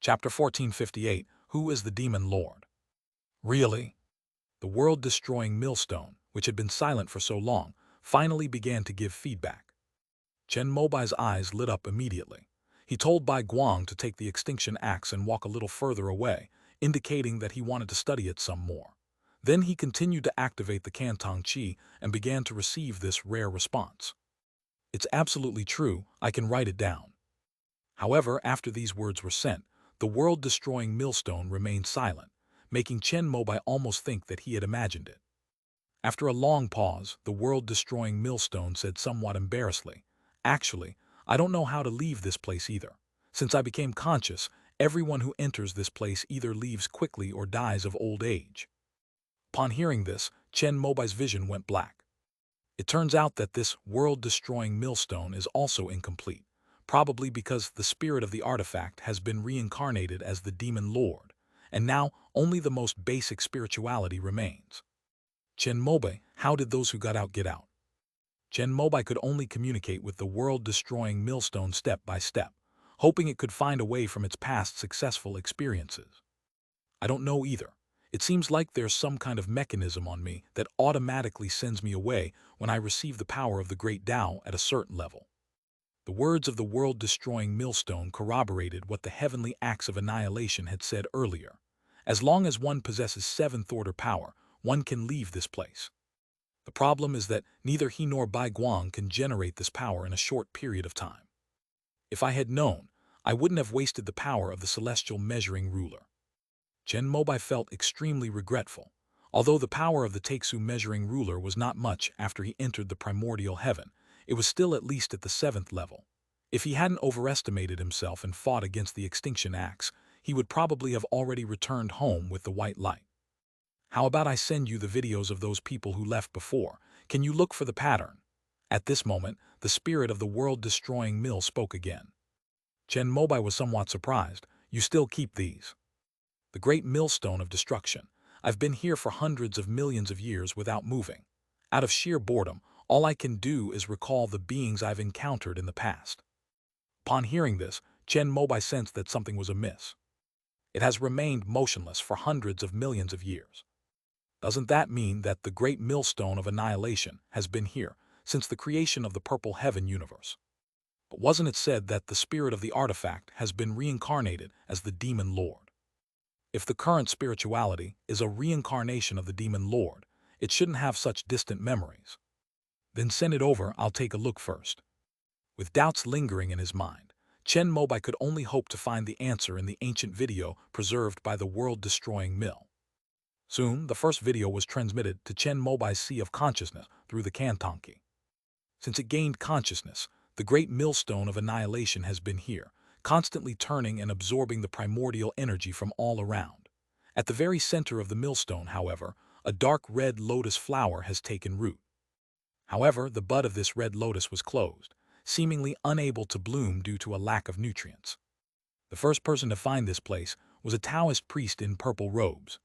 Chapter 1458, Who is the Demon Lord? Really? The world-destroying millstone, which had been silent for so long, finally began to give feedback. Chen Mobai's eyes lit up immediately. He told Bai Guang to take the extinction axe and walk a little further away, indicating that he wanted to study it some more. Then he continued to activate the Cantong Qi and began to receive this rare response. It's absolutely true, I can write it down. However, after these words were sent, the world-destroying millstone remained silent, making Chen Mobai almost think that he had imagined it. After a long pause, the world-destroying millstone said somewhat embarrassedly, "Actually, I don't know how to leave this place either. Since I became conscious, everyone who enters this place either leaves quickly or dies of old age." Upon hearing this, Chen Mobai's vision went black. It turns out that this world-destroying millstone is also incomplete, probably because the spirit of the artifact has been reincarnated as the Demon Lord, and now only the most basic spirituality remains. Chen Mobai, how did those who got out get out? Chen Mobai could only communicate with the world-destroying millstone step by step, hoping it could find a way from its past successful experiences. I don't know either. It seems like there's some kind of mechanism on me that automatically sends me away when I receive the power of the great Tao at a certain level. The words of the world-destroying millstone corroborated what the heavenly acts of annihilation had said earlier. As long as one possesses seventh-order power, one can leave this place. The problem is that neither he nor Bai Guang can generate this power in a short period of time. If I had known, I wouldn't have wasted the power of the celestial measuring ruler. Chen Mobai felt extremely regretful. Although the power of the Taixu measuring ruler was not much after he entered the primordial heaven, it was still at least at the 7th level. If he hadn't overestimated himself and fought against the extinction axe, he would probably have already returned home with the white light. How about I send you the videos of those people who left before? Can you look for the pattern? At this moment, the spirit of the world-destroying mill spoke again. Chen Mobai was somewhat surprised. You still keep these? The great millstone of destruction. I've been here for hundreds of millions of years without moving. Out of sheer boredom, all I can do is recall the beings I've encountered in the past. Upon hearing this, Chen Mobai sensed that something was amiss. It has remained motionless for hundreds of millions of years. Doesn't that mean that the great millstone of annihilation has been here since the creation of the Purple Heaven universe? But wasn't it said that the spirit of the artifact has been reincarnated as the Demon Lord? If the current spirituality is a reincarnation of the Demon Lord, it shouldn't have such distant memories. Then send it over, I'll take a look first. With doubts lingering in his mind, Chen Mobai could only hope to find the answer in the ancient video preserved by the world-destroying mill. Soon, the first video was transmitted to Chen Mobai's sea of consciousness through the Cantong Qi. Since it gained consciousness, the great millstone of annihilation has been here, constantly turning and absorbing the primordial energy from all around. At the very center of the millstone, however, a dark red lotus flower has taken root. However, the bud of this red lotus was closed, seemingly unable to bloom due to a lack of nutrients. The first person to find this place was a Taoist priest in purple robes.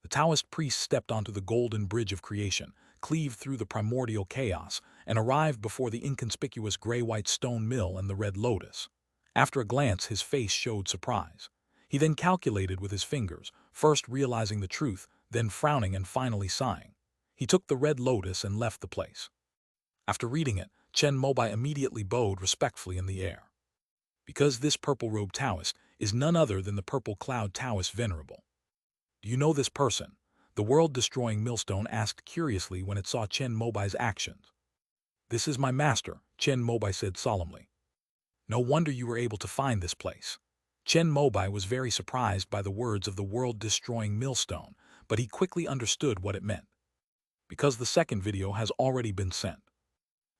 The Taoist priest stepped onto the golden bridge of creation, cleaved through the primordial chaos, and arrived before the inconspicuous gray-white stone mill and the red lotus. After a glance, his face showed surprise. He then calculated with his fingers, first realizing the truth, then frowning and finally sighing. He took the red lotus and left the place. After reading it, Chen Mobai immediately bowed respectfully in the air. Because this purple-robed Taoist is none other than the purple cloud Taoist venerable. Do you know this person? The world-destroying millstone asked curiously when it saw Chen Mobai's actions. This is my master, Chen Mobai said solemnly. No wonder you were able to find this place. Chen Mobai was very surprised by the words of the world-destroying millstone, but he quickly understood what it meant. Because the second video has already been sent.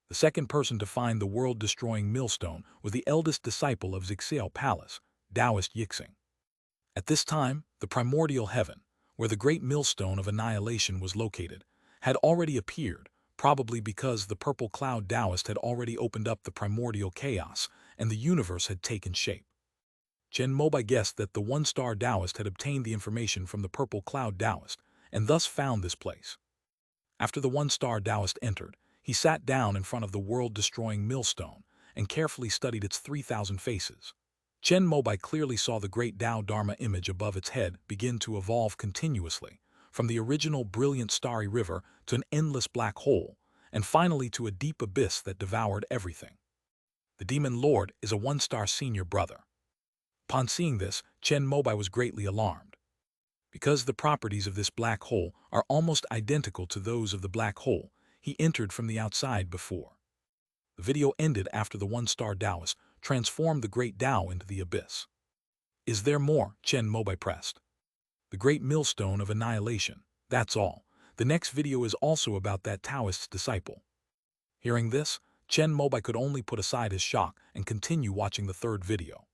The second person to find the world-destroying millstone was the eldest disciple of Zixiao Palace, Taoist Yixing. At this time, the primordial heaven, where the great millstone of annihilation was located, had already appeared, probably because the purple cloud Taoist had already opened up the primordial chaos and the universe had taken shape. Chen Mobai guessed that the one-star Taoist had obtained the information from the purple cloud Taoist and thus found this place. After the one-star Taoist entered, he sat down in front of the world-destroying millstone and carefully studied its 3,000 faces. Chen Mobai clearly saw the great Tao Dharma image above its head begin to evolve continuously, from the original brilliant starry river to an endless black hole, and finally to a deep abyss that devoured everything. The demon lord is a one-star senior brother. Upon seeing this, Chen Mobai was greatly alarmed. Because the properties of this black hole are almost identical to those of the black hole he entered from the outside before. The video ended after the one-star Taoist transformed the great Tao into the abyss. Is there more? Chen Mobai pressed. The great millstone of annihilation, that's all. The next video is also about that Taoist's disciple. Hearing this, Chen Mobai could only put aside his shock and continue watching the third video.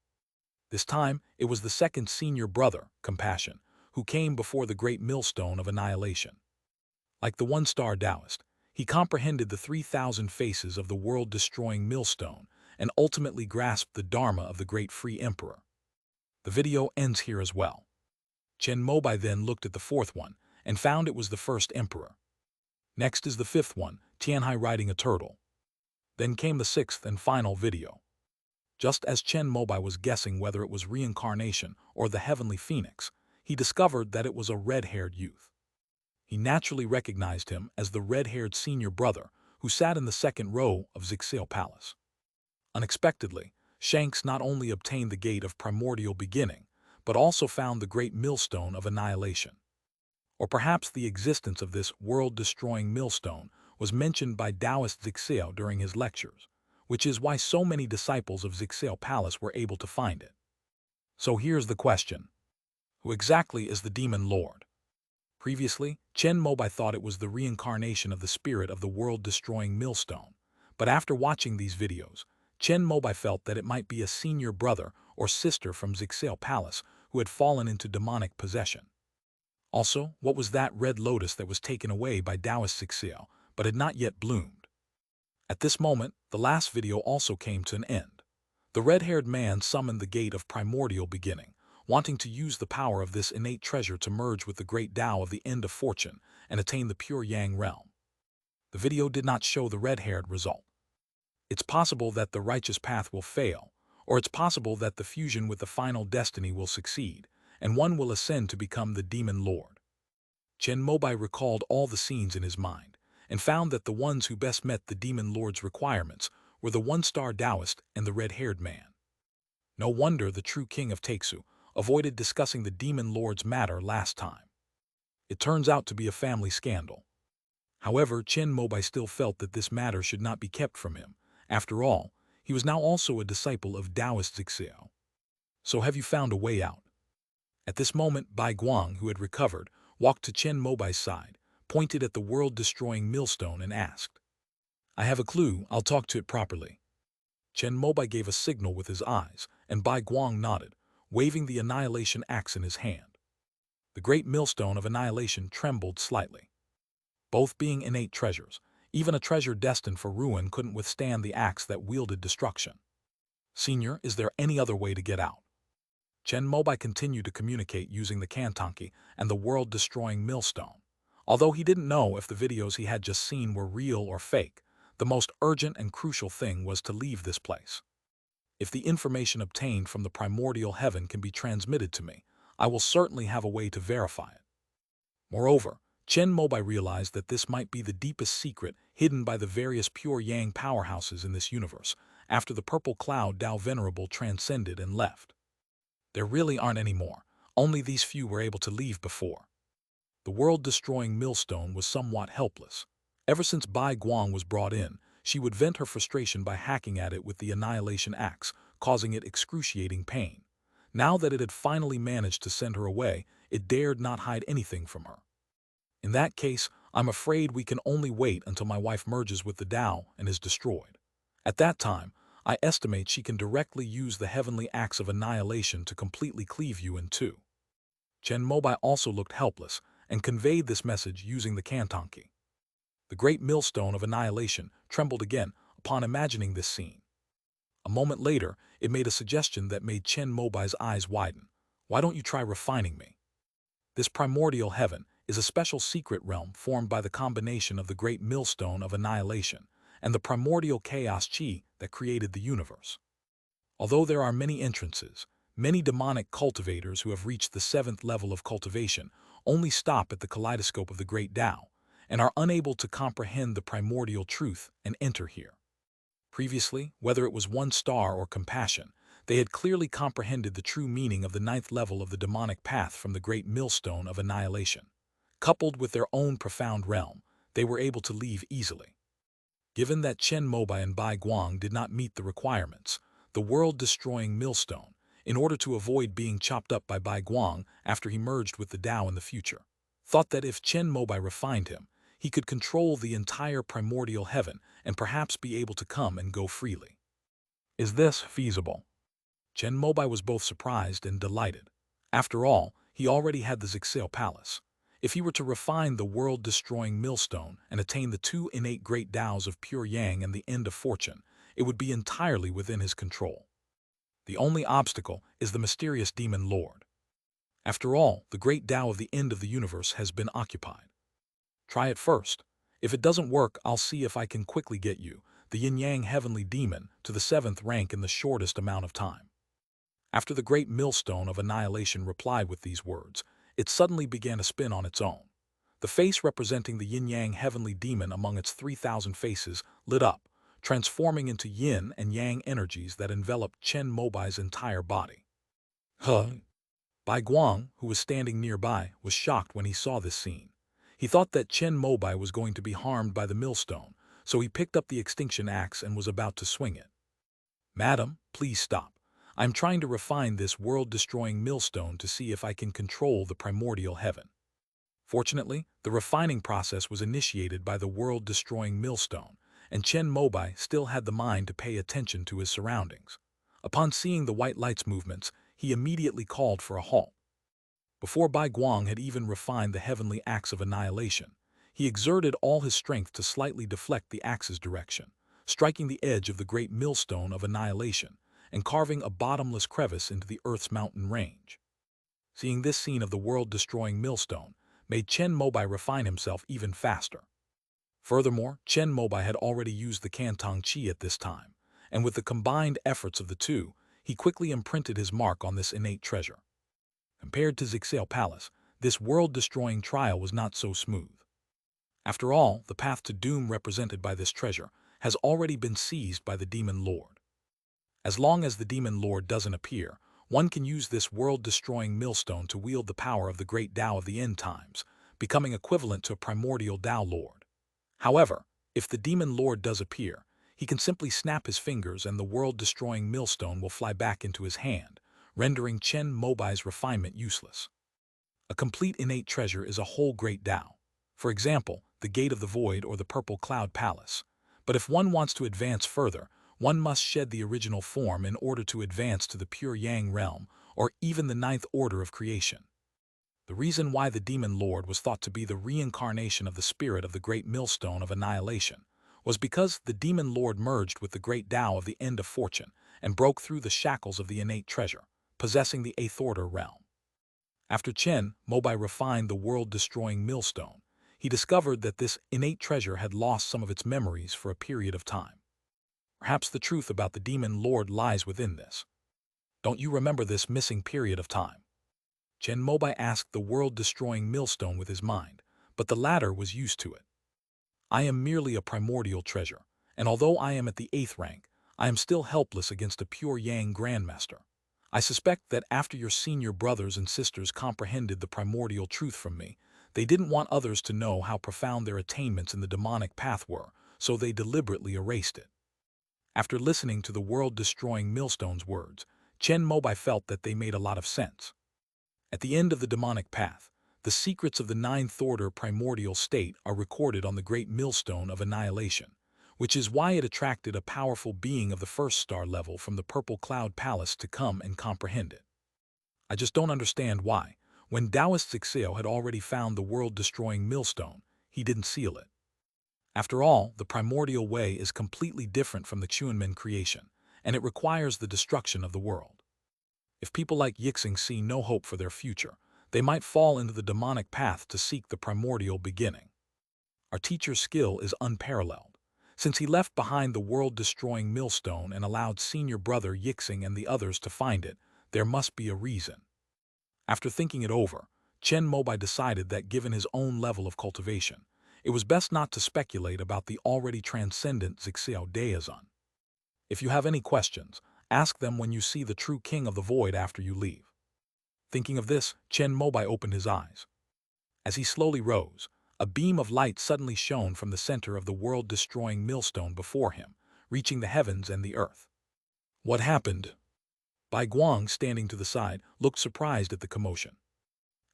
This time, it was the second senior brother, Compassion, who came before the great millstone of annihilation. Like the one-star Taoist, he comprehended the 3,000 faces of the world-destroying millstone and ultimately grasped the Dharma of the great free emperor. The video ends here as well. Chen Mobai then looked at the fourth one and found it was the first emperor. Next is the fifth one, Tianhai riding a turtle. Then came the sixth and final video. Just as Chen Mobai was guessing whether it was reincarnation or the heavenly phoenix, he discovered that it was a red-haired youth. He naturally recognized him as the red-haired senior brother who sat in the second row of Zixale Palace. Unexpectedly, Shanks not only obtained the gate of primordial beginning, but also found the great millstone of annihilation. Or perhaps the existence of this world-destroying millstone was mentioned by Taoist Zixale during his lectures, which is why so many disciples of Zixale Palace were able to find it. So here's the question. Who exactly is the demon lord? Previously, Chen Mobai thought it was the reincarnation of the spirit of the world-destroying millstone, but after watching these videos, Chen Mobai felt that it might be a senior brother or sister from Zixale Palace who had fallen into demonic possession. Also, what was that red lotus that was taken away by Taoist Zixale but had not yet bloomed? At this moment, the last video also came to an end. The red-haired man summoned the gate of primordial beginning, wanting to use the power of this innate treasure to merge with the great Tao of the end of fortune and attain the pure Yang realm. The video did not show the red-haired result. It's possible that the righteous path will fail, or it's possible that the fusion with the final destiny will succeed, and one will ascend to become the demon lord. Chen Mobai recalled all the scenes in his mind, and found that the ones who best met the demon lord's requirements were the one-star Taoist and the red-haired man. No wonder the true king of Taixu avoided discussing the demon lord's matter last time. It turns out to be a family scandal. However, Chen Mobai still felt that this matter should not be kept from him. After all, he was now also a disciple of Taoist Zixale. So have you found a way out? At this moment, Bai Guang, who had recovered, walked to Chen Mobai's side, pointed at the world-destroying millstone and asked, "I have a clue, I'll talk to it properly." Chen Mobai gave a signal with his eyes, and Bai Guang nodded, waving the annihilation axe in his hand. The great millstone of annihilation trembled slightly. Both being innate treasures, even a treasure destined for ruin couldn't withstand the axe that wielded destruction. "Senior, is there any other way to get out?" Chen Mobai continued to communicate using the Kantanki and the world-destroying millstone. Although he didn't know if the videos he had just seen were real or fake, the most urgent and crucial thing was to leave this place. If the information obtained from the primordial heaven can be transmitted to me, I will certainly have a way to verify it. Moreover, Chen Mobai realized that this might be the deepest secret hidden by the various pure Yang powerhouses in this universe after the purple cloud Tao Venerable transcended and left. There really aren't any more, only these few were able to leave before. The world-destroying millstone was somewhat helpless. Ever since Bai Guang was brought in, she would vent her frustration by hacking at it with the annihilation axe, causing it excruciating pain. Now that it had finally managed to send her away, it dared not hide anything from her. In that case, I'm afraid we can only wait until my wife merges with the Tao and is destroyed. At that time, I estimate she can directly use the heavenly axe of annihilation to completely cleave you in two. Chen Mobai also looked helpless and conveyed this message using the Kantanki. The great millstone of annihilation trembled again upon imagining this scene. A moment later, it made a suggestion that made Chen Mobai's eyes widen. "Why don't you try refining me?" This primordial heaven is a special secret realm formed by the combination of the great millstone of annihilation and the primordial chaos chi that created the universe. Although there are many entrances, many demonic cultivators who have reached the seventh level of cultivation only stop at the kaleidoscope of the great Tao and are unable to comprehend the primordial truth and enter here. Previously, whether it was one star or compassion, they had clearly comprehended the true meaning of the ninth level of the demonic path from the great millstone of annihilation. Coupled with their own profound realm, they were able to leave easily. Given that Chen Mobai and Bai Guang did not meet the requirements, the world-destroying millstone, in order to avoid being chopped up by Bai Guang after he merged with the Tao in the future, thought that if Chen Mobai refined him, he could control the entire primordial heaven and perhaps be able to come and go freely. Is this feasible? Chen Mobai was both surprised and delighted. After all, he already had the Zixel Palace. If he were to refine the world-destroying millstone and attain the two innate great Taos of pure yang and the end of fortune, it would be entirely within his control. The only obstacle is the mysterious demon lord. After all, the great Tao of the end of the universe has been occupied. Try it first. If it doesn't work, I'll see if I can quickly get you, the yin-yang heavenly demon, to the seventh rank in the shortest amount of time. After the great millstone of annihilation replied with these words, it suddenly began to spin on its own. The face representing the yin-yang heavenly demon among its 3,000 faces lit up, transforming into yin and yang energies that enveloped Chen Mobai's entire body. Huh? Bai Guang, who was standing nearby, was shocked when he saw this scene. He thought that Chen Mobai was going to be harmed by the millstone, so he picked up the extinction axe and was about to swing it. "Madam, please stop. I'm trying to refine this world-destroying millstone to see if I can control the primordial heaven." Fortunately, the refining process was initiated by the world-destroying millstone, and Chen Mobai still had the mind to pay attention to his surroundings. Upon seeing the white light's movements, he immediately called for a halt. Before Bai Guang had even refined the heavenly axe of annihilation, he exerted all his strength to slightly deflect the axe's direction, striking the edge of the great millstone of annihilation and carving a bottomless crevice into the Earth's mountain range. Seeing this scene of the world-destroying millstone made Chen Mobai refine himself even faster. Furthermore, Chen Mobai had already used the Cantong Qi at this time, and with the combined efforts of the two, he quickly imprinted his mark on this innate treasure. Compared to Zixel Palace, this world-destroying trial was not so smooth. After all, the path to doom represented by this treasure has already been seized by the Demon Lord. As long as the Demon Lord doesn't appear, one can use this world-destroying millstone to wield the power of the great Tao of the end times, becoming equivalent to a primordial Tao Lord. However, if the Demon Lord does appear, he can simply snap his fingers and the world-destroying millstone will fly back into his hand, rendering Chen Mobai's refinement useless. A complete innate treasure is a whole great Tao. For example, the Gate of the Void or the Purple Cloud Palace. But if one wants to advance further, one must shed the original form in order to advance to the pure Yang realm or even the ninth order of creation. The reason why the Demon Lord was thought to be the reincarnation of the spirit of the great millstone of annihilation was because the Demon Lord merged with the great Tao of the end of fortune and broke through the shackles of the innate treasure, possessing the eighth order realm. After Chen Mobai refined the world-destroying millstone, he discovered that this innate treasure had lost some of its memories for a period of time. Perhaps the truth about the Demon Lord lies within this. Don't you remember this missing period of time? Chen Mobai asked the world-destroying millstone with his mind, but the latter was used to it. I am merely a primordial treasure, and although I am at the 8th rank, I am still helpless against a pure Yang Grandmaster. I suspect that after your senior brothers and sisters comprehended the primordial truth from me, they didn't want others to know how profound their attainments in the demonic path were, so they deliberately erased it. After listening to the world-destroying millstone's words, Chen Mobai felt that they made a lot of sense. At the end of the demonic path, the secrets of the ninth order primordial state are recorded on the great millstone of annihilation, which is why it attracted a powerful being of the first star level from the Purple Cloud Palace to come and comprehend it. I just don't understand why, when Taoist Zixio had already found the world-destroying millstone, he didn't seal it. After all, the primordial way is completely different from the Chuanmen creation, and it requires the destruction of the world. If people like Yixing see no hope for their future, they might fall into the demonic path to seek the primordial beginning. Our teacher's skill is unparalleled. Since he left behind the world-destroying millstone and allowed senior brother Yixing and the others to find it, there must be a reason. After thinking it over, Chen Mobai decided that given his own level of cultivation, it was best not to speculate about the already transcendent Zixiao Daozun. If you have any questions, ask them when you see the true king of the void after you leave. Thinking of this, Chen Mobai opened his eyes. As he slowly rose, a beam of light suddenly shone from the center of the world-destroying millstone before him, reaching the heavens and the earth. What happened? Bai Guang, standing to the side, looked surprised at the commotion.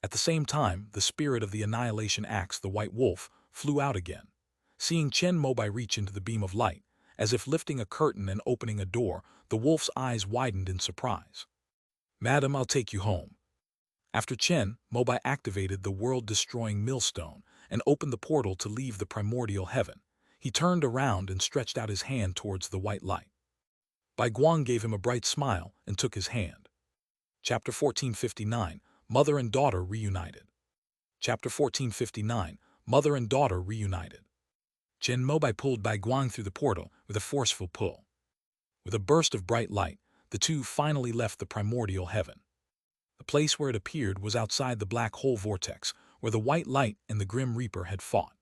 At the same time, the spirit of the annihilation axe, the white wolf, flew out again. Seeing Chen Mobai reach into the beam of light, as if lifting a curtain and opening a door, the wolf's eyes widened in surprise. "Madam, I'll take you home." After Chen Mobai activated the world-destroying millstone and opened the portal to leave the primordial heaven, he turned around and stretched out his hand towards the white light. Bai Guang gave him a bright smile and took his hand. Chapter 1459, Mother and Daughter Reunited. Chapter 1459, Mother and Daughter Reunited. Chen Mobai pulled Bai Guang through the portal with a forceful pull. With a burst of bright light, the two finally left the primordial heaven. The place where it appeared was outside the black hole vortex, where the white light and the grim reaper had fought.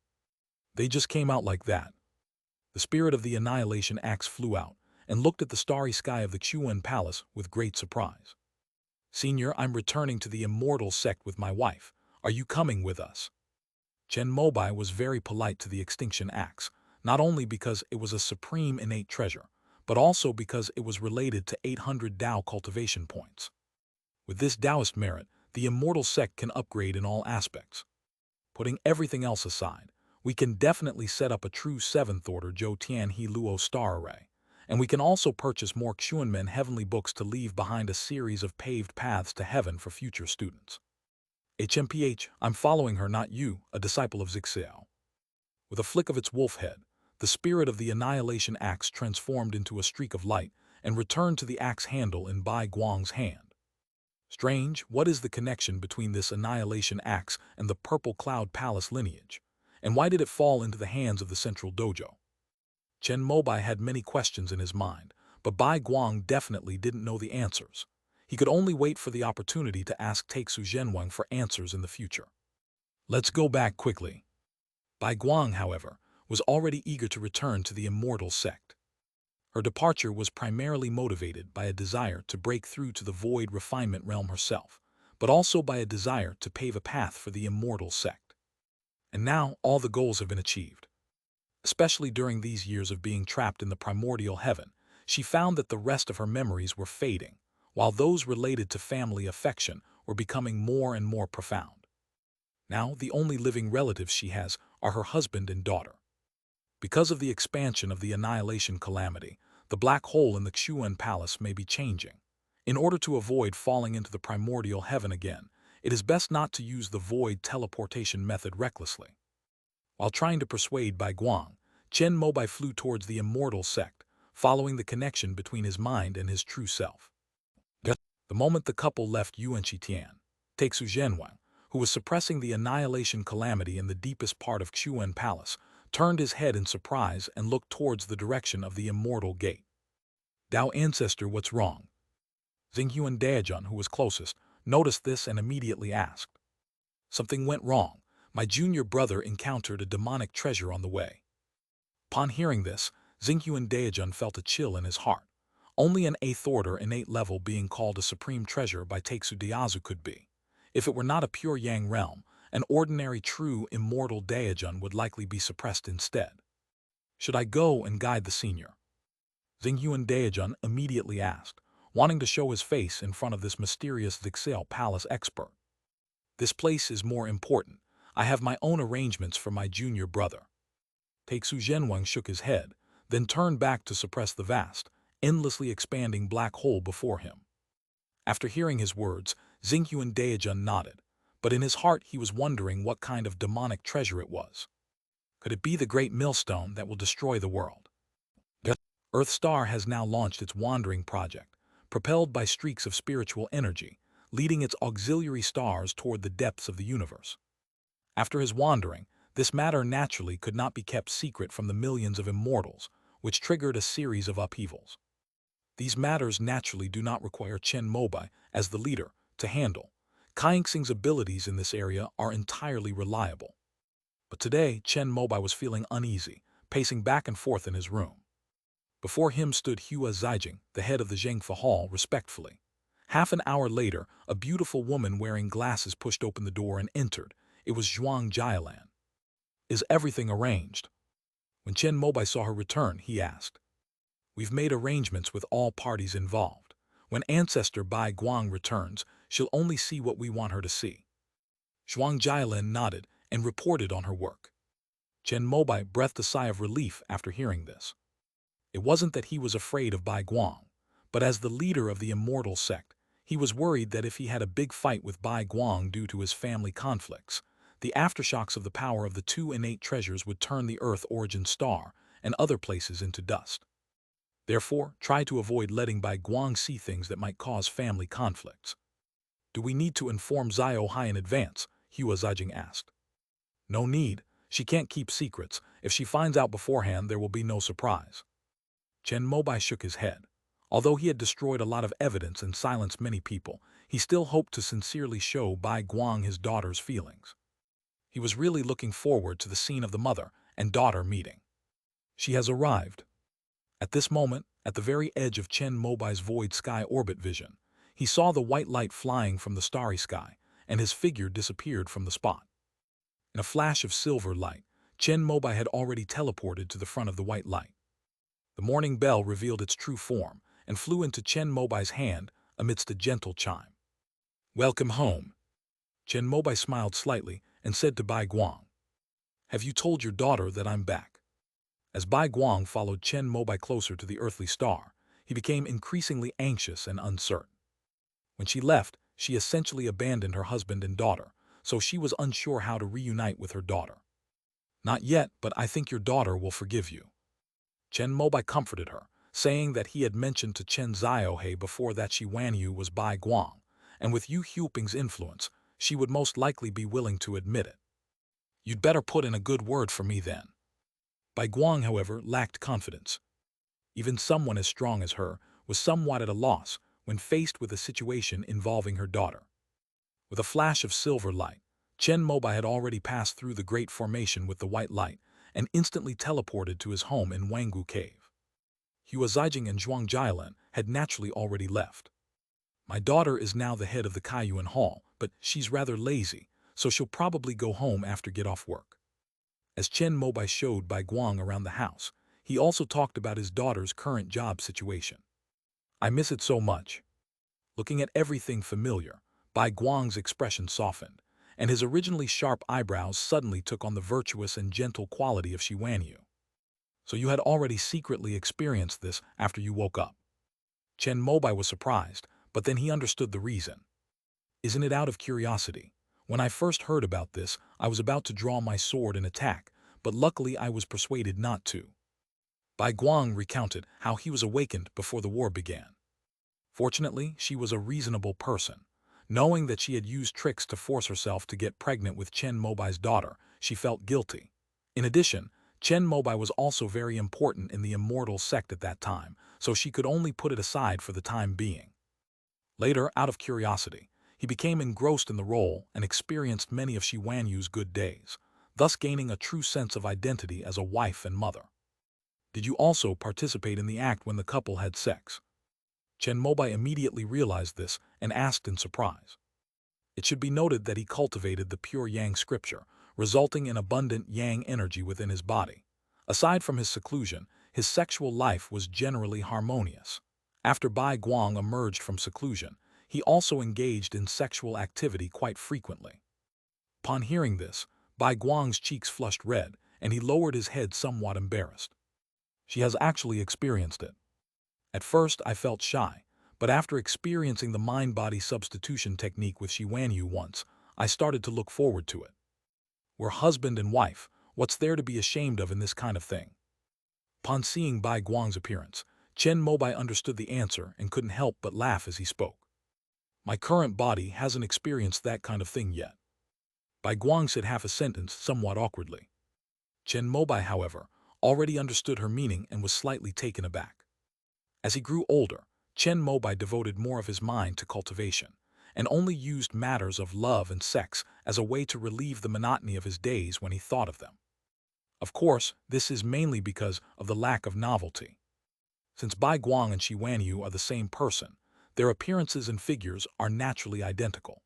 They just came out like that. The spirit of the annihilation axe flew out and looked at the starry sky of the Chuan Palace with great surprise. "Senior, I'm returning to the immortal sect with my wife. Are you coming with us?" Chen Mobai was very polite to the extinction axe, not only because it was a supreme innate treasure, but also because it was related to 800 Dao cultivation points. With this Taoist merit, the immortal sect can upgrade in all aspects. Putting everything else aside, we can definitely set up a true 7th order Zhou Tian He Luo star array, and we can also purchase more Xuanmen heavenly books to leave behind a series of paved paths to heaven for future students. HMPH, I'm following her, not you, a disciple of Zixiao. With a flick of its wolf head, the spirit of the annihilation axe transformed into a streak of light and returned to the axe handle in Bai Guang's hand. Strange, what is the connection between this annihilation axe and the Purple Cloud Palace lineage? And why did it fall into the hands of the central dojo? Chen Mobai had many questions in his mind, but Bai Guang definitely didn't know the answers. He could only wait for the opportunity to ask Taixu Zhenwang for answers in the future. Let's go back quickly. Bai Guang, however, was already eager to return to the immortal sect. Her departure was primarily motivated by a desire to break through to the void refinement realm herself, but also by a desire to pave a path for the immortal sect. And now all the goals have been achieved. Especially during these years of being trapped in the primordial heaven, she found that the rest of her memories were fading, while those related to family affection were becoming more and more profound. Now the only living relatives she has are her husband and daughter. Because of the expansion of the annihilation calamity, the black hole in the Xuan Palace may be changing. In order to avoid falling into the primordial heaven again, it is best not to use the void teleportation method recklessly. While trying to persuade Bai Guang, Chen Mobai flew towards the immortal sect, following the connection between his mind and his true self. The moment the couple left Yuan Shitian, Taixu Zhenwang, who was suppressing the annihilation calamity in the deepest part of Xuan Palace, turned his head in surprise and looked towards the direction of the immortal gate. "Dao ancestor, what's wrong?" Xinghuan Daojun, who was closest, noticed this and immediately asked. "Something went wrong. My junior brother encountered a demonic treasure on the way." Upon hearing this, Xinghuan Daojun felt a chill in his heart. Only an 8th order innate level being called a supreme treasure by Taixu Diazu could be. If it were not a pure Yang realm, an ordinary true immortal Daojun would likely be suppressed instead. "Should I go and guide the senior?" Xinghuan Daojun immediately asked, wanting to show his face in front of this mysterious Zixiao Palace expert. "This place is more important. I have my own arrangements for my junior brother." Taixu Zhenwang shook his head, then turned back to suppress the vast, endlessly expanding black hole before him. After hearing his words, Xinghuan Daojun nodded, but in his heart he was wondering what kind of demonic treasure it was. Could it be the great millstone that will destroy the world? Earthstar has now launched its wandering project, propelled by streaks of spiritual energy, leading its auxiliary stars toward the depths of the universe. After his wandering, This matter naturally could not be kept secret from the millions of immortals, which triggered a series of upheavals. These matters naturally do not require Chen Mobai, as the leader, to handle. Kaixing's abilities in this area are entirely reliable. But today, Chen Mobai was feeling uneasy, pacing back and forth in his room. Before him stood Hua Zijing, the head of the Zhengfa Hall, respectfully. Half an hour later, a beautiful woman wearing glasses pushed open the door and entered. It was Zhuang Jialan. "Is everything arranged?" When Chen Mobai saw her return, he asked. "We've made arrangements with all parties involved. When Ancestor Bai Guang returns, she'll only see what we want her to see." Zhuang Jialan nodded and reported on her work. Chen Mobai breathed a sigh of relief after hearing this. It wasn't that he was afraid of Bai Guang, but as the leader of the immortal sect, he was worried that if he had a big fight with Bai Guang due to his family conflicts, the aftershocks of the power of the two innate treasures would turn the Earth origin star and other places into dust. Therefore, try to avoid letting Bai Guang see things that might cause family conflicts. "Do we need to inform Zio Hai in advance?" Hua Zijing asked. "No need. She can't keep secrets. If she finds out beforehand, there will be no surprise." Chen Mobai shook his head. Although he had destroyed a lot of evidence and silenced many people, he still hoped to sincerely show Bai Guang his daughter's feelings. He was really looking forward to the scene of the mother and daughter meeting. "She has arrived." At this moment, at the very edge of Chen Mobai's void sky orbit vision, he saw the white light flying from the starry sky, and his figure disappeared from the spot. In a flash of silver light, Chen Mobai had already teleported to the front of the white light. The morning bell revealed its true form and flew into Chen Mobai's hand amidst a gentle chime. "Welcome home." Chen Mobai smiled slightly and said to Bai Guang, "Have you told your daughter that I'm back?" As Bai Guang followed Chen Mobai closer to the earthly star, he became increasingly anxious and uncertain. When she left, she essentially abandoned her husband and daughter, so she was unsure how to reunite with her daughter. "Not yet, but I think your daughter will forgive you." Chen Mobai comforted her, saying that he had mentioned to Chen Ziohe before that Shi Wanyu was Bai Guang, and with Yu Huping's influence, she would most likely be willing to admit it. "You'd better put in a good word for me then." Bai Guang, however, lacked confidence. Even someone as strong as her was somewhat at a loss when faced with a situation involving her daughter. With a flash of silver light, Chen Mobai had already passed through the great formation with the white light and instantly teleported to his home in Wanggu Cave. Hua Zijing and Zhuang Jialan had naturally already left. "My daughter is now the head of the Kaiyuan Hall, but she's rather lazy, so she'll probably go home after get off work." As Chen Mobai showed Bai Guang around the house, he also talked about his daughter's current job situation. "I miss it so much." Looking at everything familiar, Bai Guang's expression softened, and his originally sharp eyebrows suddenly took on the virtuous and gentle quality of Shi Wanyu. "So you had already secretly experienced this after you woke up?" Chen Mobai was surprised, but then he understood the reason. "Isn't it out of curiosity? When I first heard about this, I was about to draw my sword and attack, but luckily I was persuaded not to." Bai Guang recounted how he was awakened before the war began. Fortunately, she was a reasonable person. Knowing that she had used tricks to force herself to get pregnant with Chen Mobai's daughter, she felt guilty. In addition, Chen Mobai was also very important in the immortal sect at that time, so she could only put it aside for the time being. Later, out of curiosity, he became engrossed in the role and experienced many of Shi Wanyu's good days, thus gaining a true sense of identity as a wife and mother. "Did you also participate in the act when the couple had sex?" Chen Mobai immediately realized this and asked in surprise. It should be noted that he cultivated the pure yang scripture, resulting in abundant yang energy within his body. Aside from his seclusion, his sexual life was generally harmonious. After Bai Guang emerged from seclusion, he also engaged in sexual activity quite frequently. Upon hearing this, Bai Guang's cheeks flushed red, and he lowered his head somewhat embarrassed. "She has actually experienced it. At first I felt shy, but after experiencing the mind-body substitution technique with Shi Wanyu once, I started to look forward to it. We're husband and wife, what's there to be ashamed of in this kind of thing?" Upon seeing Bai Guang's appearance, Chen Mobai understood the answer and couldn't help but laugh as he spoke. "My current body hasn't experienced that kind of thing yet." Bai Guang said half a sentence somewhat awkwardly. Chen Mobai, however, already understood her meaning and was slightly taken aback. As he grew older, Chen Mobai devoted more of his mind to cultivation, and only used matters of love and sex as a way to relieve the monotony of his days when he thought of them. Of course, this is mainly because of the lack of novelty. Since Bai Guang and Shi Wanyu are the same person, their appearances and figures are naturally identical.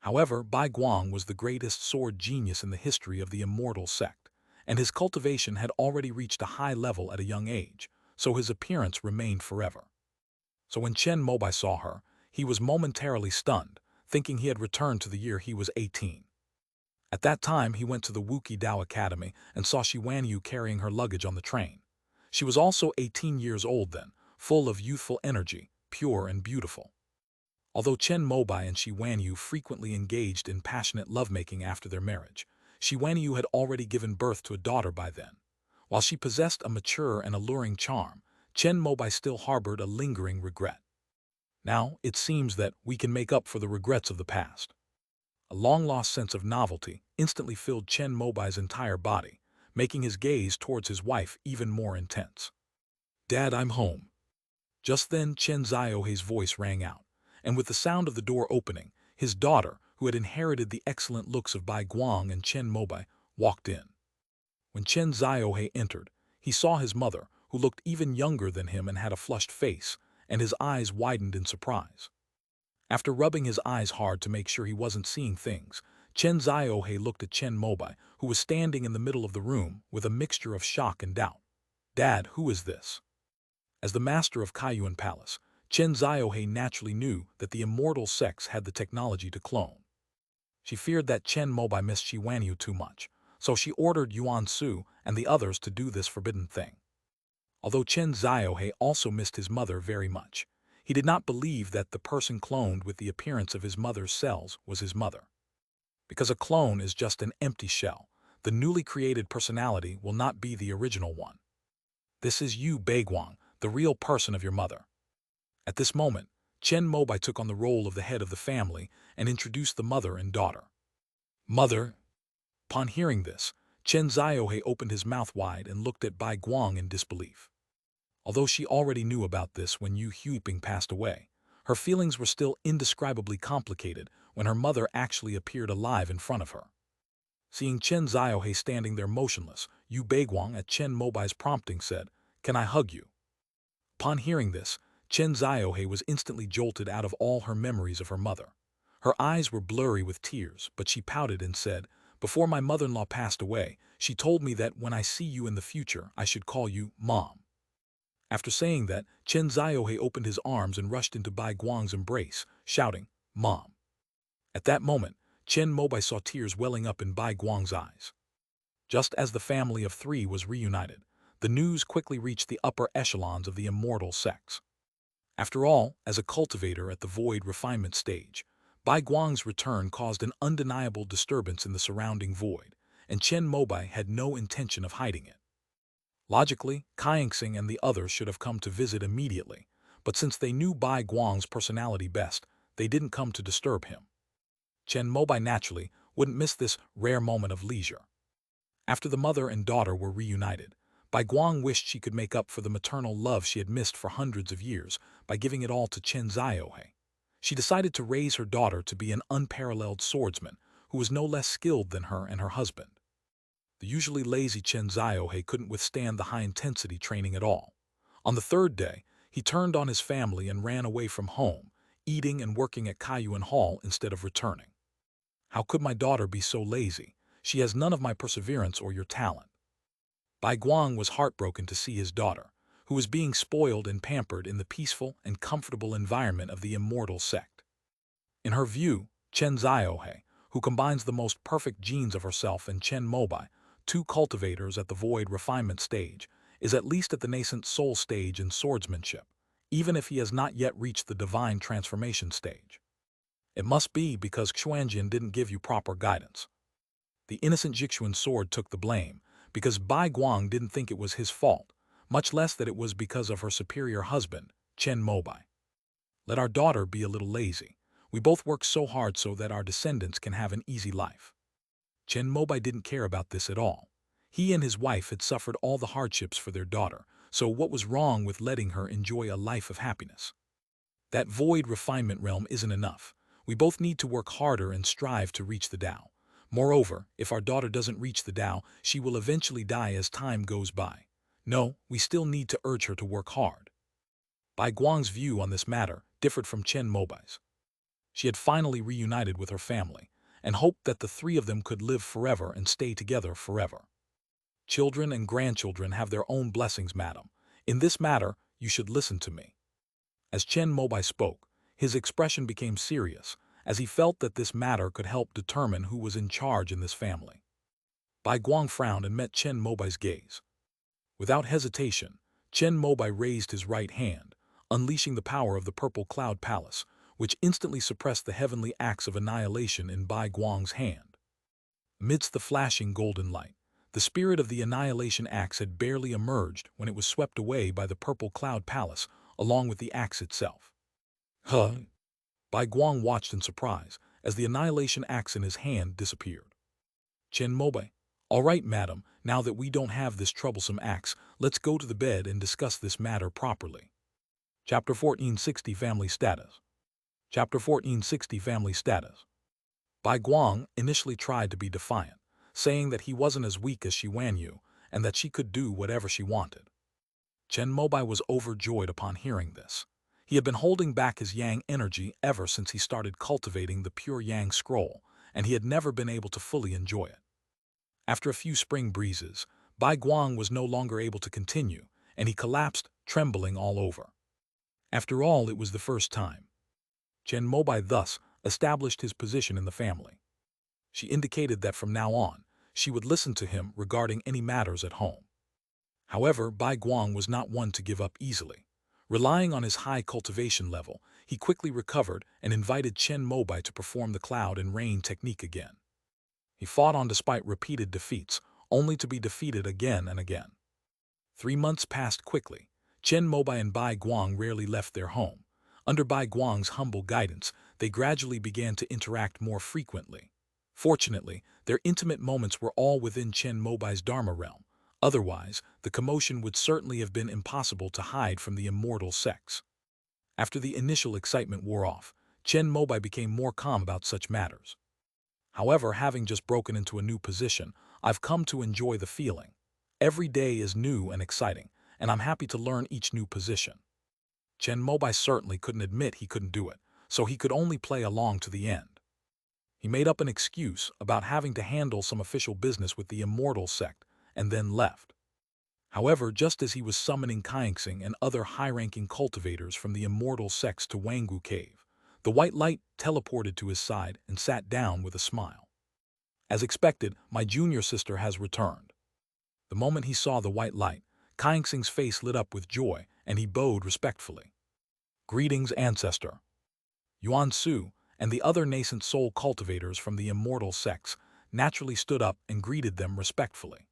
However, Bai Guang was the greatest sword genius in the history of the immortal sect, and his cultivation had already reached a high level at a young age, so his appearance remained forever. So when Chen Mobai saw her, he was momentarily stunned, thinking he had returned to the year he was 18. At that time, he went to the Wuki Dao Academy and saw Shi Wanyu carrying her luggage on the train. She was also 18 years old then, full of youthful energy, pure and beautiful. Although Chen Mobai and Shi Wanyu frequently engaged in passionate lovemaking after their marriage, Shi Wanyu had already given birth to a daughter by then. While she possessed a mature and alluring charm, Chen Mobai still harbored a lingering regret. Now, it seems that we can make up for the regrets of the past. A long-lost sense of novelty instantly filled Chen Mobai's entire body, making his gaze towards his wife even more intense. "Dad, I'm home." Just then, Chen Ziohei's voice rang out, and with the sound of the door opening, his daughter, who had inherited the excellent looks of Bai Guang and Chen Mobai, walked in. When Chen Ziohei entered, he saw his mother, who looked even younger than him and had a flushed face, and his eyes widened in surprise. After rubbing his eyes hard to make sure he wasn't seeing things, Chen Ziohei looked at Chen Mobai, who was standing in the middle of the room with a mixture of shock and doubt. "Dad, who is this?" As the master of Kaiyuan Palace, Chen Ziohei naturally knew that the immortal sects had the technology to clone. She feared that Chen Mobai missed Shi Wanyu too much, so she ordered Yuan Su and the others to do this forbidden thing. Although Chen Ziohei also missed his mother very much, he did not believe that the person cloned with the appearance of his mother's cells was his mother. Because a clone is just an empty shell, the newly created personality will not be the original one. "This is you, Baiguang, the real person of your mother." At this moment, Chen Mobai took on the role of the head of the family and introduced the mother and daughter. "Mother." Upon hearing this, Chen Ziohei opened his mouth wide and looked at Bai Guang in disbelief. Although she already knew about this when Yu Huiping passed away, her feelings were still indescribably complicated when her mother actually appeared alive in front of her. Seeing Chen Ziohei standing there motionless, Yu Baiguang at Chen Mobai's prompting said, "Can I hug you?" Upon hearing this, Chen Ziohei was instantly jolted out of all her memories of her mother. Her eyes were blurry with tears, but she pouted and said, "Before my mother-in-law passed away, she told me that when I see you in the future, I should call you Mom." After saying that, Chen Ziohei opened his arms and rushed into Bai Guang's embrace, shouting, "Mom." At that moment, Chen Mobai saw tears welling up in Bai Guang's eyes. Just as the family of three was reunited, the news quickly reached the upper echelons of the immortal sects. After all, as a cultivator at the void refinement stage, Bai Guang's return caused an undeniable disturbance in the surrounding void, and Chen Mobai had no intention of hiding it. Logically, Kaingsing and the others should have come to visit immediately, but since they knew Bai Guang's personality best, they didn't come to disturb him. Chen Mobai naturally wouldn't miss this rare moment of leisure. After the mother and daughter were reunited, Bai Guang wished she could make up for the maternal love she had missed for hundreds of years by giving it all to Chen Ziohei. She decided to raise her daughter to be an unparalleled swordsman who was no less skilled than her and her husband. The usually lazy Chen Ziohei couldn't withstand the high-intensity training at all. On the third day, he turned on his family and ran away from home, eating and working at Kaiyuan Hall instead of returning. "How could my daughter be so lazy? She has none of my perseverance or your talent." Bai Guang was heartbroken to see his daughter, who was being spoiled and pampered in the peaceful and comfortable environment of the immortal sect. In her view, Chen Ziohei, who combines the most perfect genes of herself and Chen Mobai, two cultivators at the void refinement stage, is at least at the nascent soul stage in swordsmanship, even if he has not yet reached the divine transformation stage. It must be because Xuanjian didn't give you proper guidance. The innocent Jixuan sword took the blame, because Bai Guang didn't think it was his fault, much less that it was because of her superior husband, Chen Mobai. Let our daughter be a little lazy. We both work so hard so that our descendants can have an easy life. Chen Mobai didn't care about this at all. He and his wife had suffered all the hardships for their daughter, so what was wrong with letting her enjoy a life of happiness? That void refinement realm isn't enough. We both need to work harder and strive to reach the Tao. Moreover, if our daughter doesn't reach the Tao, she will eventually die as time goes by. No, we still need to urge her to work hard. Bai Guang's view on this matter differed from Chen Mobai's. She had finally reunited with her family, and hoped that the three of them could live forever and stay together forever. Children and grandchildren have their own blessings, madam. In this matter, you should listen to me. As Chen Mobai spoke, his expression became serious, as he felt that this matter could help determine who was in charge in this family. Bai Guang frowned and met Chen Mobai's gaze. Without hesitation, Chen Mobai raised his right hand, unleashing the power of the Purple Cloud Palace, which instantly suppressed the heavenly axe of annihilation in Bai Guang's hand. Amidst the flashing golden light, the spirit of the annihilation axe had barely emerged when it was swept away by the Purple Cloud Palace, along with the axe itself. Huh? Bai Guang watched in surprise as the annihilation axe in his hand disappeared. Chen Mobai, all right, madam, now that we don't have this troublesome axe, let's go to the bed and discuss this matter properly. Chapter 1460 Family Status. Chapter 1460 Family Status. Bai Guang initially tried to be defiant, saying that he wasn't as weak as Shi Wanyu and that she could do whatever she wanted. Chen Mobai was overjoyed upon hearing this. He had been holding back his yang energy ever since he started cultivating the pure yang scroll, and he had never been able to fully enjoy it. After a few spring breezes, Bai Guang was no longer able to continue, and he collapsed, trembling all over. After all, it was the first time. Chen Mobai thus established his position in the family. She indicated that from now on, she would listen to him regarding any matters at home. However, Bai Guang was not one to give up easily. Relying on his high cultivation level, he quickly recovered and invited Chen Mobai to perform the cloud and rain technique again. He fought on despite repeated defeats, only to be defeated again and again. 3 months passed quickly. Chen Mobai and Bai Guang rarely left their home. Under Bai Guang's humble guidance, they gradually began to interact more frequently. Fortunately, their intimate moments were all within Chen Mobai's Dharma realm. Otherwise, the commotion would certainly have been impossible to hide from the immortal sects. After the initial excitement wore off, Chen Mobai became more calm about such matters. However, having just broken into a new position, I've come to enjoy the feeling. Every day is new and exciting, and I'm happy to learn each new position. Chen Mobai certainly couldn't admit he couldn't do it, so he could only play along to the end. He made up an excuse about having to handle some official business with the immortal sect, and then left. However, just as he was summoning Kaingsing and other high-ranking cultivators from the immortal sects to Wangu Cave, the white light teleported to his side and sat down with a smile. As expected, my junior sister has returned. The moment he saw the white light, Kaingsing's face lit up with joy, and he bowed respectfully. Greetings, ancestor. Yuan Su and the other nascent soul cultivators from the immortal sects naturally stood up and greeted them respectfully.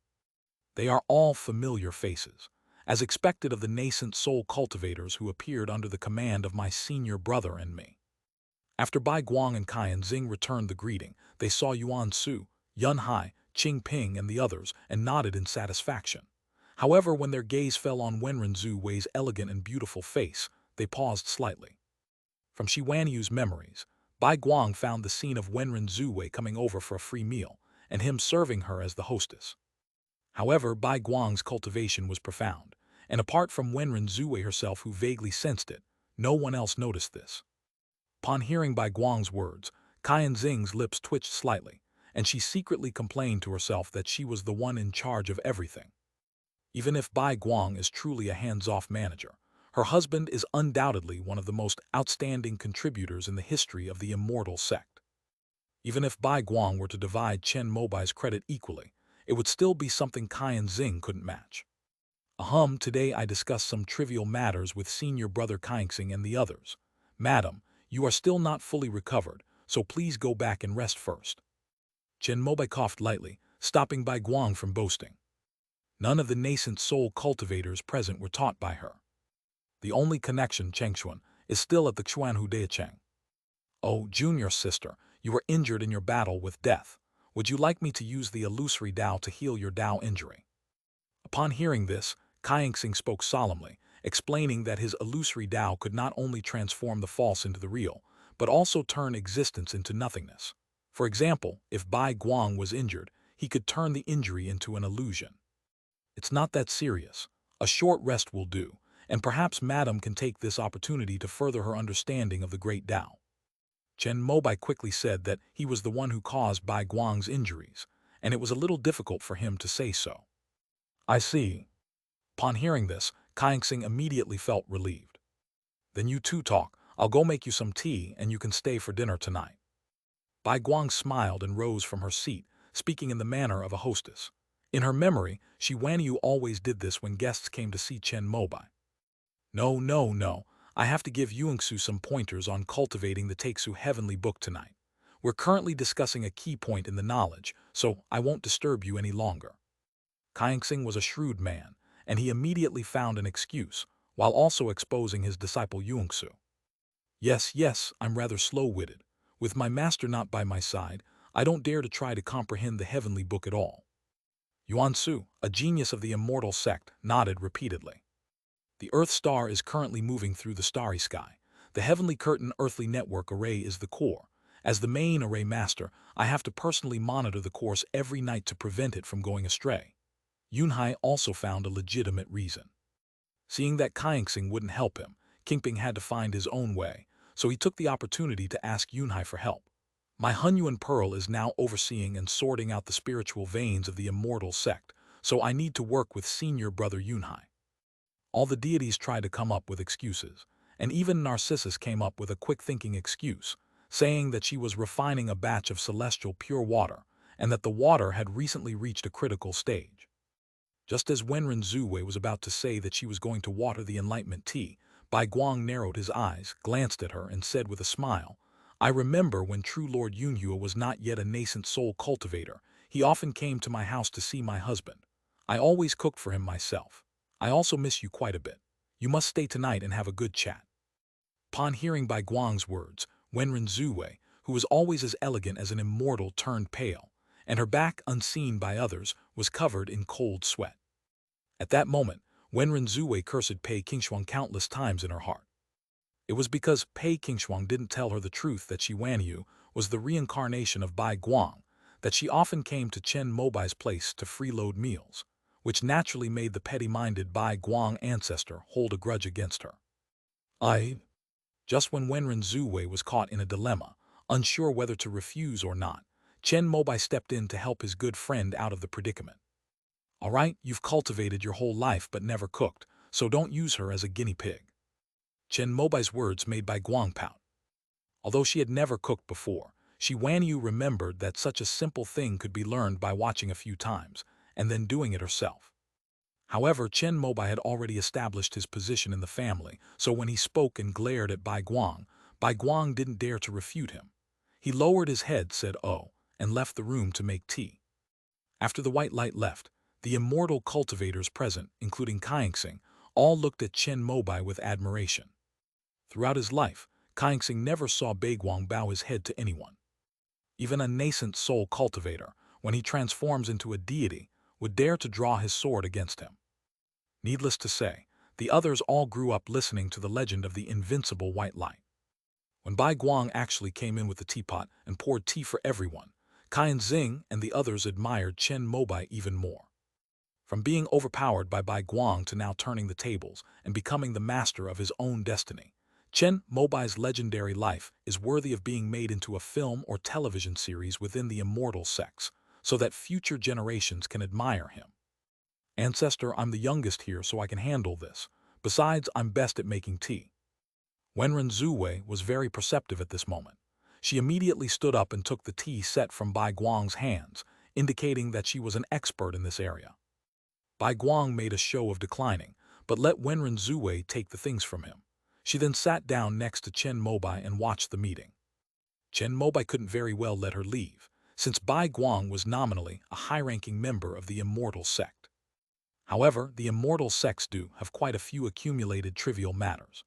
They are all familiar faces, as expected of the nascent soul cultivators who appeared under the command of my senior brother and me. After Bai Guang and Kaian Xing returned the greeting, they saw Yuan Su, Yun Hai, Qing Ping, and the others, and nodded in satisfaction. However, when their gaze fell on Wenren Zhu Wei's elegant and beautiful face, they paused slightly. From Shi Wanyu's memories, Bai Guang found the scene of Wenren Zhu Wei coming over for a free meal, and him serving her as the hostess. However, Bai Guang's cultivation was profound, and apart from Wenren Zhu Wei herself who vaguely sensed it, no one else noticed this. Upon hearing Bai Guang's words, Kaian Xing's lips twitched slightly, and she secretly complained to herself that she was the one in charge of everything. Even if Bai Guang is truly a hands-off manager, her husband is undoubtedly one of the most outstanding contributors in the history of the immortal sect. Even if Bai Guang were to divide Chen Mobai's credit equally, it would still be something Kaian Xing couldn't match. Today I discussed some trivial matters with senior brother Kaingsing and the others. Madam, you are still not fully recovered, so please go back and rest first. Chen Mobai coughed lightly, stopping Bai Guang from boasting. None of the nascent soul cultivators present were taught by her. The only connection, Chengxuan, is still at the Xuanhu Decheng. Oh, junior sister, you were injured in your battle with death. Would you like me to use the illusory Tao to heal your Tao injury? Upon hearing this, Kaingsing spoke solemnly, explaining that his illusory Tao could not only transform the false into the real, but also turn existence into nothingness. For example, if Bai Guang was injured, he could turn the injury into an illusion. It's not that serious. A short rest will do, and perhaps Madam can take this opportunity to further her understanding of the great Tao. Chen Mobai quickly said that he was the one who caused Bai Guang's injuries, and it was a little difficult for him to say so. I see. Upon hearing this, Kaingsing immediately felt relieved. Then you two talk. I'll go make you some tea and you can stay for dinner tonight. Bai Guang smiled and rose from her seat, speaking in the manner of a hostess. In her memory, Shi Wanyu always did this when guests came to see Chen Mobai. No, no, no. I have to give Yuangsu some pointers on cultivating the Takesu Heavenly Book tonight. We're currently discussing a key point in the knowledge, so I won't disturb you any longer. Kaingsing was a shrewd man, and he immediately found an excuse, while also exposing his disciple Yuangsu. Yes, I'm rather slow-witted. With my master not by my side, I don't dare to try to comprehend the heavenly book at all. Yuansu, a genius of the immortal sect, nodded repeatedly. The Earth star is currently moving through the starry sky. The heavenly curtain earthly network array is the core. As the main array master, I have to personally monitor the course every night to prevent it from going astray. Yunhai also found a legitimate reason. Seeing that Kaingsing wouldn't help him, Kingping had to find his own way, so he took the opportunity to ask Yunhai for help. My Hunyuan Pearl is now overseeing and sorting out the spiritual veins of the immortal sect, so I need to work with senior brother Yunhai. All the deities tried to come up with excuses, and even Narcissus came up with a quick-thinking excuse, saying that she was refining a batch of celestial pure water, and that the water had recently reached a critical stage. Just as Wenren Zuwei was about to say that she was going to water the enlightenment tea, Bai Guang narrowed his eyes, glanced at her, and said with a smile, I remember when true Lord Yunhua was not yet a nascent soul cultivator, he often came to my house to see my husband. I always cooked for him myself. I also miss you quite a bit. You must stay tonight and have a good chat. Upon hearing Bai Guang's words, Wenren Zuwei, who was always as elegant as an immortal, turned pale, and her back, unseen by others, was covered in cold sweat. At that moment, Wenren Zuwei cursed Pei Qingshuang countless times in her heart. It was because Pei Qingshuang didn't tell her the truth that Shi Wanyu was the reincarnation of Bai Guang, that she often came to Chen Mobai's place to freeload meals, which naturally made the petty-minded Bai Guang ancestor hold a grudge against her. Just when Wenren Zuwei was caught in a dilemma, unsure whether to refuse or not, Chen Mobai stepped in to help his good friend out of the predicament. All right, you've cultivated your whole life but never cooked, so don't use her as a guinea pig. Chen Mobai's words made Bai Guang pout. Although she had never cooked before, Shi Wanyu remembered that such a simple thing could be learned by watching a few times, and then doing it herself. However, Chen Mobai had already established his position in the family, so when he spoke and glared at Bai Guang didn't dare to refute him. He lowered his head, said "Oh," and left the room to make tea. After the white light left, the immortal cultivators present, including Kaingsing, all looked at Chen Mobai with admiration. Throughout his life, Kaingsing never saw Bai Guang bow his head to anyone. Even a nascent soul cultivator, when he transforms into a deity, would dare to draw his sword against him. Needless to say, the others all grew up listening to the legend of the invincible white light. When Bai Guang actually came in with the teapot and poured tea for everyone, Kaingsing and the others admired Chen Mobai even more. From being overpowered by Bai Guang to now turning the tables and becoming the master of his own destiny, Chen Mobai's legendary life is worthy of being made into a film or television series within the immortal sects, so that future generations can admire him. Ancestor, I'm the youngest here, so I can handle this. Besides, I'm best at making tea. Wenren Zuwei was very perceptive at this moment. She immediately stood up and took the tea set from Bai Guang's hands, indicating that she was an expert in this area. Bai Guang made a show of declining, but let Wenren Zuwei take the things from him. She then sat down next to Chen Mobai and watched the meeting. Chen Mobai couldn't very well let her leave, since Bai Guang was nominally a high-ranking member of the immortal sect. However, the immortal sects do have quite a few accumulated trivial matters.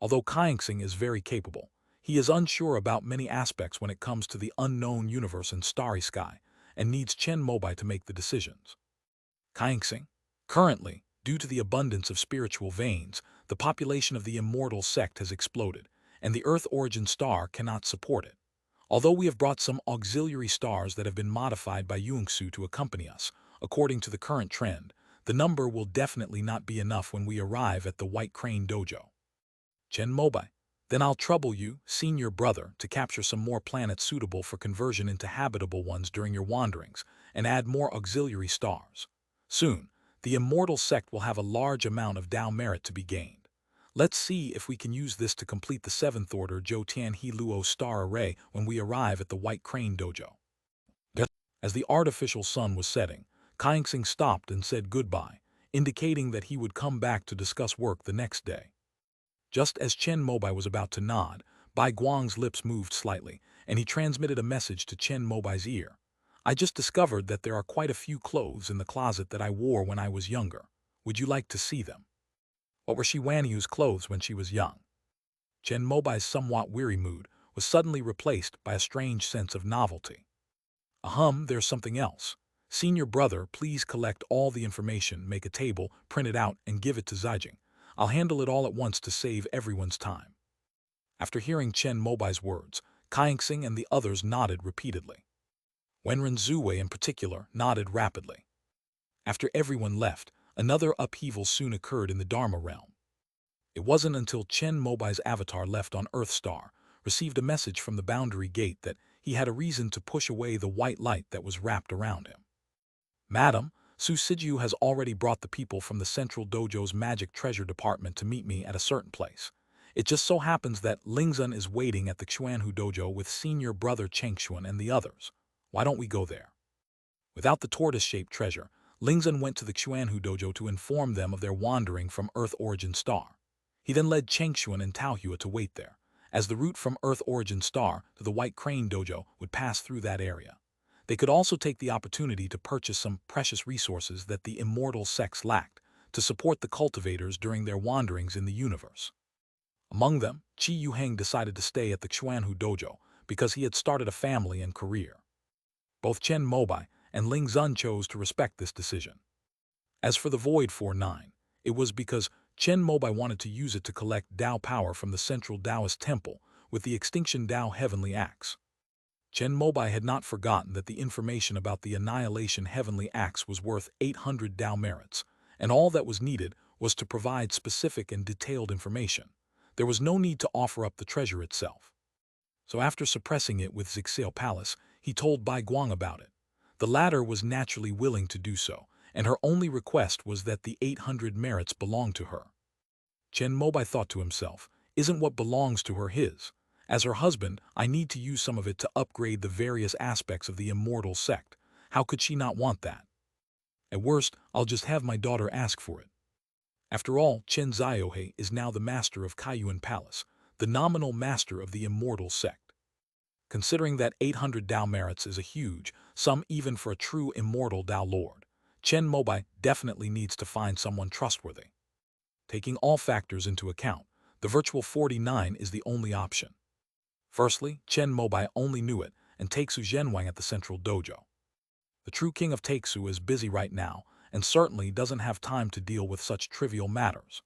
Although Kaingsing is very capable, he is unsure about many aspects when it comes to the unknown universe and starry sky, and needs Chen Mobai to make the decisions. Kaixing. Currently, due to the abundance of spiritual veins, the population of the immortal sect has exploded, and the Earth origin star cannot support it. Although we have brought some auxiliary stars that have been modified by Yungsu to accompany us, according to the current trend, the number will definitely not be enough when we arrive at the White Crane Dojo. Chen Mobai. Then I'll trouble you, senior brother, to capture some more planets suitable for conversion into habitable ones during your wanderings, and add more auxiliary stars. Soon, the immortal sect will have a large amount of Dao merit to be gained. Let's see if we can use this to complete the 7th order Zhou Tian He Luo star array when we arrive at the White Crane Dojo. As the artificial sun was setting, Kaixing stopped and said goodbye, indicating that he would come back to discuss work the next day. Just as Chen Mobai was about to nod, Bai Guang's lips moved slightly, and he transmitted a message to Chen Mobai's ear. I just discovered that there are quite a few clothes in the closet that I wore when I was younger. Would you like to see them? What were Shi Wanniu's clothes when she was young? Chen Mobai's somewhat weary mood was suddenly replaced by a strange sense of novelty. There's something else. Senior brother, please collect all the information, make a table, print it out, and give it to Zijing. I'll handle it all at once to save everyone's time. After hearing Chen Mobai's words, Kaixing and the others nodded repeatedly. Wenren Zuwei in particular nodded rapidly. After everyone left, another upheaval soon occurred in the Dharma realm. It wasn't until Chen Mobai's avatar left on Earth Star received a message from the boundary gate that he had a reason to push away the white light that was wrapped around him. Madam, Su Sijiu has already brought the people from the Central Dojo's Magic Treasure Department to meet me at a certain place. It just so happens that Lingzhen is waiting at the Xuanhu Dojo with senior brother Chengxuan and the others. Why don't we go there? Without the tortoise-shaped treasure, Lingzhen went to the Xuanhu Dojo to inform them of their wandering from Earth Origin Star. He then led Chengxuan and Taohua to wait there, as the route from Earth Origin Star to the White Crane Dojo would pass through that area. They could also take the opportunity to purchase some precious resources that the immortal sects lacked to support the cultivators during their wanderings in the universe. Among them, Qi Yuheng decided to stay at the Xuanhu Dojo because he had started a family and career. Both Chen Mobai and Lingzhen chose to respect this decision. As for the Void 49, it was because Chen Mobai wanted to use it to collect Dao power from the central Taoist temple with the Extinction Dao Heavenly Axe. Chen Mobai had not forgotten that the information about the Annihilation Heavenly Axe was worth 800 Dao merits, and all that was needed was to provide specific and detailed information. There was no need to offer up the treasure itself. So after suppressing it with Zixao Palace, he told Bai Guang about it. The latter was naturally willing to do so, and her only request was that the 800 merits belonged to her. Chen Mobai thought to himself, isn't what belongs to her his? As her husband, I need to use some of it to upgrade the various aspects of the immortal sect. How could she not want that? At worst, I'll just have my daughter ask for it. After all, Chen Ziohe is now the master of Kaiyuan Palace, the nominal master of the immortal sect. Considering that 800 Dao merits is a huge sum even for a true immortal Dao lord, Chen Mobai definitely needs to find someone trustworthy. Taking all factors into account, the virtual 49 is the only option. Firstly, Chen Mobai only knew it and Taixu Zhenwang at the central dojo. The true king of Taixu is busy right now and certainly doesn't have time to deal with such trivial matters.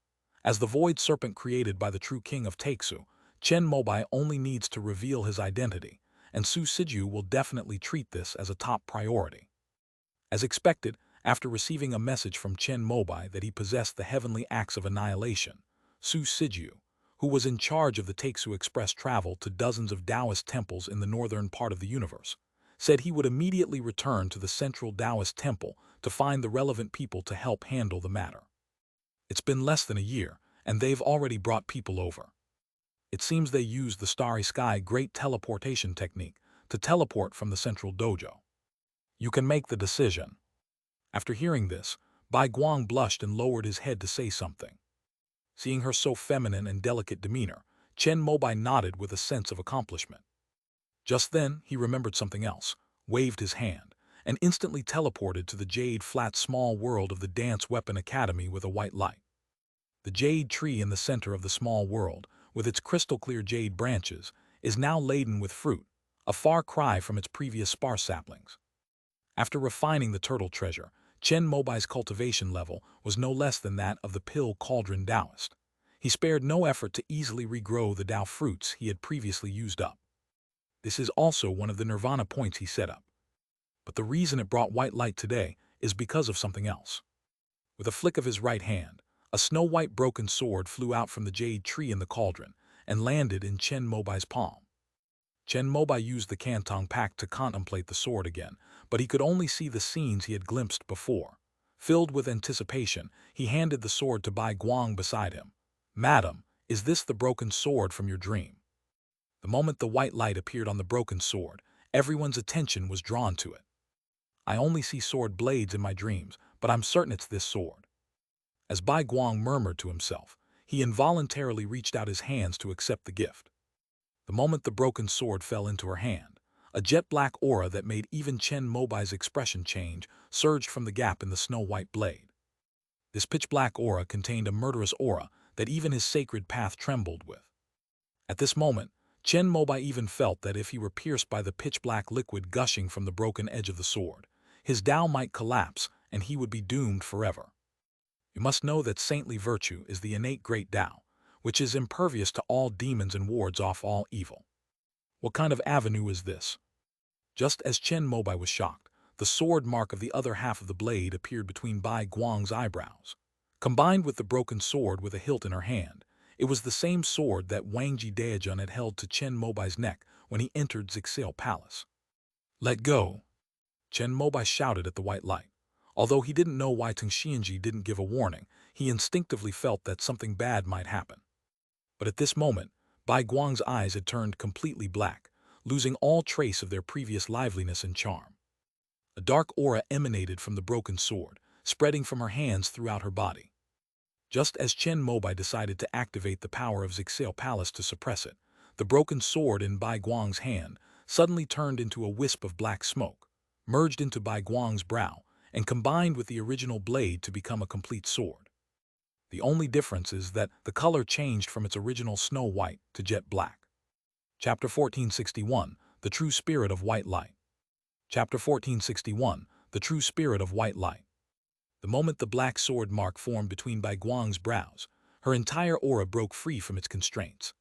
As the void serpent created by the true king of Taixu, Chen Mobai only needs to reveal his identity, and Su Sijiu will definitely treat this as a top priority. As expected, after receiving a message from Chen Mobai that he possessed the heavenly axe of annihilation, Su Sijiu, who was in charge of the Taixu Express travel to dozens of Taoist temples in the northern part of the universe, said he would immediately return to the central Taoist temple to find the relevant people to help handle the matter. It's been less than a year, and they've already brought people over. It seems they used the Starry Sky Great Teleportation technique to teleport from the central dojo. You can make the decision. After hearing this, Bai Guang blushed and lowered his head to say something. Seeing her so feminine and delicate demeanor, Chen Mobai nodded with a sense of accomplishment. Just then, he remembered something else, waved his hand, and instantly teleported to the jade flat small world of the Dance Weapon Academy with a white light. The jade tree in the center of the small world, with its crystal-clear jade branches, is now laden with fruit, a far cry from its previous sparse saplings. After refining the turtle treasure, Chen Mobai's cultivation level was no less than that of the pill cauldron Taoist. He spared no effort to easily regrow the Tao fruits he had previously used up. This is also one of the nirvana points he set up. But the reason it brought white light today is because of something else. With a flick of his right hand, a snow-white broken sword flew out from the jade tree in the cauldron and landed in Chen Mobai's palm. Chen Mobai used the Cantong pact to contemplate the sword again, but he could only see the scenes he had glimpsed before. Filled with anticipation, he handed the sword to Bai Guang beside him. "Madam, is this the broken sword from your dream?" The moment the white light appeared on the broken sword, everyone's attention was drawn to it. "I only see sword blades in my dreams, but I'm certain it's this sword." As Bai Guang murmured to himself, he involuntarily reached out his hands to accept the gift. The moment the broken sword fell into her hand, a jet-black aura that made even Chen Mobai's expression change surged from the gap in the snow-white blade. This pitch-black aura contained a murderous aura that even his sacred path trembled with. At this moment, Chen Mobai even felt that if he were pierced by the pitch-black liquid gushing from the broken edge of the sword, his Tao might collapse and he would be doomed forever. You must know that saintly virtue is the innate great Tao, which is impervious to all demons and wards off all evil. What kind of avenue is this? Just as Chen Mobai was shocked, the sword mark of the other half of the blade appeared between Bai Guang's eyebrows. Combined with the broken sword with a hilt in her hand, it was the same sword that Wang Ji Daijun had held to Chen Mobai's neck when he entered Zixil Palace. "Let go!" Chen Mobai shouted at the white light. Although he didn't know why Teng Xianji didn't give a warning, he instinctively felt that something bad might happen. But at this moment, Bai Guang's eyes had turned completely black, losing all trace of their previous liveliness and charm. A dark aura emanated from the broken sword, spreading from her hands throughout her body. Just as Chen Mobai decided to activate the power of Zixil Palace to suppress it, the broken sword in Bai Guang's hand suddenly turned into a wisp of black smoke, merged into Bai Guang's brow, and combined with the original blade to become a complete sword. The only difference is that the color changed from its original snow white to jet black. Chapter 1461, The True Spirit of White Light. Chapter 1461, The True Spirit of White Light. The moment the black sword mark formed between Bai Guang's brows, her entire aura broke free from its constraints.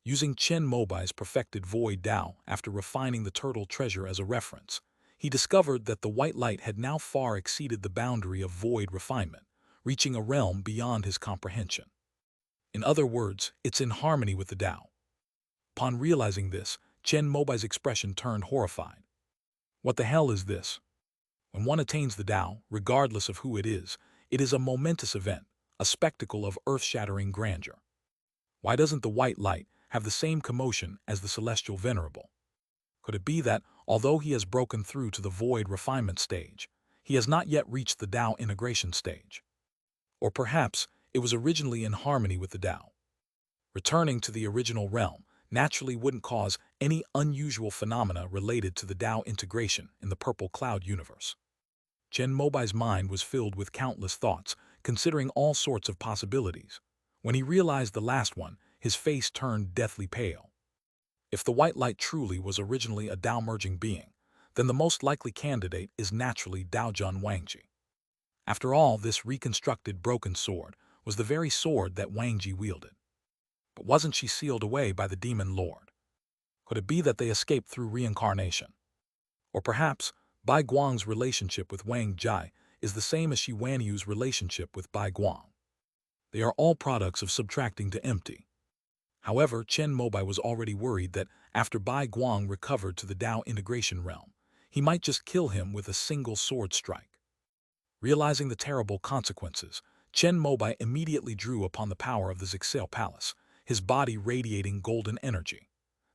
Using Chen Mobai's perfected void Tao after refining the turtle treasure as a reference, he discovered that the white light had now far exceeded the boundary of void refinement, reaching a realm beyond his comprehension. In other words, it's in harmony with the Tao. Upon realizing this, Chen Mobai's expression turned horrified. What the hell is this? When one attains the Tao, regardless of who it is a momentous event, a spectacle of earth-shattering grandeur. Why doesn't the white light have the same commotion as the celestial venerable? Could it be that, although he has broken through to the void refinement stage, he has not yet reached the Tao integration stage? Or perhaps it was originally in harmony with the Tao. Returning to the original realm naturally wouldn't cause any unusual phenomena related to the Tao integration in the purple cloud universe. Chen Mobai's mind was filled with countless thoughts, considering all sorts of possibilities. When he realized the last one, his face turned deathly pale. If the white light truly was originally a Tao-merging being, then the most likely candidate is naturally Daojun Wangji. After all, this reconstructed broken sword was the very sword that Wangji wielded. But wasn't she sealed away by the demon lord? Could it be that they escaped through reincarnation? Or perhaps Bai Guang's relationship with Wang Jai is the same as Shi Wanniu's relationship with Bai Guang. They are all products of subtracting to empty. However, Chen Mobai was already worried that after Bai Guang recovered to the Tao integration realm, he might just kill him with a single sword strike. Realizing the terrible consequences, Chen Mobai immediately drew upon the power of the Zixil Palace, his body radiating golden energy.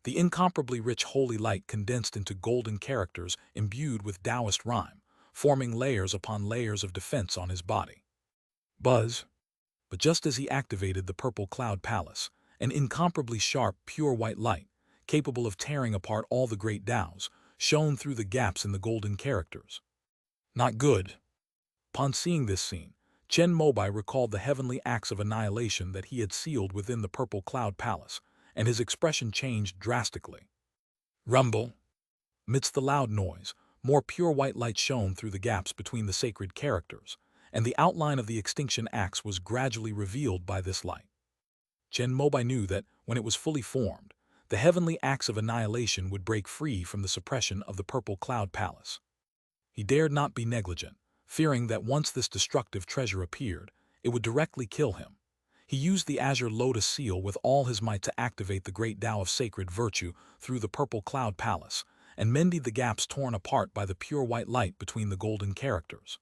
The incomparably rich holy light condensed into golden characters imbued with Taoist rhyme, forming layers upon layers of defense on his body. Buzz. But just as he activated the purple cloud palace, an incomparably sharp, pure white light, capable of tearing apart all the great Taos, shone through the gaps in the golden characters. Not good. Upon seeing this scene, Chen Mobai recalled the heavenly acts of annihilation that he had sealed within the purple cloud palace, and his expression changed drastically. Rumble. Amidst the loud noise, more pure white light shone through the gaps between the sacred characters, and the outline of the extinction axe was gradually revealed by this light. Chen Mobai knew that, when it was fully formed, the heavenly axe of annihilation would break free from the suppression of the purple cloud palace. He dared not be negligent, fearing that once this destructive treasure appeared, it would directly kill him. He used the azure lotus seal with all his might to activate the great Tao of sacred virtue through the purple cloud palace, and mended the gaps torn apart by the pure white light between the golden characters.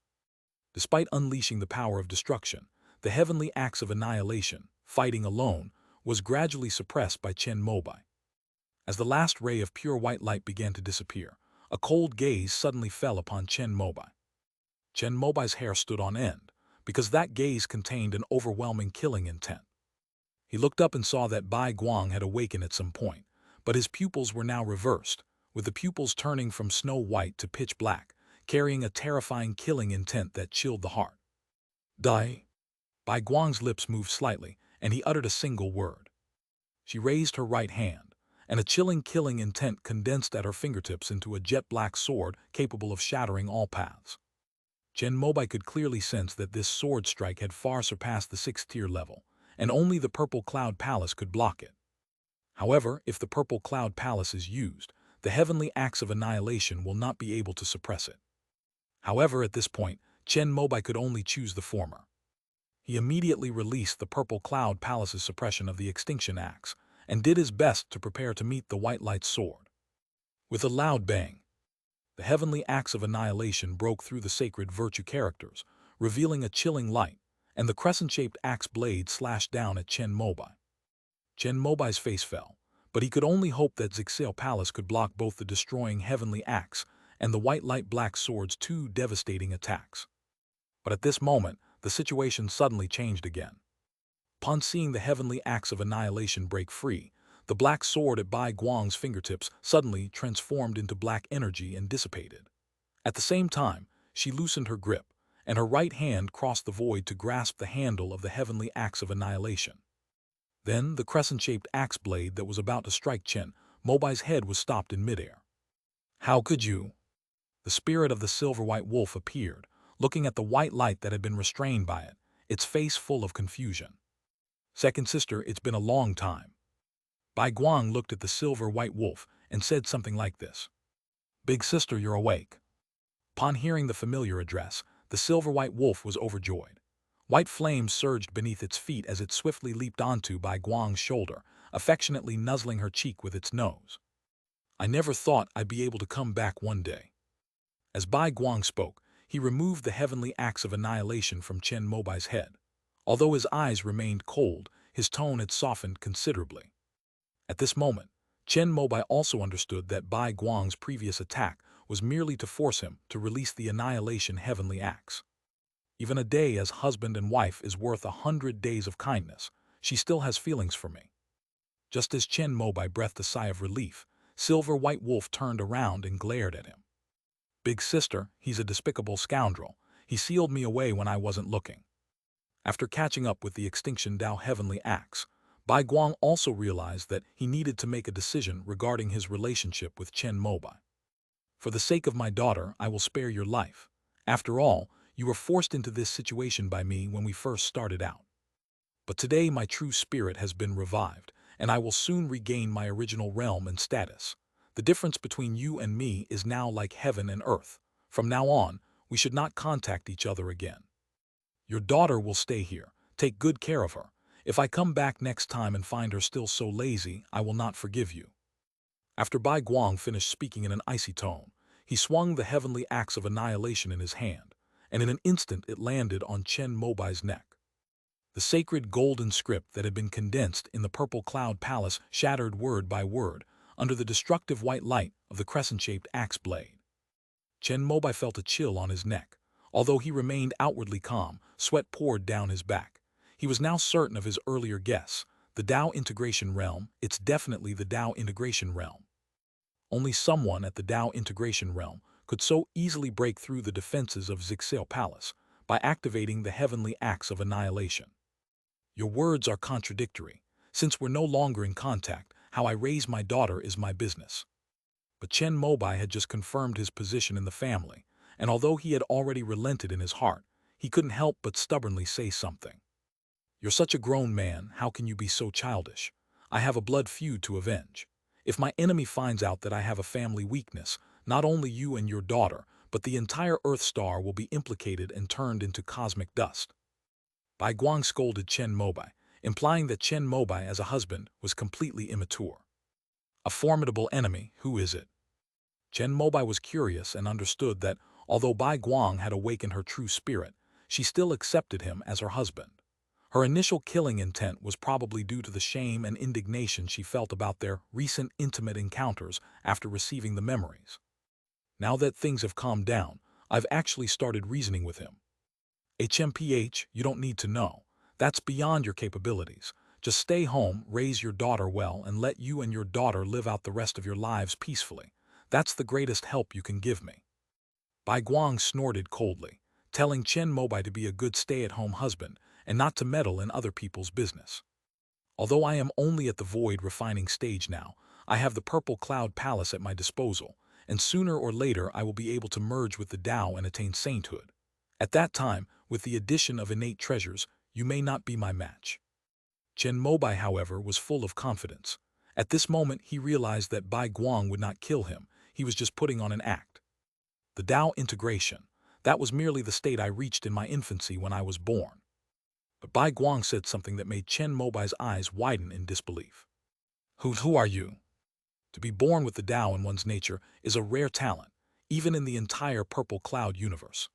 Despite unleashing the power of destruction, the heavenly axe of annihilation, fighting alone, was gradually suppressed by Chen Mobai. As the last ray of pure white light began to disappear, a cold gaze suddenly fell upon Chen Mobai. Chen Mobai's hair stood on end, because that gaze contained an overwhelming killing intent. He looked up and saw that Bai Guang had awakened at some point, but his pupils were now reversed, with the pupils turning from snow white to pitch black, carrying a terrifying killing intent that chilled the heart. Die. Bai Guang's lips moved slightly, and he uttered a single word. She raised her right hand, and a chilling killing intent condensed at her fingertips into a jet-black sword capable of shattering all paths. Chen Mobai could clearly sense that this sword strike had far surpassed the 6th-tier level, and only the Purple Cloud Palace could block it. However, if the Purple Cloud Palace is used, the heavenly axe of annihilation will not be able to suppress it. However, at this point, Chen Mobai could only choose the former. He immediately released the Purple Cloud Palace's suppression of the extinction axe, and did his best to prepare to meet the white light sword. With a loud bang, the heavenly axe of annihilation broke through the sacred virtue characters, revealing a chilling light, and the crescent-shaped axe blade slashed down at Chen Mobai. Chen Mobai's face fell, but he could only hope that Zixil Palace could block both the destroying heavenly axe and the white light black sword's two devastating attacks. But at this moment, the situation suddenly changed again. Upon seeing the heavenly axe of annihilation break free, the black sword at Bai Guang's fingertips suddenly transformed into black energy and dissipated. At the same time, she loosened her grip, and her right hand crossed the void to grasp the handle of the heavenly axe of annihilation. Then, the crescent-shaped axe blade that was about to strike Chen Mobai's head was stopped in midair. How could you? The spirit of the silver-white wolf appeared, looking at the white light that had been restrained by it, its face full of confusion. Second sister, it's been a long time. Bai Guang looked at the silver-white wolf and said something like this. Big sister, you're awake. Upon hearing the familiar address, the silver-white wolf was overjoyed. White flames surged beneath its feet as it swiftly leaped onto Bai Guang's shoulder, affectionately nuzzling her cheek with its nose. I never thought I'd be able to come back one day. As Bai Guang spoke, he removed the heavenly axe of annihilation from Chen Mobai's head. Although his eyes remained cold, his tone had softened considerably. At this moment, Chen Mobai also understood that Bai Guang's previous attack was merely to force him to release the annihilation heavenly axe. Even a day as husband and wife is worth 100 days of kindness. She still has feelings for me. Just as Chen Mobai breathed a sigh of relief, Silver White Wolf turned around and glared at him. Big sister, he's a despicable scoundrel. He sealed me away when I wasn't looking. After catching up with the Extinction Tao Heavenly Axe, Bai Guang also realized that he needed to make a decision regarding his relationship with Chen Mobai. For the sake of my daughter, I will spare your life. After all, you were forced into this situation by me when we first started out. But today my true spirit has been revived, and I will soon regain my original realm and status. The difference between you and me is now like heaven and earth. From now on, we should not contact each other again. Your daughter will stay here. Take good care of her. If I come back next time and find her still so lazy, I will not forgive you. After Bai Guang finished speaking in an icy tone, he swung the heavenly axe of annihilation in his hand, and in an instant it landed on Chen Mobai's neck. The sacred golden script that had been condensed in the Purple Cloud Palace shattered word by word under the destructive white light of the crescent-shaped axe blade. Chen Mobai felt a chill on his neck. Although he remained outwardly calm, sweat poured down his back. He was now certain of his earlier guess. The Tao Integration Realm, it's definitely the Tao Integration Realm. Only someone at the Tao Integration Realm could so easily break through the defenses of Zixil Palace by activating the heavenly axe of annihilation. Your words are contradictory. Since we're no longer in contact, how I raise my daughter is my business. But Chen Mobai had just confirmed his position in the family, and although he had already relented in his heart, he couldn't help but stubbornly say something. "You're such a grown man, how can you be so childish? I have a blood feud to avenge. If my enemy finds out that I have a family weakness, not only you and your daughter, but the entire Earth star will be implicated and turned into cosmic dust." Bai Guang scolded Chen Mobai, implying that Chen Mobai as a husband was completely immature. "A formidable enemy, who is it?" Chen Mobai was curious and understood that, although Bai Guang had awakened her true spirit, she still accepted him as her husband. Her initial killing intent was probably due to the shame and indignation she felt about their recent intimate encounters after receiving the memories. "Now that things have calmed down, I've actually started reasoning with him. HMPH, you don't need to know. That's beyond your capabilities. Just stay home, raise your daughter well, and let you and your daughter live out the rest of your lives peacefully. That's the greatest help you can give me." Bai Guang snorted coldly, telling Chen Mobai to be a good stay-at-home husband and not to meddle in other people's business. "Although I am only at the void refining stage now, I have the Purple Cloud Palace at my disposal, and sooner or later I will be able to merge with the Tao and attain sainthood. At that time, with the addition of innate treasures, you may not be my match." Chen Mobai, however, was full of confidence. At this moment, he realized that Bai Guang would not kill him. He was just putting on an act. The Tao integration, that was merely the state I reached in my infancy when I was born. But Bai Guang said something that made Chen Mobai's eyes widen in disbelief. Who are you? To be born with the Tao in one's nature is a rare talent, even in the entire Purple Cloud universe.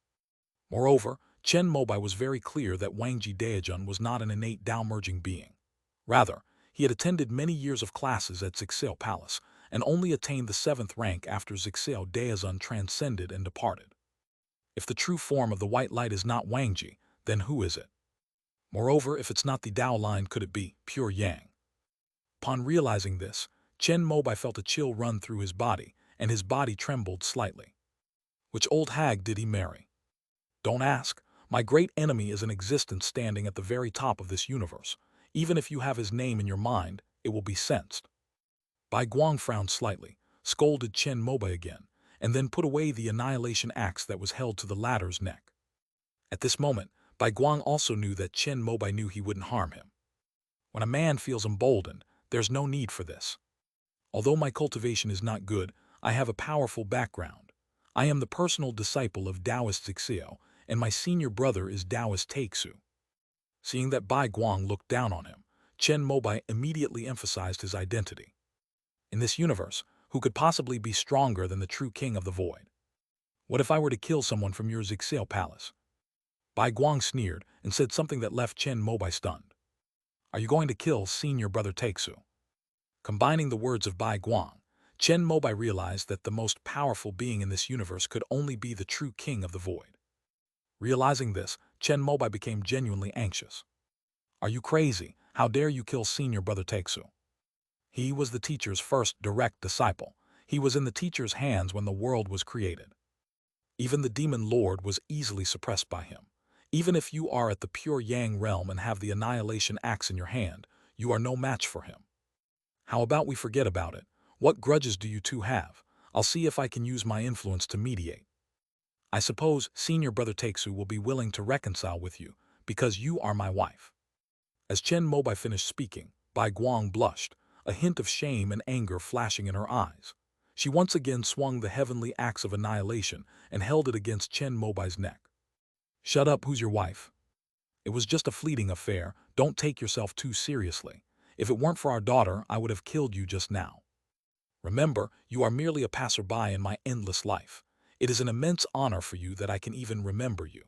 Moreover, Chen Mobai was very clear that Wangji Daijun was not an innate Tao-merging being. Rather, he had attended many years of classes at Zixao Palace and only attained the 7th rank after Zixao Daijun transcended and departed. If the true form of the white light is not Wangji, then who is it? Moreover, if it's not the Tao line, could it be pure Yang? Upon realizing this, Chen Mobai felt a chill run through his body, and his body trembled slightly. Which old hag did he marry? Don't ask. My great enemy is an existence standing at the very top of this universe. Even if you have his name in your mind, it will be sensed. Bai Guang frowned slightly, scolded Chen Mobai again, and then put away the annihilation axe that was held to the latter's neck. At this moment, Bai Guang also knew that Chen Mobai knew he wouldn't harm him. When a man feels emboldened, there's no need for this. Although my cultivation is not good, I have a powerful background. I am the personal disciple of Taoist Zixio, and my senior brother is Taoist Taixu. Seeing that Bai Guang looked down on him, Chen Mobai immediately emphasized his identity. In this universe, who could possibly be stronger than the true king of the void? What if I were to kill someone from your Zixio palace? Bai Guang sneered and said something that left Chen Mobai stunned. Are you going to kill senior brother Taixu? Combining the words of Bai Guang, Chen Mobai realized that the most powerful being in this universe could only be the true king of the void. Realizing this, Chen Mobai became genuinely anxious. Are you crazy? How dare you kill senior brother Taixu? He was the teacher's first direct disciple. He was in the teacher's hands when the world was created. Even the demon lord was easily suppressed by him. Even if you are at the pure Yang realm and have the annihilation axe in your hand, you are no match for him. How about we forget about it? What grudges do you two have? I'll see if I can use my influence to mediate. I suppose senior brother Taixu will be willing to reconcile with you, because you are my wife. As Chen Mobai finished speaking, Bai Guang blushed, a hint of shame and anger flashing in her eyes. She once again swung the heavenly axe of annihilation and held it against Chen Mobai's neck. Shut up, who's your wife? It was just a fleeting affair, don't take yourself too seriously. If it weren't for our daughter, I would have killed you just now. Remember, you are merely a passerby in my endless life. It is an immense honor for you that I can even remember you.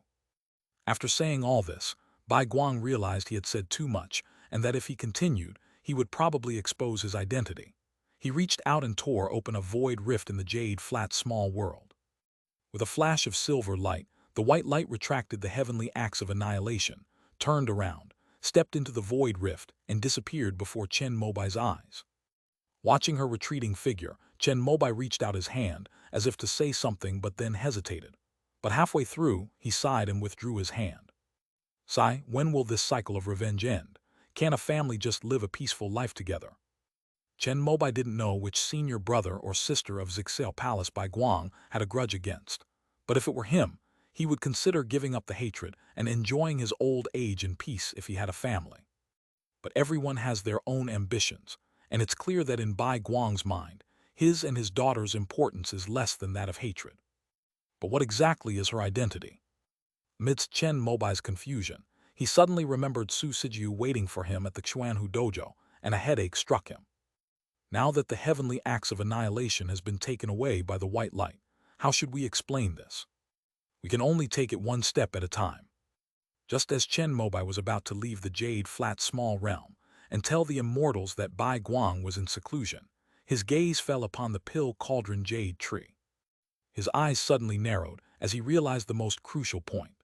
After saying all this, Bai Guang realized he had said too much, and that if he continued, he would probably expose his identity. He reached out and tore open a void rift in the jade flat small world. With a flash of silver light, the white light retracted the heavenly axe of annihilation, turned around, stepped into the void rift, and disappeared before Chen Mobai's eyes. Watching her retreating figure, Chen Mobai reached out his hand, as if to say something but then hesitated. But halfway through, he sighed and withdrew his hand. Sigh, when will this cycle of revenge end? Can a family just live a peaceful life together? Chen Mobai didn't know which senior brother or sister of Zixel Palace Bai Guang had a grudge against, but if it were him, he would consider giving up the hatred and enjoying his old age in peace if he had a family. But everyone has their own ambitions, and it's clear that in Bai Guang's mind, his and his daughter's importance is less than that of hatred. But what exactly is her identity? Amidst Chen Mobai's confusion, he suddenly remembered Su Sijiu waiting for him at the Xuanhu dojo, and a headache struck him. Now that the heavenly axe of annihilation has been taken away by the white light, how should we explain this? We can only take it one step at a time. Just as Chen Mobai was about to leave the jade flat small realm and tell the immortals that Bai Guang was in seclusion, his gaze fell upon the pill cauldron jade tree. His eyes suddenly narrowed as he realized the most crucial point.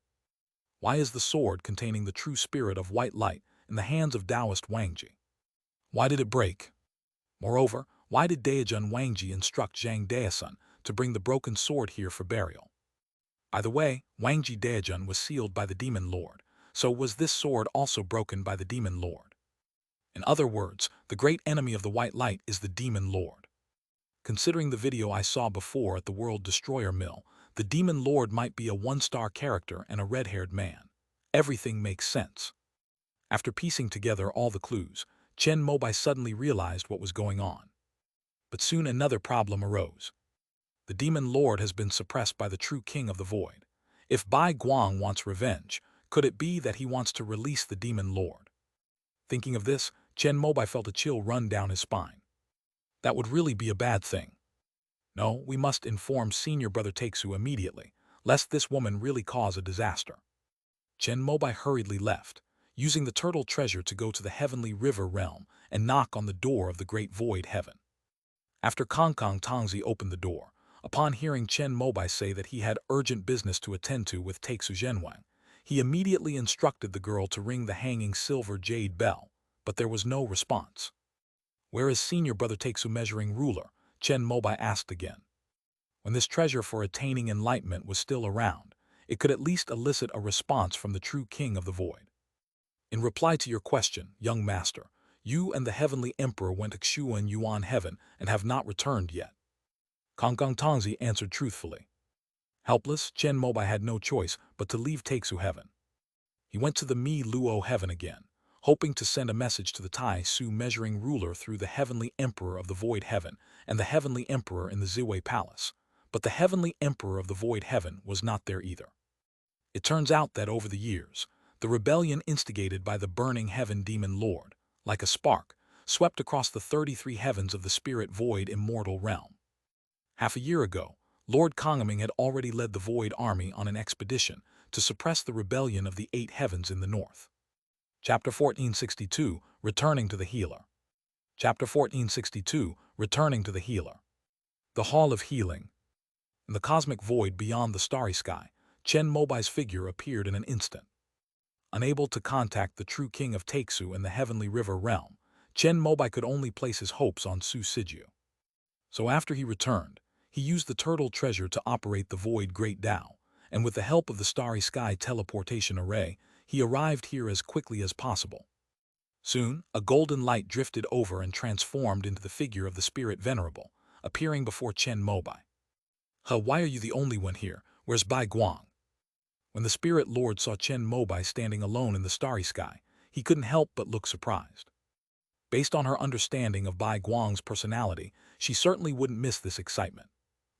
Why is the sword containing the true spirit of white light in the hands of Taoist Wangji? Why did it break? Moreover, why did Daijun Wangji instruct Zhang Daesun to bring the broken sword here for burial? By the way, Wangji Daijun was sealed by the Demon Lord, so was this sword also broken by the Demon Lord? In other words, the great enemy of the white light is the Demon Lord. Considering the video I saw before at the World Destroyer Mill, the Demon Lord might be a one-star character and a red-haired man. Everything makes sense. After piecing together all the clues, Chen Mobai suddenly realized what was going on. But soon another problem arose. The Demon Lord has been suppressed by the true King of the Void. If Bai Guang wants revenge, could it be that he wants to release the Demon Lord? Thinking of this, Chen Mobai felt a chill run down his spine. That would really be a bad thing. No, we must inform Senior Brother Takesu immediately, lest this woman really cause a disaster. Chen Mobai hurriedly left, using the turtle treasure to go to the heavenly river realm and knock on the door of the great void heaven. After Kong Kong Tongzi opened the door, upon hearing Chen Mobai say that he had urgent business to attend to with Takesu Zhenwang, he immediately instructed the girl to ring the hanging silver jade bell, but there was no response. Where is Senior Brother Takesu measuring ruler? Chen Mobai asked again. When this treasure for attaining enlightenment was still around, it could at least elicit a response from the true King of the Void. In reply to your question, young master, you and the Heavenly Emperor went to Xuan Yuan Heaven and have not returned yet. Kong Kong Tongzi answered truthfully. Helpless, Chen Mobai had no choice but to leave Takesu Heaven. He went to the Mi Luo Heaven again, hoping to send a message to the Tai Su measuring ruler through the Heavenly Emperor of the Void Heaven and the Heavenly Emperor in the Ziwei Palace, but the Heavenly Emperor of the Void Heaven was not there either. It turns out that over the years, the rebellion instigated by the Burning Heaven Demon Lord, like a spark, swept across the 33 heavens of the Spirit Void Immortal Realm. Half a year ago, Lord Kongaming had already led the Void Army on an expedition to suppress the rebellion of the 8 heavens in the north. Chapter 1462, Returning to the Healer. Chapter 1462, Returning to the Healer. The Hall of Healing. In the cosmic void beyond the starry sky, Chen Mobai's figure appeared in an instant. Unable to contact the true King of Takesu in the Heavenly River realm, Chen Mobai could only place his hopes on Su Sijiu. So after he returned, he used the turtle treasure to operate the Void Great Tao, and with the help of the Starry Sky teleportation array, he arrived here as quickly as possible. Soon, a golden light drifted over and transformed into the figure of the Spirit Venerable, appearing before Chen Mobai. Why are you the only one here? Where's Bai Guang? When the Spirit Lord saw Chen Mobai standing alone in the starry sky, he couldn't help but look surprised. Based on her understanding of Bai Guang's personality, she certainly wouldn't miss this excitement.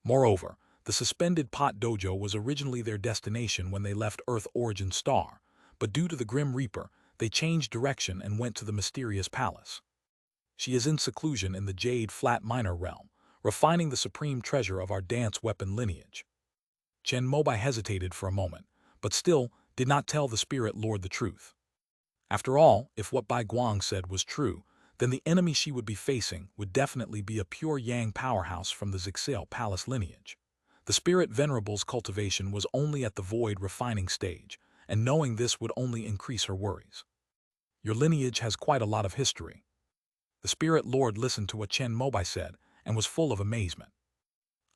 Moreover, the suspended pot dojo was originally their destination when they left Earth Origin Star, but due to the Grim Reaper, they changed direction and went to the mysterious palace. She is in seclusion in the Jade Flat Minor realm, refining the supreme treasure of our dance weapon lineage. Chen Mobai hesitated for a moment, but still did not tell the Spirit Lord the truth. After all, if what Bai Guang said was true, then the enemy she would be facing would definitely be a pure Yang powerhouse from the Zixel Palace lineage. The Spirit Venerable's cultivation was only at the void refining stage, and knowing this would only increase her worries. Your lineage has quite a lot of history. The Spirit Lord listened to what Chen Mobai said and was full of amazement.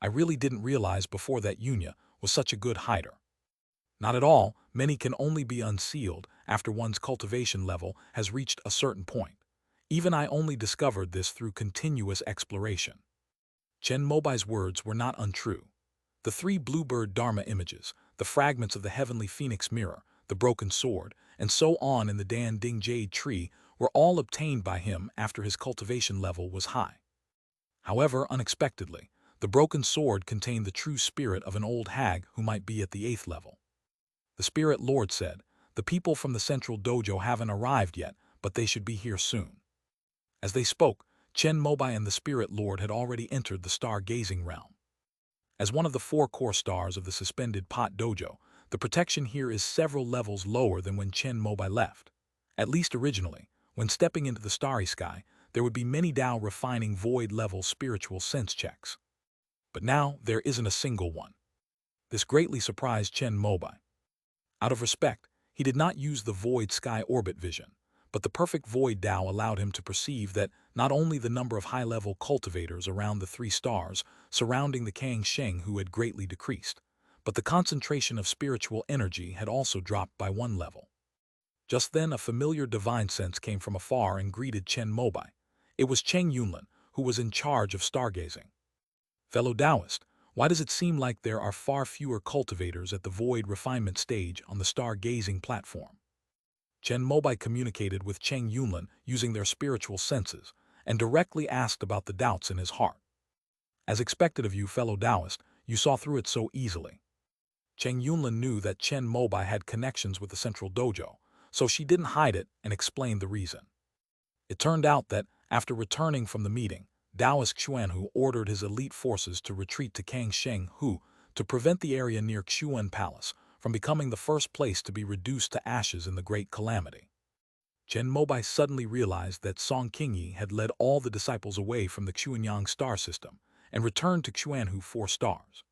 I really didn't realize before that Yunya was such a good hider. Not at all, many can only be unsealed after one's cultivation level has reached a certain point. Even I only discovered this through continuous exploration. Chen Mobai's words were not untrue. The three bluebird Dharma images, the fragments of the heavenly phoenix mirror, the broken sword, and so on in the Dan Ding Jade tree were all obtained by him after his cultivation level was high. However, unexpectedly, the broken sword contained the true spirit of an old hag who might be at the 8th level. The spirit lord said, "The people from the central dojo haven't arrived yet, but they should be here soon." As they spoke, Chen Mobai and the spirit lord had already entered the star-gazing realm. As one of the 4 core stars of the suspended pot dojo, the protection here is several levels lower than when Chen Mobai left. At least originally, when stepping into the starry sky, there would be many Dao refining void-level spiritual sense checks. But now, there isn't a single one. This greatly surprised Chen Mobai. Out of respect, he did not use the void sky orbit vision, but the perfect void Dao allowed him to perceive that not only the number of high-level cultivators around the 3 stars surrounding the Kang Sheng who had greatly decreased, but the concentration of spiritual energy had also dropped by 1 level. Just then a familiar divine sense came from afar and greeted Chen Mobai. It was Cheng Yunlin, who was in charge of stargazing. "Fellow Taoist, why does it seem like there are far fewer cultivators at the void refinement stage on the stargazing platform?" Chen Mobai communicated with Cheng Yunlin using their spiritual senses and directly asked about the doubts in his heart. "As expected of you, fellow Taoist, you saw through it so easily." Cheng Yunlin knew that Chen Mobai had connections with the central dojo, so she didn't hide it and explained the reason. It turned out that, after returning from the meeting, Taoist Xuanhu ordered his elite forces to retreat to Kangsheng Hu to prevent the area near Xuan Palace from becoming the first place to be reduced to ashes in the Great Calamity. Chen Mobai suddenly realized that Song Qingyi had led all the disciples away from the Xuanyang star system and returned to Xuanhu 4 stars.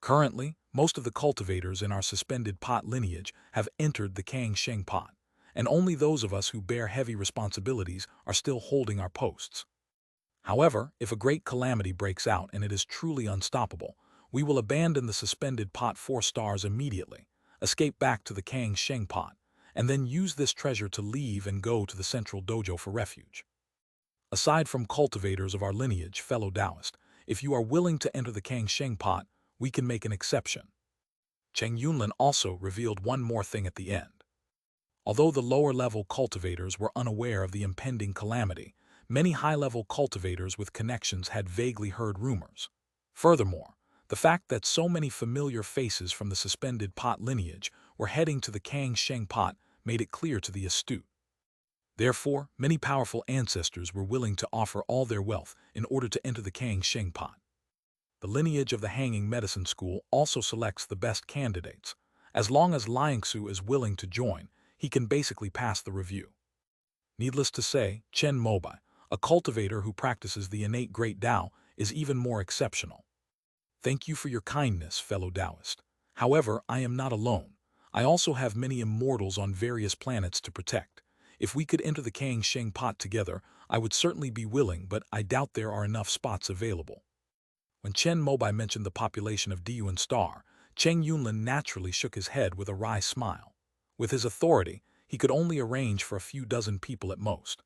Currently, most of the cultivators in our suspended pot lineage have entered the Kangsheng pot, and only those of us who bear heavy responsibilities are still holding our posts. However, if a great calamity breaks out and it is truly unstoppable, we will abandon the suspended pot 4 stars immediately, escape back to the Kang Sheng pot, and then use this treasure to leave and go to the central dojo for refuge. Aside from cultivators of our lineage, fellow Taoist, if you are willing to enter the Kang Sheng pot, we can make an exception. Cheng Yunlin also revealed one more thing at the end. Although the lower-level cultivators were unaware of the impending calamity, many high-level cultivators with connections had vaguely heard rumors. Furthermore, the fact that so many familiar faces from the suspended pot lineage were heading to the Kang Sheng pot made it clear to the astute. Therefore, many powerful ancestors were willing to offer all their wealth in order to enter the Kang Sheng pot. The lineage of the Hanging Medicine School also selects the best candidates. As long as Liangsu is willing to join, he can basically pass the review. Needless to say, Chen Mobai, a cultivator who practices the innate great Tao, is even more exceptional. Thank you for your kindness, fellow Taoist. However, I am not alone. I also have many immortals on various planets to protect. If we could enter the Kang Sheng pot together, I would certainly be willing, but I doubt there are enough spots available. When Chen Mobai mentioned the population of Diyuan Star, Cheng Yunlin naturally shook his head with a wry smile. With his authority, he could only arrange for a few dozen people at most.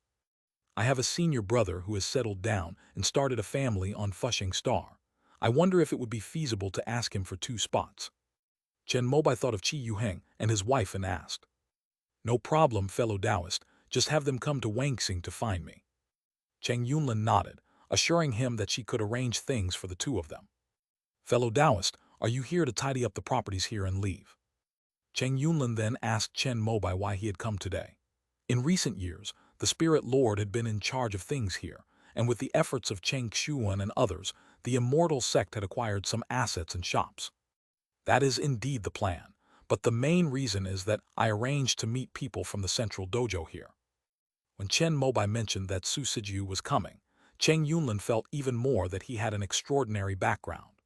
I have a senior brother who has settled down and started a family on Fushing Star. I wonder if it would be feasible to ask him for 2 spots. Chen Mobai thought of Qi Yuheng and his wife and asked. "No problem, fellow Taoist, just have them come to Wangxing to find me." Cheng Yunlin nodded, assuring him that she could arrange things for the 2 of them. "Fellow Taoist, are you here to tidy up the properties here and leave?" Cheng Yunlin then asked Chen Mobai why he had come today. In recent years, the Spirit Lord had been in charge of things here, and with the efforts of Cheng Xuan and others, the immortal sect had acquired some assets and shops. That is indeed the plan, but the main reason is that I arranged to meet people from the central dojo here. When Chen Mobai mentioned that Su Sijiu was coming, Cheng Yunlin felt even more that he had an extraordinary background.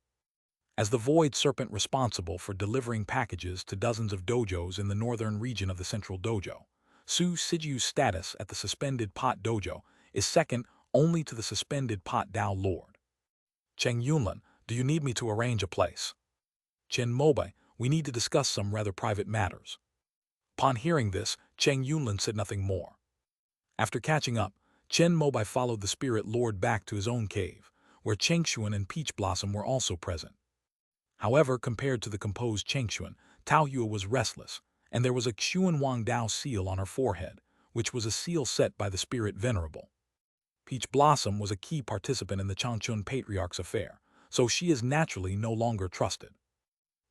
As the Void Serpent responsible for delivering packages to dozens of dojos in the northern region of the central dojo, Su Sijiu's status at the Suspended Pot Dojo is second only to the Suspended Pot Dao Lord. Cheng Yunlin, do you need me to arrange a place? Chen Mobai, we need to discuss some rather private matters. Upon hearing this, Cheng Yunlin said nothing more. After catching up, Chen Mobai followed the spirit lord back to his own cave, where Chengshuan and Peach Blossom were also present. However, compared to the composed Chengshuan, Tao Hua was restless, and there was a Xuan Wang Dao seal on her forehead, which was a seal set by the spirit venerable. Peach Blossom was a key participant in the Changchun Patriarch's affair, so she is naturally no longer trusted.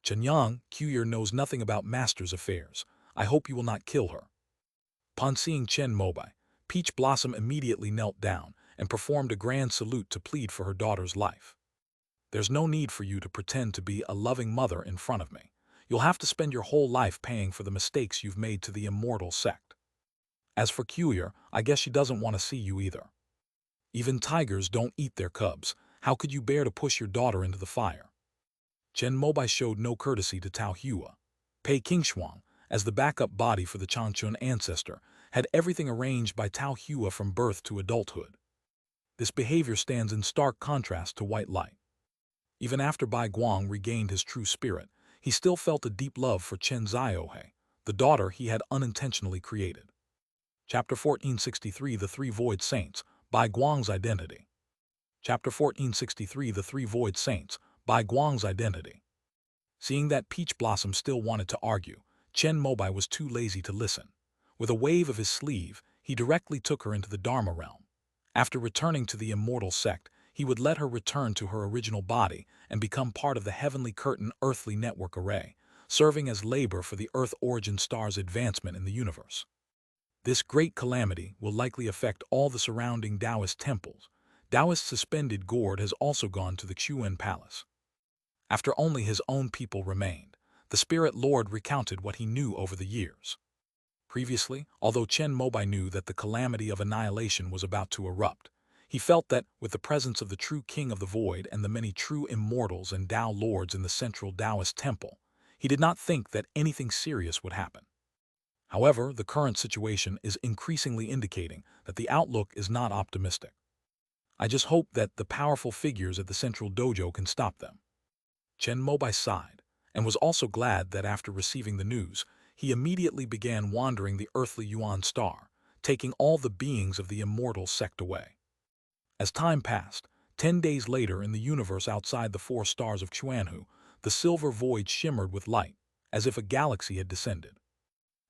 Chen Yang, Qiuyer knows nothing about Master's affairs. I hope you will not kill her. Upon seeing Chen Mobai, Peach Blossom immediately knelt down and performed a grand salute to plead for her daughter's life. There's no need for you to pretend to be a loving mother in front of me. You'll have to spend your whole life paying for the mistakes you've made to the immortal sect. As for Qiuyer, I guess she doesn't want to see you either. Even tigers don't eat their cubs. How could you bear to push your daughter into the fire? Chen Mobai showed no courtesy to Tao Hua. Pei Qingshuang, as the backup body for the Changchun ancestor, had everything arranged by Tao Hua from birth to adulthood. This behavior stands in stark contrast to White Light. Even after Bai Guang regained his true spirit, he still felt a deep love for Chen Ziohe, the daughter he had unintentionally created. Chapter 1463 The Three Void Saints, Bai Guang's Identity. Chapter 1463 The Three Void Saints, Bai Guang's Identity. Seeing that Peach Blossom still wanted to argue, Chen Mobai was too lazy to listen. With a wave of his sleeve, he directly took her into the Dharma realm. After returning to the immortal sect, he would let her return to her original body and become part of the Heavenly Curtain Earthly Network Array, serving as labor for the Earth Origin Star's advancement in the universe. This great calamity will likely affect all the surrounding Taoist temples. Taoist suspended gourd has also gone to the Xuan Palace. After only his own people remained, the Spirit Lord recounted what he knew over the years. Previously, although Chen Mobai knew that the calamity of annihilation was about to erupt, he felt that, with the presence of the true King of the Void and the many true immortals and Tao Lords in the central Taoist temple, he did not think that anything serious would happen. However, the current situation is increasingly indicating that the outlook is not optimistic. I just hope that the powerful figures at the central dojo can stop them. Chen Mobai sighed, and was also glad that after receiving the news, he immediately began wandering the earthly Yuan star, taking all the beings of the immortal sect away. As time passed, 10 days later in the universe outside the 4 stars of Chuanhu, the silver void shimmered with light, as if a galaxy had descended.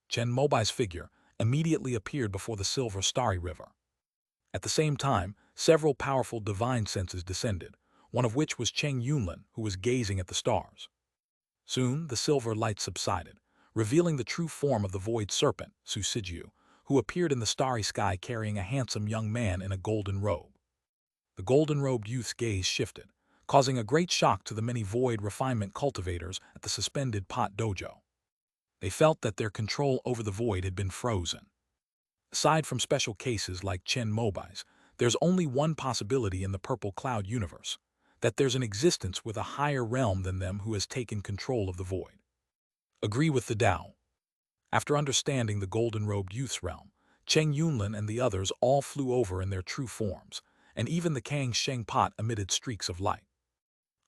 Chen Mobai's figure immediately appeared before the silver starry river. At the same time, several powerful divine senses descended, one of which was Cheng Yunlin, who was gazing at the stars. Soon, the silver light subsided, revealing the true form of the void serpent, Su Sijiu, who appeared in the starry sky carrying a handsome young man in a golden robe. The golden-robed youth's gaze shifted, causing a great shock to the many void refinement cultivators at the suspended pot dojo. They felt that their control over the void had been frozen. Aside from special cases like Chen Mobai's, there's only one possibility in the purple cloud universe, that there's an existence with a higher realm than them who has taken control of the void. Agree with the Tao. After understanding the golden-robed youth's realm, Cheng Yunlin and the others all flew over in their true forms, and even the Kang Sheng Pot emitted streaks of light.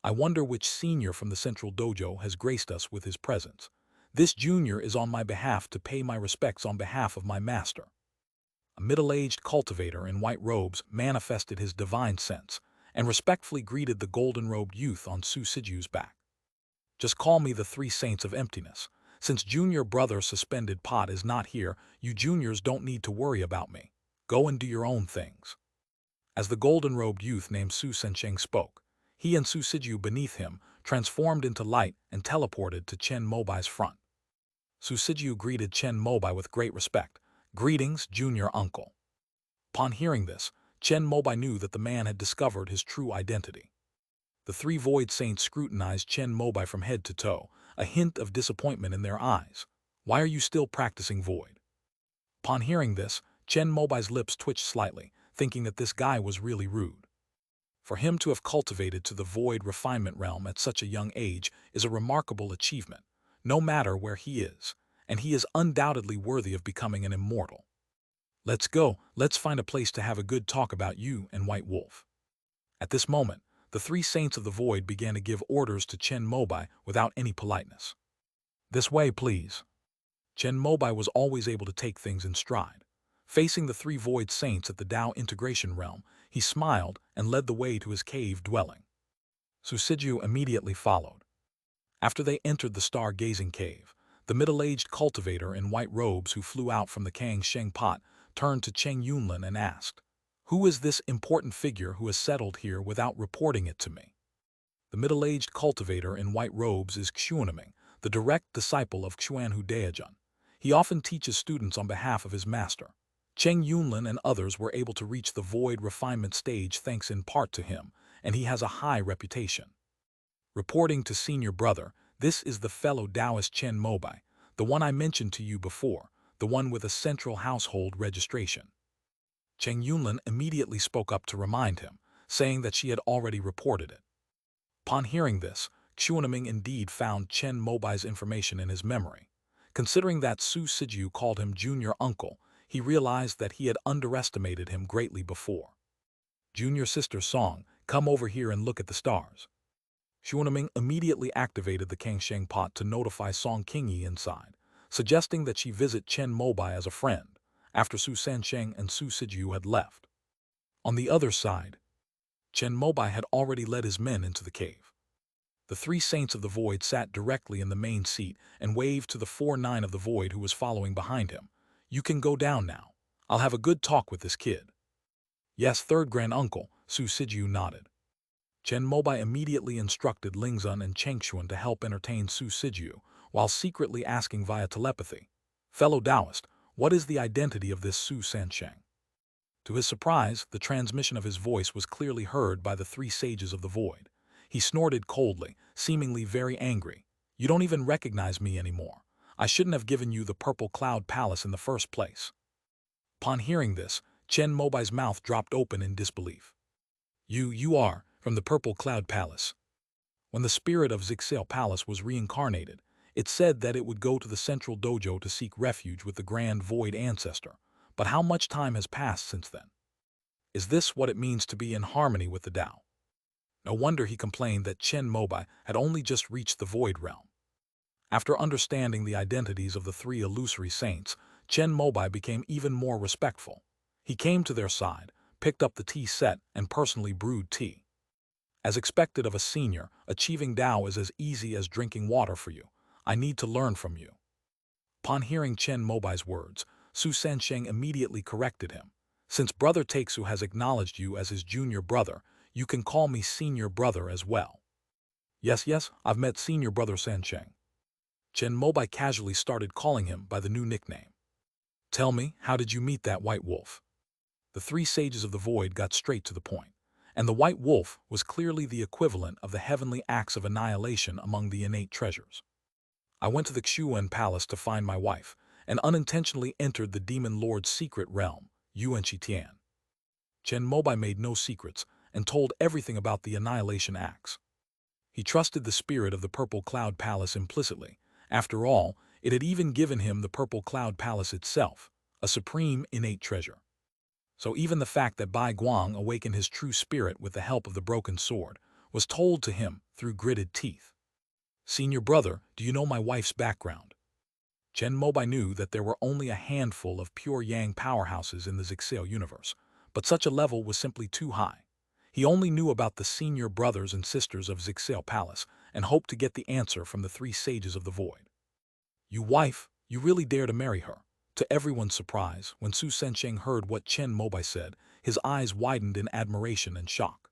I wonder which senior from the central dojo has graced us with his presence. This junior is on my behalf to pay my respects on behalf of my master. A middle-aged cultivator in white robes manifested his divine sense and respectfully greeted the golden-robed youth on Su Siju's back. Just call me the 3 Saints of Emptiness. Since junior brother suspended pot is not here, you juniors don't need to worry about me. Go and do your own things. As the golden-robed youth named Su Sensheng spoke, he and Su Siju beneath him transformed into light and teleported to Chen Mobai's front. Su Siju greeted Chen Mobai with great respect. Greetings, junior uncle. Upon hearing this, Chen Mobai knew that the man had discovered his true identity. The 3 Void Saints scrutinized Chen Mobai from head to toe, a hint of disappointment in their eyes. Why are you still practicing void? Upon hearing this, Chen Mobai's lips twitched slightly, thinking that this guy was really rude. For him to have cultivated to the void refinement realm at such a young age is a remarkable achievement, no matter where he is, and he is undoubtedly worthy of becoming an immortal. Let's go, let's find a place to have a good talk about you and White Wolf. At this moment, the 3 Saints of the Void began to give orders to Chen Mobai without any politeness. This way, please. Chen Mobai was always able to take things in stride. Facing the three void saints at the Tao integration realm, he smiled and led the way to his cave dwelling. Su Siju immediately followed. After they entered the star-gazing cave, the middle-aged cultivator in white robes who flew out from the Kang Sheng pot turned to Cheng Yunlin and asked, "Who is this important figure who has settled here without reporting it to me?" The middle-aged cultivator in white robes is Xuanming, the direct disciple of Xuanhu Daejun. He often teaches students on behalf of his master. Cheng Yunlin and others were able to reach the void refinement stage thanks in part to him, and he has a high reputation. Reporting to senior brother, this is the fellow Taoist Chen Mobai, the one I mentioned to you before, the one with a central household registration. Cheng Yunlin immediately spoke up to remind him, saying that she had already reported it. Upon hearing this, Xuanming indeed found Chen Mobai's information in his memory. Considering that Su Siju called him junior uncle, he realized that he had underestimated him greatly before. "Junior sister Song, come over here and look at the stars." Xuanming immediately activated the Kangsheng pot to notify Song Qingyi inside, suggesting that she visit Chen Mobai as a friend, after Su Sansheng and Su Siju had left. On the other side, Chen Mobai had already led his men into the cave. The three saints of the void sat directly in the main seat and waved to the 4-9 of the void who was following behind him. "You can go down now. I'll have a good talk with this kid." "Yes, third grand uncle," Su Siju nodded. Chen Mobai immediately instructed Lingzun and Chengxuan to help entertain Su Siju, while secretly asking via telepathy, "Fellow Taoist, what is the identity of this Su Sansheng?" To his surprise, the transmission of his voice was clearly heard by the three sages of the void. He snorted coldly, seemingly very angry. "You don't even recognize me anymore. I shouldn't have given you the Purple Cloud Palace in the first place." Upon hearing this, Chen Mobai's mouth dropped open in disbelief. You are from the Purple Cloud Palace." When the spirit of Zixel Palace was reincarnated, it said that it would go to the central dojo to seek refuge with the Grand Void Ancestor. But how much time has passed since then? Is this what it means to be in harmony with the Tao? No wonder he complained that Chen Mobai had only just reached the Void Realm. After understanding the identities of the three illusory saints, Chen Mobai became even more respectful. He came to their side, picked up the tea set, and personally brewed tea. As expected of a senior, achieving Tao is as easy as drinking water for you. I need to learn from you. Upon hearing Chen Mobai's words, Su Sansheng immediately corrected him. "Since Brother Takesu has acknowledged you as his junior brother, you can call me senior brother as well." Yes, I've met senior brother Sansheng." Chen Mobai casually started calling him by the new nickname. "Tell me, how did you meet that white wolf?" The three sages of the void got straight to the point. And the white wolf was clearly the equivalent of the heavenly acts of annihilation among the innate treasures. "I went to the Xuan Palace to find my wife, and unintentionally entered the demon lord's secret realm, Yuan Tian." Chen Mobai made no secrets, and told everything about the annihilation acts. He trusted the spirit of the Purple Cloud Palace implicitly. After all, it had even given him the Purple Cloud Palace itself, a supreme innate treasure. So even the fact that Bai Guang awakened his true spirit with the help of the broken sword was told to him through gritted teeth. "Senior brother, do you know my wife's background?" Chen Mobai knew that there were only a handful of pure yang powerhouses in the Zixel universe, but such a level was simply too high. He only knew about the senior brothers and sisters of Zixel Palace and hoped to get the answer from the three sages of the void. "You wife, you really dare to marry her?" To everyone's surprise, when Su Sansheng heard what Chen Mobai said, his eyes widened in admiration and shock.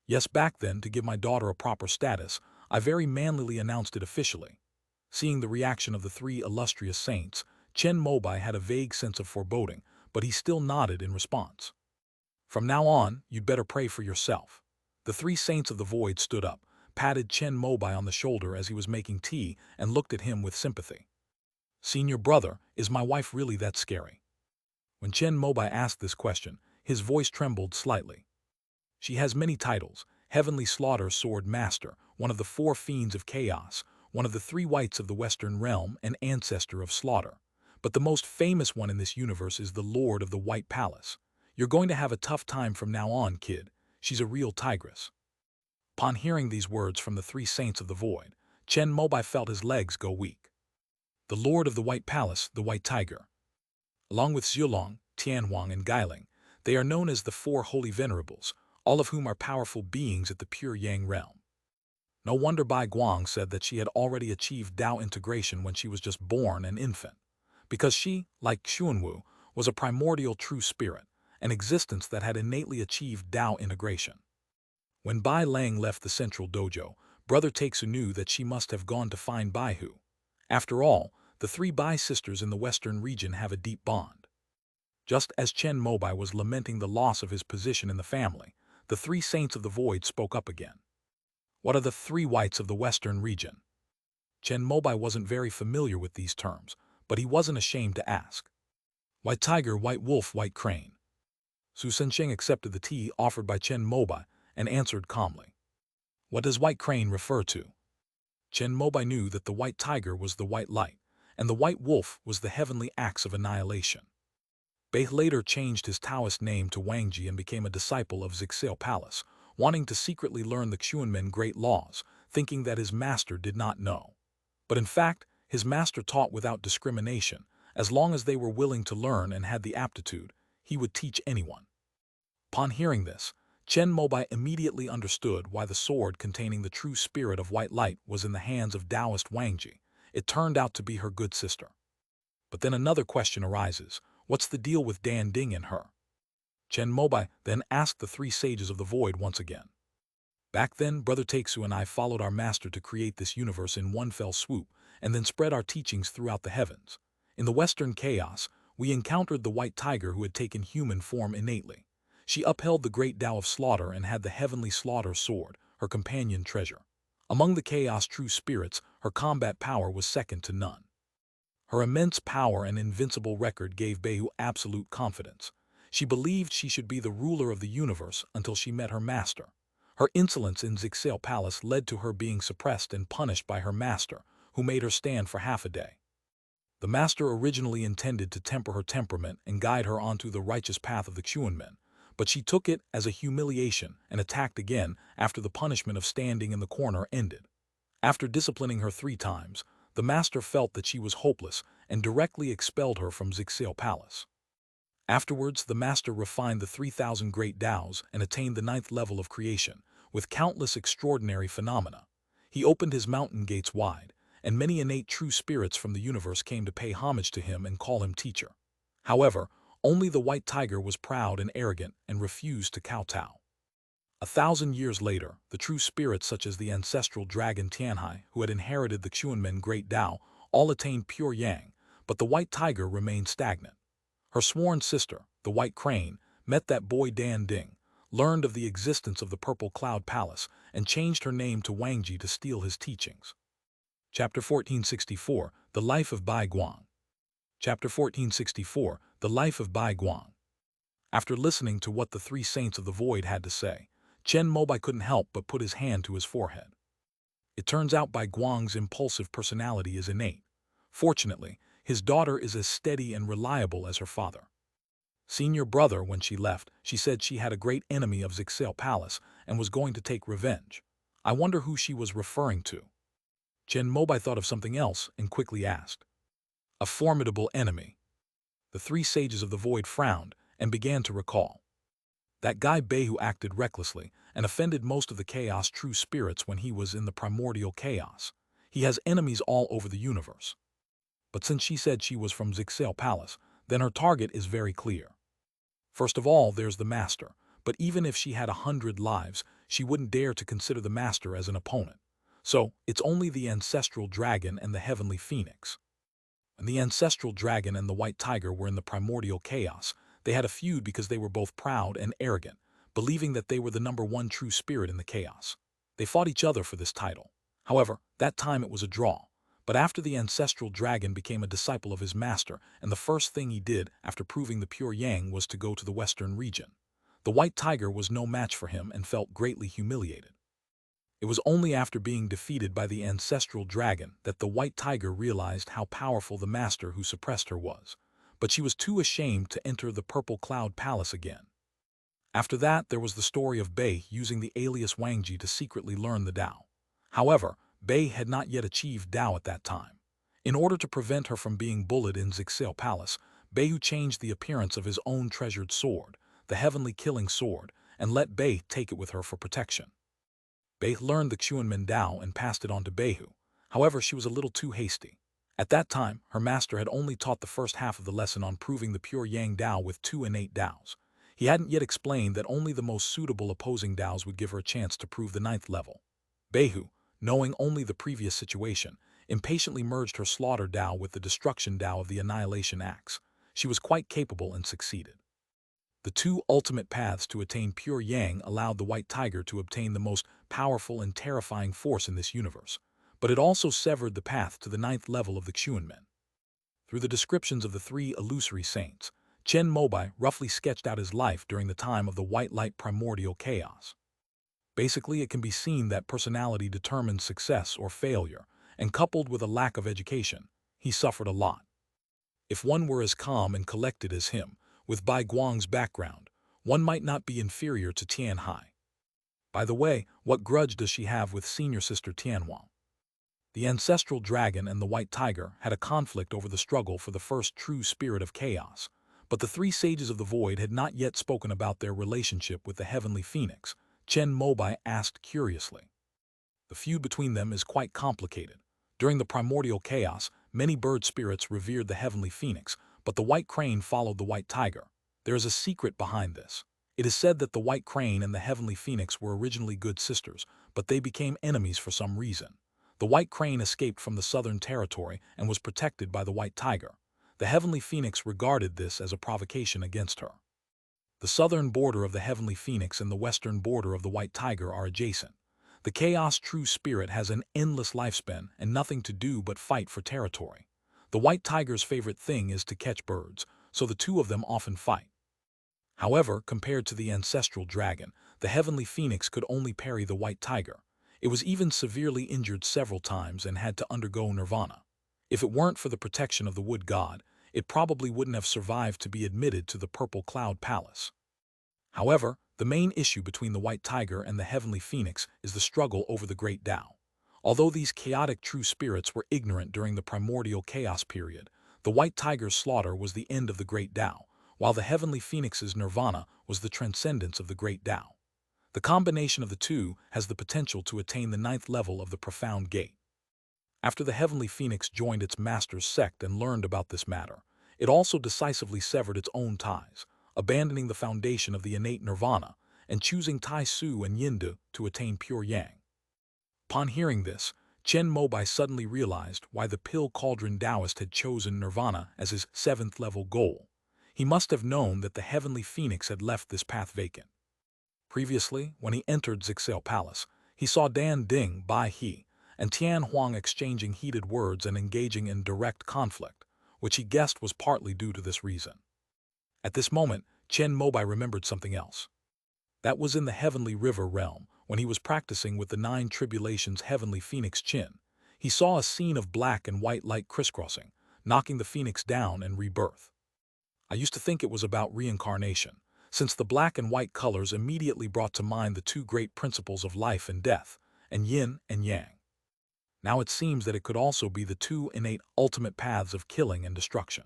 "Yes, back then, to give my daughter a proper status, I very manlily announced it officially." Seeing the reaction of the three illustrious saints, Chen Mobai had a vague sense of foreboding, but he still nodded in response. "From now on, you'd better pray for yourself." The three saints of the void stood up, patted Chen Mobai on the shoulder as he was making tea, and looked at him with sympathy. "Senior brother, is my wife really that scary?" When Chen Mobai asked this question, his voice trembled slightly. "She has many titles: Heavenly Slaughter Sword Master, one of the 4 Fiends of Chaos, one of the 3 Whites of the Western Realm, and Ancestor of Slaughter. But the most famous one in this universe is the Lord of the White Palace. You're going to have a tough time from now on, kid. She's a real tigress." Upon hearing these words from the three saints of the void, Chen Mobai felt his legs go weak. The Lord of the White Palace, the White Tiger. Along with Xiulong, Tianhuang, and Guiling. They are known as the Four Holy Venerables, all of whom are powerful beings at the pure Yang realm. No wonder Bai Guang said that she had already achieved Tao integration when she was just born an infant, because she, like Xuanwu, was a primordial true spirit, an existence that had innately achieved Tao integration. When Bai Lang left the central dojo, Brother Takesu knew that she must have gone to find Baihu. After all, the three Bai sisters in the western region have a deep bond. Just as Chen Mobai was lamenting the loss of his position in the family, the three saints of the void spoke up again. What are the three whites of the western region? Chen Mobai wasn't very familiar with these terms, but he wasn't ashamed to ask. White tiger, white wolf, white crane. Su Sensheng accepted the tea offered by Chen Mobai and answered calmly. What does white crane refer to? Chen Mobai knew that the white tiger was the white light, and the white wolf was the heavenly axe of annihilation. Bei later changed his Taoist name to Wangji and became a disciple of Zixao Palace, wanting to secretly learn the Xuanmen great laws, thinking that his master did not know. But in fact, his master taught without discrimination. As long as they were willing to learn and had the aptitude, he would teach anyone. Upon hearing this, Chen Mobai immediately understood why the sword containing the true spirit of white light was in the hands of Taoist Wangji. It turned out to be her good sister. But then another question arises. What's the deal with Dan Ding and her? Chen Mobai then asked the three sages of the void once again. Back then, Brother Takesu and I followed our master to create this universe in one fell swoop, and then spread our teachings throughout the heavens. In the Western chaos, we encountered the white tiger who had taken human form innately. She upheld the great Tao of slaughter and had the heavenly slaughter sword, her companion treasure. Among the chaos true spirits, her combat power was second to none. Her immense power and invincible record gave Beihu absolute confidence. She believed she should be the ruler of the universe until she met her master. Her insolence in Zixao Palace led to her being suppressed and punished by her master, who made her stand for half a day. The master originally intended to temper her temperament and guide her onto the righteous path of the Xuanmen, but she took it as a humiliation and attacked again after the punishment of standing in the corner ended. After disciplining her 3 times, the master felt that she was hopeless and directly expelled her from Zixao Palace. Afterwards, the master refined the 3,000 great Taos and attained the 9th level of creation, with countless extraordinary phenomena. He opened his mountain gates wide, and many innate true spirits from the universe came to pay homage to him and call him teacher. However, only the white tiger was proud and arrogant and refused to kowtow. 1,000 years later, the true spirits such as the ancestral dragon Tianhai, who had inherited the Xuanmen great Tao, all attained pure yang, but the white tiger remained stagnant. Her sworn sister, the white crane, met that boy Dan Ding, learned of the existence of the Purple Cloud Palace, and changed her name to Wangji to steal his teachings. Chapter 1464, The Life of Bai Guang. Chapter 1464, The Life of Bai Guang. After listening to what the 3 saints of the void had to say, Chen Mobai couldn't help but put his hand to his forehead. It turns out Bai Guang's impulsive personality is innate. Fortunately, his daughter is as steady and reliable as her father. Seeing your brother when she left, she said she had a great enemy of Zixao Palace and was going to take revenge. I wonder who she was referring to. Chen Mobai thought of something else and quickly asked. A formidable enemy. The 3 sages of the void frowned and began to recall. That guy Bei who acted recklessly and offended most of the chaos true spirits when he was in the primordial chaos. He has enemies all over the universe. But since she said she was from Zixao Palace, then her target is very clear. First of all, there's the master, but even if she had 100 lives, she wouldn't dare to consider the master as an opponent. So, it's only the ancestral dragon and the heavenly phoenix. When the ancestral dragon and the white tiger were in the primordial chaos, they had a feud because they were both proud and arrogant, believing that they were the #1 true spirit in the chaos. They fought each other for this title. However, that time it was a draw. But after the ancestral dragon became a disciple of his master, and the first thing he did after proving the pure yang was to go to the western region, the white tiger was no match for him and felt greatly humiliated. It was only after being defeated by the ancestral dragon that the white tiger realized how powerful the master who suppressed her was, but she was too ashamed to enter the Purple Cloud Palace again. After that, there was the story of Bei using the alias Wangji to secretly learn the Tao. However, Bei had not yet achieved Tao at that time. In order to prevent her from being bullied in Zixao Palace, Behu changed the appearance of his own treasured sword, the heavenly killing sword, and let Bei take it with her for protection. Bei learned the Xuanmen Dao and passed it on to Behu. However, she was a little too hasty. At that time, her master had only taught the first half of the lesson on proving the pure Yang Dao with 2 innate Daos. He hadn't yet explained that only the most suitable opposing Daos would give her a chance to prove the 9th level. Behu, knowing only the previous situation, impatiently merged her slaughter Dao with the destruction Dao of the annihilation axe. She was quite capable and succeeded. The 2 ultimate paths to attain pure Yang allowed the White Tiger to obtain the most powerful and terrifying force in this universe, but it also severed the path to the 9th level of the Xuanmen. Through the descriptions of the 3 illusory saints, Chen Mobai roughly sketched out his life during the time of the white light primordial chaos. Basically, it can be seen that personality determines success or failure, and coupled with a lack of education, he suffered a lot. If one were as calm and collected as him, with Bai Guang's background, one might not be inferior to Tian Hai. By the way, what grudge does she have with senior sister Tianhuang? The ancestral dragon and the white tiger had a conflict over the struggle for the first true spirit of chaos, but the 3 sages of the void had not yet spoken about their relationship with the heavenly phoenix. Chen Mobai asked curiously. The feud between them is quite complicated. During the primordial chaos, many bird spirits revered the heavenly phoenix, but the white crane followed the white tiger. There is a secret behind this. It is said that the white crane and the heavenly phoenix were originally good sisters, but they became enemies for some reason. The white crane escaped from the southern territory and was protected by the white tiger. The heavenly phoenix regarded this as a provocation against her. The southern border of the heavenly phoenix and the western border of the white tiger are adjacent. The chaos true spirit has an endless lifespan and nothing to do but fight for territory. The white tiger's favorite thing is to catch birds, so the 2 of them often fight. However, compared to the ancestral dragon, the heavenly phoenix could only parry the white tiger. It was even severely injured several times and had to undergo nirvana. If it weren't for the protection of the wood god, it probably wouldn't have survived to be admitted to the Purple Cloud Palace. However, the main issue between the white tiger and the heavenly phoenix is the struggle over the great Tao. Although these chaotic true spirits were ignorant during the primordial chaos period, the white tiger's slaughter was the end of the great Tao, while the heavenly phoenix's nirvana was the transcendence of the great Tao. The combination of the 2 has the potential to attain the 9th level of the profound gate. After the heavenly phoenix joined its master's sect and learned about this matter, it also decisively severed its own ties, abandoning the foundation of the innate nirvana and choosing Tai Su and Yindu to attain pure Yang. Upon hearing this, Chen Mobai suddenly realized why the pill cauldron Taoist had chosen nirvana as his 7th level goal. He must have known that the heavenly phoenix had left this path vacant. Previously, when he entered Zixel Palace, he saw Dan Ding, Bai He, and Tian Huang exchanging heated words and engaging in direct conflict, which he guessed was partly due to this reason. At this moment, Chen Mobai remembered something else. That was in the heavenly river realm, when he was practicing with the 9 tribulations heavenly phoenix Qin. He saw a scene of black and white light crisscrossing, knocking the phoenix down and rebirth. I used to think it was about reincarnation, since the black and white colors immediately brought to mind the 2 great principles of life and death, and yin and yang. Now it seems that it could also be the 2 innate ultimate paths of killing and destruction.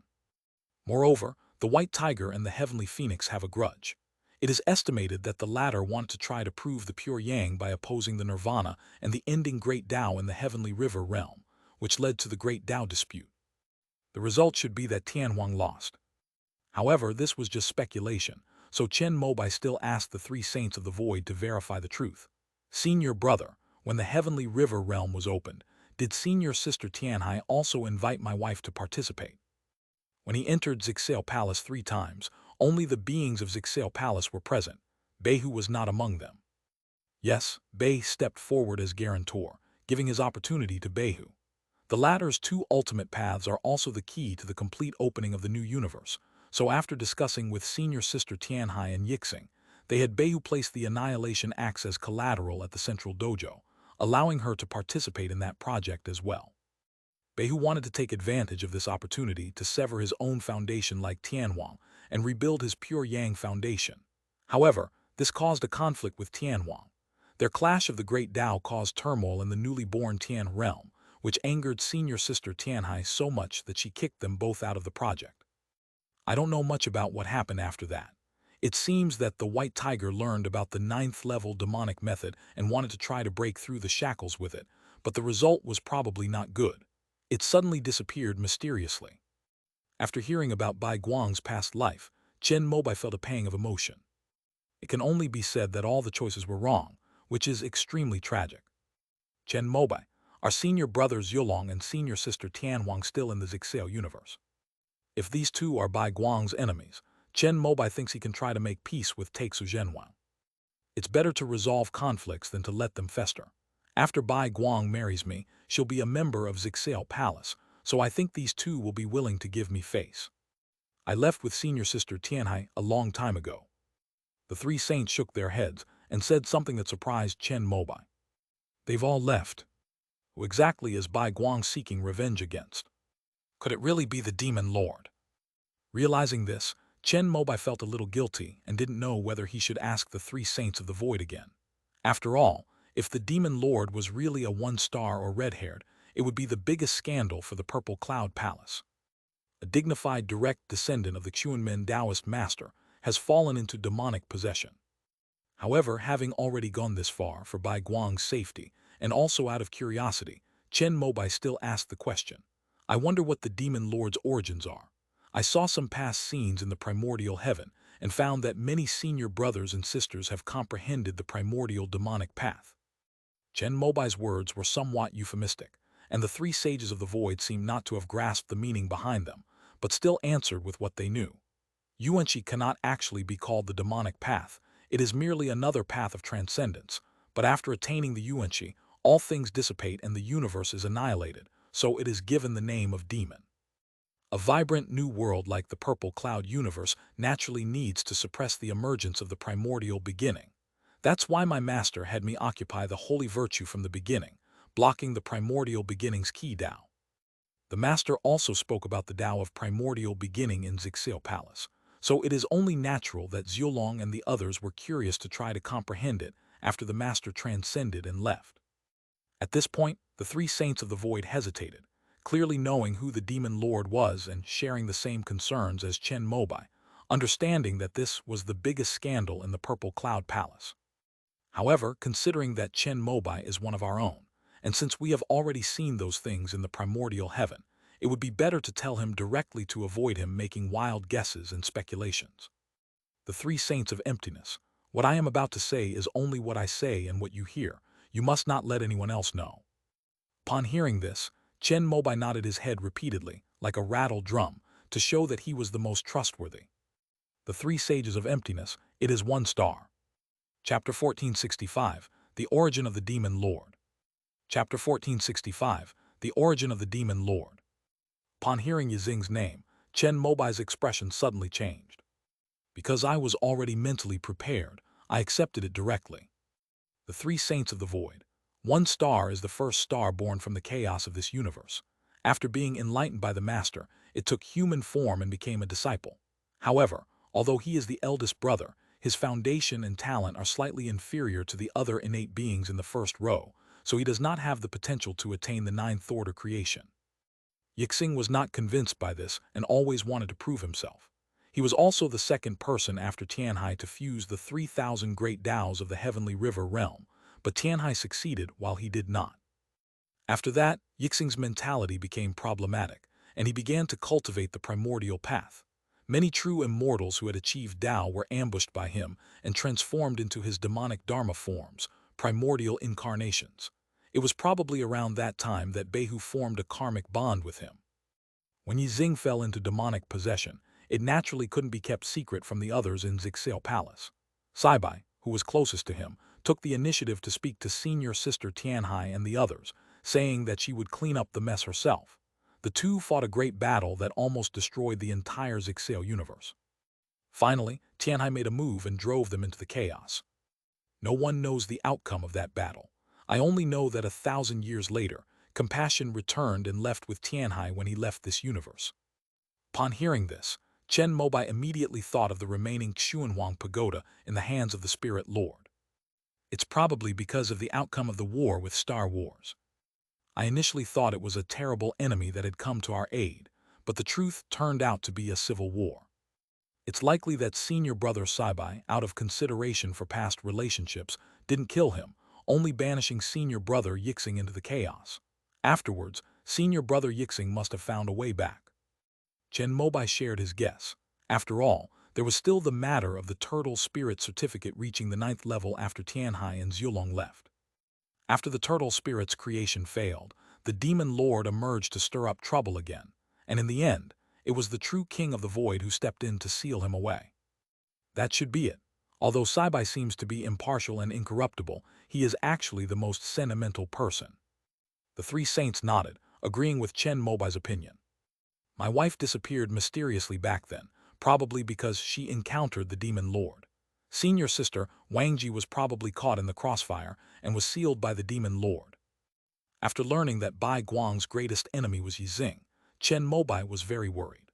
Moreover, the white tiger and the heavenly phoenix have a grudge. It is estimated that the latter want to try to prove the pure Yang by opposing the nirvana and the ending great Tao in the heavenly river realm, which led to the great Tao dispute. The result should be that Tianhuang lost. However, this was just speculation, so Chen Mobai still asked the 3 saints of the void to verify the truth. Senior brother, when the heavenly river realm was opened, did senior sister Tianhai also invite my wife to participate? When he entered Zixel Palace 3 times, only the beings of Zixel Palace were present. Behu was not among them. Yes, Bei stepped forward as guarantor, giving his opportunity to Behu. The latter's 2 ultimate paths are also the key to the complete opening of the new universe, so after discussing with senior sister Tianhai and Yixing, they had Behu place the Annihilation Axe as collateral at the central dojo, allowing her to participate in that project as well. Behu wanted to take advantage of this opportunity to sever his own foundation like Tianhuang and rebuild his pure Yang foundation. However, this caused a conflict with Tianhuang. Their clash of the great Tao caused turmoil in the newly born Tian realm, which angered senior sister Tianhai so much that she kicked them both out of the project. I don't know much about what happened after that. It seems that the White Tiger learned about the ninth-level demonic method and wanted to try to break through the shackles with it, but the result was probably not good. It suddenly disappeared mysteriously. After hearing about Bai Guang's past life, Chen Mobai felt a pang of emotion. It can only be said that all the choices were wrong, which is extremely tragic. Chen Mobai, are senior brothers Yulong and senior sister Tianhuang still in the Zixao universe? If these two are Bai Guang's enemies, Chen Mobai thinks he can try to make peace with Taixu Zhenhuang. It's better to resolve conflicts than to let them fester. After Bai Guang marries me, she'll be a member of Zixao Palace, so I think these two will be willing to give me face. I left with senior sister Tianhai a long time ago. The three saints shook their heads and said something that surprised Chen Mobai. They've all left. Who exactly is Bai Guang seeking revenge against? Could it really be the Demon Lord? Realizing this, Chen Mobai felt a little guilty and didn't know whether he should ask the three saints of the void again. After all, if the Demon Lord was really a one-star or red-haired, it would be the biggest scandal for the Purple Cloud Palace. A dignified direct descendant of the Qunmen Taoist master has fallen into demonic possession. However, having already gone this far for Bai Guang's safety, and also out of curiosity, Chen Mobai still asked the question. I wonder what the Demon Lord's origins are. I saw some past scenes in the primordial heaven and found that many senior brothers and sisters have comprehended the primordial demonic path. Chen Mobai's words were somewhat euphemistic, and the three sages of the void seemed not to have grasped the meaning behind them, but still answered with what they knew. Yuanqi cannot actually be called the demonic path. It is merely another path of transcendence, but after attaining the Yuanqi, all things dissipate and the universe is annihilated, so it is given the name of demon. A vibrant new world like the Purple Cloud universe naturally needs to suppress the emergence of the primordial beginning. That's why my master had me occupy the holy virtue from the beginning, blocking the primordial beginning's key Tao. The master also spoke about the Tao of primordial beginning in Zixao Palace, so it is only natural that Xiulong and the others were curious to try to comprehend it after the master transcended and left. At this point, the three saints of the void hesitated, clearly knowing who the demon lord was and sharing the same concerns as Chen Mobai, understanding that this was the biggest scandal in the Purple Cloud Palace. However, considering that Chen Mobai is one of our own, and since we have already seen those things in the primordial heaven, it would be better to tell him directly to avoid him making wild guesses and speculations. The three saints of emptiness. What I am about to say is only what I say and what you hear. You must not let anyone else know. Upon hearing this, Chen Mobai nodded his head repeatedly, like a rattled drum, to show that he was the most trustworthy. The three sages of emptiness, it is 1 star. Chapter 1465, The Origin of the Demon Lord. Chapter 1465, The Origin of the Demon Lord. Upon hearing Yizing's name, Chen Mobai's expression suddenly changed. Because I was already mentally prepared, I accepted it directly. The three saints of the void. 1 star is the first star born from the chaos of this universe. After being enlightened by the master, it took human form and became a disciple. However, although he is the eldest brother, his foundation and talent are slightly inferior to the other innate beings in the first row, so he does not have the potential to attain the ninth order creation. Yixing was not convinced by this and always wanted to prove himself. He was also the second person after Tianhai to fuse the 3,000 great Taos of the heavenly river realm, but Tianhai succeeded while he did not. After that, Yixing's mentality became problematic, and he began to cultivate the primordial path. Many true immortals who had achieved Tao were ambushed by him and transformed into his demonic Dharma forms, primordial incarnations. It was probably around that time that Beihu formed a karmic bond with him. When Yizing fell into demonic possession, it naturally couldn't be kept secret from the others in Zixao Palace. Saibai, who was closest to him, took the initiative to speak to senior sister Tianhai and the others, saying that she would clean up the mess herself. The two fought a great battle that almost destroyed the entire Zixao universe. Finally, Tianhai made a move and drove them into the chaos. No one knows the outcome of that battle. I only know that 1,000 years later, compassion returned and left with Tianhai when he left this universe. Upon hearing this, Chen Mobai immediately thought of the remaining Xuanhuang pagoda in the hands of the Spirit Lord. It's probably because of the outcome of the war with Star Wars. I initially thought it was a terrible enemy that had come to our aid, but the truth turned out to be a civil war. It's likely that senior brother Saibai, out of consideration for past relationships, didn't kill him, only banishing senior brother Yixing into the chaos. Afterwards, senior brother Yixing must have found a way back. Chen Mobai shared his guess. After all, there was still the matter of the turtle spirit certificate reaching the 9th level after Tianhai and Zhulong left. After the turtle spirit's creation failed, the demon lord emerged to stir up trouble again, and in the end, it was the true king of the void who stepped in to seal him away. That should be it. Although Saibai seems to be impartial and incorruptible, he is actually the most sentimental person. The three saints nodded, agreeing with Chen Mobai's opinion. My wife disappeared mysteriously back then, probably because she encountered the demon lord. Senior sister Wangji was probably caught in the crossfire and was sealed by the demon lord. After learning that Bai Guang's greatest enemy was Yixing, Chen Mobai was very worried.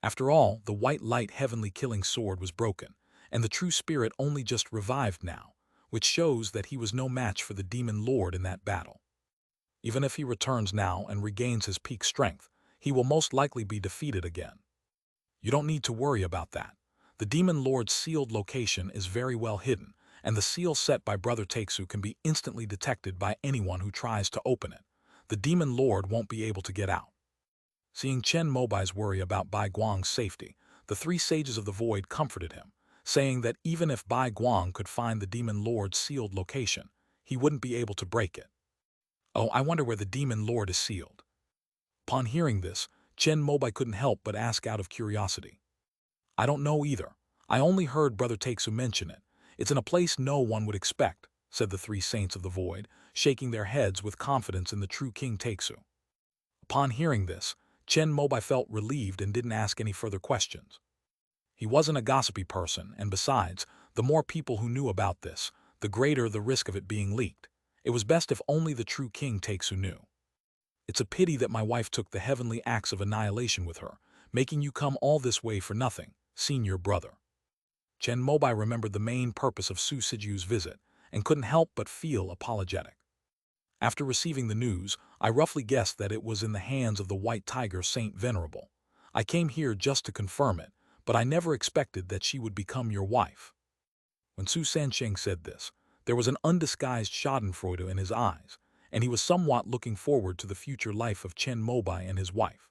After all, the white light heavenly killing sword was broken, and the true spirit only just revived now, which shows that he was no match for the demon lord in that battle. Even if he returns now and regains his peak strength, he will most likely be defeated again. You don't need to worry about that. The demon lord's sealed location is very well hidden, and the seal set by Brother Takesu can be instantly detected by anyone who tries to open it. The demon lord won't be able to get out. Seeing Chen Mobai's worry about Bai Guang's safety, the three sages of the void comforted him, saying that even if Bai Guang could find the demon lord's sealed location, he wouldn't be able to break it. Oh, I wonder where the demon lord is sealed. Upon hearing this, Chen Mobai couldn't help but ask out of curiosity. I don't know either. I only heard Brother Takesu mention it. It's in a place no one would expect, said the three saints of the void, shaking their heads with confidence in the true King Takesu. Upon hearing this, Chen Mobai felt relieved and didn't ask any further questions. He wasn't a gossipy person, and besides, the more people who knew about this, the greater the risk of it being leaked. It was best if only the true King Takesu knew. It's a pity that my wife took the heavenly axe of annihilation with her, making you come all this way for nothing, senior brother. Chen Mobai remembered the main purpose of Su Siju's visit, and couldn't help but feel apologetic. After receiving the news, I roughly guessed that it was in the hands of the White Tiger Saint Venerable. I came here just to confirm it, but I never expected that she would become your wife. When Su Sansheng said this, there was an undisguised schadenfreude in his eyes, and he was somewhat looking forward to the future life of Chen Mobai and his wife.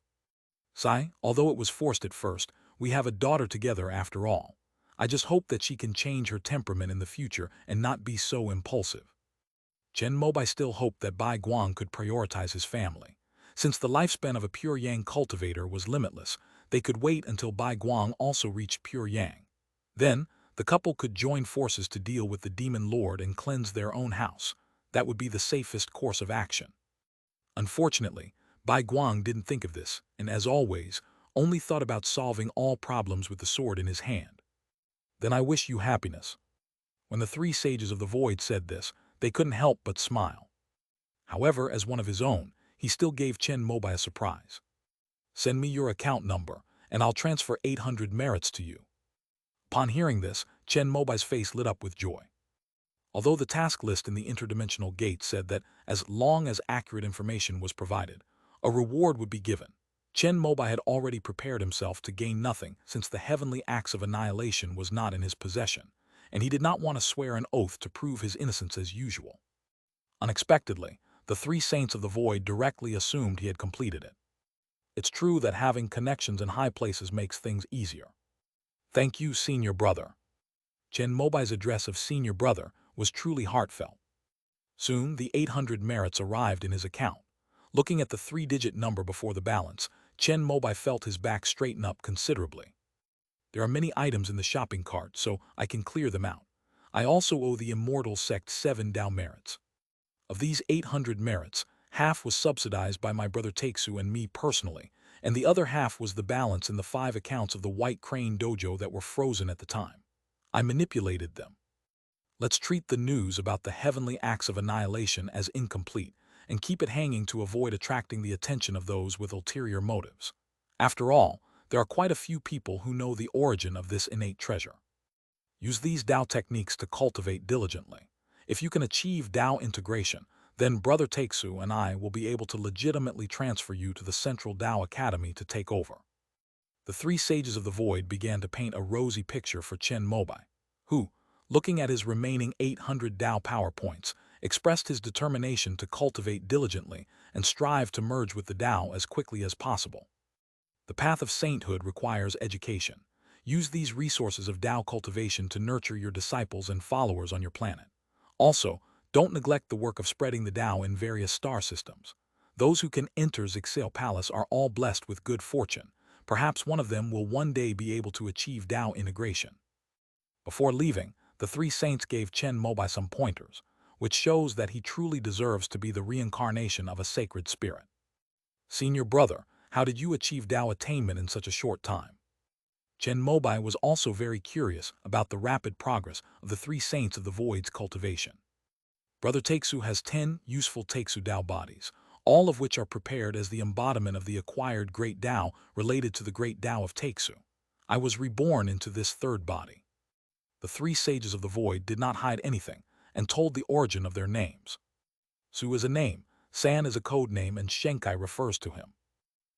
Sai, although it was forced at first, we have a daughter together after all. I just hope that she can change her temperament in the future and not be so impulsive. Chen Mobai still hoped that Bai Guang could prioritize his family. Since the lifespan of a pure yang cultivator was limitless, they could wait until Bai Guang also reached pure yang. Then, the couple could join forces to deal with the demon lord and cleanse their own house. That would be the safest course of action. Unfortunately, Bai Guang didn't think of this, and as always, only thought about solving all problems with the sword in his hand. Then I wish you happiness. When the three sages of the void said this, they couldn't help but smile. However, as one of his own, he still gave Chen Mobai a surprise. Send me your account number, and I'll transfer 800 merits to you. Upon hearing this, Chen Mobai's face lit up with joy. Although the task list in the interdimensional gate said that as long as accurate information was provided, a reward would be given, Chen Mobai had already prepared himself to gain nothing since the heavenly axe of annihilation was not in his possession, and he did not want to swear an oath to prove his innocence as usual. Unexpectedly, the three saints of the void directly assumed he had completed it. It's true that having connections in high places makes things easier. Thank you, senior brother. Chen Mobai's address of senior brother was truly heartfelt. Soon, the 800 merits arrived in his account. Looking at the three-digit number before the balance, Chen Mobai felt his back straighten up considerably. There are many items in the shopping cart, so I can clear them out. I also owe the immortal sect 7 Dao merits. Of these 800 merits, half was subsidized by my brother Takesu and me personally, and the other half was the balance in the 5 accounts of the White Crane Dojo that were frozen at the time. I manipulated them. Let's treat the news about the heavenly axe of annihilation as incomplete, and keep it hanging to avoid attracting the attention of those with ulterior motives. After all, there are quite a few people who know the origin of this innate treasure. Use these Dao techniques to cultivate diligently. If you can achieve Dao integration, then Brother Takesu and I will be able to legitimately transfer you to the Central Dao Academy to take over. The three sages of the void began to paint a rosy picture for Chen Mobai, who, looking at his remaining 800 Tao power points, expressed his determination to cultivate diligently and strive to merge with the Tao as quickly as possible. The path of sainthood requires education. Use these resources of Tao cultivation to nurture your disciples and followers on your planet. Also, don't neglect the work of spreading the Tao in various star systems. Those who can enter Zixale Palace are all blessed with good fortune. Perhaps one of them will one day be able to achieve Tao integration. Before leaving, the three saints gave Chen Mobai some pointers, which shows that he truly deserves to be the reincarnation of a sacred spirit. Senior brother, how did you achieve Tao attainment in such a short time? Chen Mobai was also very curious about the rapid progress of the three saints of the void's cultivation. Brother Taixu has 10 useful Taixu Tao bodies, all of which are prepared as the embodiment of the acquired great Tao related to the great Tao of Taixu. I was reborn into this third body. The three sages of the void did not hide anything and told the origin of their names. Su is a name, San is a code name, and Shenkai refers to him.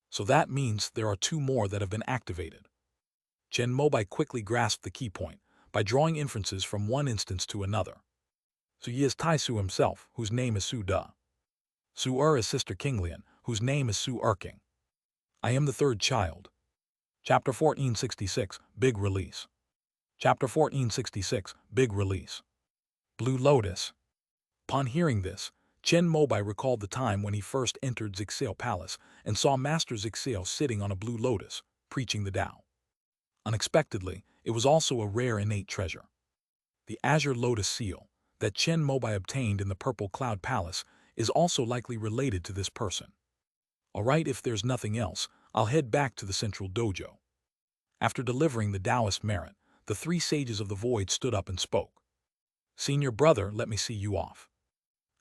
So that means there are two more that have been activated. Chen Mobai quickly grasped the key point by drawing inferences from one instance to another. Su Yi is Taisu himself, whose name is Su Da. Su is Sister Kinglian, whose name is Su Erking. I am the third child. Chapter 1466, Big Release. Chapter 1466, Big Release. Blue Lotus. Upon hearing this, Chen Mobai recalled the time when he first entered Zixale Palace and saw Master Zixale sitting on a blue lotus, preaching the Tao. Unexpectedly, it was also a rare innate treasure. The azure lotus seal that Chen Mobai obtained in the Purple Cloud Palace is also likely related to this person. Alright, if there's nothing else, I'll head back to the central dojo. After delivering the Taoist merit, the three sages of the void stood up and spoke. Senior brother, let me see you off.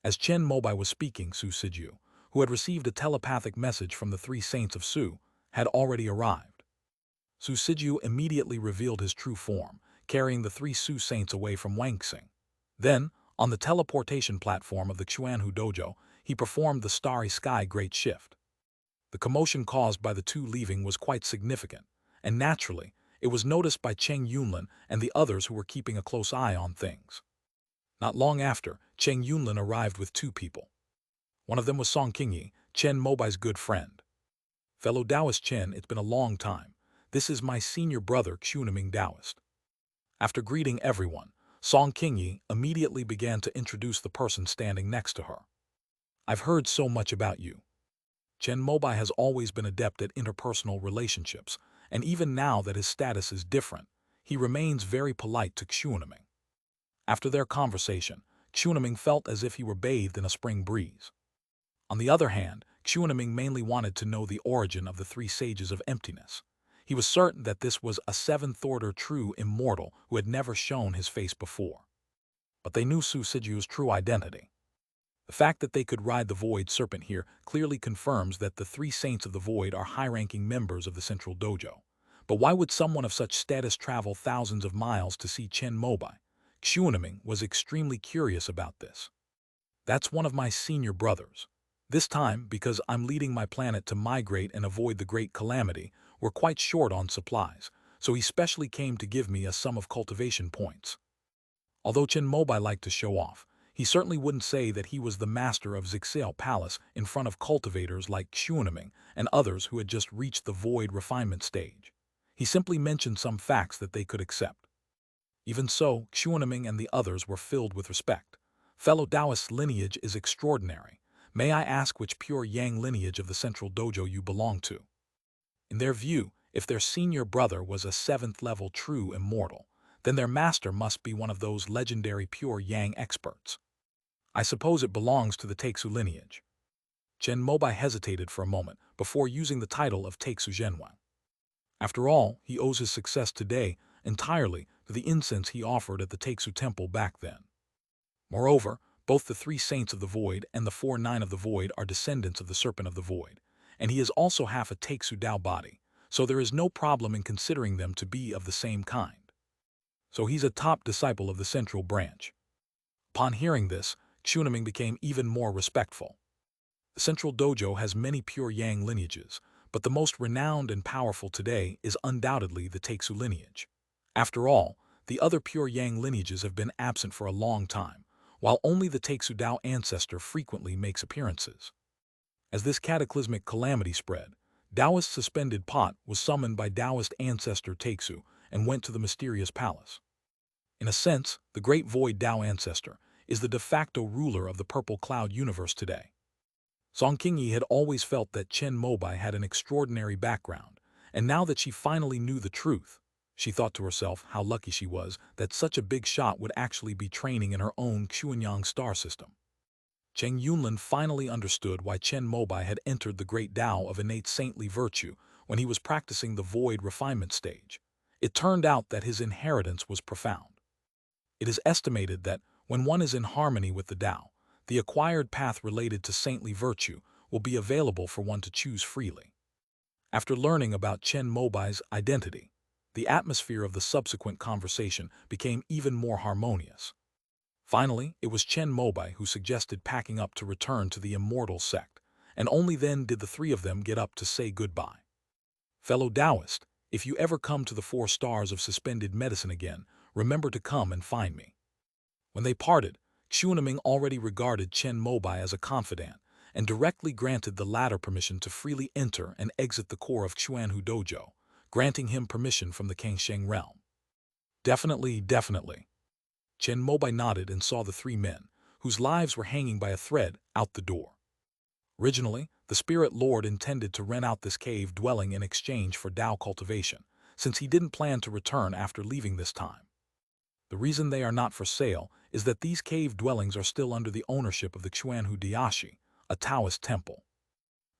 As Chen Mobai was speaking, Su Siju, who had received a telepathic message from the three saints of Su, had already arrived. Su Siju immediately revealed his true form, carrying the three Su saints away from Wangxing. Then, on the teleportation platform of the Xuanhu Dojo, he performed the Starry Sky Great Shift. The commotion caused by the two leaving was quite significant, and naturally, it was noticed by Cheng Yunlin and the others who were keeping a close eye on things. Not long after, Cheng Yunlin arrived with two people. One of them was Song Qingyi, Chen Mobai's good friend. Fellow Taoist Chen, it's been a long time. This is my senior brother, Xunaming Taoist. After greeting everyone, Song Qingyi immediately began to introduce the person standing next to her. I've heard so much about you. Chen Mobai has always been adept at interpersonal relationships, and even now that his status is different, he remains very polite to Xunaming. After their conversation, Xunaming felt as if he were bathed in a spring breeze. On the other hand, Xunaming mainly wanted to know the origin of the three sages of emptiness. He was certain that this was a seventh-order true immortal who had never shown his face before. But they knew Su Siju's true identity. The fact that they could ride the Void Serpent here clearly confirms that the three saints of the Void are high-ranking members of the Central Dojo. But why would someone of such status travel thousands of miles to see Chen Mobai? Xunaming was extremely curious about this. That's one of my senior brothers. This time, because I'm leading my planet to migrate and avoid the great calamity, we're quite short on supplies, so he specially came to give me a sum of cultivation points. Although Chen Mobai liked to show off, he certainly wouldn't say that he was the master of Zixale Palace in front of cultivators like Xunaming and others who had just reached the void refinement stage. He simply mentioned some facts that they could accept. Even so, Xunaming and the others were filled with respect. Fellow Taoist's lineage is extraordinary. May I ask which pure Yang lineage of the Central Dojo you belong to? In their view, if their senior brother was a seventh-level true immortal, then their master must be one of those legendary pure Yang experts. I suppose it belongs to the Taixu lineage. Chen Mobai hesitated for a moment before using the title of Taixu Zhenwang. After all, he owes his success today entirely to the incense he offered at the Taixu temple back then. Moreover, both the three saints of the void and the 4-9 of the void are descendants of the serpent of the void, and he is also half a Taixu Tao body, so there is no problem in considering them to be of the same kind. So he's a top disciple of the central branch. Upon hearing this, Xunaming became even more respectful. The central dojo has many pure Yang lineages, but the most renowned and powerful today is undoubtedly the Taixu lineage. After all, the other pure Yang lineages have been absent for a long time, while only the Taixu Dao ancestor frequently makes appearances. As this cataclysmic calamity spread, Taoist suspended pot was summoned by Taoist ancestor Taixu and went to the mysterious palace. In a sense, the great void Tao ancestor is the de facto ruler of the purple cloud universe today. Song Qingyi had always felt that Chen Mobai had an extraordinary background, and now that she finally knew the truth, she thought to herself how lucky she was that such a big shot would actually be training in her own Xuanyang star system. Cheng Yunlin finally understood why Chen Mobai had entered the great Tao of innate saintly virtue when he was practicing the void refinement stage. It turned out that his inheritance was profound. It is estimated that when one is in harmony with the Tao, the acquired path related to saintly virtue will be available for one to choose freely. After learning about Chen Mobai's identity, the atmosphere of the subsequent conversation became even more harmonious. Finally, it was Chen Mobai who suggested packing up to return to the immortal sect, and only then did the three of them get up to say goodbye. Fellow Taoist, if you ever come to the 4 stars of suspended medicine again, remember to come and find me. When they parted, Xuanming already regarded Chen Mobai as a confidant and directly granted the latter permission to freely enter and exit the core of Xuanhu Dojo, granting him permission from the Kangsheng realm. Definitely, definitely. Chen Mobai nodded and saw the 3 men, whose lives were hanging by a thread, out the door. Originally, the Spirit Lord intended to rent out this cave dwelling in exchange for Dao cultivation, since he didn't plan to return after leaving this time. The reason they are not for sale is that these cave dwellings are still under the ownership of the Xuanhu Diashi, a Taoist temple.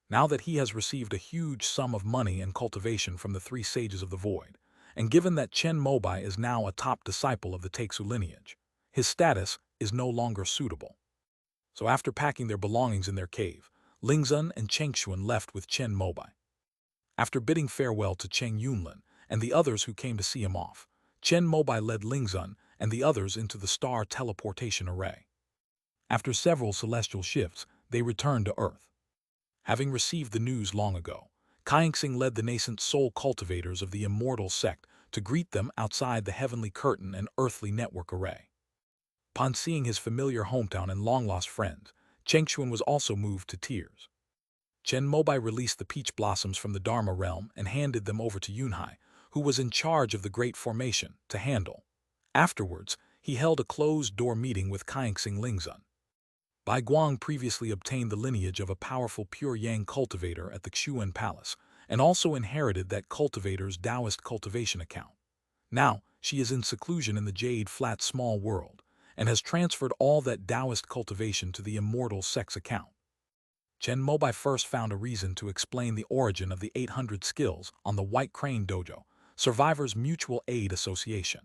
Now that he has received a huge sum of money and cultivation from the 3 sages of the void, and given that Chen Mobai is now a top disciple of the Taixu lineage, his status is no longer suitable. So after packing their belongings in their cave, Lingzun and Chengshuan left with Chen Mobai. After bidding farewell to Cheng Yunlin and the others who came to see him off, Chen Mobai led Lingzun and the others into the star teleportation array. After several celestial shifts, they returned to Earth. Having received the news long ago, Kaixing led the nascent soul cultivators of the immortal sect to greet them outside the heavenly curtain and earthly network array. Upon seeing his familiar hometown and long-lost friends, Chengshuan was also moved to tears. Chen Mobai released the peach blossoms from the Dharma realm and handed them over to Yunhai, who was in charge of the Great Formation, to handle. Afterwards, he held a closed-door meeting with Kaixing Lingzun. Bai Guang previously obtained the lineage of a powerful pure Yang cultivator at the Xuan Palace, and also inherited that cultivator's Taoist cultivation account. Now, she is in seclusion in the Jade Flat Small World, and has transferred all that Taoist cultivation to the immortal sect's account. Chen Mobai first found a reason to explain the origin of the 800 skills on the White Crane Dojo, Survivors Mutual Aid Association.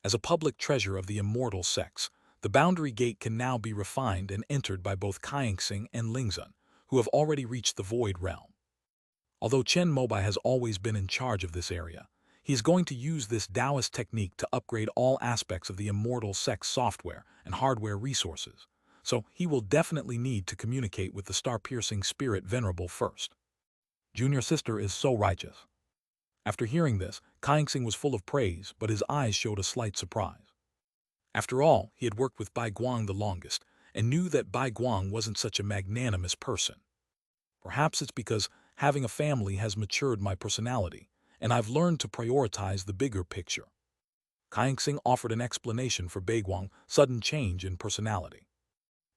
As a public treasure of the immortal sects, the boundary gate can now be refined and entered by both Kaixing and Lingzun, who have already reached the Void Realm. Although Chen Mobai has always been in charge of this area, he is going to use this Taoist technique to upgrade all aspects of the immortal sect's software and hardware resources, so he will definitely need to communicate with the star-piercing spirit Venerable first. Junior sister is so righteous. After hearing this, Kaixing was full of praise, but his eyes showed a slight surprise. After all, he had worked with Bai Guang the longest, and knew that Bai Guang wasn't such a magnanimous person. Perhaps it's because having a family has matured my personality, and I've learned to prioritize the bigger picture. Kaixing offered an explanation for Bai Guang's sudden change in personality.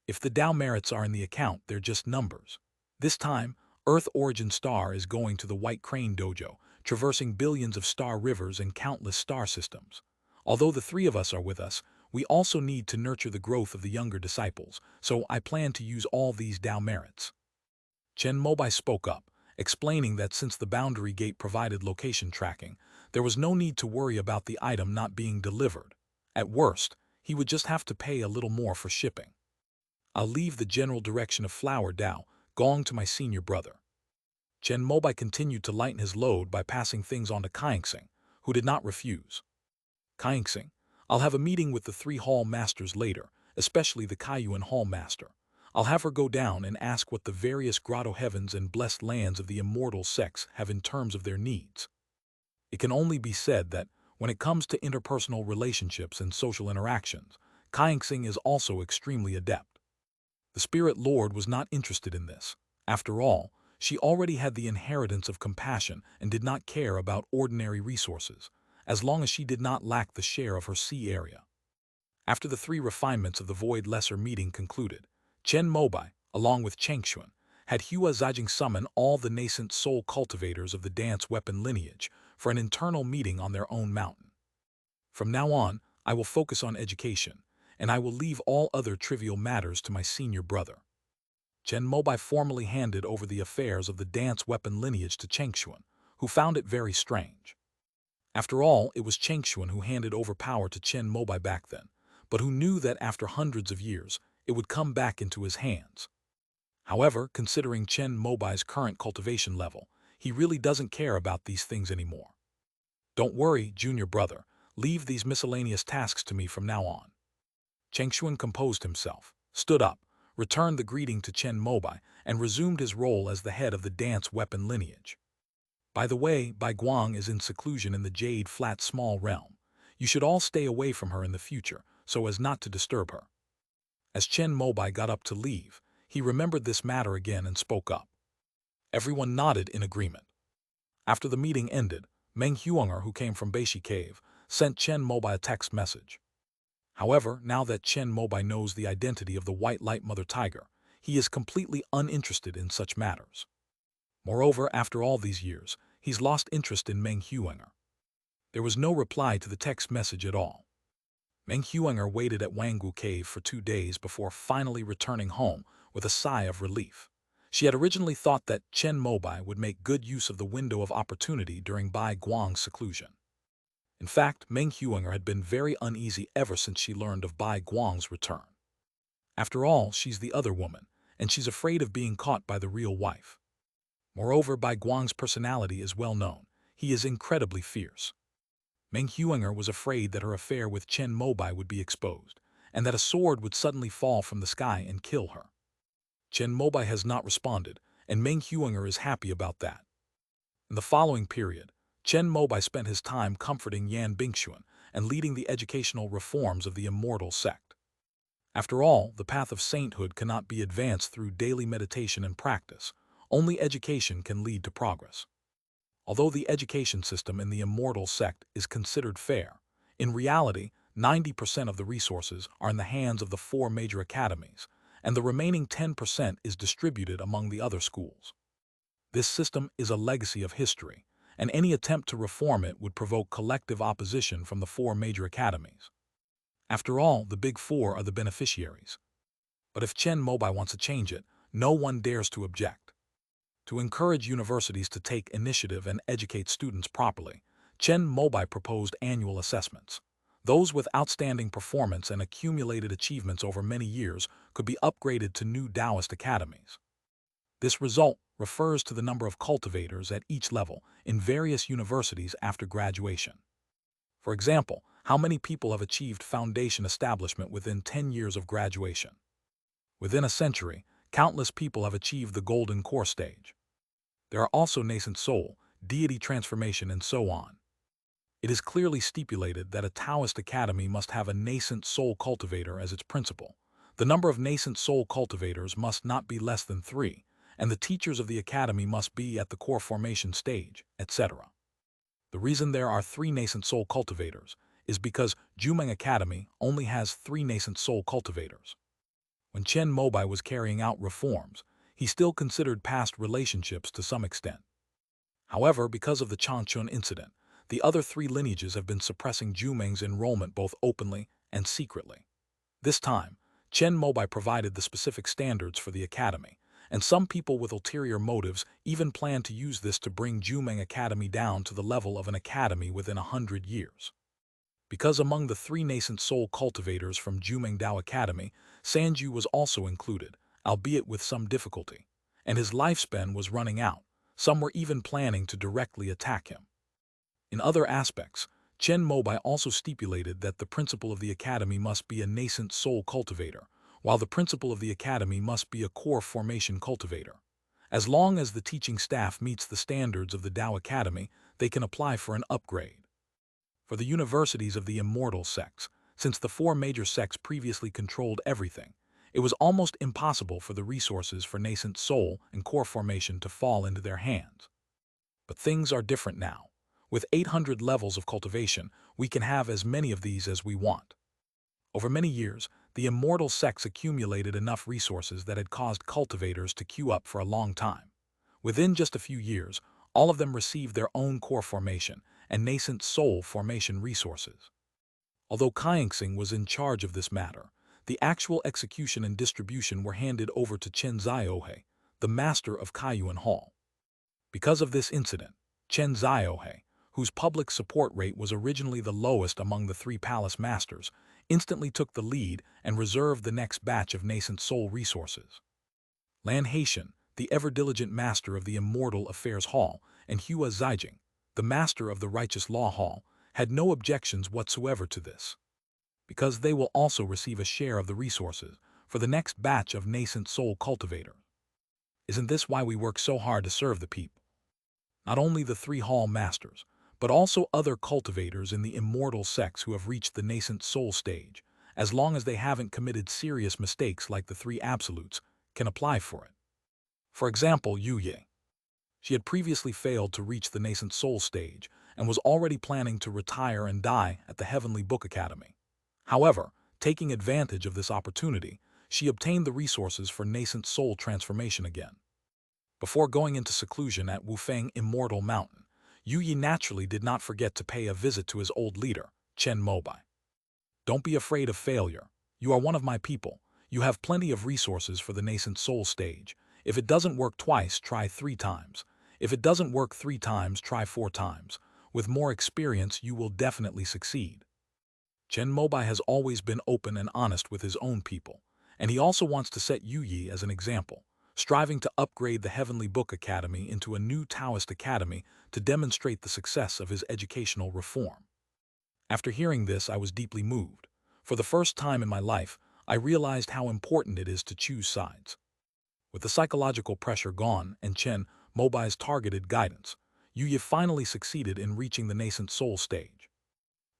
If the Tao merits are in the account, they're just numbers. This time, Earth Origin Star is going to the White Crane Dojo, traversing billions of star rivers and countless star systems. Although the 3 of us are with us, we also need to nurture the growth of the younger disciples, so I plan to use all these Tao merits. Chen Mobai spoke up, explaining that since the boundary gate provided location tracking, there was no need to worry about the item not being delivered. At worst, he would just have to pay a little more for shipping. I'll leave the general direction of Flower Dao, Gong to my senior brother. Chen Mobai continued to lighten his load by passing things on to Kaixing, who did not refuse. Kaixing, I'll have a meeting with the 3 hall masters later, especially the Kaiyuan hall master. I'll have her go down and ask what the various grotto heavens and blessed lands of the immortal sects have in terms of their needs. It can only be said that, when it comes to interpersonal relationships and social interactions, Kaixing is also extremely adept. The Spirit Lord was not interested in this. After all, she already had the inheritance of compassion and did not care about ordinary resources, as long as she did not lack the share of her sea area. After the 3 refinements of the Void Lesser meeting concluded, Chen Mobai, along with Chengxuan, had Hua Zhaijing summon all the nascent soul cultivators of the dance weapon lineage for an internal meeting on their own mountain. From now on, I will focus on education, and I will leave all other trivial matters to my senior brother. Chen Mobai formally handed over the affairs of the dance weapon lineage to Chengxuan, who found it very strange. After all, it was Chengxuan who handed over power to Chen Mobai back then, but who knew that after hundreds of years, it would come back into his hands. However, considering Chen Mobai's current cultivation level, he really doesn't care about these things anymore. Don't worry, junior brother, leave these miscellaneous tasks to me from now on. Chengxuan composed himself, stood up, returned the greeting to Chen Mobai, and resumed his role as the head of the dance weapon lineage. By the way, Bai Guang is in seclusion in the Jade Flat Small Realm. You should all stay away from her in the future, so as not to disturb her. As Chen Mobai got up to leave, he remembered this matter again and spoke up. Everyone nodded in agreement. After the meeting ended, Meng Huanger, who came from Beishi Cave, sent Chen Mobai a text message. However, now that Chen Mobai knows the identity of the White Light Mother Tiger, he is completely uninterested in such matters. Moreover, after all these years, he's lost interest in Meng Huanger. There was no reply to the text message at all. Meng Huanger waited at Wanggu Cave for 2 days before finally returning home with a sigh of relief. She had originally thought that Chen Mobai would make good use of the window of opportunity during Bai Guang's seclusion. In fact, Meng Huanger had been very uneasy ever since she learned of Bai Guang's return. After all, she's the other woman, and she's afraid of being caught by the real wife. Moreover, Bai Guang's personality is well known. He is incredibly fierce. Meng Huanger was afraid that her affair with Chen Mobai would be exposed, and that a sword would suddenly fall from the sky and kill her. Chen Mobai has not responded, and Meng Huanger is happy about that. In the following period, Chen Mobai spent his time comforting Yan Bingxuan and leading the educational reforms of the immortal sect. After all, the path of sainthood cannot be advanced through daily meditation and practice. Only education can lead to progress. Although the education system in the immortal sect is considered fair, in reality, 90% of the resources are in the hands of the 4 major academies, and the remaining 10% is distributed among the other schools. This system is a legacy of history, and any attempt to reform it would provoke collective opposition from the 4 major academies. After all, the Big 4 are the beneficiaries. But if Chen Mobai wants to change it, no one dares to object. To encourage universities to take initiative and educate students properly, Chen Mobai proposed annual assessments. Those with outstanding performance and accumulated achievements over many years could be upgraded to new Taoist academies. This result refers to the number of cultivators at each level in various universities after graduation. For example, how many people have achieved foundation establishment within 10 years of graduation? Within a century, countless people have achieved the golden core stage. There are also nascent soul, deity transformation, and so on. It is clearly stipulated that a Taoist academy must have a nascent soul cultivator as its principal. The number of nascent soul cultivators must not be less than 3, and the teachers of the academy must be at the core formation stage, etc. The reason there are 3 nascent soul cultivators is because Jumeng Academy only has 3 nascent soul cultivators. When Chen Mobai was carrying out reforms, he still considered past relationships to some extent. However, because of the Changchun incident, the other 3 lineages have been suppressing Jumeng's enrollment both openly and secretly. This time, Chen Mobai provided the specific standards for the academy, and some people with ulterior motives even plan to use this to bring Jumeng Academy down to the level of an academy within 100 years. Because among the 3 nascent soul cultivators from Jumeng Dao Academy, Sanju was also included, albeit with some difficulty, and his lifespan was running out. Some were even planning to directly attack him. In other aspects, Chen Mobai also stipulated that the principal of the academy must be a nascent soul cultivator, while the principal of the academy must be a core formation cultivator. As long as the teaching staff meets the standards of the Tao Academy, they can apply for an upgrade. For the universities of the immortal sects, since the four major sects previously controlled everything, it was almost impossible for the resources for nascent soul and core formation to fall into their hands. But things are different now. With 800 levels of cultivation, we can have as many of these as we want. Over many years, the immortal sects accumulated enough resources that had caused cultivators to queue up for a long time. Within just a few years, all of them received their own core formation and nascent soul formation resources. Although Kaingsing was in charge of this matter, the actual execution and distribution were handed over to Chen Ziohe, the master of Kaiyuan Hall. Because of this incident, Chen Ziohe, whose public support rate was originally the lowest among the three palace masters, instantly took the lead and reserved the next batch of nascent soul resources. Lan Haitian, the ever-diligent master of the Immortal Affairs Hall, and Hua Zijing, the master of the Righteous Law Hall, had no objections whatsoever to this, because they will also receive a share of the resources for the next batch of nascent soul cultivators. Isn't this why we work so hard to serve the people? Not only the three hall masters, but also other cultivators in the immortal sects who have reached the nascent soul stage, as long as they haven't committed serious mistakes like the three absolutes, can apply for it. For example, Yu Ye. She had previously failed to reach the nascent soul stage and was already planning to retire and die at the Heavenly Book Academy. However, taking advantage of this opportunity, she obtained the resources for nascent soul transformation again. Before going into seclusion at Wufeng Immortal Mountain, Yu Yi naturally did not forget to pay a visit to his old leader, Chen Mobai. Don't be afraid of failure. You are one of my people. You have plenty of resources for the nascent soul stage. If it doesn't work twice, try 3 times. If it doesn't work 3 times, try 4 times. With more experience, you will definitely succeed. Chen Mobai has always been open and honest with his own people, and he also wants to set Yu Yi as an example, striving to upgrade the Heavenly Book Academy into a new Taoist academy to demonstrate the success of his educational reform. After hearing this, I was deeply moved. For the first time in my life, I realized how important it is to choose sides. With the psychological pressure gone and Chen Mobai's targeted guidance, Yu Yi finally succeeded in reaching the nascent soul stage.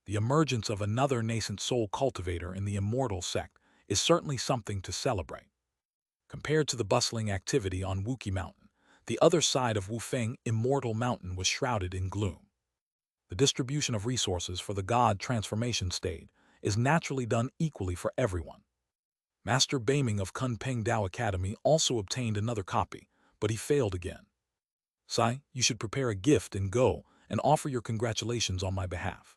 The emergence of another nascent soul cultivator in the immortal sect is certainly something to celebrate. Compared to the bustling activity on Wuki Mountain, the other side of Wufeng Immortal Mountain was shrouded in gloom. The distribution of resources for the God transformation stage is naturally done equally for everyone. Master Baiming of Kunpeng Dao Academy also obtained another copy, but he failed again. Sai, you should prepare a gift and go and offer your congratulations on my behalf.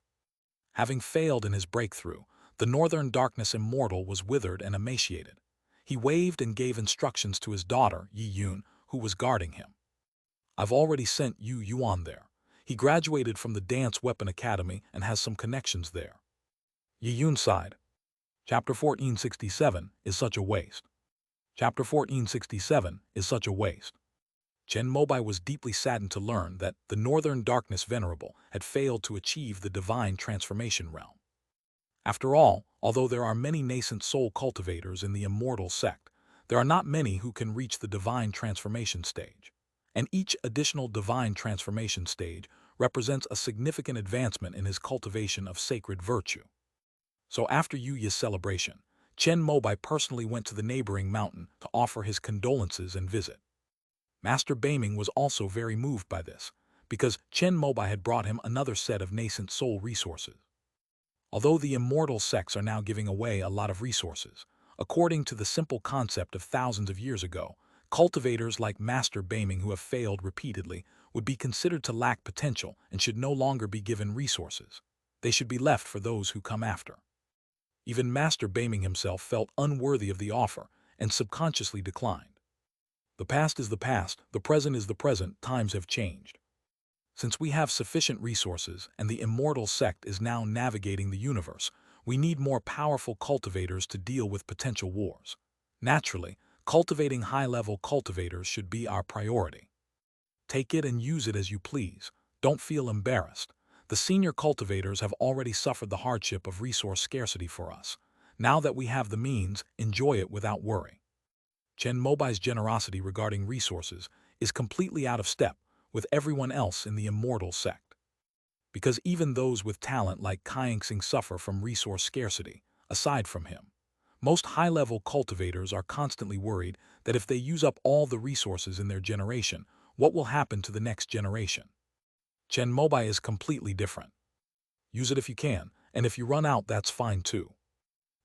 Having failed in his breakthrough, the Northern Darkness Immortal was withered and emaciated. He waved and gave instructions to his daughter, Yi Yun, who was guarding him. I've already sent Yu Yuan there. He graduated from the Dance Weapon Academy and has some connections there. Yi Yun sighed. Chapter 1467 is such a waste. Chapter 1467 is such a waste. Chen Mobai was deeply saddened to learn that the Northern Darkness Venerable had failed to achieve the divine transformation realm. After all, although there are many nascent soul cultivators in the immortal sect, there are not many who can reach the divine transformation stage. And each additional divine transformation stage represents a significant advancement in his cultivation of sacred virtue. So after Yu Yi's celebration, Chen Mobai personally went to the neighboring mountain to offer his condolences and visit. Master Baiming was also very moved by this, because Chen Mobai had brought him another set of nascent soul resources. Although the immortal sects are now giving away a lot of resources, according to the simple concept of thousands of years ago, cultivators like Master Baiming who have failed repeatedly would be considered to lack potential and should no longer be given resources. They should be left for those who come after. Even Master Baiming himself felt unworthy of the offer and subconsciously declined. The past is the past, the present is the present, times have changed. Since we have sufficient resources and the immortal sect is now navigating the universe, we need more powerful cultivators to deal with potential wars. Naturally, cultivating high-level cultivators should be our priority. Take it and use it as you please. Don't feel embarrassed. The senior cultivators have already suffered the hardship of resource scarcity for us. Now that we have the means, enjoy it without worry. Chen Mobai's generosity regarding resources is completely out of step with everyone else in the immortal sect. Because even those with talent like Kaingsing suffer from resource scarcity, aside from him. Most high-level cultivators are constantly worried that if they use up all the resources in their generation, what will happen to the next generation? Chen Mobai is completely different. Use it if you can, and if you run out, that's fine too.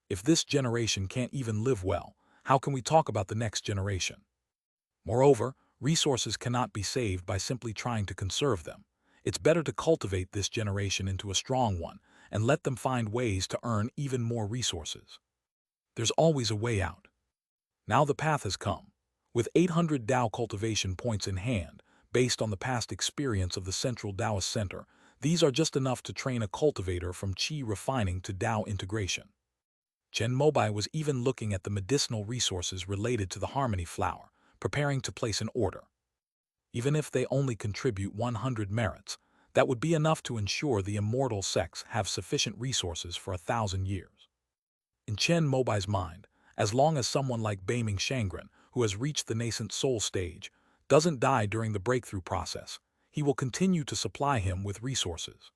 If this generation can't even live well, how can we talk about the next generation? Moreover, resources cannot be saved by simply trying to conserve them. It's better to cultivate this generation into a strong one and let them find ways to earn even more resources. There's always a way out. Now the path has come. With 800 Dao cultivation points in hand, based on the past experience of the Central Taoist Center, these are just enough to train a cultivator from Qi refining to Dao integration. Chen Mobai was even looking at the medicinal resources related to the harmony flower, preparing to place an order. Even if they only contribute 100 merits, that would be enough to ensure the immortal sects have sufficient resources for 1,000 years. In Chen Mobai's mind, as long as someone like Beiming Shangren, who has reached the nascent soul stage, doesn't die during the breakthrough process, he will continue to supply him with resources.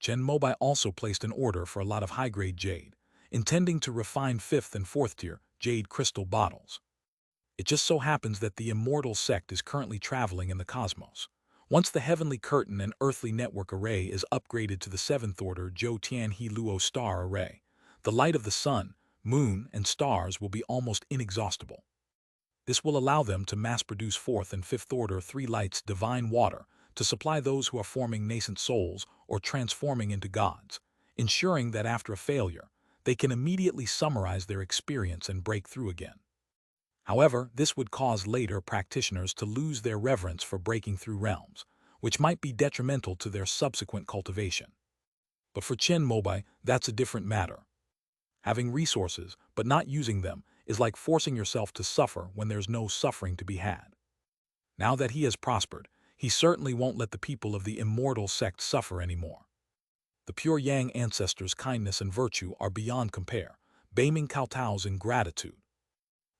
Chen Mobai also placed an order for a lot of high-grade jade, intending to refine 5th and 4th tier jade crystal bottles. It just so happens that the immortal sect is currently traveling in the cosmos. Once the heavenly curtain and earthly network array is upgraded to the 7th order Zhou Tian He Luo star array, the light of the sun, moon, and stars will be almost inexhaustible. This will allow them to mass-produce 4th and 5th order 3 lights divine water to supply those who are forming nascent souls or transforming into gods, ensuring that after a failure, they can immediately summarize their experience and break through again. However, this would cause later practitioners to lose their reverence for breaking through realms, which might be detrimental to their subsequent cultivation. But for Chen Mobai, that's a different matter. Having resources, but not using them, is like forcing yourself to suffer when there's no suffering to be had. Now that he has prospered, he certainly won't let the people of the immortal sect suffer anymore. The pure Yang ancestors' kindness and virtue are beyond compare, Beiming Kaotao's ingratitude.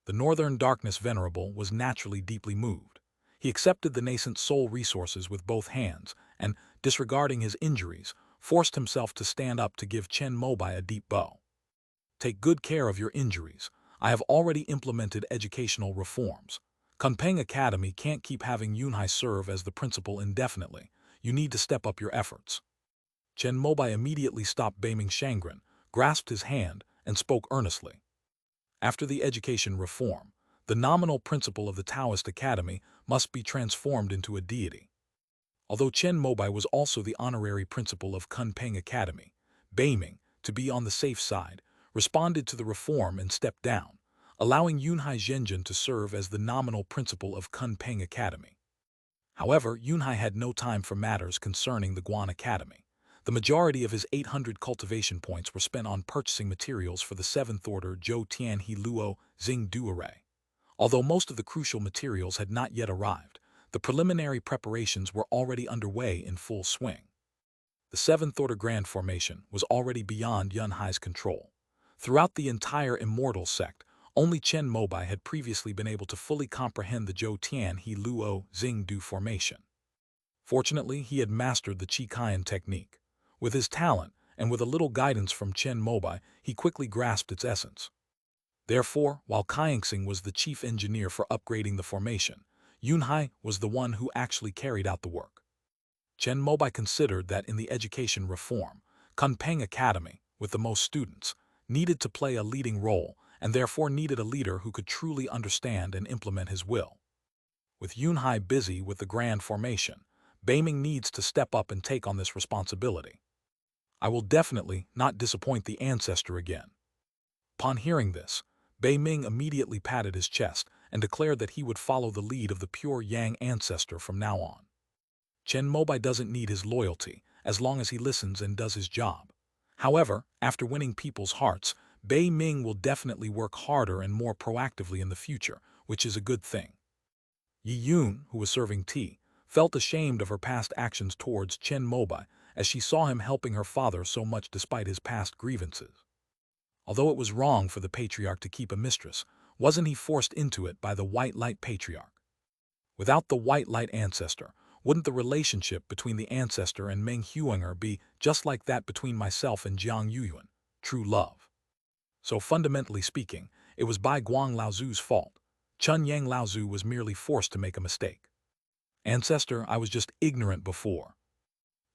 The Northern Darkness Venerable was naturally deeply moved. He accepted the nascent soul resources with both hands and, disregarding his injuries, forced himself to stand up to give Chen Mobai a deep bow. Take good care of your injuries. I have already implemented educational reforms. Kunpeng Academy can't keep having Yunhai serve as the principal indefinitely. You need to step up your efforts. Chen Mobai immediately stopped Beiming Shangren, grasped his hand, and spoke earnestly. After the education reform, the nominal principal of the Taoist Academy must be transformed into a deity. Although Chen Mobai was also the honorary principal of Kunpeng Academy, Beiming, to be on the safe side, responded to the reform and stepped down, allowing Yunhai Zhenjin to serve as the nominal principal of Kunpeng Academy. However, Yunhai had no time for matters concerning the Guan Academy. The majority of his 800 cultivation points were spent on purchasing materials for the 7th order Zhou Tian He Luo Xing Du array. Although most of the crucial materials had not yet arrived, the preliminary preparations were already underway in full swing. The 7th order grand formation was already beyond Yunhai's control. Throughout the entire immortal sect, only Chen Mobai had previously been able to fully comprehend the Zhou Tian He Luo Xing Du formation. Fortunately, he had mastered the Qi Kaiyan technique. With his talent, and with a little guidance from Chen Mobai, he quickly grasped its essence. Therefore, while Kaingsing was the chief engineer for upgrading the formation, Yunhai was the one who actually carried out the work. Chen Mobai considered that in the education reform, Kunpeng Academy, with the most students, needed to play a leading role and therefore needed a leader who could truly understand and implement his will. With Yunhai busy with the grand formation, Beiming needs to step up and take on this responsibility. I will definitely not disappoint the ancestor again. Upon hearing this, Beiming immediately patted his chest and declared that he would follow the lead of the pure Yang ancestor from now on. Chen Mobai doesn't need his loyalty as long as he listens and does his job. However, after winning people's hearts, Beiming will definitely work harder and more proactively in the future, which is a good thing. Yi Yun, who was serving tea, felt ashamed of her past actions towards Chen Mobai as she saw him helping her father so much despite his past grievances. Although it was wrong for the patriarch to keep a mistress, wasn't he forced into it by the white light patriarch? Without the white light ancestor, wouldn't the relationship between the ancestor and Meng Huinger be just like that between myself and Jiang Yuyuan, true love? So fundamentally speaking, it was Bai Guang Laozu's fault. Chun Yang Laozu was merely forced to make a mistake. Ancestor, I was just ignorant before.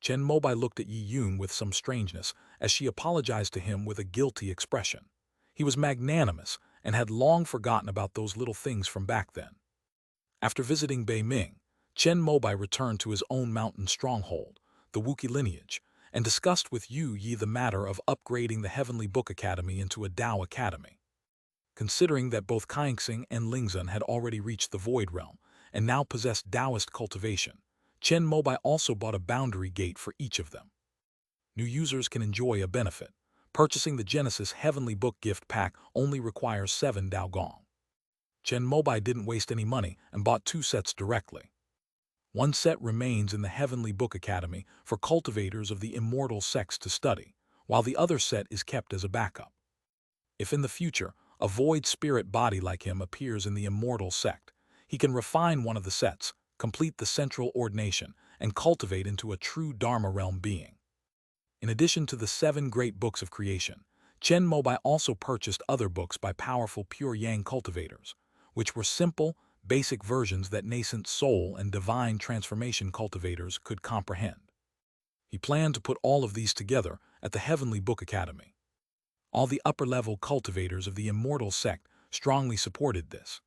Chen Mobai looked at Yi Yun with some strangeness as she apologized to him with a guilty expression. He was magnanimous and had long forgotten about those little things from back then. After visiting Beiming, Chen Mobai returned to his own mountain stronghold, the Wuki lineage, and discussed with Yu Yi the matter of upgrading the Heavenly Book Academy into a Tao Academy. Considering that both Kaixing and Lingzhen had already reached the Void Realm and now possessed Taoist cultivation, Chen Mobai also bought a boundary gate for each of them. New users can enjoy a benefit. Purchasing the Genesis Heavenly Book gift pack only requires 7 Dao Gong. Chen Mobai didn't waste any money and bought 2 sets directly. One set remains in the Heavenly Book Academy for cultivators of the immortal sects to study, while the other set is kept as a backup. If in the future a void spirit body like him appears in the immortal sect, he can refine one of the sets, complete the central ordination, and cultivate into a true Dharma realm being. In addition to the 7 great books of creation, Chen Mobai also purchased other books by powerful pure yang cultivators, which were simple, basic versions that nascent soul and divine transformation cultivators could comprehend. He planned to put all of these together at the Heavenly Book Academy. All the upper-level cultivators of the immortal sect strongly supported this.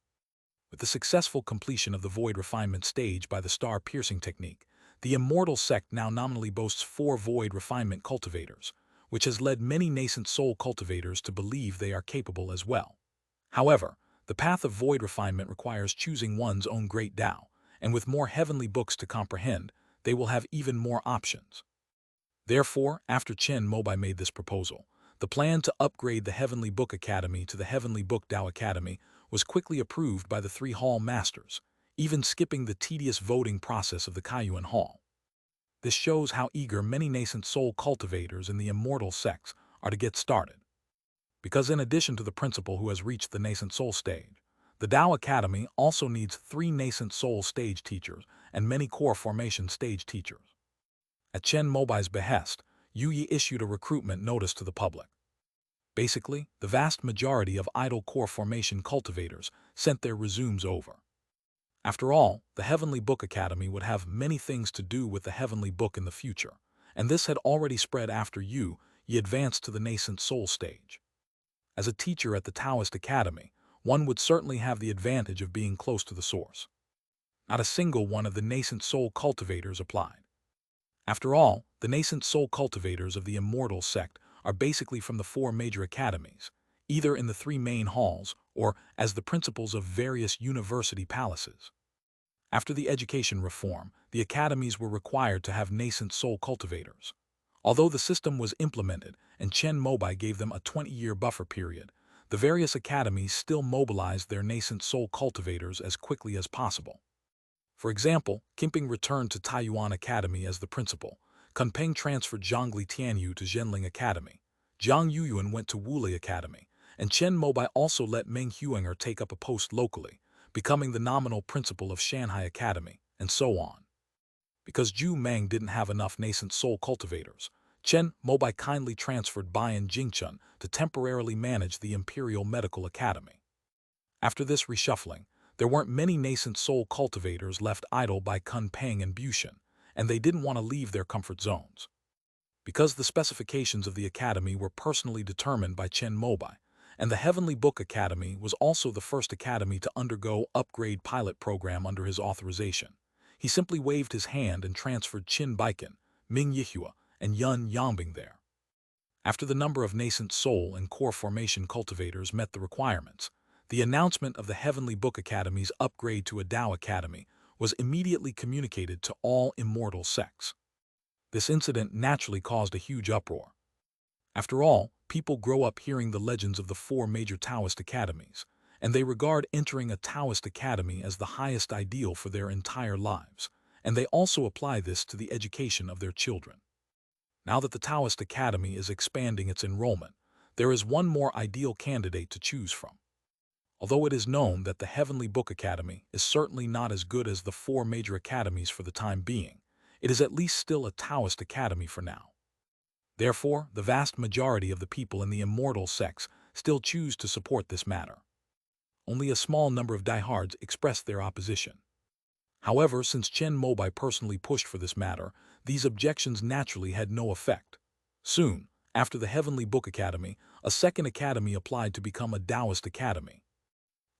With the successful completion of the void refinement stage by the star-piercing technique, the immortal sect now nominally boasts 4 void refinement cultivators, which has led many nascent soul cultivators to believe they are capable as well. However, the path of void refinement requires choosing one's own great Tao, and with more heavenly books to comprehend, they will have even more options. Therefore, after Chen Mobai made this proposal, the plan to upgrade the Heavenly Book Academy to the Heavenly Book Tao Academy was quickly approved by the 3 hall masters, even skipping the tedious voting process of the Kaiyuan Hall. This shows how eager many nascent soul cultivators in the immortal sects are to get started. Because in addition to the principal who has reached the nascent soul stage, the Tao Academy also needs 3 nascent soul stage teachers and many core formation stage teachers. At Chen Mobai's behest, Yu Yi issued a recruitment notice to the public. Basically, the vast majority of idle core formation cultivators sent their resumes over. After all, the Heavenly Book Academy would have many things to do with the Heavenly Book in the future, and this had already spread after Yu Yi advanced to the nascent soul stage. As a teacher at the Taoist Academy, one would certainly have the advantage of being close to the source. Not a single one of the nascent soul cultivators applied. After all, the nascent soul cultivators of the immortal sect are basically from the 4 major academies, either in the 3 main halls or as the principals of various university palaces. After the education reform, the academies were required to have nascent soul cultivators. Although the system was implemented and Chen Mobai gave them a 20-year buffer period, the various academies still mobilized their nascent soul cultivators as quickly as possible. For example, Qimping returned to Taiyuan Academy as the principal, Kunpeng transferred Zhongli Tianyu to Zhenling Academy, Jiang Yuyuan went to Wulei Academy, and Chen Mobai also let Meng Huinger take up a post locally, becoming the nominal principal of Shanghai Academy, and so on. Because Zhu Meng didn't have enough nascent soul cultivators, Chen Mobai kindly transferred Bayan Jingchun to temporarily manage the Imperial Medical Academy. After this reshuffling, there weren't many nascent soul cultivators left idle by Kunpeng and Bushan, and they didn't want to leave their comfort zones. Because the specifications of the academy were personally determined by Chen Mobai, and the Heavenly Book Academy was also the first academy to undergo upgrade pilot program under his authorization, he simply waved his hand and transferred Qin Baikan, Ming Yihua, and Yun Yangbing there. After the number of nascent soul and core formation cultivators met the requirements, the announcement of the Heavenly Book Academy's upgrade to a Tao Academy was immediately communicated to all immortal sects. This incident naturally caused a huge uproar. After all, people grow up hearing the legends of the 4 major Taoist academies, and they regard entering a Taoist academy as the highest ideal for their entire lives, and they also apply this to the education of their children. Now that the Taoist Academy is expanding its enrollment, there is one more ideal candidate to choose from. Although it is known that the Heavenly Book Academy is certainly not as good as the four major academies for the time being, it is at least still a Taoist academy for now. Therefore, the vast majority of the people in the immortal sects still choose to support this matter. Only a small number of diehards expressed their opposition. However, since Chen Mobai personally pushed for this matter, these objections naturally had no effect. Soon, after the Heavenly Book Academy, a second academy applied to become a Taoist academy.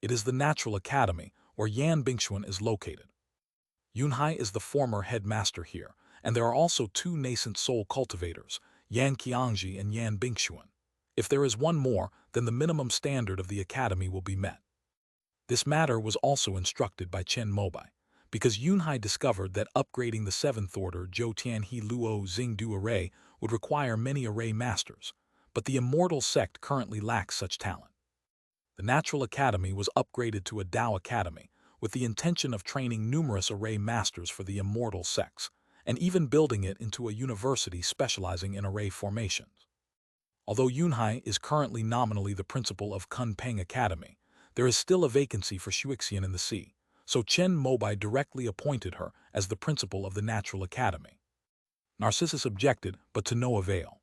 It is the Natural Academy, where Yan Bingxuan is located. Yunhai is the former headmaster here, and there are also two nascent soul cultivators, Yan Qiangji and Yan Bingxuan. If there is one more, then the minimum standard of the academy will be met. This matter was also instructed by Chen Mobai, because Yunhai discovered that upgrading the 7th order Zhou Tianhe Luo Xingdu array would require many array masters, but the immortal sect currently lacks such talent. The Natural Academy was upgraded to a Tao Academy, with the intention of training numerous array masters for the immortal sects, and even building it into a university specializing in array formations. Although Yunhai is currently nominally the principal of Kunpeng Academy, there is still a vacancy for Shuixian in the sea, so Chen Mobai directly appointed her as the principal of the Natural Academy. Narcissus objected, but to no avail.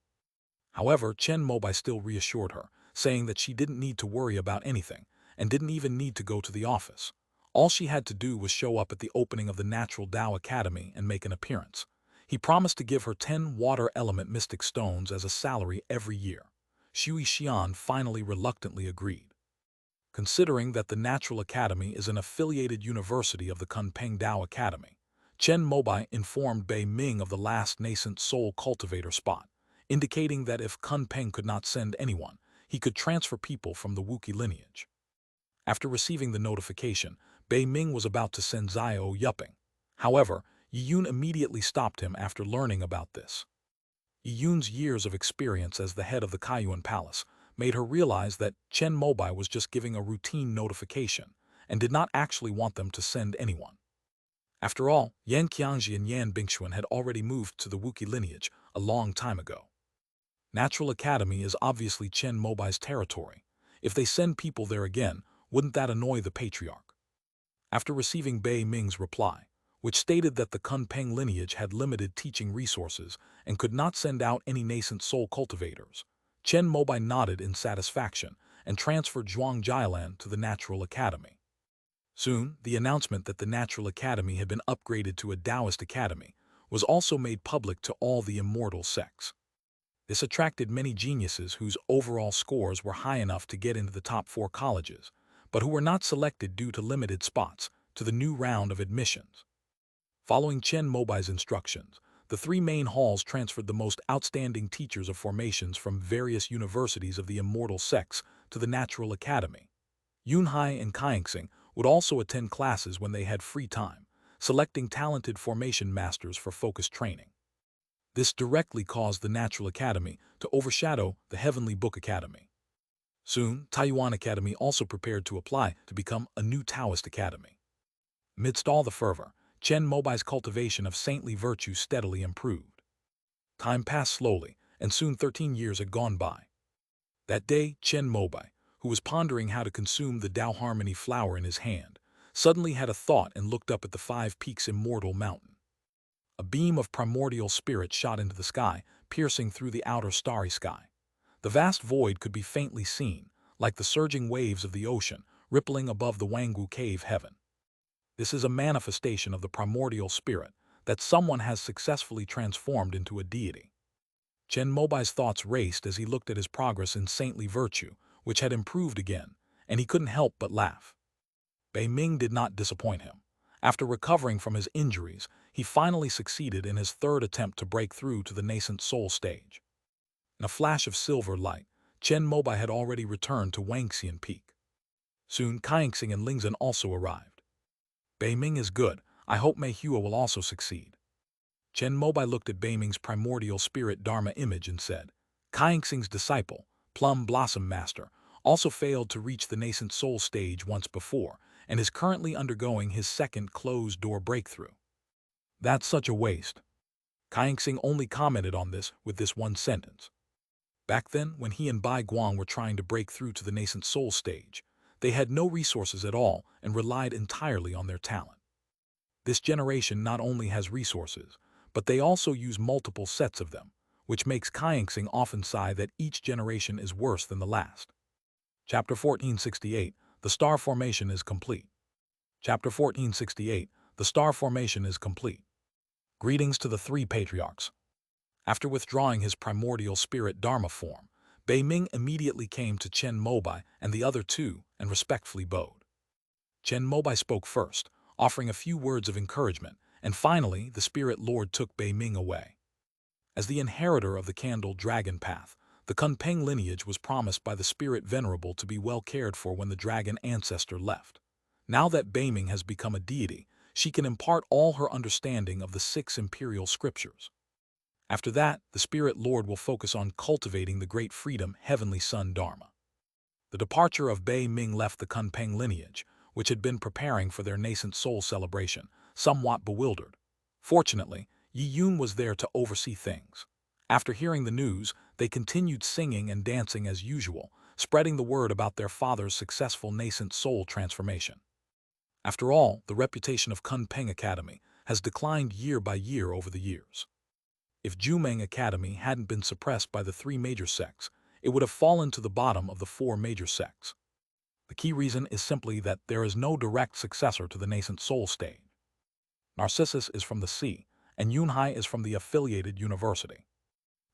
However, Chen Mobai still reassured her, saying that she didn't need to worry about anything, and didn't even need to go to the office. All she had to do was show up at the opening of the Natural Tao Academy and make an appearance. He promised to give her 10 water element mystic stones as a salary every year. Shui Xian finally reluctantly agreed. Considering that the Natural Academy is an affiliated university of the Kunpeng Tao Academy, Chen Mobai informed Bei Ming of the last nascent soul cultivator spot, indicating that if Kunpeng could not send anyone, he could transfer people from the Wuki lineage. After receiving the notification, Bei Ming was about to send Zio Yuping. However, Yi Yun immediately stopped him after learning about this. Yi Yun's years of experience as the head of the Kaiyuan Palace made her realize that Chen Mobai was just giving a routine notification and did not actually want them to send anyone. After all, Yan Qiangji and Yan Bingxuan had already moved to the Wuki lineage a long time ago. Natural Academy is obviously Chen Mobai's territory. If they send people there again, wouldn't that annoy the patriarch? After receiving Bei Ming's reply, which stated that the Kunpeng lineage had limited teaching resources and could not send out any nascent soul cultivators, Chen Mobai nodded in satisfaction and transferred Zhuang Jialan to the Natural Academy. Soon, the announcement that the Natural Academy had been upgraded to a Taoist academy was also made public to all the immortal sects. This attracted many geniuses whose overall scores were high enough to get into the top 4 colleges, but who were not selected due to limited spots to the new round of admissions. Following Chen Mobai's instructions, the 3 main halls transferred the most outstanding teachers of formations from various universities of the immortal sects to the Natural Academy. Yunhai and Kaixing would also attend classes when they had free time, selecting talented formation masters for focused training. This directly caused the Natural Academy to overshadow the Heavenly Book Academy. Soon, Taiyuan Academy also prepared to apply to become a new Taoist academy. Amidst all the fervor, Chen Mobai's cultivation of saintly virtue steadily improved. Time passed slowly, and soon 13 years had gone by. That day, Chen Mobai, who was pondering how to consume the Tao Harmony flower in his hand, suddenly had a thought and looked up at the 5 Peaks Immortal Mountain. A beam of primordial spirit shot into the sky, piercing through the outer starry sky. The vast void could be faintly seen, like the surging waves of the ocean, rippling above the Wangwu cave heaven. This is a manifestation of the primordial spirit that someone has successfully transformed into a deity. Chen Mobai's thoughts raced as he looked at his progress in saintly virtue, which had improved again, and he couldn't help but laugh. Bei Ming did not disappoint him. After recovering from his injuries, he finally succeeded in his 3rd attempt to break through to the nascent soul stage. In a flash of silver light, Chen Mobai had already returned to Wangxian Peak. Soon, Kaixing and Lingzhen also arrived. Bei Ming is good. I hope Mei Hua will also succeed. Chen Mobai looked at Bei Ming's primordial spirit Dharma image and said, Kaixing's disciple, Plum Blossom Master, also failed to reach the nascent soul stage once before, and is currently undergoing his 2nd closed-door breakthrough. That's such a waste. Kaixing only commented on this with this one sentence. Back then, when he and Bai Guang were trying to break through to the nascent soul stage, they had no resources at all and relied entirely on their talent. This generation not only has resources, but they also use multiple sets of them, which makes Kaingsing often sigh that each generation is worse than the last. Chapter 1468, The Star Formation is Complete. Chapter 1468, The Star Formation is Complete. Greetings to the three patriarchs. After withdrawing his primordial spirit Dharma form, Bei Ming immediately came to Chen Mobai and the other two and respectfully bowed. Chen Mobai spoke first, offering a few words of encouragement, and finally the spirit lord took Bei Ming away. As the inheritor of the Candle Dragon Path, the Kunpeng lineage was promised by the spirit venerable to be well cared for when the dragon ancestor left. Now that Bei Ming has become a deity, she can impart all her understanding of the 6 imperial scriptures. After that, the spirit lord will focus on cultivating the great freedom heavenly sun Dharma. The departure of Bei Ming left the Kunpeng lineage, which had been preparing for their nascent soul celebration, somewhat bewildered. Fortunately, Yi Yun was there to oversee things. After hearing the news, they continued singing and dancing as usual, spreading the word about their father's successful nascent soul transformation. After all, the reputation of Kunpeng Academy has declined year by year over the years. If Jumeng Academy hadn't been suppressed by the 3 major sects, it would have fallen to the bottom of the 4 major sects. The key reason is simply that there is no direct successor to the nascent soul stage. Narcissus is from the sea, and Yunhai is from the affiliated university.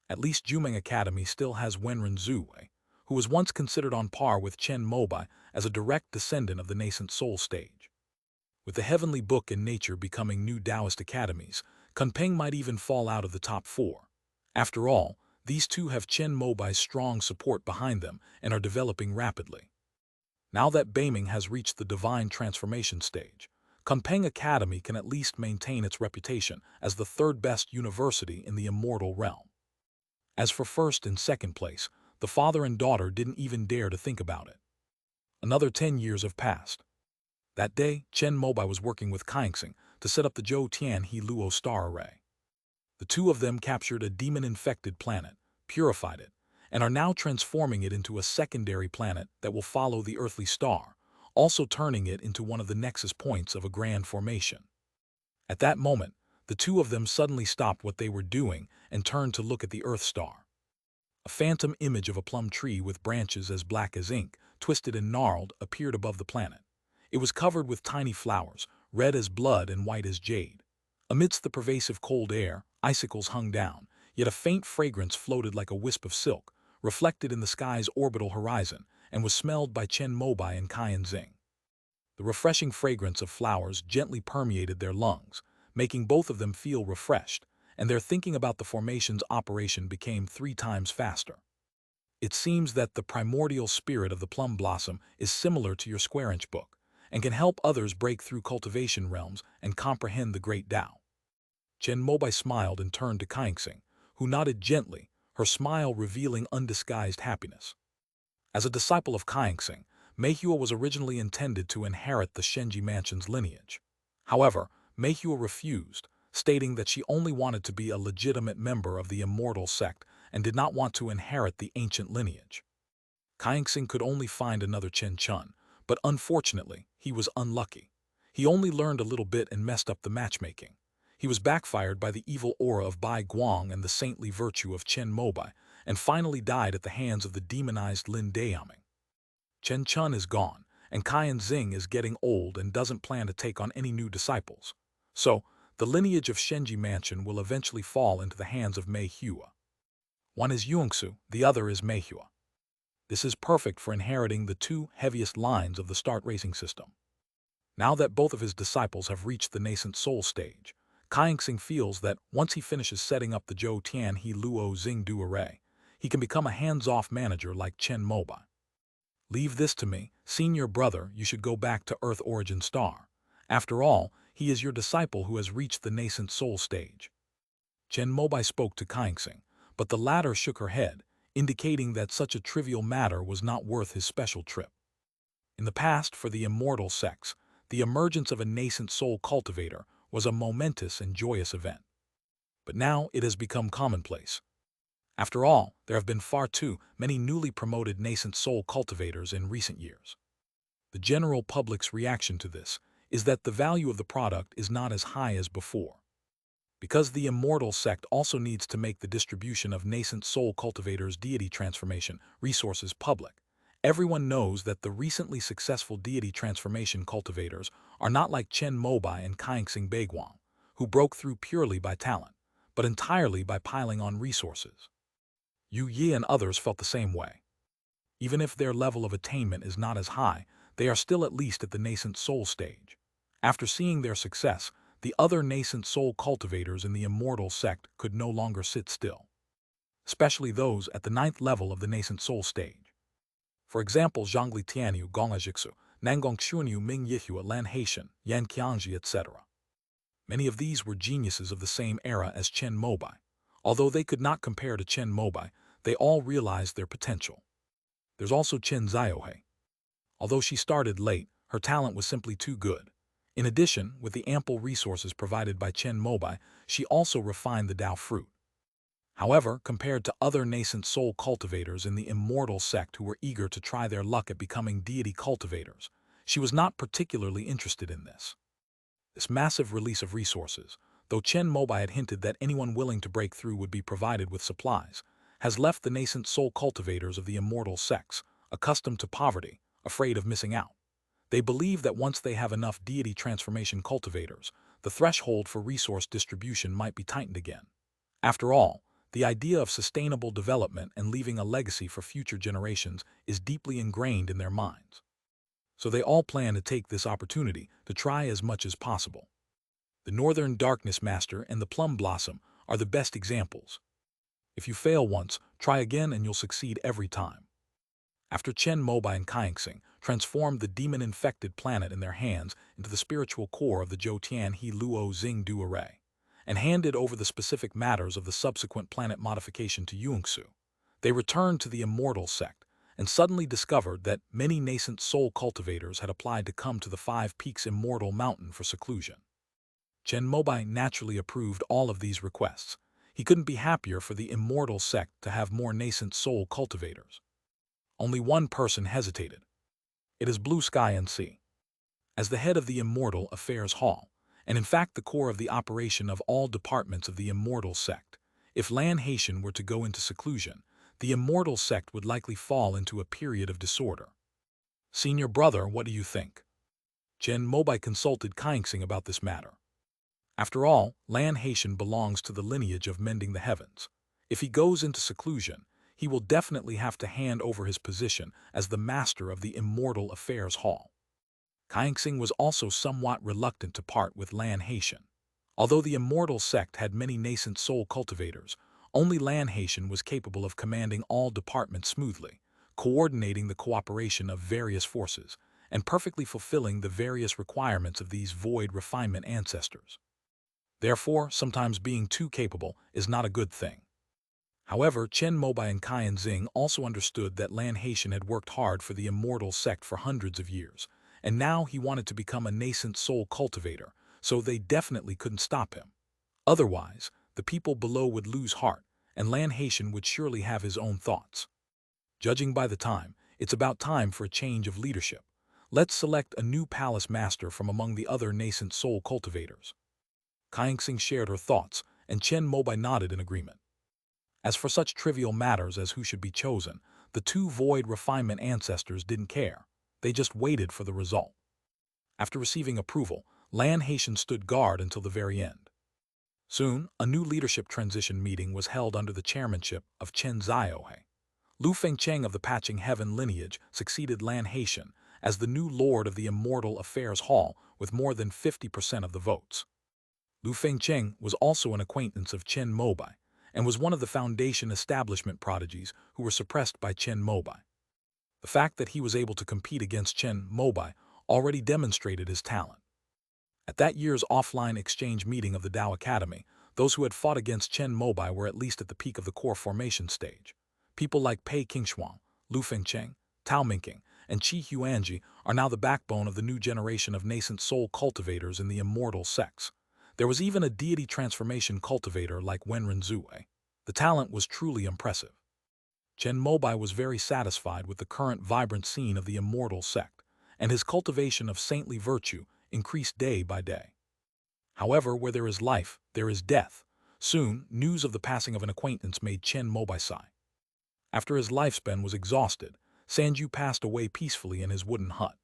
At least Jumeng Academy still has Wenren Zuwei, who was once considered on par with Chen Mobai as a direct descendant of the nascent soul stage. With the heavenly book and nature becoming new Taoist academies, Kunpeng might even fall out of the top 4. After all, these two have Chen Mobai's strong support behind them and are developing rapidly. Now that Bei Ming has reached the divine transformation stage, Kunpeng Academy can at least maintain its reputation as the 3rd best university in the immortal realm. As for 1st and 2nd place, the father and daughter didn't even dare to think about it. Another 10 years have passed. That day, Chen Mobai was working with Kaingsing to set up the Zhou Tian He Luo star array. The two of them captured a demon-infected planet, purified it, and are now transforming it into a secondary planet that will follow the earthly star, also turning it into one of the nexus points of a grand formation. At that moment, the two of them suddenly stopped what they were doing and turned to look at the Earth star. A phantom image of a plum tree with branches as black as ink, twisted and gnarled, appeared above the planet. It was covered with tiny flowers, red as blood and white as jade. Amidst the pervasive cold air, icicles hung down, yet a faint fragrance floated like a wisp of silk, reflected in the sky's orbital horizon, and was smelled by Chen Mobai and Kaienzing. The refreshing fragrance of flowers gently permeated their lungs, making both of them feel refreshed, and their thinking about the formation's operation became 3 times faster. It seems that the primordial spirit of the plum blossom is similar to your square-inch book, and can help others break through cultivation realms and comprehend the great Tao. Chen Mobai smiled and turned to Kaingsing, who nodded gently, her smile revealing undisguised happiness. As a disciple of Kaingsing, Meihua was originally intended to inherit the Shenji Mansion's lineage. However, Meihua refused, stating that she only wanted to be a legitimate member of the immortal sect and did not want to inherit the ancient lineage. Kaingsing could only find another Chen Chun, but unfortunately, he was unlucky. He only learned a little bit and messed up the matchmaking. He was backfired by the evil aura of Bai Guang and the saintly virtue of Chen Mobai, and finally died at the hands of the demonized Lin Dayaming. Chen Chun is gone, and Kaian Xing is getting old and doesn't plan to take on any new disciples. So, the lineage of Shenji Mansion will eventually fall into the hands of Meihua. One is Yungsu, the other is Meihua. This is perfect for inheriting the 2 heaviest lines of the start racing system. Now that both of his disciples have reached the nascent soul stage, Kaingsing feels that once he finishes setting up the Zhou Tian He Luo Xingdu array, he can become a hands-off manager like Chen Mobai. Leave this to me, senior brother, you should go back to Earth Origin Star. After all, he is your disciple who has reached the nascent soul stage. Chen Mobai spoke to Kaingsing, but the latter shook her head, indicating that such a trivial matter was not worth his special trip. In the past, for the immortal sects, the emergence of a nascent soul cultivator was a momentous and joyous event. But now it has become commonplace. After all, there have been far too many newly promoted nascent soul cultivators in recent years. The general public's reaction to this is that the value of the product is not as high as before. Because the immortal sect also needs to make the distribution of nascent soul cultivators' deity transformation resources public, everyone knows that the recently successful deity transformation cultivators are not like Chen Mobai and Kaixing Beiguang, who broke through purely by talent, but entirely by piling on resources. Yu Yi and others felt the same way. Even if their level of attainment is not as high, they are still at least at the nascent soul stage. After seeing their success, the other nascent soul cultivators in the immortal sect could no longer sit still, especially those at the 9th level of the nascent soul stage. For example, Zhongli Tianyu, Gongajixu, Nangong Xunyu, Ming Yihua, Lan Haitian, Yan Qiangji, etc. Many of these were geniuses of the same era as Chen Mobai. Although they could not compare to Chen Mobai, they all realized their potential. There's also Chen Ziohe. Although she started late, her talent was simply too good. In addition, with the ample resources provided by Chen Mobai, she also refined the Dao fruit. However, compared to other nascent soul cultivators in the immortal sect who were eager to try their luck at becoming deity cultivators, she was not particularly interested in this. This massive release of resources, though Chen Mobai had hinted that anyone willing to break through would be provided with supplies, has left the nascent soul cultivators of the immortal sects, accustomed to poverty, afraid of missing out. They believe that once they have enough deity transformation cultivators, the threshold for resource distribution might be tightened again. After all, the idea of sustainable development and leaving a legacy for future generations is deeply ingrained in their minds. So they all plan to take this opportunity to try as much as possible. The Northern Darkness Master and the Plum Blossom are the best examples. If you fail once, try again and you'll succeed every time. After Chen Mobai and Kaixing transformed the demon-infected planet in their hands into the spiritual core of the Zhou He Luo Xing Du array, and handed over the specific matters of the subsequent planet modification to Yungsu, they returned to the immortal sect and suddenly discovered that many nascent soul cultivators had applied to come to the Five Peaks Immortal Mountain for seclusion. Chen Mobai naturally approved all of these requests. He couldn't be happier for the immortal sect to have more nascent soul cultivators. Only one person hesitated. It is Blue Sky and Sea. As the head of the Immortal Affairs Hall, and in fact the core of the operation of all departments of the immortal sect, if Lan Haitian were to go into seclusion, the immortal sect would likely fall into a period of disorder. Senior brother, what do you think? Chen Mobai consulted Kaixing about this matter. After all, Lan Haitian belongs to the lineage of mending the heavens. If he goes into seclusion, he will definitely have to hand over his position as the master of the Immortal Affairs Hall. Kaixing was also somewhat reluctant to part with Lan Haitian. Although the immortal sect had many nascent soul cultivators, only Lan Haitian was capable of commanding all departments smoothly, coordinating the cooperation of various forces, and perfectly fulfilling the various requirements of these void refinement ancestors. Therefore, sometimes being too capable is not a good thing. However, Chen Mobai and Kaixing also understood that Lan Haitian had worked hard for the immortal sect for hundreds of years, and now he wanted to become a nascent soul cultivator, so they definitely couldn't stop him. Otherwise, the people below would lose heart, and Lan Haitian would surely have his own thoughts. Judging by the time, it's about time for a change of leadership. Let's select a new palace master from among the other nascent soul cultivators. Kaixing shared her thoughts, and Chen Mobai nodded in agreement. As for such trivial matters as who should be chosen, the two void refinement ancestors didn't care. They just waited for the result. After receiving approval, Lan Haitian stood guard until the very end. Soon, a new leadership transition meeting was held under the chairmanship of Chen Ziohe. Lu Fengcheng of the Patching Heaven lineage succeeded Lan Haitian as the new lord of the Immortal Affairs Hall with more than 50% of the votes. Lu Fengcheng was also an acquaintance of Chen Mobai, and was one of the foundation establishment prodigies who were suppressed by Chen Mobai. The fact that he was able to compete against Chen Mobai already demonstrated his talent. At that year's offline exchange meeting of the Dao Academy, those who had fought against Chen Mobai were at least at the peak of the core formation stage. People like Pei Qingshuang, Lu Fengcheng, Tao Mingqing, and Qi Huanji are now the backbone of the new generation of nascent soul cultivators in the immortal sects. There was even a deity transformation cultivator like Wenren Zue. The talent was truly impressive. Chen Mobai was very satisfied with the current vibrant scene of the immortal sect, and his cultivation of saintly virtue increased day by day. However, where there is life, there is death. Soon, news of the passing of an acquaintance made Chen Mobai sigh. After his lifespan was exhausted, Sanju passed away peacefully in his wooden hut.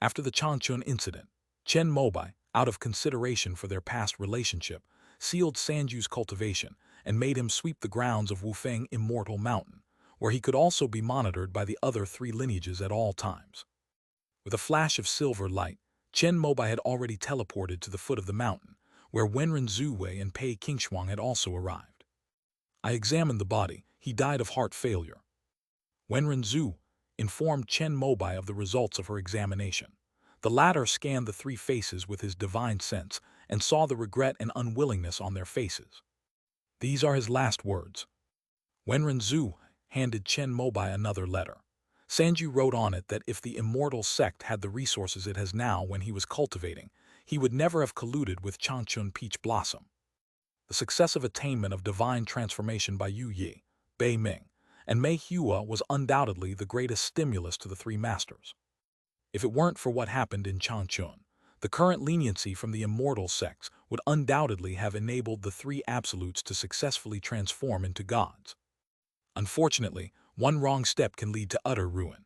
After the Changchun incident, Chen Mobai, out of consideration for their past relationship, sealed Sanju's cultivation and made him sweep the grounds of Wufeng Immortal Mountain, where he could also be monitored by the other three lineages at all times. With a flash of silver light, Chen Mobai had already teleported to the foot of the mountain, where Wenren Zuwei and Pei Qingshuang had also arrived. I examined the body. He died of heart failure. Wenren Zhu informed Chen Mobai of the results of her examination. The latter scanned the three faces with his divine sense and saw the regret and unwillingness on their faces. These are his last words. Wenren Zhu handed Chen Mobai another letter. Sanju wrote on it that if the immortal sect had the resources it has now when he was cultivating, he would never have colluded with Changchun Peach Blossom. The successive attainment of divine transformation by Yu Yi, Bei Ming, and Mei Hua was undoubtedly the greatest stimulus to the three masters. If it weren't for what happened in Changchun, the current leniency from the immortal sects would undoubtedly have enabled the three absolutes to successfully transform into gods. Unfortunately, one wrong step can lead to utter ruin.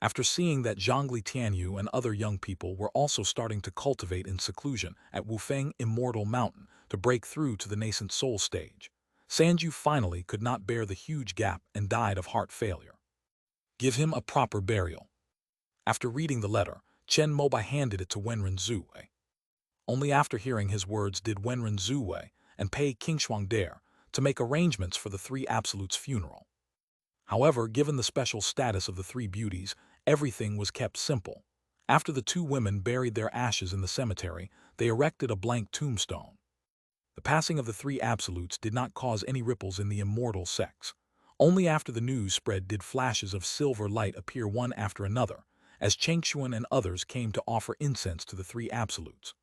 After seeing that Zhongli Tianyu and other young people were also starting to cultivate in seclusion at Wufeng Immortal Mountain to break through to the nascent soul stage, Sanju finally could not bear the huge gap and died of heart failure. Give him a proper burial. After reading the letter, Chen Mobai handed it to Wenren Zuwei. Only after hearing his words did Wenren Zuwei and Pei Qingshuang dare to make arrangements for the three absolutes' funeral. However, given the special status of the three beauties, everything was kept simple. After the two women buried their ashes in the cemetery, they erected a blank tombstone. The passing of the three absolutes did not cause any ripples in the immortal sects. Only after the news spread did flashes of silver light appear one after another, as Changshuan and others came to offer incense to the three absolutes.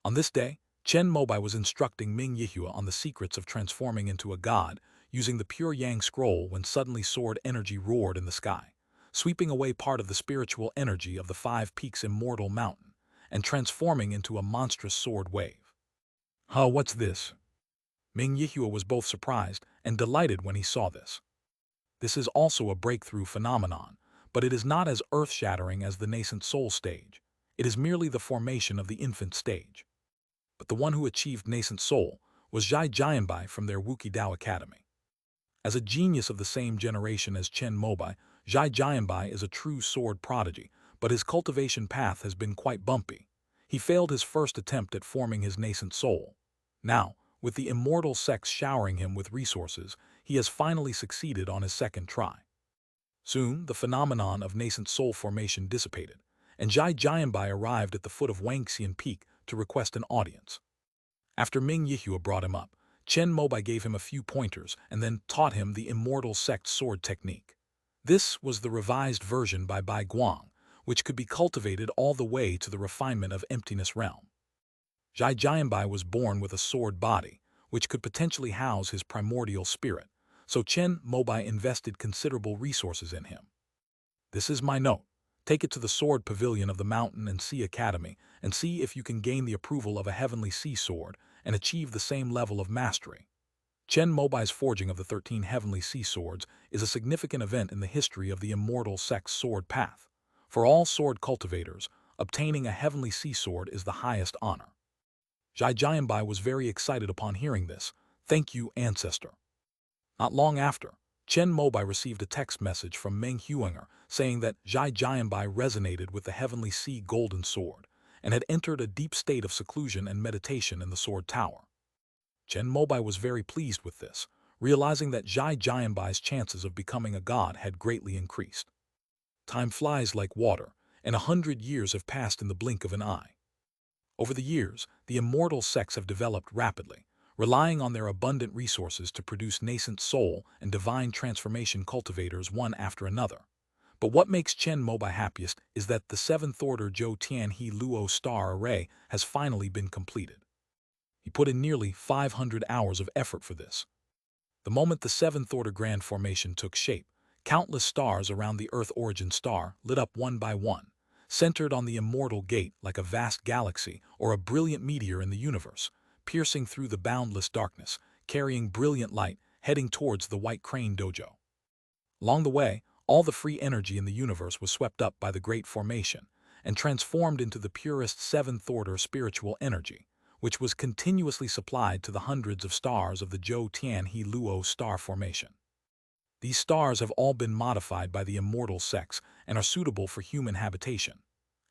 On this day, Chen Mobai was instructing Ming Yihua on the secrets of transforming into a god, using the pure yang scroll when suddenly sword energy roared in the sky, sweeping away part of the spiritual energy of the Five Peaks Immortal Mountain, and transforming into a monstrous sword wave. Huh, what's this? Ming Yihua was both surprised and delighted when he saw this. This is also a breakthrough phenomenon, but it is not as earth-shattering as the nascent soul stage. It is merely the formation of the infant stage. But the one who achieved nascent soul was Zhai Jianbai from their Wuki Dao Academy. As a genius of the same generation as Chen Mobai, Zhai Jianbai is a true sword prodigy, but his cultivation path has been quite bumpy. He failed his first attempt at forming his nascent soul. Now, with the immortal sects showering him with resources, he has finally succeeded on his second try. Soon, the phenomenon of nascent soul formation dissipated, and Zhai Jianbai arrived at the foot of Wangxian Peak to request an audience. After Ming Yihua brought him up, Chen Mobai gave him a few pointers and then taught him the immortal sect sword technique. This was the revised version by Bai Guang, which could be cultivated all the way to the refinement of emptiness realm. Zhai Jianbai was born with a sword body, which could potentially house his primordial spirit, so Chen Mobai invested considerable resources in him. This is my note. Take it to the sword pavilion of the Mountain and Sea Academy and see if you can gain the approval of a heavenly sea sword and achieve the same level of mastery. Chen Mobai's forging of the 13 heavenly sea swords is a significant event in the history of the immortal sect's sword path. For all sword cultivators, obtaining a heavenly sea sword is the highest honor. Zhai Jianbai was very excited upon hearing this. Thank you, ancestor. Not long after, Chen Mobai received a text message from Meng Huinger saying that Zhai Jianbai resonated with the Heavenly Sea Golden Sword and had entered a deep state of seclusion and meditation in the Sword Tower. Chen Mobai was very pleased with this, realizing that Zhai Jianbai's chances of becoming a god had greatly increased. Time flies like water, and 100 years have passed in the blink of an eye. Over the years, the immortal sects have developed rapidly, relying on their abundant resources to produce nascent soul and divine transformation cultivators one after another. But what makes Chen Mobai happiest is that the 7th Order Zhou Tianhe Luo Star Array has finally been completed. He put in nearly 500 hours of effort for this. The moment the seventh order grand formation took shape, countless stars around the Earth origin star lit up one by one, centered on the immortal gate like a vast galaxy or a brilliant meteor in the universe, piercing through the boundless darkness, carrying brilliant light, heading towards the White Crane Dojo. Along the way, all the free energy in the universe was swept up by the Great Formation and transformed into the purest seventh-order spiritual energy, which was continuously supplied to the hundreds of stars of the Zhou Tianhe Luo star formation. These stars have all been modified by the immortal sects and are suitable for human habitation.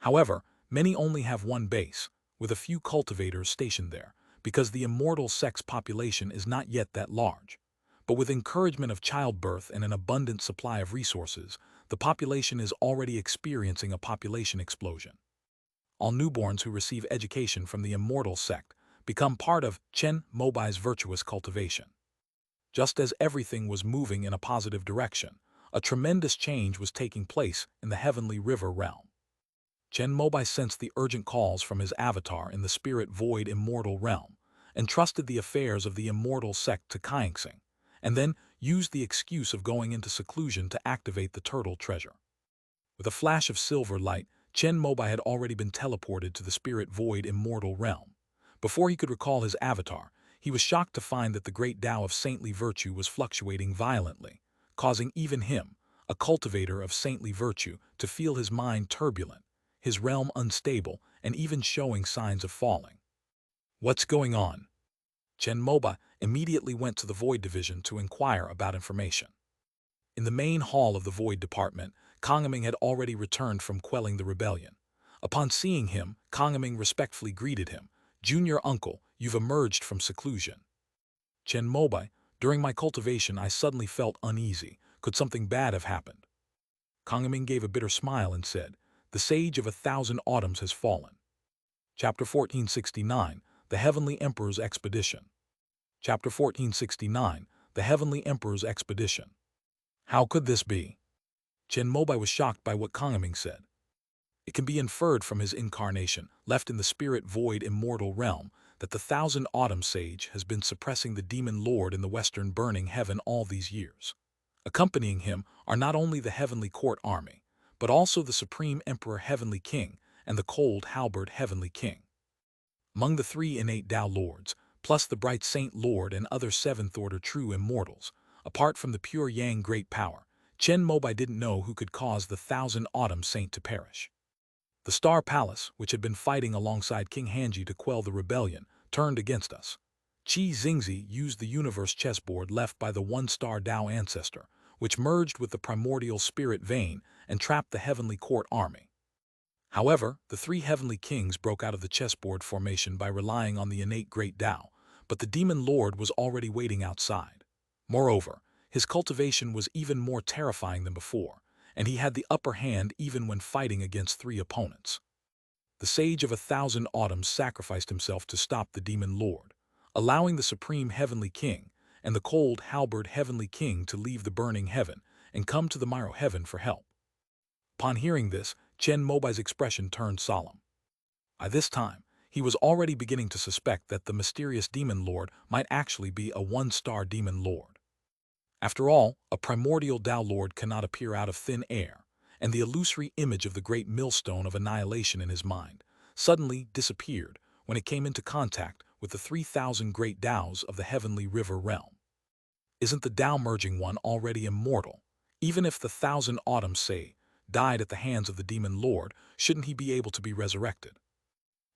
However, many only have one base, with a few cultivators stationed there, because the immortal sect's population is not yet that large. But with encouragement of childbirth and an abundant supply of resources, the population is already experiencing a population explosion. All newborns who receive education from the immortal sect become part of Chen Mobai's virtuous cultivation. Just as everything was moving in a positive direction, a tremendous change was taking place in the heavenly river realm. Chen Mobai sensed the urgent calls from his avatar in the spirit void immortal realm, entrusted the affairs of the immortal sect to Kaixing, and then used the excuse of going into seclusion to activate the turtle treasure. With a flash of silver light, Chen Mobai had already been teleported to the spirit void immortal realm. Before he could recall his avatar, he was shocked to find that the great Tao of saintly virtue was fluctuating violently, causing even him, a cultivator of saintly virtue, to feel his mind turbulent, his realm unstable, and even showing signs of falling. What's going on? Chen Mobai immediately went to the Void Division to inquire about information. In the main hall of the Void Department, Kongaming had already returned from quelling the rebellion. Upon seeing him, Kongaming respectfully greeted him. "Junior uncle, you've emerged from seclusion." Chen Mobai, during my cultivation I suddenly felt uneasy. Could something bad have happened? Kongaming gave a bitter smile and said, "The sage of 1,000 autumns has fallen." Chapter 1469, The Heavenly Emperor's Expedition. Chapter 1469, The Heavenly Emperor's Expedition. How could this be? Chen Mobai was shocked by what Kongaming said. It can be inferred from his incarnation, left in the spirit void immortal realm, that the 1,000 Autumn Sage has been suppressing the demon lord in the western burning heaven all these years. Accompanying him are not only the heavenly court army, but also the supreme emperor heavenly king and the cold halberd heavenly king. Among the three innate Tao lords, plus the bright saint lord and other seventh-order true immortals, apart from the pure yang great power, Chen Mobai didn't know who could cause the 1,000 Autumn Saint to perish. The Star Palace, which had been fighting alongside King Hanji to quell the rebellion, turned against us. Qi Xingzi used the universe chessboard left by the one-star Tao ancestor, which merged with the primordial spirit vein and trapped the heavenly court army. However, the three heavenly kings broke out of the chessboard formation by relying on the innate great Tao, but the demon lord was already waiting outside. Moreover, his cultivation was even more terrifying than before, and he had the upper hand even when fighting against three opponents. The sage of 1,000 autumns sacrificed himself to stop the demon lord, allowing the supreme heavenly king and the cold halberd heavenly king to leave the burning heaven and come to the Myro heaven for help. Upon hearing this, Chen Mobai's expression turned solemn. By this time, he was already beginning to suspect that the mysterious demon lord might actually be a one-star demon lord. After all, a primordial Tao Lord cannot appear out of thin air, and the illusory image of the great millstone of annihilation in his mind suddenly disappeared when it came into contact with the 3,000 great Taos of the heavenly river realm. Isn't the Tao-merging one already immortal? Even if the 1,000 autumns say died at the hands of the demon lord, shouldn't he be able to be resurrected?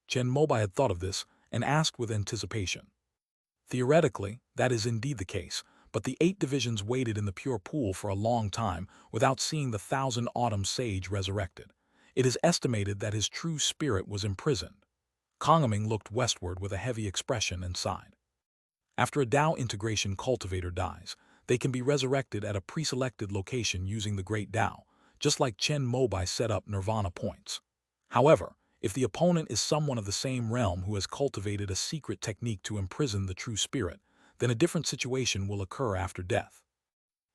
Chen Mobai had thought of this and asked with anticipation. Theoretically, that is indeed the case, but the 8 divisions waited in the pure pool for a long time without seeing the 1,000 Autumn Sage resurrected. It is estimated that his true spirit was imprisoned. Kongaming looked westward with a heavy expression and sighed. After a Tao integration cultivator dies, they can be resurrected at a pre-selected location using the Great Tao, just like Chen Mobai set up Nirvana points. However, if the opponent is someone of the same realm who has cultivated a secret technique to imprison the true spirit, then a different situation will occur after death.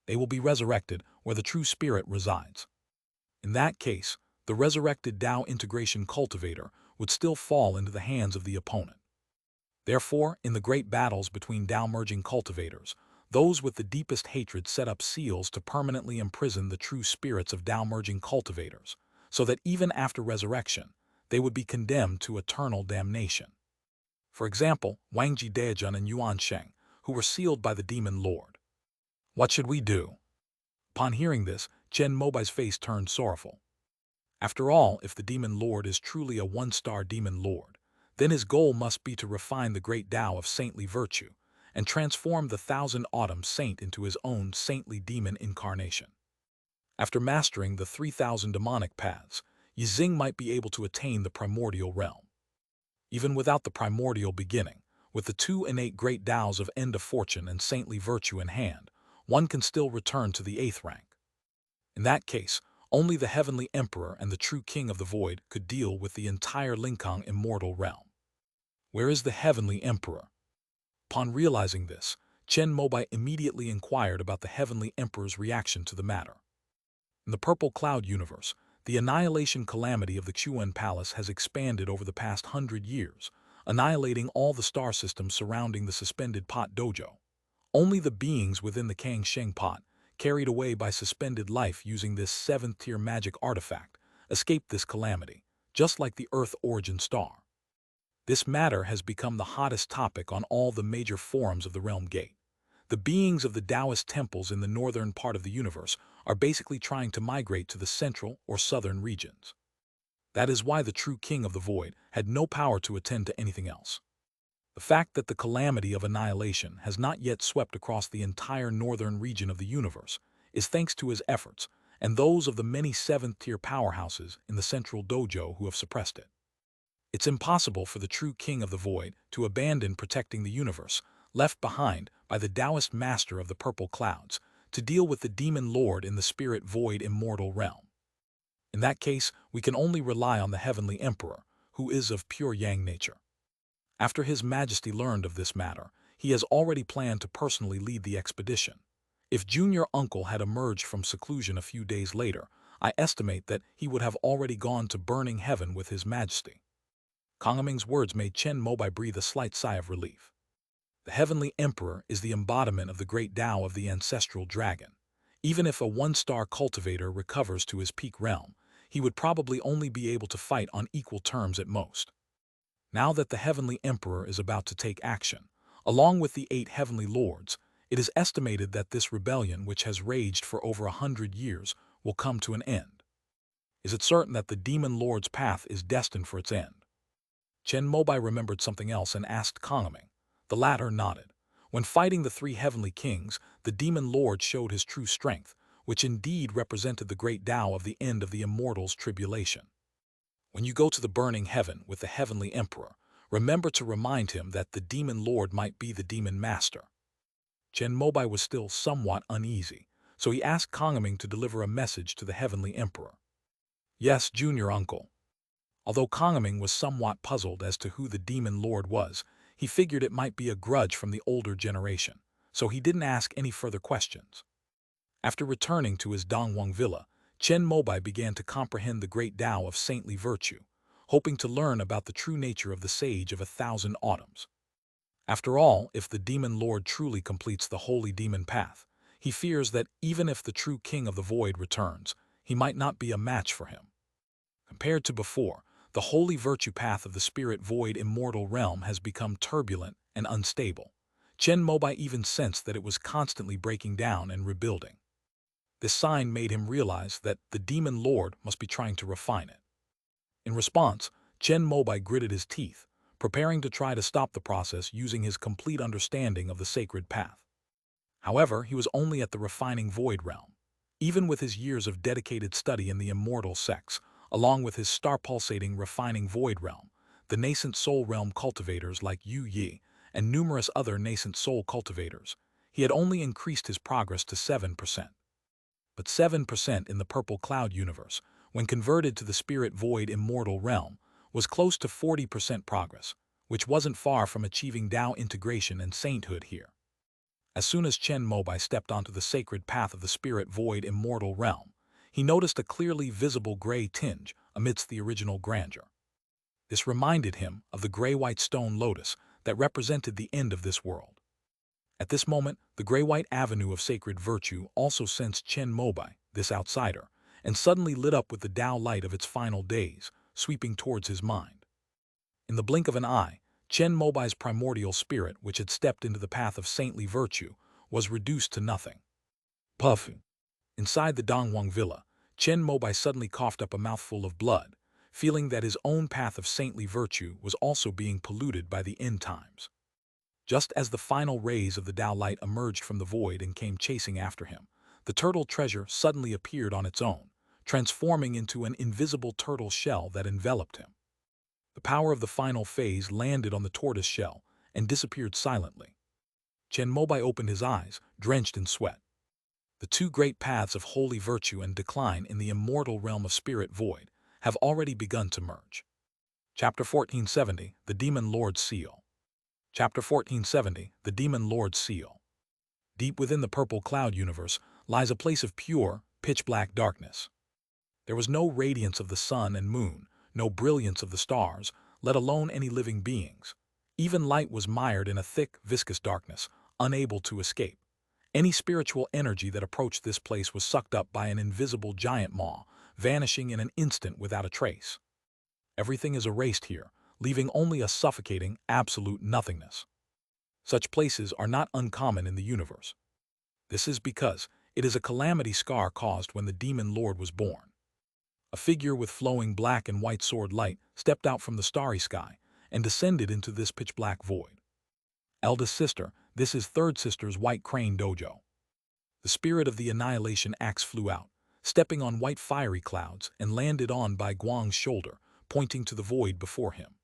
They will be resurrected where the true spirit resides. In that case, the resurrected Tao integration cultivator would still fall into the hands of the opponent. Therefore, in the great battles between Tao merging cultivators, those with the deepest hatred set up seals to permanently imprison the true spirits of Tao-merging cultivators, so that even after resurrection, they would be condemned to eternal damnation. For example, Wang Ji Daejun and Yuan Sheng, who were sealed by the demon lord. What should we do? Upon hearing this, Chen Mobai's face turned sorrowful. After all, if the demon lord is truly a one-star demon lord, then his goal must be to refine the great Tao of saintly virtue and transform the Thousand Autumn Saint into his own saintly demon incarnation. After mastering the 3,000 demonic paths, Yizing might be able to attain the primordial realm. Even without the primordial beginning, with the two innate great Taos of end of fortune and saintly virtue in hand, one can still return to the 8th rank. In that case, only the Heavenly Emperor and the true King of the Void could deal with the entire Linkang immortal realm. Where is the Heavenly Emperor? Upon realizing this, Chen Mobai immediately inquired about the Heavenly Emperor's reaction to the matter. In the Purple Cloud universe, the annihilation calamity of the Chuan Palace has expanded over the past 100 years, annihilating all the star systems surrounding the suspended pot dojo. Only the beings within the Kang Sheng pot, carried away by suspended life using this 7th-tier magic artifact, escaped this calamity, just like the Earth origin star. This matter has become the hottest topic on all the major forums of the Realm Gate. The beings of the Taoist temples in the northern part of the universe are basically trying to migrate to the central or southern regions. That is why the true King of the Void had no power to attend to anything else. The fact that the calamity of annihilation has not yet swept across the entire northern region of the universe is thanks to his efforts and those of the many 7th-tier powerhouses in the central dojo who have suppressed it. It's impossible for the true King of the Void to abandon protecting the universe, left behind by the Taoist master of the purple clouds, to deal with the demon lord in the spirit void immortal realm. In that case, we can only rely on the Heavenly Emperor, who is of pure yang nature. After His Majesty learned of this matter, he has already planned to personally lead the expedition. If Junior Uncle had emerged from seclusion a few days later, I estimate that he would have already gone to burning heaven with His Majesty. Kang Ming's words made Chen Mobai breathe a slight sigh of relief. The Heavenly Emperor is the embodiment of the great Tao of the ancestral dragon. Even if a one-star cultivator recovers to his peak realm, he would probably only be able to fight on equal terms at most. Now that the Heavenly Emperor is about to take action, along with the 8 Heavenly Lords, it is estimated that this rebellion, which has raged for over 100 years, will come to an end. Is it certain that the Demon Lord's path is destined for its end? Chen Mobai remembered something else and asked Kang Ming. The latter nodded. When fighting the 3 heavenly kings, the demon lord showed his true strength, which indeed represented the great Tao of the end of the immortals' tribulation. When you go to the burning heaven with the Heavenly Emperor, remember to remind him that the demon lord might be the demon master. Chen Mobai was still somewhat uneasy, so he asked Kang Ming to deliver a message to the Heavenly Emperor. Yes, Junior Uncle. Although Kang Ming was somewhat puzzled as to who the demon lord was, he figured it might be a grudge from the older generation, so he didn't ask any further questions. After returning to his Dongwang villa, Chen Mobai began to comprehend the great Tao of saintly virtue, hoping to learn about the true nature of the Sage of 1,000 Autumns. After all, if the Demon Lord truly completes the holy demon path, he fears that even if the true King of the Void returns, he might not be a match for him. Compared to before, the holy virtue path of the spirit void immortal realm has become turbulent and unstable. Chen Mobai even sensed that it was constantly breaking down and rebuilding. This sign made him realize that the demon lord must be trying to refine it. In response, Chen Mobai gritted his teeth, preparing to try to stop the process using his complete understanding of the sacred path. However, he was only at the refining void realm. Even with his years of dedicated study in the immortal sects, along with his star-pulsating refining void realm, the nascent soul realm cultivators like Yu Yi, and numerous other nascent soul cultivators, he had only increased his progress to 7%. But 7% in the purple cloud universe, when converted to the spirit void immortal realm, was close to 40% progress, which wasn't far from achieving Tao integration and sainthood here. As soon as Chen Mobai stepped onto the sacred path of the spirit void immortal realm, he noticed a clearly visible gray tinge amidst the original grandeur. This reminded him of the gray-white stone lotus that represented the end of this world. At this moment, the gray-white avenue of sacred virtue also sensed Chen Mobai, this outsider, and suddenly lit up with the Tao light of its final days, sweeping towards his mind. In the blink of an eye, Chen Mobai's primordial spirit, which had stepped into the path of saintly virtue, was reduced to nothing. Puff! Inside the Donghuang villa, Chen Mobai suddenly coughed up a mouthful of blood, feeling that his own path of saintly virtue was also being polluted by the end times. Just as the final rays of the Tao light emerged from the void and came chasing after him, the turtle treasure suddenly appeared on its own, transforming into an invisible turtle shell that enveloped him. The power of the final phase landed on the tortoise shell and disappeared silently. Chen Mobai opened his eyes, drenched in sweat. The two great paths of holy virtue and decline in the immortal realm of spirit void have already begun to merge. Chapter 1470, The Demon Lord's Seal. Chapter 1470, The Demon Lord's Seal. Deep within the purple cloud universe lies a place of pure, pitch-black darkness. There was no radiance of the sun and moon, no brilliance of the stars, let alone any living beings. Even light was mired in a thick, viscous darkness, unable to escape. Any spiritual energy that approached this place was sucked up by an invisible giant maw, vanishing in an instant without a trace. Everything is erased here, leaving only a suffocating, absolute nothingness. Such places are not uncommon in the universe. This is because it is a calamity scar caused when the Demon Lord was born. A figure with flowing black and white sword light stepped out from the starry sky and descended into this pitch-black void. Eldest sister, this is third sister's white crane dojo. The spirit of the annihilation axe flew out, stepping on white fiery clouds, and landed on Bai Guang's shoulder, pointing to the void before him.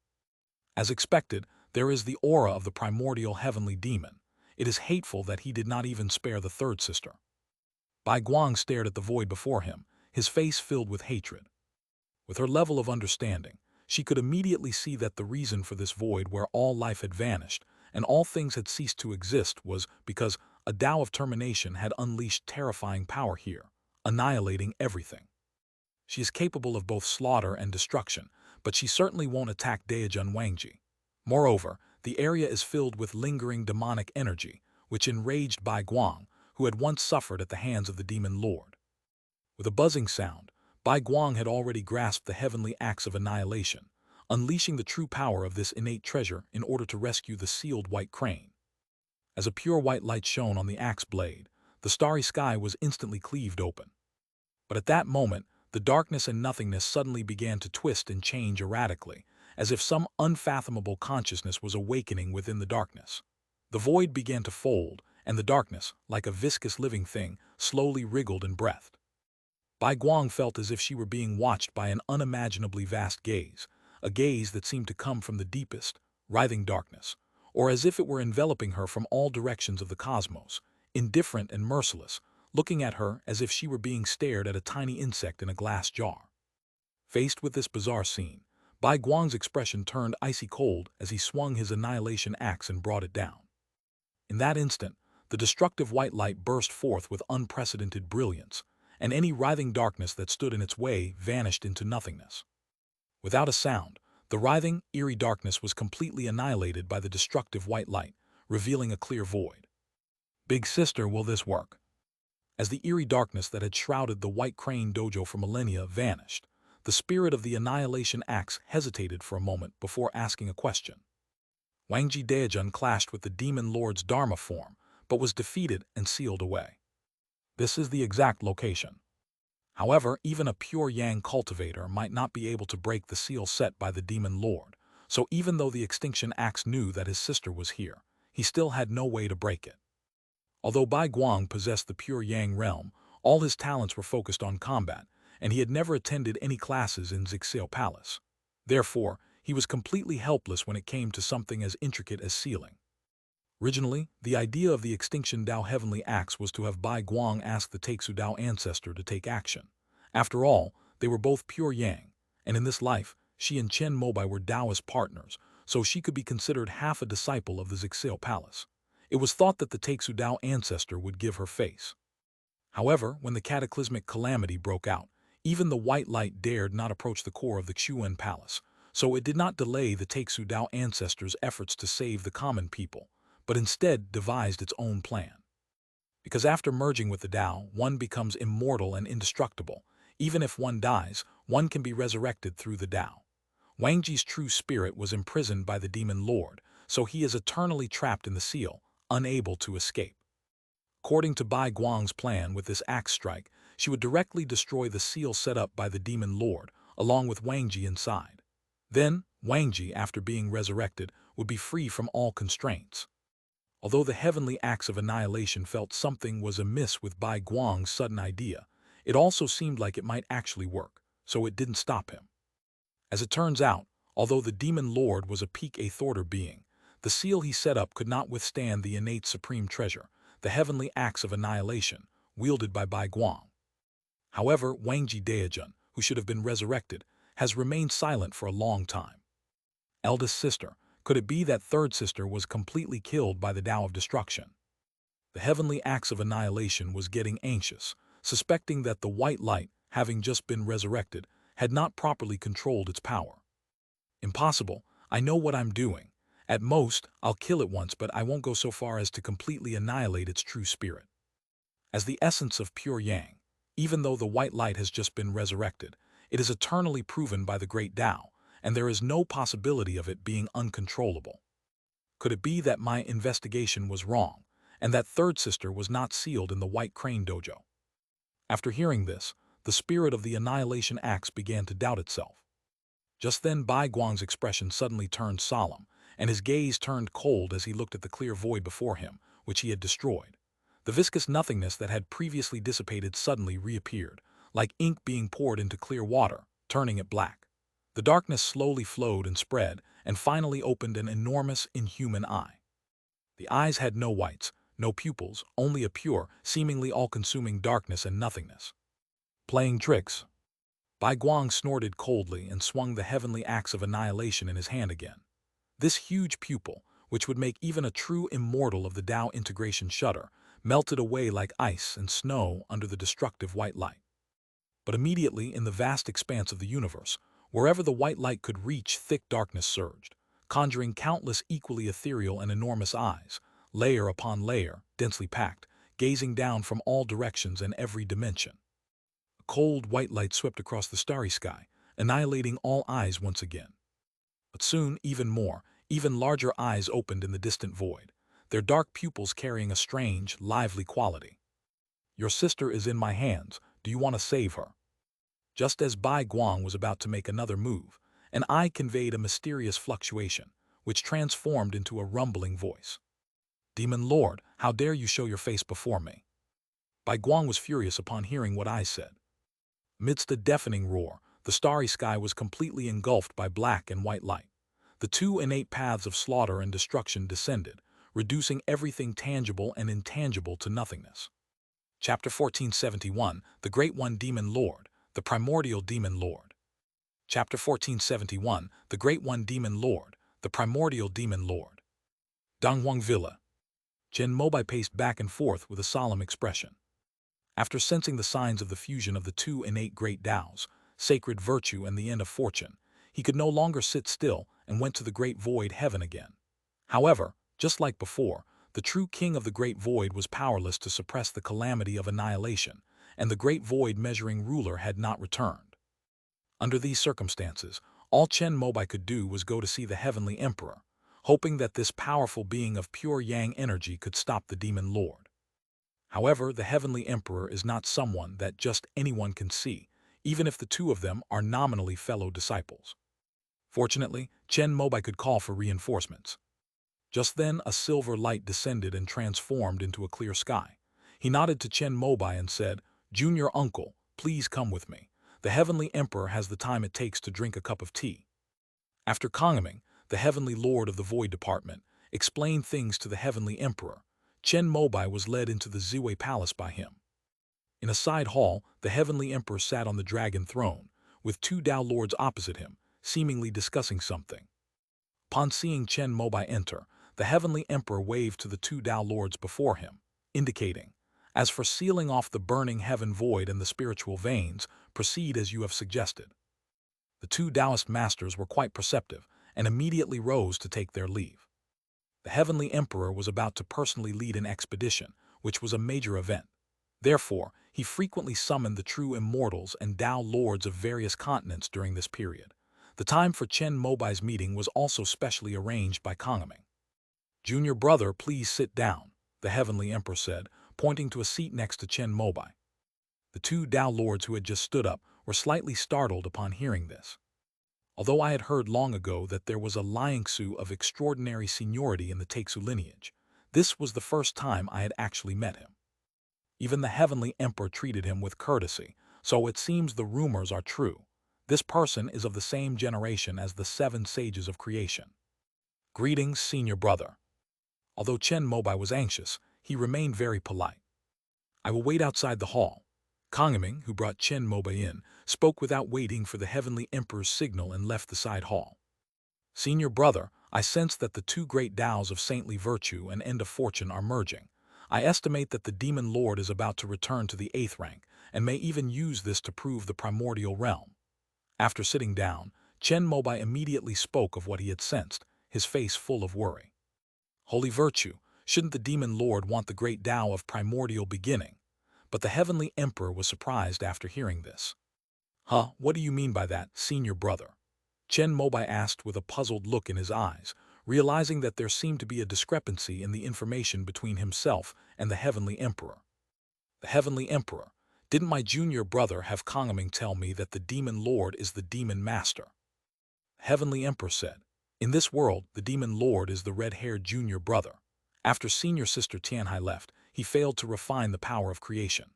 As expected, there is the aura of the primordial heavenly demon. It is hateful that he did not even spare the third sister. Bai Guang stared at the void before him, his face filled with hatred. With her level of understanding, she could immediately see that the reason for this void where all life had vanished and all things had ceased to exist was because a Tao of termination had unleashed terrifying power here, annihilating everything. She is capable of both slaughter and destruction, but she certainly won't attack Daejun Wangji. Moreover, the area is filled with lingering demonic energy, which enraged Bai Guang, who had once suffered at the hands of the Demon Lord. With a buzzing sound, Bai Guang had already grasped the heavenly axe of annihilation, unleashing the true power of this innate treasure in order to rescue the sealed white crane. As a pure white light shone on the axe blade, the starry sky was instantly cleaved open. But at that moment, the darkness and nothingness suddenly began to twist and change erratically, as if some unfathomable consciousness was awakening within the darkness. The void began to fold, and the darkness, like a viscous living thing, slowly wriggled and breathed. Bai Guang felt as if she were being watched by an unimaginably vast gaze, a gaze that seemed to come from the deepest, writhing darkness, or as if it were enveloping her from all directions of the cosmos, indifferent and merciless, looking at her as if she were being stared at a tiny insect in a glass jar. Faced with this bizarre scene, Bai Guang's expression turned icy cold as he swung his annihilation axe and brought it down. In that instant, the destructive white light burst forth with unprecedented brilliance, and any writhing darkness that stood in its way vanished into nothingness. Without a sound, the writhing, eerie darkness was completely annihilated by the destructive white light, revealing a clear void. Big sister, will this work? As the eerie darkness that had shrouded the White Crane Dojo for millennia vanished, the spirit of the annihilation axe hesitated for a moment before asking a question. Wangji Daejun clashed with the Demon Lord's Dharma form, but was defeated and sealed away. This is the exact location. However, even a pure Yang cultivator might not be able to break the seal set by the Demon Lord, so even though the Extinction Axe knew that his sister was here, he still had no way to break it. Although Bai Guang possessed the pure Yang realm, all his talents were focused on combat, and he had never attended any classes in Zixio Palace. Therefore, he was completely helpless when it came to something as intricate as sealing. Originally, the idea of the Extinction Dao Heavenly Axe was to have Bai Guang ask the Taixu Dao ancestor to take action. After all, they were both pure Yang, and in this life, she and Chen Mobai were Taoist partners, so she could be considered half a disciple of the Zixio Palace. It was thought that the Taixu Dao ancestor would give her face. However, when the cataclysmic calamity broke out, even the white light dared not approach the core of the Xuan Palace, so it did not delay the Taixu Dao ancestors' efforts to save the common people, but instead devised its own plan. Because after merging with the Tao, one becomes immortal and indestructible. Even if one dies, one can be resurrected through the Tao. Wang Ji's true spirit was imprisoned by the demon lord, so he is eternally trapped in the seal, unable to escape. According to Bai Guang's plan with this axe strike, she would directly destroy the seal set up by the demon lord, along with Wang Ji inside. Then, Wang Ji, after being resurrected, would be free from all constraints. Although the heavenly axe of annihilation felt something was amiss with Bai Guang's sudden idea, it also seemed like it might actually work, so it didn't stop him. As it turns out, although the demon lord was a peak eighth-order being, the seal he set up could not withstand the innate supreme treasure, the heavenly axe of annihilation, wielded by Bai Guang. However, Wang Ji Daejun, who should have been resurrected, has remained silent for a long time. Eldest sister, could it be that third sister was completely killed by the Tao of destruction? The heavenly axe of annihilation was getting anxious, suspecting that the white light, having just been resurrected, had not properly controlled its power. Impossible, I know what I'm doing. At most, I'll kill it once, but I won't go so far as to completely annihilate its true spirit. As the essence of pure yang, even though the white light has just been resurrected, it is eternally proven by the great Tao, and there is no possibility of it being uncontrollable. Could it be that my investigation was wrong, and that third sister was not sealed in the White Crane Dojo? After hearing this, the spirit of the annihilation axe began to doubt itself. Just then Bai Guang's expression suddenly turned solemn, and his gaze turned cold as he looked at the clear void before him, which he had destroyed. The viscous nothingness that had previously dissipated suddenly reappeared, like ink being poured into clear water, turning it black. The darkness slowly flowed and spread, and finally opened an enormous, inhuman eye. The eyes had no whites, no pupils, only a pure, seemingly all-consuming darkness and nothingness. Playing tricks. Bai Guang snorted coldly and swung the heavenly axe of annihilation in his hand again. This huge pupil, which would make even a true immortal of the Tao integration shudder, melted away like ice and snow under the destructive white light. But immediately in the vast expanse of the universe, wherever the white light could reach, thick darkness surged, conjuring countless equally ethereal and enormous eyes, layer upon layer, densely packed, gazing down from all directions and every dimension. A cold white light swept across the starry sky, annihilating all eyes once again. But soon, even larger eyes opened in the distant void, their dark pupils carrying a strange, lively quality. Your sister is in my hands, do you want to save her? Just as Bai Guang was about to make another move, an eye conveyed a mysterious fluctuation, which transformed into a rumbling voice. Demon Lord, how dare you show your face before me? Bai Guang was furious upon hearing what I said. Amidst a deafening roar, the starry sky was completely engulfed by black and white light. The two innate paths of slaughter and destruction descended, reducing everything tangible and intangible to nothingness. Chapter 1471, The Great One Demon Lord, the Primordial Demon Lord. Chapter 1471, The Great One Demon Lord, the Primordial Demon Lord. Donghuang Villa. Chen Mobai paced back and forth with a solemn expression. After sensing the signs of the fusion of the two innate great Taos, sacred virtue and the end of fortune, he could no longer sit still and went to the great void heaven again. However, just like before, the true king of the great void was powerless to suppress the calamity of annihilation, and the great void measuring ruler had not returned. Under these circumstances, all Chen Mobai could do was go to see the heavenly emperor, hoping that this powerful being of pure yang energy could stop the demon lord. However, the heavenly emperor is not someone that just anyone can see, even if the two of them are nominally fellow disciples. Fortunately, Chen Mobai could call for reinforcements. Just then, a silver light descended and transformed into a clear sky. He nodded to Chen Mobai and said, "Junior uncle, please come with me. The heavenly emperor has the time it takes to drink a cup of tea." After Kongming, the heavenly lord of the void department, explained things to the heavenly emperor, Chen Mobai was led into the Ziwei palace by him. In a side hall, the heavenly emperor sat on the dragon throne, with two Tao lords opposite him, seemingly discussing something. Upon seeing Chen Mobai enter, the heavenly emperor waved to the two Tao lords before him, indicating, "As for sealing off the burning heaven void and the spiritual veins, proceed as you have suggested." The two Taoist masters were quite perceptive and immediately rose to take their leave. The Heavenly Emperor was about to personally lead an expedition, which was a major event. Therefore, he frequently summoned the true immortals and Tao lords of various continents during this period. The time for Chen Mobai's meeting was also specially arranged by Kongming. "Junior brother, please sit down," the Heavenly Emperor said, pointing to a seat next to Chen Mobai. The two Tao lords who had just stood up were slightly startled upon hearing this. Although I had heard long ago that there was a Liangsu of extraordinary seniority in the Taixu lineage, this was the first time I had actually met him. Even the Heavenly Emperor treated him with courtesy, so it seems the rumors are true. This person is of the same generation as the 7 sages of creation. "Greetings, senior brother." Although Chen Mobai was anxious, he remained very polite. "I will wait outside the hall." Kongming, who brought Chen Mobai in, spoke without waiting for the Heavenly Emperor's signal and left the side hall. "Senior brother, I sense that the two great Taos of saintly virtue and end of fortune are merging. I estimate that the Demon Lord is about to return to the 8th rank, and may even use this to prove the primordial realm." After sitting down, Chen Mobai immediately spoke of what he had sensed, his face full of worry. "Holy virtue, shouldn't the Demon Lord want the great Tao of primordial beginning?" But the Heavenly Emperor was surprised after hearing this. "Huh, what do you mean by that, senior brother?" Chen Mobai asked with a puzzled look in his eyes, realizing that there seemed to be a discrepancy in the information between himself and the Heavenly Emperor. The Heavenly Emperor, "Didn't my junior brother have Kongming tell me that the Demon Lord is the Demon Master?" The Heavenly Emperor said, "In this world, the Demon Lord is the red-haired junior brother. After senior sister Tianhai left, he failed to refine the power of creation.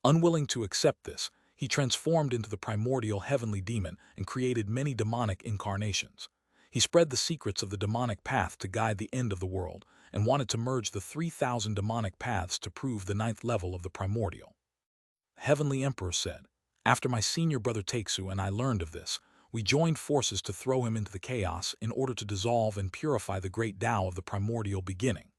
Unwilling to accept this, he transformed into the primordial heavenly demon and created many demonic incarnations. He spread the secrets of the demonic path to guide the end of the world, and wanted to merge the 3,000 demonic paths to prove the 9th level of the primordial." The Heavenly Emperor said, "After my senior brother Taixu and I learned of this, we joined forces to throw him into the chaos in order to dissolve and purify the great Tao of the primordial beginning.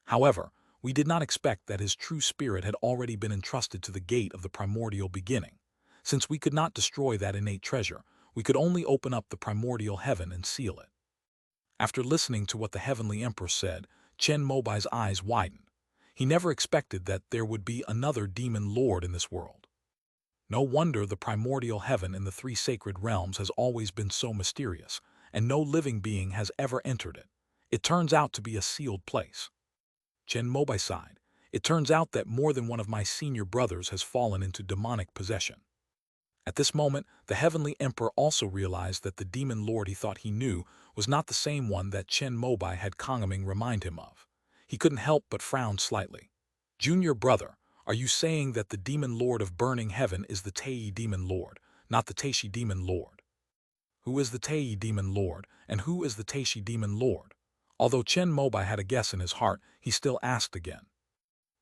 However, we did not expect that his true spirit had already been entrusted to the gate of the primordial beginning. Since we could not destroy that innate treasure, we could only open up the primordial heaven and seal it." After listening to what the Heavenly Emperor said, Chen Mobai's eyes widened. He never expected that there would be another Demon Lord in this world. No wonder the primordial heaven in the 3 sacred realms has always been so mysterious, and no living being has ever entered it. It turns out to be a sealed place. Chen Mobai sighed. "It turns out that more than one of my senior brothers has fallen into demonic possession." At this moment, the Heavenly Emperor also realized that the Demon Lord he thought he knew was not the same one that Chen Mobai had Kongming remind him of. He couldn't help but frown slightly. "Junior brother, are you saying that the Demon Lord of Burning Heaven is the Tei Demon Lord, not the Taishi Demon Lord?" "Who is the Tei Demon Lord, and who is the Taishi Demon Lord?" Although Chen Mobai had a guess in his heart, he still asked again.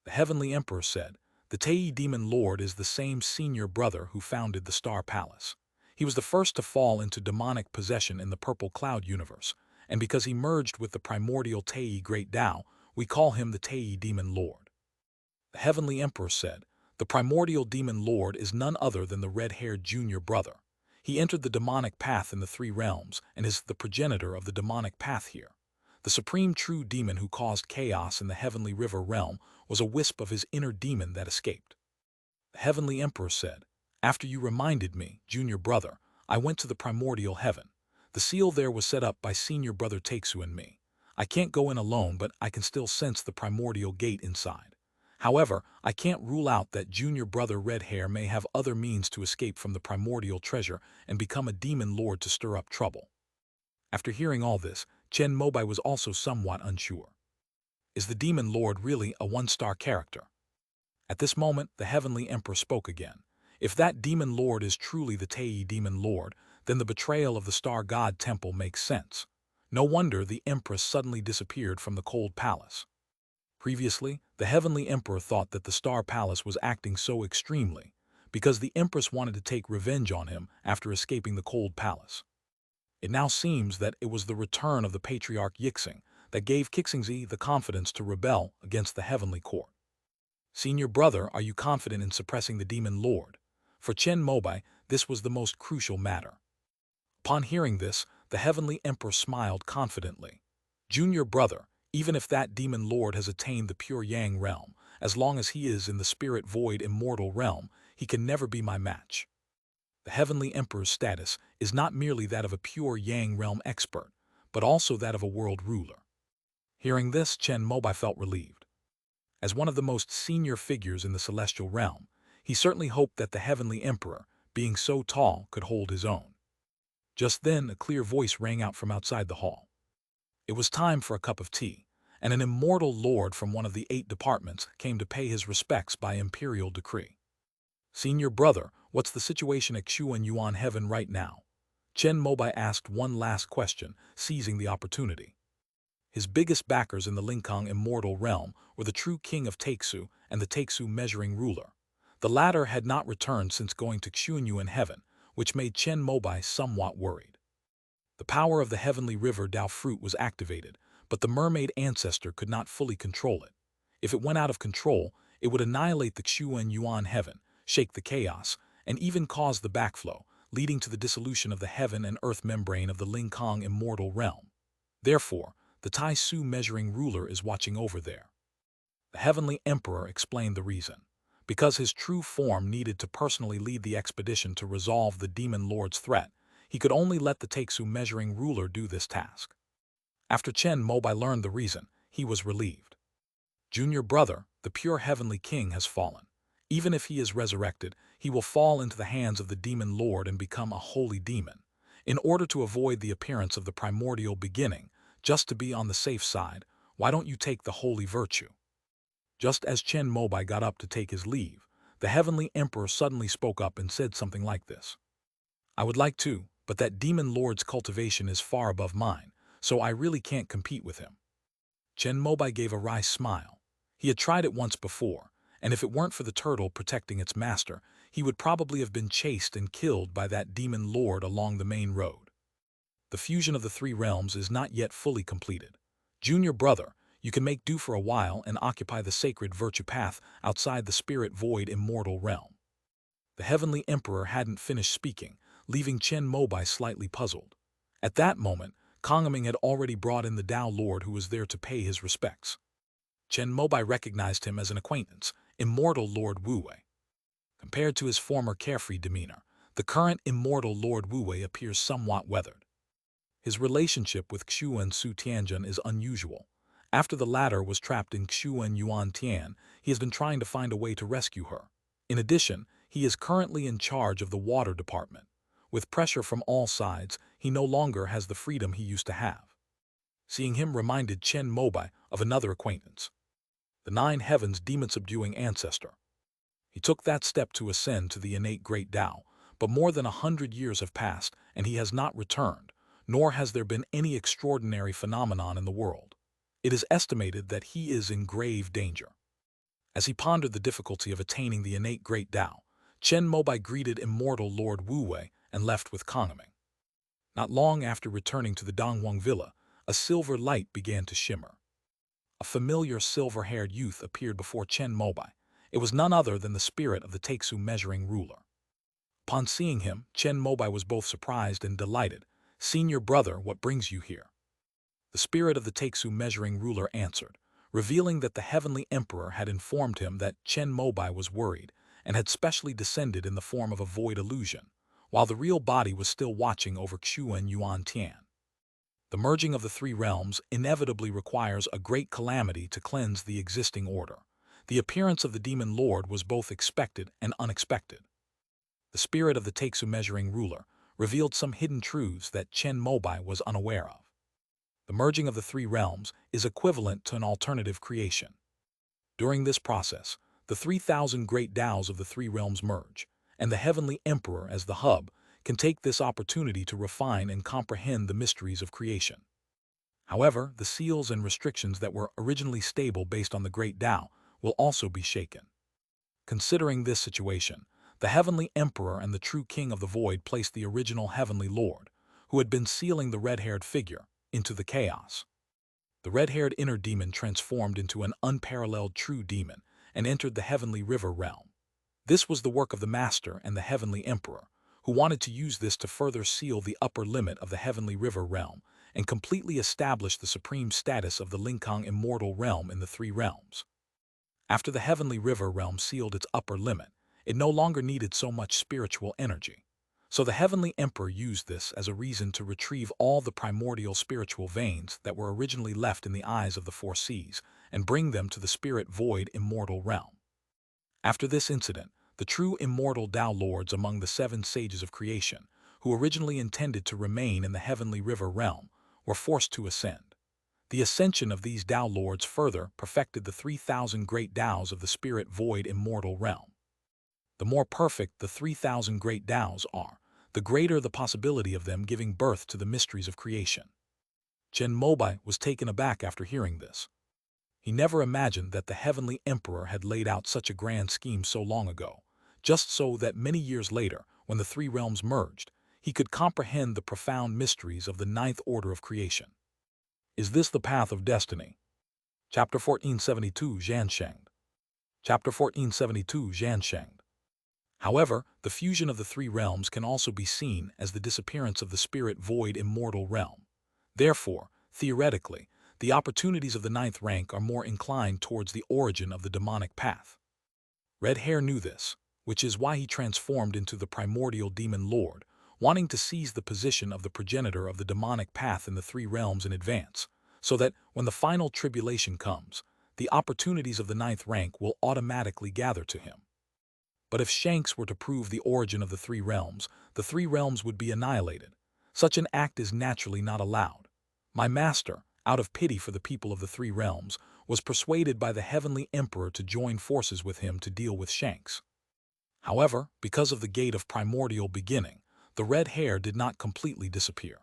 The Heavenly Emperor said, "The Tei Demon Lord is the same senior brother who founded the Star Palace. He was the first to fall into demonic possession in the Purple Cloud universe, and because he merged with the primordial Tei Great Tao, we call him the Tei Demon Lord." The Heavenly Emperor said, "The primordial Demon Lord is none other than the red-haired junior brother. He entered the demonic path in the 3 realms and is the progenitor of the demonic path here. The supreme true demon who caused chaos in the Heavenly River realm was a wisp of his inner demon that escaped." The Heavenly Emperor said, "After you reminded me, junior brother, I went to the primordial heaven. The seal there was set up by senior brother Taixu and me. I can't go in alone, but I can still sense the primordial gate inside. However, I can't rule out that junior brother Red Hair may have other means to escape from the primordial treasure and become a demon lord to stir up trouble." After hearing all this, Chen Mobai was also somewhat unsure. Is the Demon Lord really a 1-star character? At this moment, the Heavenly Emperor spoke again. "If that Demon Lord is truly the Tei Demon Lord, then the betrayal of the Star God Temple makes sense. No wonder the Empress suddenly disappeared from the Cold Palace." Previously, the Heavenly Emperor thought that the Star Palace was acting so extremely because the Empress wanted to take revenge on him after escaping the Cold Palace. It now seems that it was the return of the Patriarch Yixing that gave Kixingzi the confidence to rebel against the Heavenly Court. "Senior brother, are you confident in suppressing the Demon Lord?" For Chen Mobai, this was the most crucial matter. Upon hearing this, the Heavenly Emperor smiled confidently. "Junior brother, Even if that demon lord has attained the pure yang realm, as long as he is in the spirit void immortal realm, he can never be my match. The Heavenly Emperor's status is not merely that of a pure yang realm expert, but also that of a world ruler. Hearing this, Chen Mobai felt relieved. As one of the most senior figures in the celestial realm, he certainly hoped that the Heavenly Emperor, being so tall, could hold his own. Just then, a clear voice rang out from outside the hall. It was time for a cup of tea, and an immortal lord from one of the 8 departments came to pay his respects by imperial decree. "Senior brother, what's the situation at Xuan Yuan Heaven right now?" Chen Mobai asked one last question, seizing the opportunity. His biggest backers in the Linkang immortal realm were the true king of Taixu and the Taixu measuring ruler. The latter had not returned since going to Xuan Yuan Heaven, which made Chen Mobai somewhat worried. The power of the heavenly river Dao fruit was activated, but the mermaid ancestor could not fully control it. If it went out of control, it would annihilate the Xuan Yuan Heaven, shake the chaos, and even cause the backflow, leading to the dissolution of the heaven and earth membrane of the Linkang immortal realm. Therefore, the Tai Su measuring ruler is watching over there. The Heavenly Emperor explained the reason. Because his true form needed to personally lead the expedition to resolve the demon lord's threat, he could only let the Taixu measuring ruler do this task. After Chen Mobai learned the reason, he was relieved. "Junior brother, the pure heavenly king has fallen. Even if he is resurrected, he will fall into the hands of the demon lord and become a holy demon. In order to avoid the appearance of the primordial beginning, just to be on the safe side, why don't you take the holy virtue?" Just as Chen Mobai got up to take his leave, the Heavenly Emperor suddenly spoke up and said something like this. "I would like to, but that demon lord's cultivation is far above mine, so I really can't compete with him." Chen Mobai gave a wry smile. He had tried it once before, and if it weren't for the turtle protecting its master, he would probably have been chased and killed by that demon lord along the main road. The fusion of the 3 realms is not yet fully completed. Junior brother, you can make do for a while and occupy the sacred virtue path outside the spirit void immortal realm. The Heavenly Emperor hadn't finished speaking, leaving Chen Mobai slightly puzzled. At that moment, Kongaming had already brought in the Tao Lord who was there to pay his respects. Chen Mobai recognized him as an acquaintance, immortal Lord Wu Wei. Compared to his former carefree demeanor, the current immortal Lord Wu Wei appears somewhat weathered. His relationship with Xuan Su Tianjun is unusual. After the latter was trapped in Xuan Yuan Tian, he has been trying to find a way to rescue her. In addition, he is currently in charge of the water department. With pressure from all sides, he no longer has the freedom he used to have. Seeing him reminded Chen Mobai of another acquaintance, the 9 heavens demon-subduing ancestor. He took that step to ascend to the innate great Tao, but more than 100 years have passed and he has not returned, nor has there been any extraordinary phenomenon in the world. It is estimated that he is in grave danger. As he pondered the difficulty of attaining the innate great Tao, Chen Mobai greeted immortal Lord Wu Wei and left with Kongaming. Not long after returning to the Donghuang Villa, a silver light began to shimmer. A familiar silver-haired youth appeared before Chen Mobai. It was none other than the spirit of the Taixu measuring ruler. Upon seeing him, Chen Mobai was both surprised and delighted. "Senior brother, what brings you here?" The spirit of the Taixu measuring ruler answered, revealing that the Heavenly Emperor had informed him that Chen Mobai was worried and had specially descended in the form of a void illusion, while the real body was still watching over Xuan Yuan Tian. The merging of the 3 realms inevitably requires a great calamity to cleanse the existing order. The appearance of the demon lord was both expected and unexpected. The spirit of the Taixu measuring ruler revealed some hidden truths that Chen Mobai was unaware of. The merging of the 3 realms is equivalent to an alternative creation. During this process, the 3,000 great Taos of the 3 realms merge, and the Heavenly Emperor as the hub can take this opportunity to refine and comprehend the mysteries of creation. However, the seals and restrictions that were originally stable based on the great Tao will also be shaken. Considering this situation, the Heavenly Emperor and the true King of the Void placed the original Heavenly Lord, who had been sealing the red-haired figure, into the chaos. The red-haired inner demon transformed into an unparalleled true demon and entered the Heavenly River realm. This was the work of the Master and the Heavenly Emperor, who wanted to use this to further seal the upper limit of the Heavenly River realm and completely established the supreme status of the Linkang immortal realm in the three realms. After the heavenly river realm sealed its upper limit, it no longer needed so much spiritual energy. So the heavenly emperor used this as a reason to retrieve all the primordial spiritual veins that were originally left in the eyes of the four seas and bring them to the spirit void immortal realm. After this incident, the true immortal Tao Lords among the seven sages of creation, who originally intended to remain in the heavenly river realm, were forced to ascend. The ascension of these Tao Lords further perfected the 3,000 great Taos of the spirit void immortal realm. The more perfect the 3,000 great Taos are, the greater the possibility of them giving birth to the mysteries of creation. Chen Mobai was taken aback after hearing this. He never imagined that the heavenly emperor had laid out such a grand scheme so long ago, just so that many years later, when the three realms merged, he could comprehend the profound mysteries of the ninth order of creation. Is this the path of destiny? Chapter 1472 Zhansheng. Chapter 1472 Zhansheng. However, the fusion of the three realms can also be seen as the disappearance of the spirit void immortal realm. Therefore, theoretically, the opportunities of the ninth rank are more inclined towards the origin of the demonic path. Red Hair knew this, which is why he transformed into the primordial demon lord, wanting to seize the position of the progenitor of the demonic path in the three realms in advance, so that when the final tribulation comes, the opportunities of the ninth rank will automatically gather to him. But if Shanks were to prove the origin of the three realms would be annihilated. Such an act is naturally not allowed. My master, out of pity for the people of the three realms, was persuaded by the heavenly emperor to join forces with him to deal with Shanks. However, because of the gate of primordial beginning, the red hair did not completely disappear.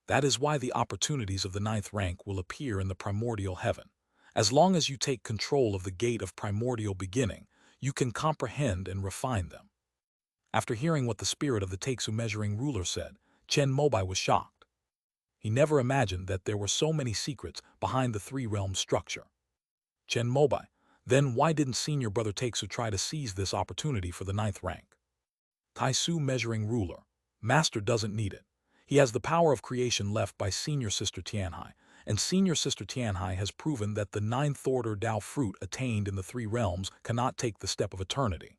That is why the opportunities of the ninth rank will appear in the primordial heaven. As long as you take control of the gate of primordial beginning, you can comprehend and refine them. After hearing what the spirit of the Taixu measuring ruler said, Chen Mobai was shocked. He never imagined that there were so many secrets behind the three realms structure. Chen Mobai, then why didn't senior brother Taixu try to seize this opportunity for the ninth rank? Taixu measuring ruler, master doesn't need it. He has the power of creation left by senior sister Tianhai, and senior sister Tianhai has proven that the ninth order Tao fruit attained in the three realms cannot take the step of eternity.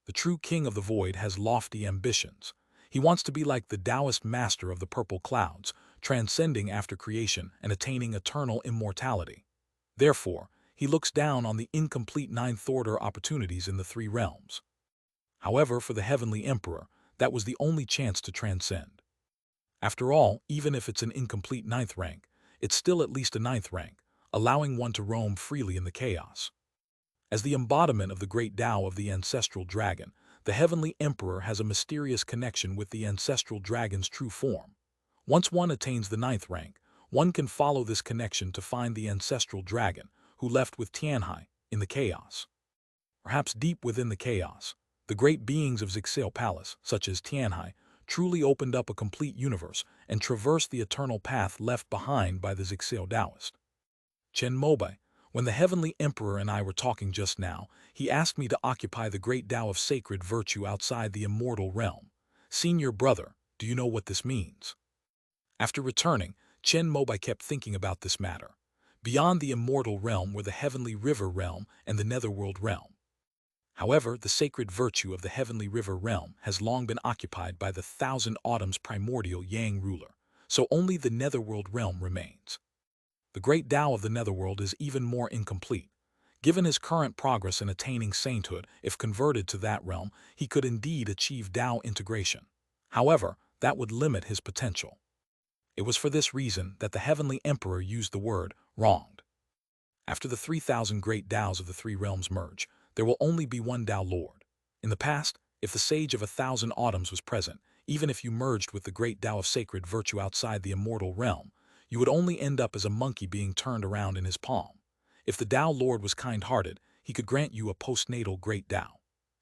The true king of the void has lofty ambitions. He wants to be like the Taoist master of the purple clouds, transcending after creation and attaining eternal immortality. Therefore, he looks down on the incomplete ninth order opportunities in the three realms. However, for the heavenly emperor, that was the only chance to transcend. After all, even if it's an incomplete ninth rank, it's still at least a ninth rank, allowing one to roam freely in the chaos. As the embodiment of the great Tao of the ancestral dragon, the heavenly emperor has a mysterious connection with the ancestral dragon's true form. Once one attains the ninth rank, one can follow this connection to find the ancestral dragon, who left with Tianhai, in the chaos. Perhaps deep within the chaos, the great beings of Zixel Palace, such as Tianhai, truly opened up a complete universe and traversed the eternal path left behind by the Zixel Taoist. Chen Mobai, when the heavenly emperor and I were talking just now, he asked me to occupy the great Tao of sacred virtue outside the immortal realm. Senior brother, do you know what this means? After returning, Chen Mobai kept thinking about this matter. Beyond the immortal realm were the heavenly river realm and the netherworld realm. However, the sacred virtue of the heavenly river realm has long been occupied by the Thousand Autumns primordial Yang ruler, so only the netherworld realm remains. The great Tao of the netherworld is even more incomplete. Given his current progress in attaining sainthood, if converted to that realm, he could indeed achieve Tao integration. However, that would limit his potential. It was for this reason that the heavenly emperor used the word wronged. After the 3,000 great Taos of the three realms merge, there will only be one Tao Lord. In the past, if the sage of 1,000 autumns was present, even if you merged with the great Tao of sacred virtue outside the immortal realm, you would only end up as a monkey being turned around in his palm. If the Tao Lord was kind-hearted, he could grant you a postnatal great Tao.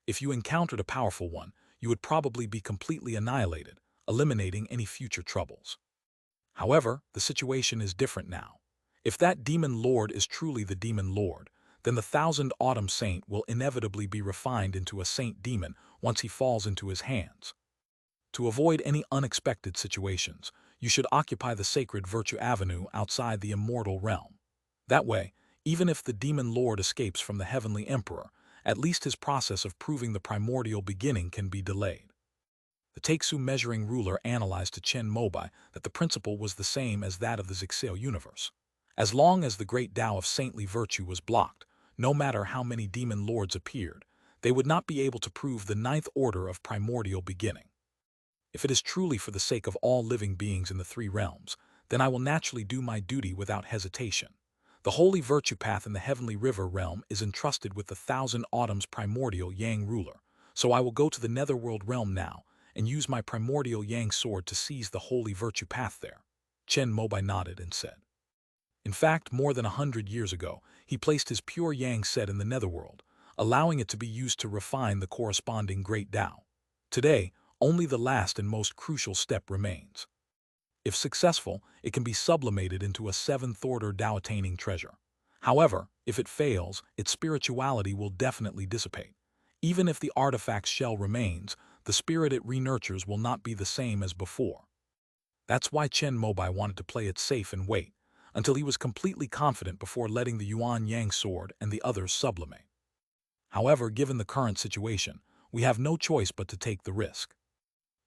If you encountered a powerful one, you would probably be completely annihilated, eliminating any future troubles. However, the situation is different now. If that demon lord is truly the demon lord, then the 1,000 autumn saint will inevitably be refined into a saint demon once he falls into his hands. To avoid any unexpected situations, you should occupy the sacred virtue avenue outside the immortal realm. That way, even if the demon lord escapes from the heavenly emperor, at least his process of proving the primordial beginning can be delayed. The Takesu measuring ruler analyzed to Chen Mobai that the principle was the same as that of the Zixel universe. As long as the great Tao of saintly virtue was blocked, no matter how many demon lords appeared, they would not be able to prove the ninth order of primordial beginning. If it is truly for the sake of all living beings in the three realms, then I will naturally do my duty without hesitation. The holy virtue path in the heavenly river realm is entrusted with the 1,000 autumns primordial Yang ruler, so I will go to the netherworld realm now and use my primordial Yang sword to seize the holy virtue path there. Chen Mobai nodded and said. In fact, more than 100 years ago, he placed his pure Yang set in the netherworld, allowing it to be used to refine the corresponding great Tao. Today, only the last and most crucial step remains. If successful, it can be sublimated into a seventh-order Tao-attaining treasure. However, if it fails, its spirituality will definitely dissipate. Even if the artifact's shell remains, the spirit it re-nurtures will not be the same as before. That's why Chen Mobai wanted to play it safe and wait, until he was completely confident before letting the Yuan Yang sword and the others sublimate. However, given the current situation, we have no choice but to take the risk.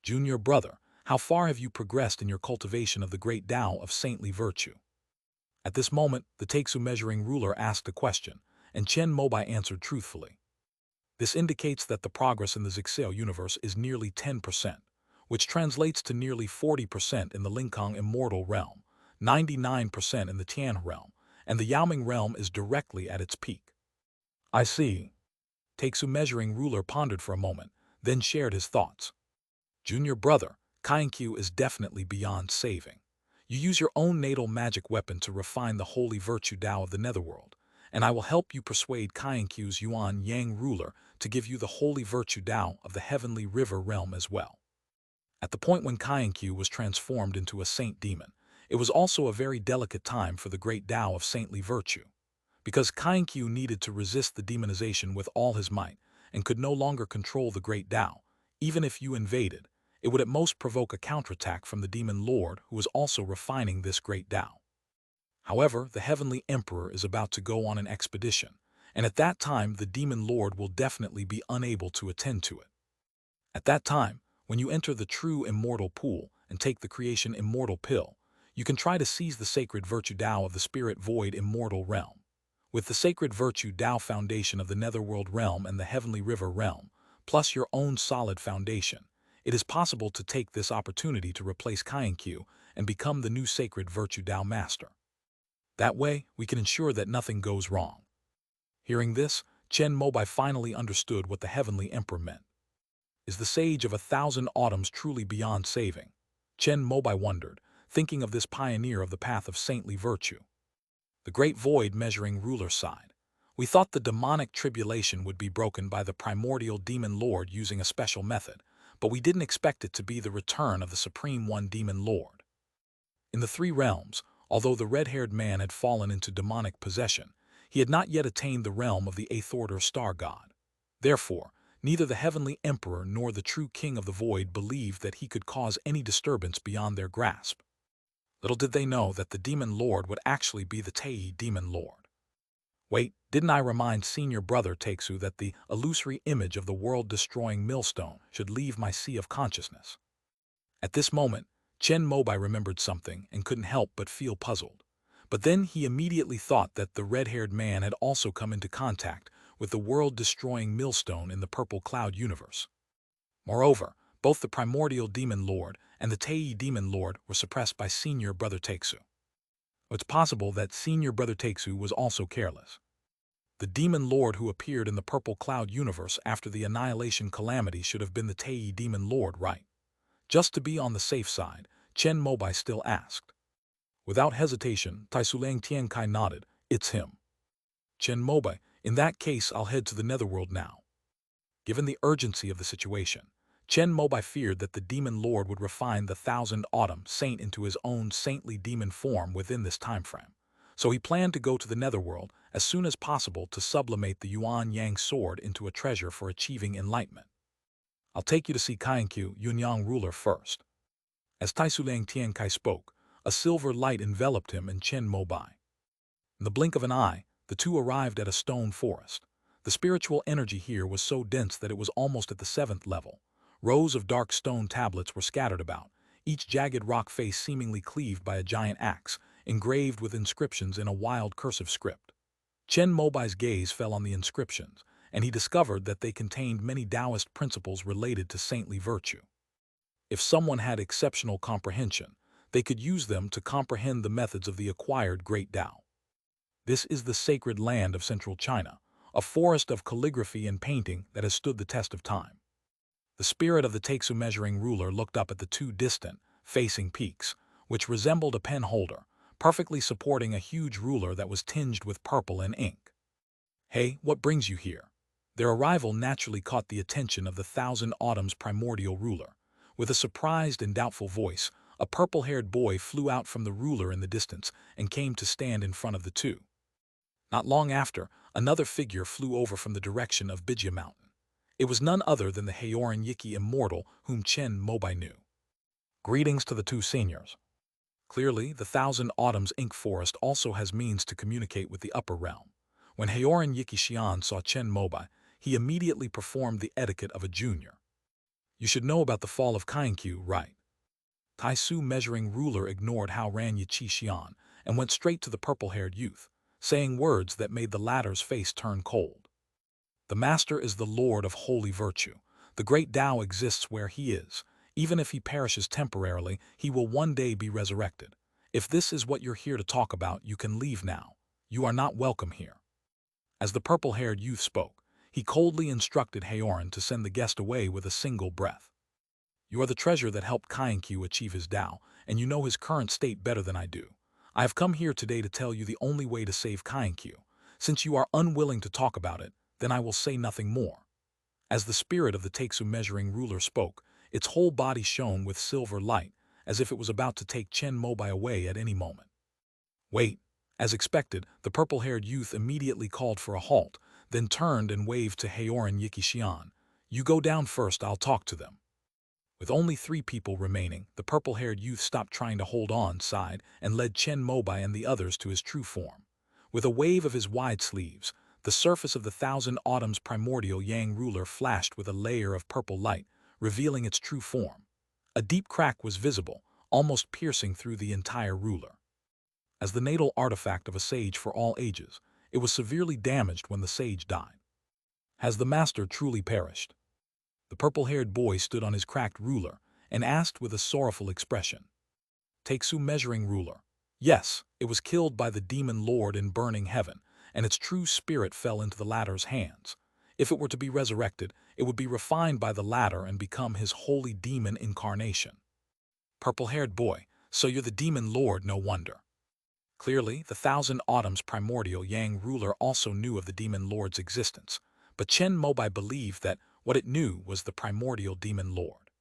Junior brother, how far have you progressed in your cultivation of the great Tao of saintly virtue? At this moment, the Takesu measuring ruler asked a question, and Chen Mobai answered truthfully. This indicates that the progress in the Zixel universe is nearly 10%, which translates to nearly 40% in the Linkong immortal realm, 99% in the Tian realm, and the Yaoming realm is directly at its peak. I see. Takesu measuring ruler pondered for a moment, then shared his thoughts. Junior brother, Kainkyu is definitely beyond saving. You use your own natal magic weapon to refine the holy virtue Tao of the netherworld, and I will help you persuade Kainkyu's Yuan Yang ruler to give you the holy virtue Tao of the heavenly river realm as well. At the point when Kainkyu was transformed into a saint demon, it was also a very delicate time for the great Tao of saintly virtue. Because Kainkyu needed to resist the demonization with all his might and could no longer control the great Tao, even if you invaded, it would at most provoke a counterattack from the demon lord who was also refining this great Tao. However, the heavenly emperor is about to go on an expedition, and at that time the demon lord will definitely be unable to attend to it. At that time, when you enter the true immortal pool and take the creation immortal pill, you can try to seize the sacred virtue Tao of the spirit void immortal realm. With the sacred virtue Tao foundation of the netherworld realm and the heavenly river realm, plus your own solid foundation, it is possible to take this opportunity to replace Kainkyu and become the new sacred virtue Tao master. That way, we can ensure that nothing goes wrong. Hearing this, Chen Mobai finally understood what the heavenly emperor meant. Is the sage of 1,000 autumns truly beyond saving? Chen Mobai wondered, thinking of this pioneer of the path of saintly virtue. The great void measuring ruler sighed. We thought the demonic tribulation would be broken by the primordial demon lord using a special method, but we didn't expect it to be the return of the Supreme One Demon Lord. In the three realms, although the red-haired man had fallen into demonic possession, he had not yet attained the realm of the eighth-order star god. Therefore, neither the heavenly emperor nor the true king of the void believed that he could cause any disturbance beyond their grasp. Little did they know that the demon lord would actually be the Tei demon lord. Wait, didn't I remind senior brother Takesu that the illusory image of the world-destroying millstone should leave my sea of consciousness? At this moment, Chen Mobai remembered something and couldn't help but feel puzzled. But then he immediately thought that the red-haired man had also come into contact with the world-destroying millstone in the purple cloud universe. Moreover, both the primordial demon lord and the Tei demon lord were suppressed by senior brother Takesu. It's possible that senior brother Takesu was also careless. The demon lord who appeared in the purple cloud universe after the annihilation calamity should have been the Tei demon lord, right? Just to be on the safe side, Chen Mobai still asked. Without hesitation, Taisulang Tiankai nodded, it's him. Chen Mobai, in that case I'll head to the netherworld now. Given the urgency of the situation, Chen Mobai feared that the demon lord would refine the 1,000 autumn saint into his own saintly demon form within this time frame. So he planned to go to the netherworld as soon as possible to sublimate the Yuan Yang sword into a treasure for achieving enlightenment. I'll take you to see Kainkyu, Yunyang ruler first. As Taisulang Tiankai spoke, a silver light enveloped him and Chen Mobai. In the blink of an eye, the two arrived at a stone forest. The spiritual energy here was so dense that it was almost at the 7th level. Rows of dark stone tablets were scattered about, each jagged rock face seemingly cleaved by a giant axe, engraved with inscriptions in a wild cursive script. Chen Mobai's gaze fell on the inscriptions, and he discovered that they contained many Taoist principles related to saintly virtue. If someone had exceptional comprehension, they could use them to comprehend the methods of the acquired Great Tao. This is the sacred land of central China, a forest of calligraphy and painting that has stood the test of time. The spirit of the Taixu measuring ruler looked up at the two distant, facing peaks, which resembled a pen holder, perfectly supporting a huge ruler that was tinged with purple and ink. "Hey, what brings you here?" Their arrival naturally caught the attention of the Thousand Autumn's primordial ruler. With a surprised and doubtful voice, a purple-haired boy flew out from the ruler in the distance and came to stand in front of the two. Not long after, another figure flew over from the direction of Bijia Mountain. It was none other than the Haoran Yiki immortal whom Chen Mobai knew. Greetings to the two seniors. Clearly, the Thousand Autumn's ink forest also has means to communicate with the upper realm. When Haoran Yiki Xian saw Chen Mobai, he immediately performed the etiquette of a junior. "You should know about the fall of Kainkyu, right?" Taisu measuring ruler ignored Haoran Yiqi Xian and went straight to the purple-haired youth, saying words that made the latter's face turn cold. "The master is the lord of holy virtue. The great Tao exists where he is. Even if he perishes temporarily, he will one day be resurrected. If this is what you're here to talk about, you can leave now. You are not welcome here." As the purple-haired youth spoke, he coldly instructed Haoran to send the guest away with a single breath. "You are the treasure that helped Kainkyu achieve his Tao, and you know his current state better than I do. I have come here today to tell you the only way to save Kainkyu. Since you are unwilling to talk about it, then I will say nothing more." As the spirit of the Taixu measuring ruler spoke, its whole body shone with silver light, as if it was about to take Chen Mobai away at any moment. "Wait." As expected, the purple-haired youth immediately called for a halt, then turned and waved to Haoran Yiki Xian. "You go down first, I'll talk to them." With only 3 people remaining, the purple-haired youth stopped trying to hold on, sighed, and led Chen Mobai and the others to his true form. With a wave of his wide sleeves, the surface of the Thousand Autumn's primordial Yang ruler flashed with a layer of purple light, revealing its true form. A deep crack was visible, almost piercing through the entire ruler. As the natal artifact of a sage for all ages, it was severely damaged when the sage died. Has the master truly perished? The purple-haired boy stood on his cracked ruler and asked with a sorrowful expression. Taixu measuring ruler. Yes, it was killed by the demon lord in burning heaven, and its true spirit fell into the latter's hands. If it were to be resurrected, it would be refined by the latter and become his holy demon incarnation. Purple-haired boy, so you're the demon lord, no wonder. Clearly, the Thousand Autumn's primordial Yang ruler also knew of the demon lord's existence, but Chen Mobai believed that what it knew was the primordial demon lord.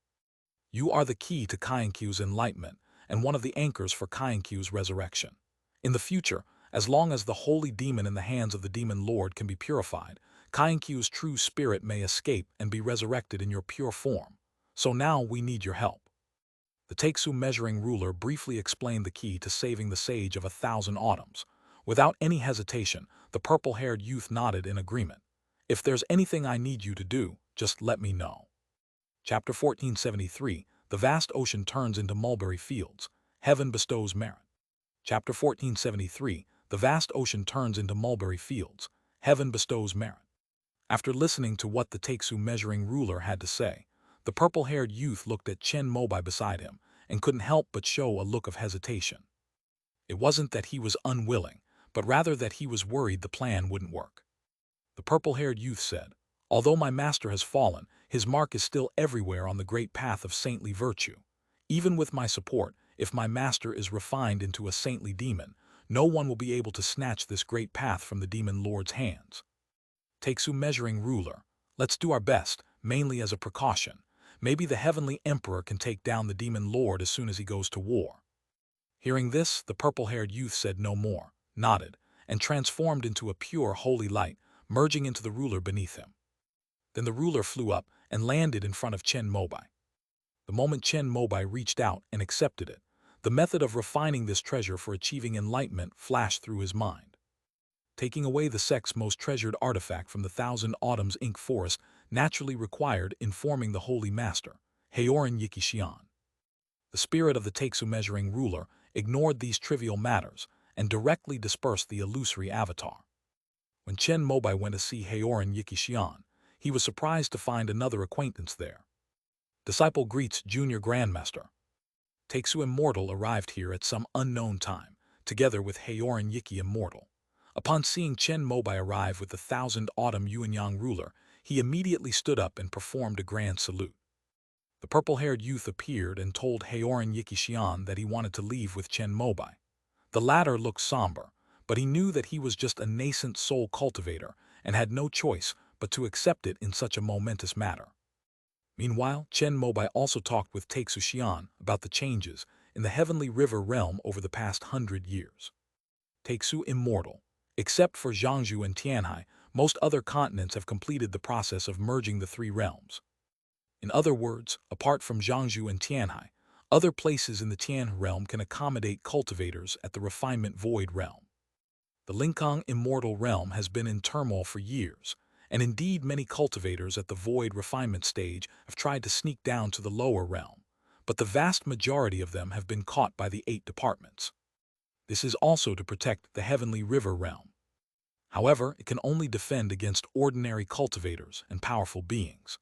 "You are the key to Kainkyu's enlightenment and one of the anchors for Kainkyu's resurrection. In the future, as long as the holy demon in the hands of the demon lord can be purified, Kainkyu's true spirit may escape and be resurrected in your pure form. So now we need your help." The Taixu measuring ruler briefly explained the key to saving the sage of 1,000 autumns. Without any hesitation, the purple-haired youth nodded in agreement. "If there's anything I need you to do, just let me know." Chapter 1473, The Vast Ocean Turns into Mulberry Fields. Heaven Bestows Merit. Chapter 1473, The Vast Ocean Turns into Mulberry Fields. Heaven Bestows Merit. After listening to what the Taixu measuring ruler had to say, the purple-haired youth looked at Chen Mobai beside him and couldn't help but show a look of hesitation. It wasn't that he was unwilling, but rather that he was worried the plan wouldn't work. The purple-haired youth said, "Although my master has fallen, his mark is still everywhere on the great path of saintly virtue. Even with my support, if my master is refined into a saintly demon, no one will be able to snatch this great path from the demon lord's hands. Taixu measuring ruler, let's do our best, mainly as a precaution. Maybe the heavenly emperor can take down the demon lord as soon as he goes to war." Hearing this, the purple-haired youth said no more, nodded, and transformed into a pure holy light, merging into the ruler beneath him. Then the ruler flew up and landed in front of Chen Mobai. The moment Chen Mobai reached out and accepted it, the method of refining this treasure for achieving enlightenment flashed through his mind. Taking away the sect's most treasured artifact from the Thousand Autumns Ink Forest naturally required informing the Holy Master, Heoran Yikixian. The spirit of the Taixu measuring ruler ignored these trivial matters and directly dispersed the illusory avatar. When Chen Mobai went to see Heoran Yikixian, he was surprised to find another acquaintance there. Disciple greets Junior Grandmaster. Taixu Immortal arrived here at some unknown time, together with Heoran Yiki Immortal. Upon seeing Chen Mobai arrive with the Thousand Autumn Yuanyang ruler, he immediately stood up and performed a grand salute. The purple-haired youth appeared and told Heoran Yikixian that he wanted to leave with Chen Mobai. The latter looked somber, but he knew that he was just a nascent soul cultivator and had no choice but to accept it in such a momentous matter. Meanwhile, Chen Mobai also talked with Taixu Xian about the changes in the Heavenly River realm over the past 100 years. Taixu Immortal. Except for Jiangsu and Tianhai, most other continents have completed the process of merging the three realms. In other words, apart from Jiangsu and Tianhai, other places in the Tian realm can accommodate cultivators at the refinement void realm. The Linkang immortal realm has been in turmoil for years, and indeed many cultivators at the void refinement stage have tried to sneak down to the lower realm, but the vast majority of them have been caught by the 8 departments. This is also to protect the Heavenly River realm. However, it can only defend against ordinary cultivators and powerful beings.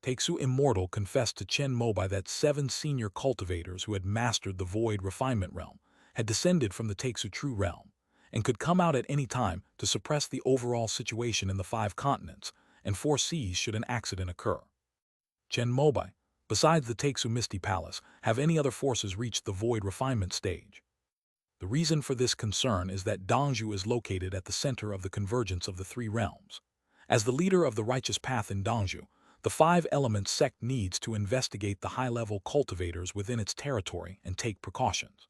Taixu Immortal confessed to Chen Mobai that 7 senior cultivators who had mastered the void refinement realm had descended from the Taixu True realm, and could come out at any time to suppress the overall situation in the 5 continents and 4 seas should an accident occur. Chen Mobai, besides the Taixu Misty Palace, have any other forces reached the void refinement stage? The reason for this concern is that Dongzhu is located at the center of the convergence of the 3 realms. As the leader of the righteous path in Dongzhu, the 5-element sect needs to investigate the high-level cultivators within its territory and take precautions.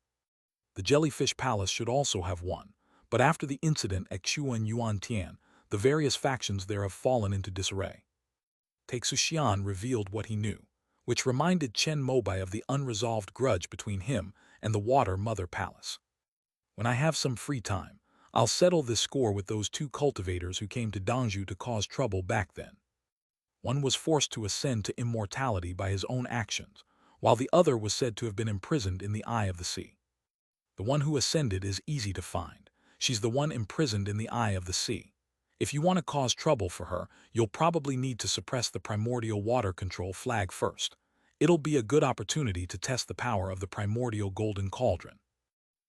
The Jellyfish Palace should also have one, but after the incident at Chuan Yuan Tian, the various factions there have fallen into disarray. Taixu Xian revealed what he knew, which reminded Chen Mobai of the unresolved grudge between him and the Water Mother Palace. When I have some free time, I'll settle this score with those 2 cultivators who came to Dongzhu to cause trouble back then. One was forced to ascend to immortality by his own actions, while the other was said to have been imprisoned in the Eye of the Sea. The one who ascended is easy to find. She's the one imprisoned in the Eye of the Sea. If you want to cause trouble for her, you'll probably need to suppress the primordial water control flag first. It'll be a good opportunity to test the power of the primordial golden cauldron.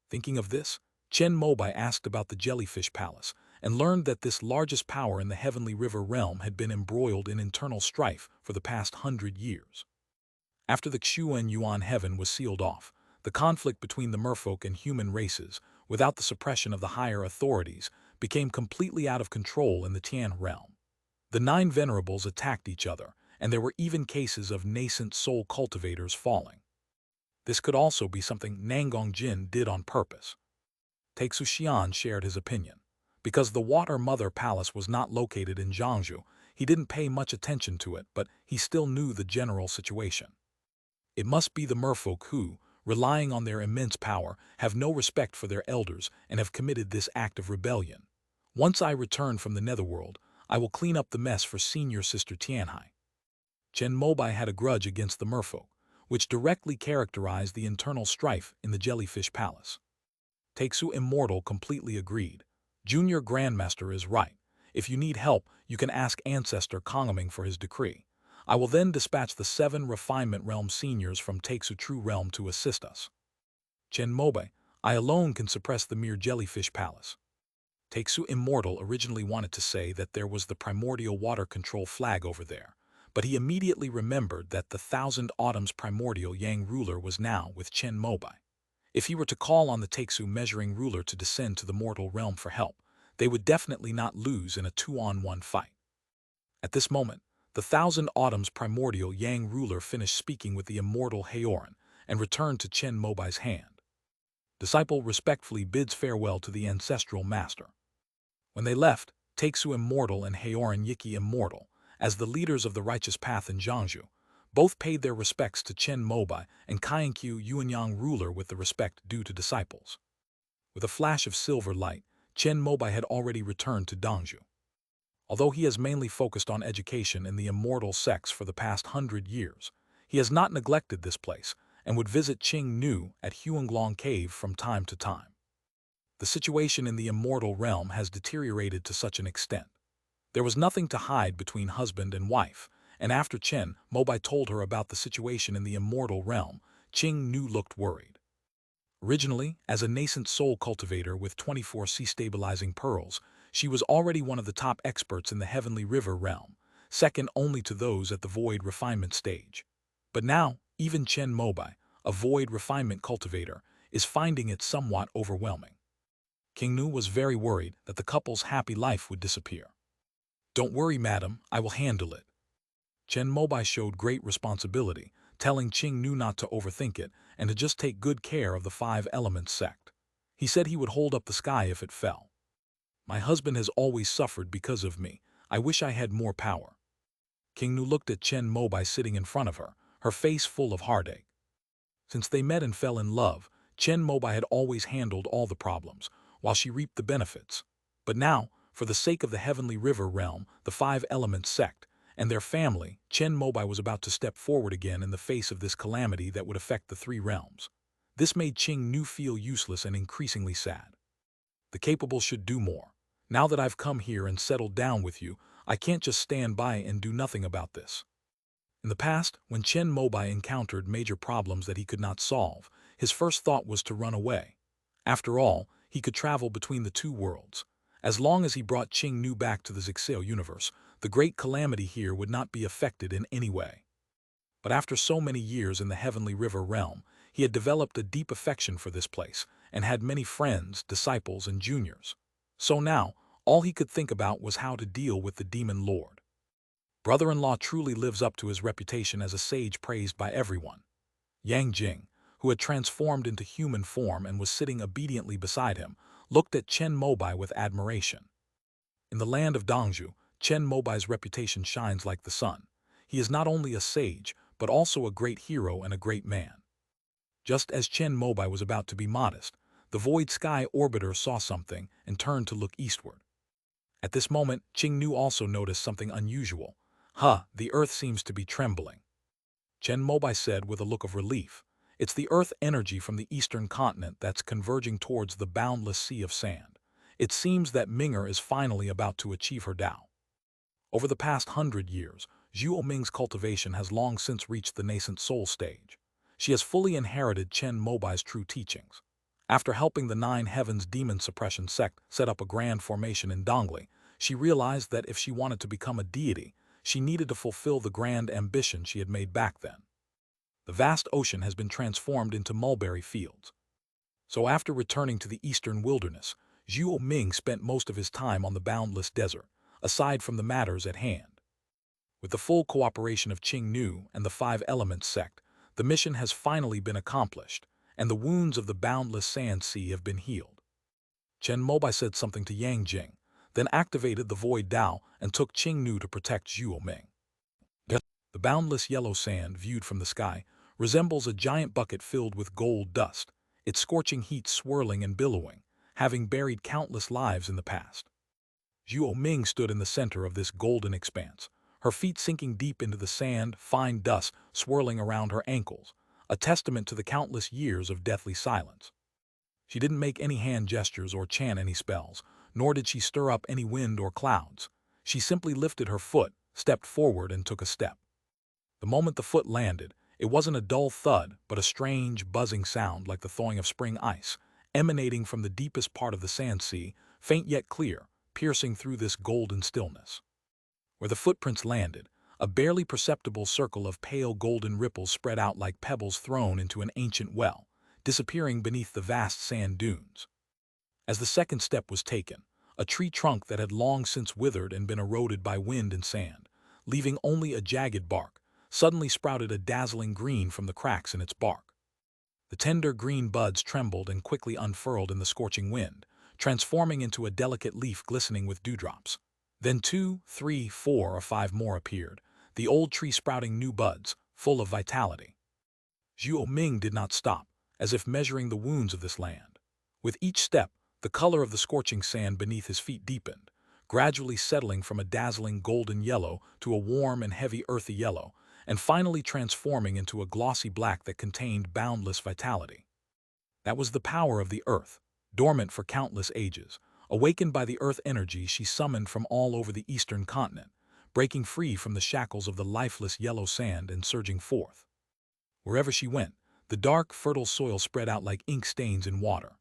Thinking of this, Chen Mobai asked about the Jellyfish Palace and learned that this largest power in the Heavenly River realm had been embroiled in internal strife for the past 100 years. After the Xuan Yuan heaven was sealed off, the conflict between the merfolk and human races, without the suppression of the higher authorities, became completely out of control in the Tian realm. The 9 venerables attacked each other, and there were even cases of nascent soul cultivators falling. This could also be something Nangong Jin did on purpose. Taixu Xian shared his opinion. Because the Water Mother Palace was not located in Jiangsu, he didn't pay much attention to it, but he still knew the general situation. It must be the merfolk who, relying on their immense power, have no respect for their elders and have committed this act of rebellion. Once I return from the netherworld, I will clean up the mess for senior sister Tianhai. Chen Mobai had a grudge against the merfolk, which directly characterized the internal strife in the Jellyfish Palace. Taixu Immortal completely agreed. Junior Grandmaster is right. If you need help, you can ask Ancestor Kongaming for his decree. I will then dispatch the 7 Refinement Realm seniors from Taixu True Realm to assist us. Chen Mobai, I alone can suppress the mere Jellyfish Palace. Taixu Immortal originally wanted to say that there was the primordial water control flag over there, but he immediately remembered that the Thousand Autumns primordial Yang ruler was now with Chen Mobai. If he were to call on the Taixu measuring ruler to descend to the mortal realm for help, they would definitely not lose in a 2-on-1 fight. At this moment, the Thousand Autumns primordial Yang ruler finished speaking with the immortal Heoran and returned to Chen Mobai's hand. Disciple respectfully bids farewell to the ancestral master. When they left, Taixu Immortal and Heoran Yiki Immortal, as the leaders of the righteous path in Jiangsu, Both paid their respects to Chen Mobai and Kainkyu Yuanyang ruler with the respect due to disciples. With a flash of silver light, Chen Mobai had already returned to Dongzhou. Although he has mainly focused on education in the immortal sects for the past 100 years, he has not neglected this place and would visit Qing Nu at Huanglong Cave from time to time. The situation in the immortal realm has deteriorated to such an extent. There was nothing to hide between husband and wife, and after Chen Mobai told her about the situation in the immortal realm, Qing Nu looked worried. Originally, as a nascent soul cultivator with 24 sea-stabilizing pearls, she was already one of the top experts in the Heavenly River realm, second only to those at the void refinement stage. But now, even Chen Mobai, a void refinement cultivator, is finding it somewhat overwhelming. King Nu was very worried that the couple's happy life would disappear. "Don't worry, madam, I will handle it." Chen Mobai showed great responsibility, telling Qing Nu not to overthink it and to just take good care of the 5 elements sect. He said he would hold up the sky if it fell. "My husband has always suffered because of me. I wish I had more power." King Nu looked at Chen Mobai sitting in front of her, her face full of heartache. Since they met and fell in love, Chen Mobai had always handled all the problems, while she reaped the benefits. But now, for the sake of the Heavenly River realm, the 5 elements sect, and their family, Chen Mobai was about to step forward again in the face of this calamity that would affect the 3 realms. This made Qing Nu feel useless and increasingly sad. "The capable should do more. Now that I've come here and settled down with you, I can't just stand by and do nothing about this." In the past, when Chen Mobai encountered major problems that he could not solve, his first thought was to run away. After all, he could travel between the 2 worlds. As long as he brought Qing Nu back to the Zixeo universe, the great calamity here would not be affected in any way. But after so many years in the Heavenly River realm, he had developed a deep affection for this place and had many friends, disciples, and juniors. So now, all he could think about was how to deal with the Demon Lord. Brother-in-law truly lives up to his reputation as a sage praised by everyone. Yang Jing, who had transformed into human form and was sitting obediently beside him, looked at Chen Mobai with admiration. In the land of Dongzhou, Chen Mobai's reputation shines like the sun. He is not only a sage, but also a great hero and a great man. Just as Chen Mobai was about to be modest, the void sky orbiter saw something and turned to look eastward. At this moment, Qing Nu also noticed something unusual. The earth seems to be trembling." Chen Mobai said with a look of relief. "It's the earth energy from the eastern continent that's converging towards the boundless sea of sand. It seems that Ming'er is finally about to achieve her Tao." Over the past 100 years, Zhuo Ming's cultivation has long since reached the nascent soul stage. She has fully inherited Chen Mobai's true teachings. After helping the 9 Heavens demon suppression sect set up a grand formation in Dongli, she realized that if she wanted to become a deity, she needed to fulfill the grand ambition she had made back then. The vast ocean has been transformed into mulberry fields. So after returning to the eastern wilderness, Zhuo Ming spent most of his time on the boundless desert, aside from the matters at hand. With the full cooperation of Qing Nu and the 5 elements sect, the mission has finally been accomplished, and the wounds of the boundless sand sea have been healed. Chen Mobai said something to Yang Jing, then activated the Void Dao and took Qing Nu to protect Zhuo Ming. The boundless yellow sand, viewed from the sky, resembles a giant bucket filled with gold dust, its scorching heat swirling and billowing, having buried countless lives in the past. Zhuo Ming stood in the center of this golden expanse, her feet sinking deep into the sand, fine dust swirling around her ankles, a testament to the countless years of deathly silence. She didn't make any hand gestures or chant any spells, nor did she stir up any wind or clouds. She simply lifted her foot, stepped forward, and took a step. The moment the foot landed, it wasn't a dull thud, but a strange, buzzing sound like the thawing of spring ice, emanating from the deepest part of the sand sea, faint yet clear, piercing through this golden stillness. Where the footprints landed, a barely perceptible circle of pale golden ripples spread out like pebbles thrown into an ancient well, disappearing beneath the vast sand dunes. As the second step was taken, a tree trunk that had long since withered and been eroded by wind and sand, leaving only a jagged bark, suddenly sprouted a dazzling green from the cracks in its bark. The tender green buds trembled and quickly unfurled in the scorching wind, transforming into a delicate leaf glistening with dewdrops. Then 2, 3, 4, or 5 more appeared, the old tree sprouting new buds, full of vitality. Zhuo Ming did not stop, as if measuring the wounds of this land. With each step, the color of the scorching sand beneath his feet deepened, gradually settling from a dazzling golden yellow to a warm and heavy earthy yellow, and finally transforming into a glossy black that contained boundless vitality. That was the power of the earth, dormant for countless ages. Awakened by the earth energy she summoned from all over the eastern continent, breaking free from the shackles of the lifeless yellow sand and surging forth. Wherever she went, the dark, fertile soil spread out like ink stains in water.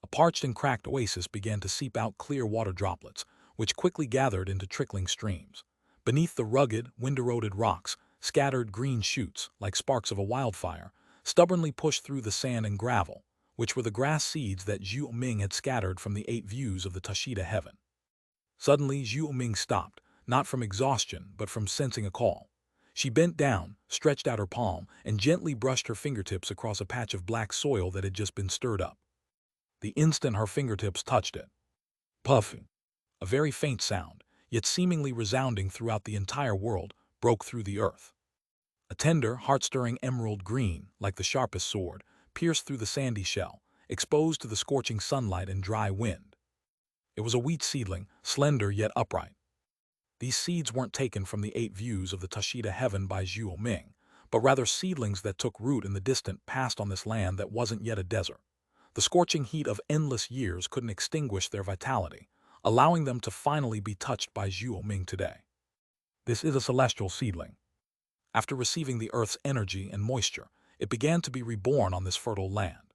A parched and cracked oasis began to seep out clear water droplets, which quickly gathered into trickling streams. Beneath the rugged, wind-eroded rocks, scattered green shoots, like sparks of a wildfire, stubbornly pushed through the sand and gravel, which were the grass seeds that Zhuo Ming had scattered from the 8 views of the Tashida heaven. Suddenly, Zhuo Ming stopped, not from exhaustion, but from sensing a call. She bent down, stretched out her palm, and gently brushed her fingertips across a patch of black soil that had just been stirred up. The instant her fingertips touched it, puffing, a very faint sound, yet seemingly resounding throughout the entire world, broke through the earth. A tender, heart-stirring emerald green, like the sharpest sword, pierced through the sandy shell, exposed to the scorching sunlight and dry wind. It was a wheat seedling, slender yet upright. These seeds weren't taken from the 8 views of the Tashida heaven by Zhuo Ming, but rather seedlings that took root in the distant past on this land that wasn't yet a desert. The scorching heat of endless years couldn't extinguish their vitality, allowing them to finally be touched by Zhuo Ming today. This is a celestial seedling. After receiving the earth's energy and moisture, it began to be reborn on this fertile land.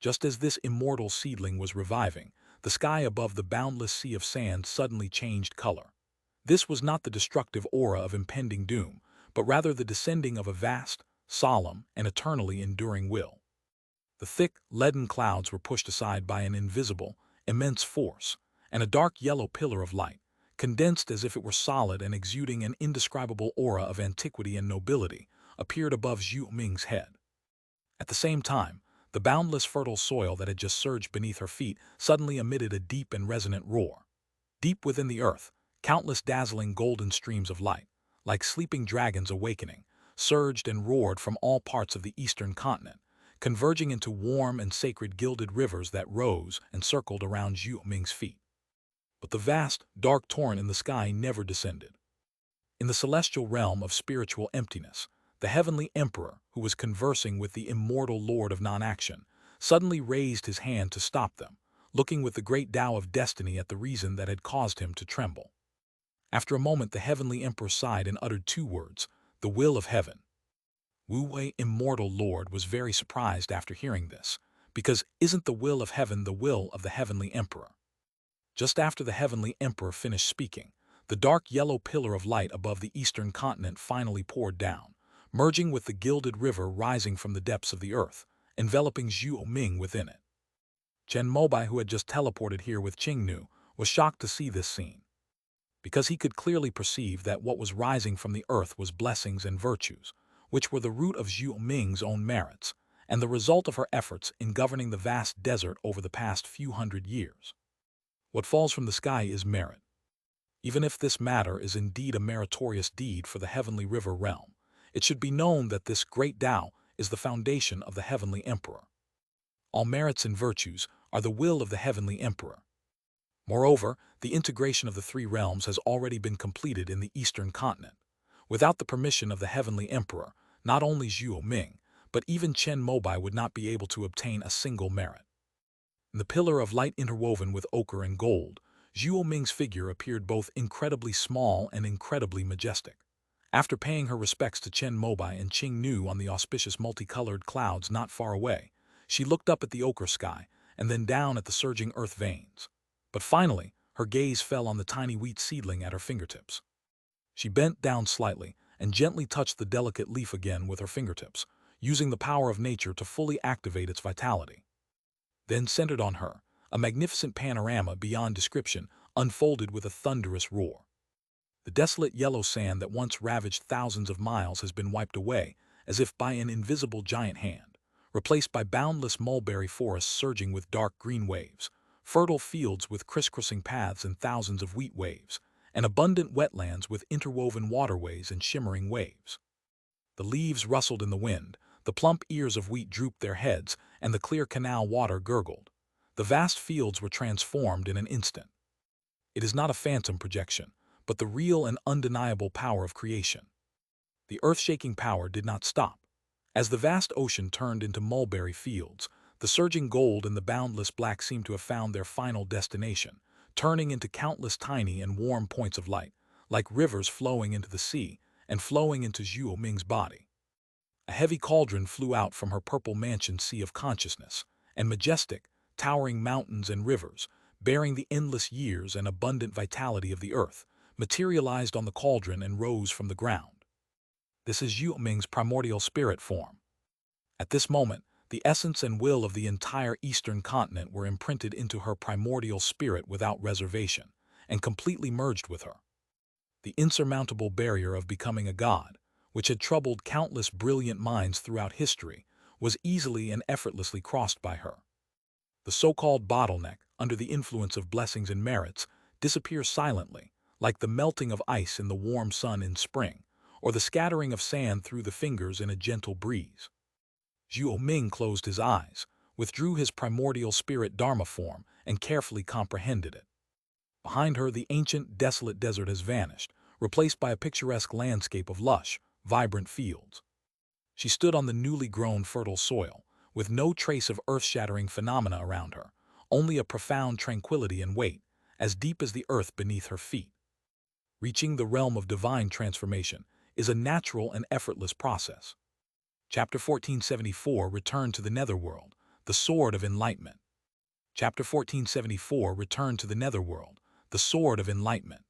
Just as this immortal seedling was reviving, the sky above the boundless sea of sand suddenly changed color. This was not the destructive aura of impending doom, but rather the descending of a vast, solemn, and eternally enduring will. The thick, leaden clouds were pushed aside by an invisible, immense force, and a dark yellow pillar of light, condensed as if it were solid and exuding an indescribable aura of antiquity and nobility, appeared above Zhuo Ming's head. At the same time, the boundless fertile soil that had just surged beneath her feet suddenly emitted a deep and resonant roar. Deep within the earth, countless dazzling golden streams of light, like sleeping dragons awakening, surged and roared from all parts of the eastern continent, converging into warm and sacred gilded rivers that rose and circled around Zhuo Ming's feet. But the vast, dark torrent in the sky never descended. In the celestial realm of spiritual emptiness, the heavenly emperor, who was conversing with the immortal lord of non-action, suddenly raised his hand to stop them, looking with the great Tao of destiny at the reason that had caused him to tremble. After a moment, the heavenly emperor sighed and uttered 2 words, the will of heaven. Wu Wei, immortal lord, was very surprised after hearing this, because isn't the will of heaven the will of the heavenly emperor? Just after the heavenly emperor finished speaking, the dark yellow pillar of light above the eastern continent finally poured down, merging with the gilded river rising from the depths of the earth, enveloping Zhuo Ming within it. Chen Mobai, who had just teleported here with Qingnu, was shocked to see this scene, because he could clearly perceive that what was rising from the earth was blessings and virtues, which were the root of Zhuo Ming's own merits, and the result of her efforts in governing the vast desert over the past few hundred years. What falls from the sky is merit. Even if this matter is indeed a meritorious deed for the heavenly river realm, it should be known that this great Tao is the foundation of the heavenly emperor. All merits and virtues are the will of the heavenly emperor. Moreover, the integration of the 3 realms has already been completed in the eastern continent. Without the permission of the heavenly emperor, not only Zhuo Ming, but even Chen Mobai would not be able to obtain a single merit. In the pillar of light interwoven with ochre and gold, Zhuo Ming's figure appeared both incredibly small and incredibly majestic. After paying her respects to Chen Mobai and Qingnu on the auspicious multicolored clouds not far away, she looked up at the ochre sky and then down at the surging earth veins. But finally, her gaze fell on the tiny wheat seedling at her fingertips. She bent down slightly and gently touched the delicate leaf again with her fingertips, using the power of nature to fully activate its vitality. Then, centered on her, a magnificent panorama beyond description unfolded with a thunderous roar. The desolate yellow sand that once ravaged thousands of miles has been wiped away, as if by an invisible giant hand, replaced by boundless mulberry forests surging with dark green waves, fertile fields with crisscrossing paths and thousands of wheat waves, and abundant wetlands with interwoven waterways and shimmering waves. The leaves rustled in the wind, the plump ears of wheat drooped their heads, and the clear canal water gurgled. The vast fields were transformed in an instant. It is not a phantom projection, but the real and undeniable power of creation. The earth-shaking power did not stop. As the vast ocean turned into mulberry fields, the surging gold and the boundless black seemed to have found their final destination, turning into countless tiny and warm points of light, like rivers flowing into the sea and flowing into Zhuo Ming's body. A heavy cauldron flew out from her purple mansion sea of consciousness, and majestic, towering mountains and rivers, bearing the endless years and abundant vitality of the earth, materialized on the cauldron and rose from the ground. This is Zhuo Ming's primordial spirit form. At this moment, the essence and will of the entire eastern continent were imprinted into her primordial spirit without reservation, and completely merged with her. The insurmountable barrier of becoming a god, which had troubled countless brilliant minds throughout history, was easily and effortlessly crossed by her. The so-called bottleneck, under the influence of blessings and merits, disappears silently, like the melting of ice in the warm sun in spring, or the scattering of sand through the fingers in a gentle breeze. Zhuo Ming closed his eyes, withdrew his primordial spirit Dharma form, and carefully comprehended it. Behind her, the ancient, desolate desert has vanished, replaced by a picturesque landscape of lush, vibrant fields. She stood on the newly grown fertile soil, with no trace of earth-shattering phenomena around her, only a profound tranquility and weight, as deep as the earth beneath her feet. Reaching the realm of divine transformation is a natural and effortless process. Chapter 1474, Return to the Netherworld, the Sword of Enlightenment. Chapter 1474, Return to the Netherworld, the Sword of Enlightenment.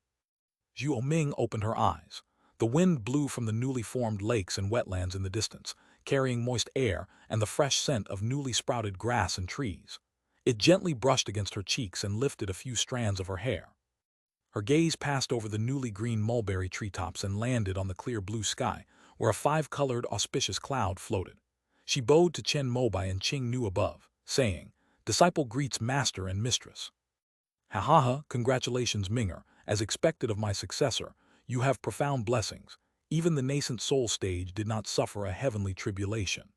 Zhuo Ming opened her eyes. The wind blew from the newly formed lakes and wetlands in the distance, carrying moist air and the fresh scent of newly sprouted grass and trees. It gently brushed against her cheeks and lifted a few strands of her hair. Her gaze passed over the newly green mulberry treetops and landed on the clear blue sky, where a five-colored auspicious cloud floated. She bowed to Chen Mobai and Qing Nu above, saying, "Disciple greets master and mistress." "Ha ha ha, congratulations, Minger. As expected of my successor, you have profound blessings. Even the nascent soul stage did not suffer a heavenly tribulation."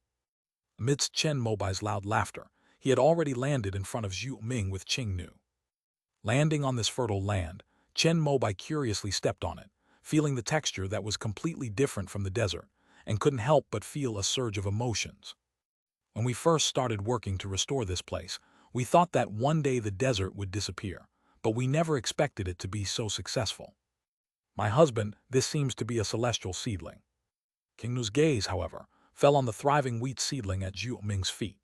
Amidst Chen Mobai's loud laughter, he had already landed in front of Zhuo Ming with Qing Nu. Landing on this fertile land, Chen Mobai curiously stepped on it, feeling the texture that was completely different from the desert, and couldn't help but feel a surge of emotions. When we first started working to restore this place, we thought that one day the desert would disappear, but we never expected it to be so successful. My husband, this seems to be a celestial seedling. King Nu's gaze, however, fell on the thriving wheat seedling at Zhuo Ming's feet.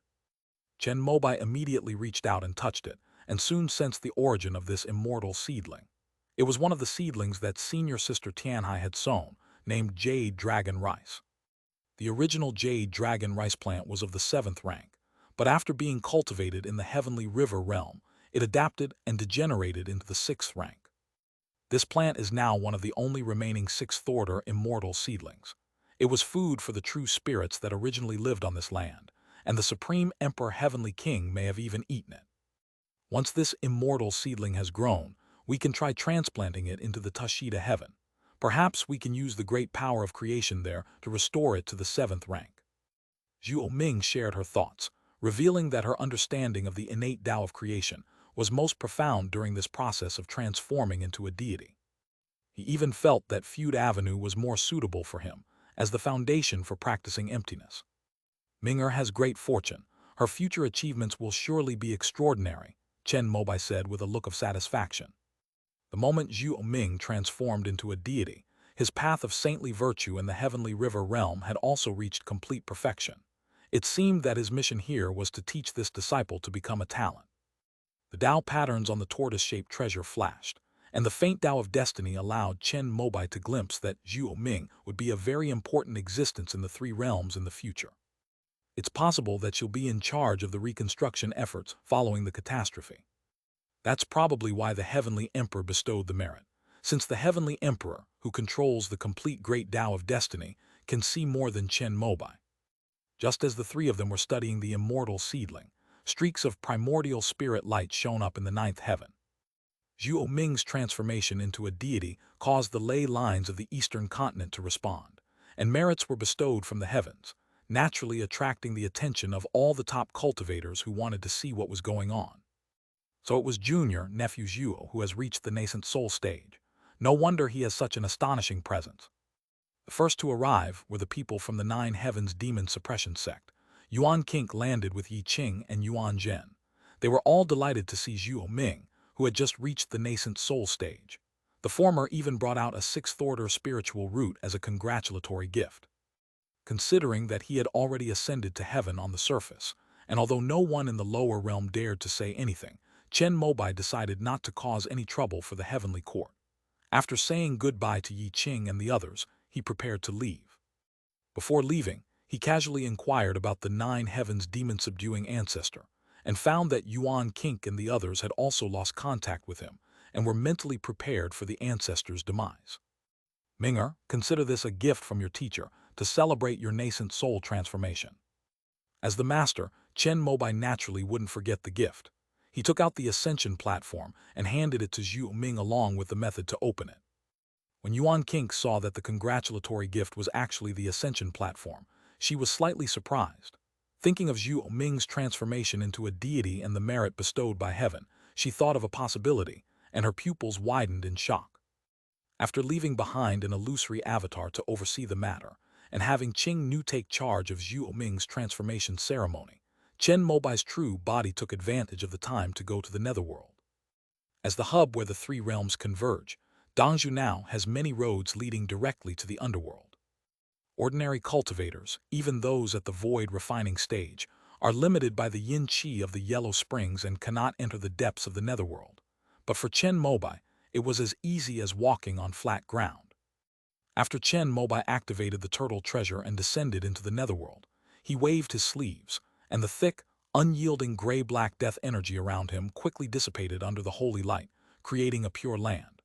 Chen Mobai immediately reached out and touched it, and soon sensed the origin of this immortal seedling. It was one of the seedlings that senior sister Tianhai had sown, named Jade Dragon Rice. The original Jade Dragon Rice plant was of the 7th rank, but after being cultivated in the heavenly river realm, it adapted and degenerated into the 6th rank. This plant is now one of the only remaining 6th-order immortal seedlings. It was food for the true spirits that originally lived on this land, and the Supreme Emperor Heavenly King may have even eaten it. Once this immortal seedling has grown, we can try transplanting it into the Tushita heaven. Perhaps we can use the great power of creation there to restore it to the 7th rank. Zhuo Ming shared her thoughts, revealing that her understanding of the innate Tao of creation was most profound during this process of transforming into a deity. He even felt that Feud Avenue was more suitable for him, as the foundation for practicing emptiness. Minger has great fortune. Her future achievements will surely be extraordinary, Chen Mobai said with a look of satisfaction. The moment Zhuo Ming transformed into a deity, his path of saintly virtue in the heavenly river realm had also reached complete perfection. It seemed that his mission here was to teach this disciple to become a talent. The Tao patterns on the tortoise-shaped treasure flashed, and the faint Tao of destiny allowed Chen Mobai to glimpse that Zhuo Ming would be a very important existence in the 3 realms in the future. It's possible that she'll be in charge of the reconstruction efforts following the catastrophe. That's probably why the Heavenly Emperor bestowed the merit, since the Heavenly Emperor, who controls the complete great Tao of destiny, can see more than Chen Mobai. Just as the 3 of them were studying the immortal seedling, streaks of primordial spirit light shone up in the 9th heaven. Zhuo Ming's transformation into a deity caused the ley lines of the eastern continent to respond, and merits were bestowed from the heavens, naturally attracting the attention of all the top cultivators who wanted to see what was going on. So it was Junior, nephew Zhuo, who has reached the nascent soul stage. No wonder he has such an astonishing presence. The first to arrive were the people from the Nine Heavens Demon Suppression sect. Yuan Qing landed with Yi Qing and Yuan Zhen. They were all delighted to see Zhuo Ming, who had just reached the nascent soul stage. The former even brought out a sixth-order spiritual root as a congratulatory gift. Considering that he had already ascended to heaven on the surface, and although no one in the lower realm dared to say anything, Chen Mobai decided not to cause any trouble for the heavenly court. After saying goodbye to Yi Qing and the others, he prepared to leave. Before leaving, he casually inquired about the Nine Heavens demon-subduing ancestor, and found that Yuan Qing and the others had also lost contact with him and were mentally prepared for the ancestor's demise. Minger, consider this a gift from your teacher to celebrate your nascent soul transformation. As the master, Chen Mobai naturally wouldn't forget the gift. He took out the ascension platform and handed it to Zhu Ming along with the method to open it. When Yuan Qing saw that the congratulatory gift was actually the ascension platform, she was slightly surprised. Thinking of Zhu Ming's transformation into a deity and the merit bestowed by heaven, she thought of a possibility, and her pupils widened in shock. After leaving behind an illusory avatar to oversee the matter, and having Qing Nu take charge of Zhu Ming's transformation ceremony, Chen Mobai's true body took advantage of the time to go to the netherworld. As the hub where the three realms converge, Dongzhu now has many roads leading directly to the underworld. Ordinary cultivators, even those at the void refining stage, are limited by the yin-qi of the yellow springs and cannot enter the depths of the netherworld. But for Chen Mobai, it was as easy as walking on flat ground. After Chen Mobai activated the turtle treasure and descended into the netherworld, he waved his sleeves, and the thick, unyielding gray-black death energy around him quickly dissipated under the holy light, creating a pure land.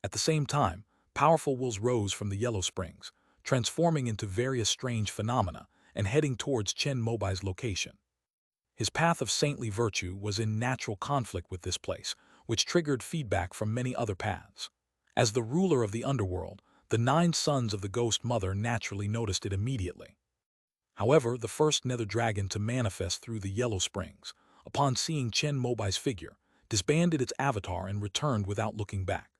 At the same time, powerful wolves rose from the yellow springs, transforming into various strange phenomena and heading towards Chen Mobai's location. His path of saintly virtue was in natural conflict with this place, which triggered feedback from many other paths. As the ruler of the underworld, the 9 sons of the Ghost Mother naturally noticed it immediately. However, the first nether dragon to manifest through the yellow springs, upon seeing Chen Mobai's figure, disbanded its avatar and returned without looking back.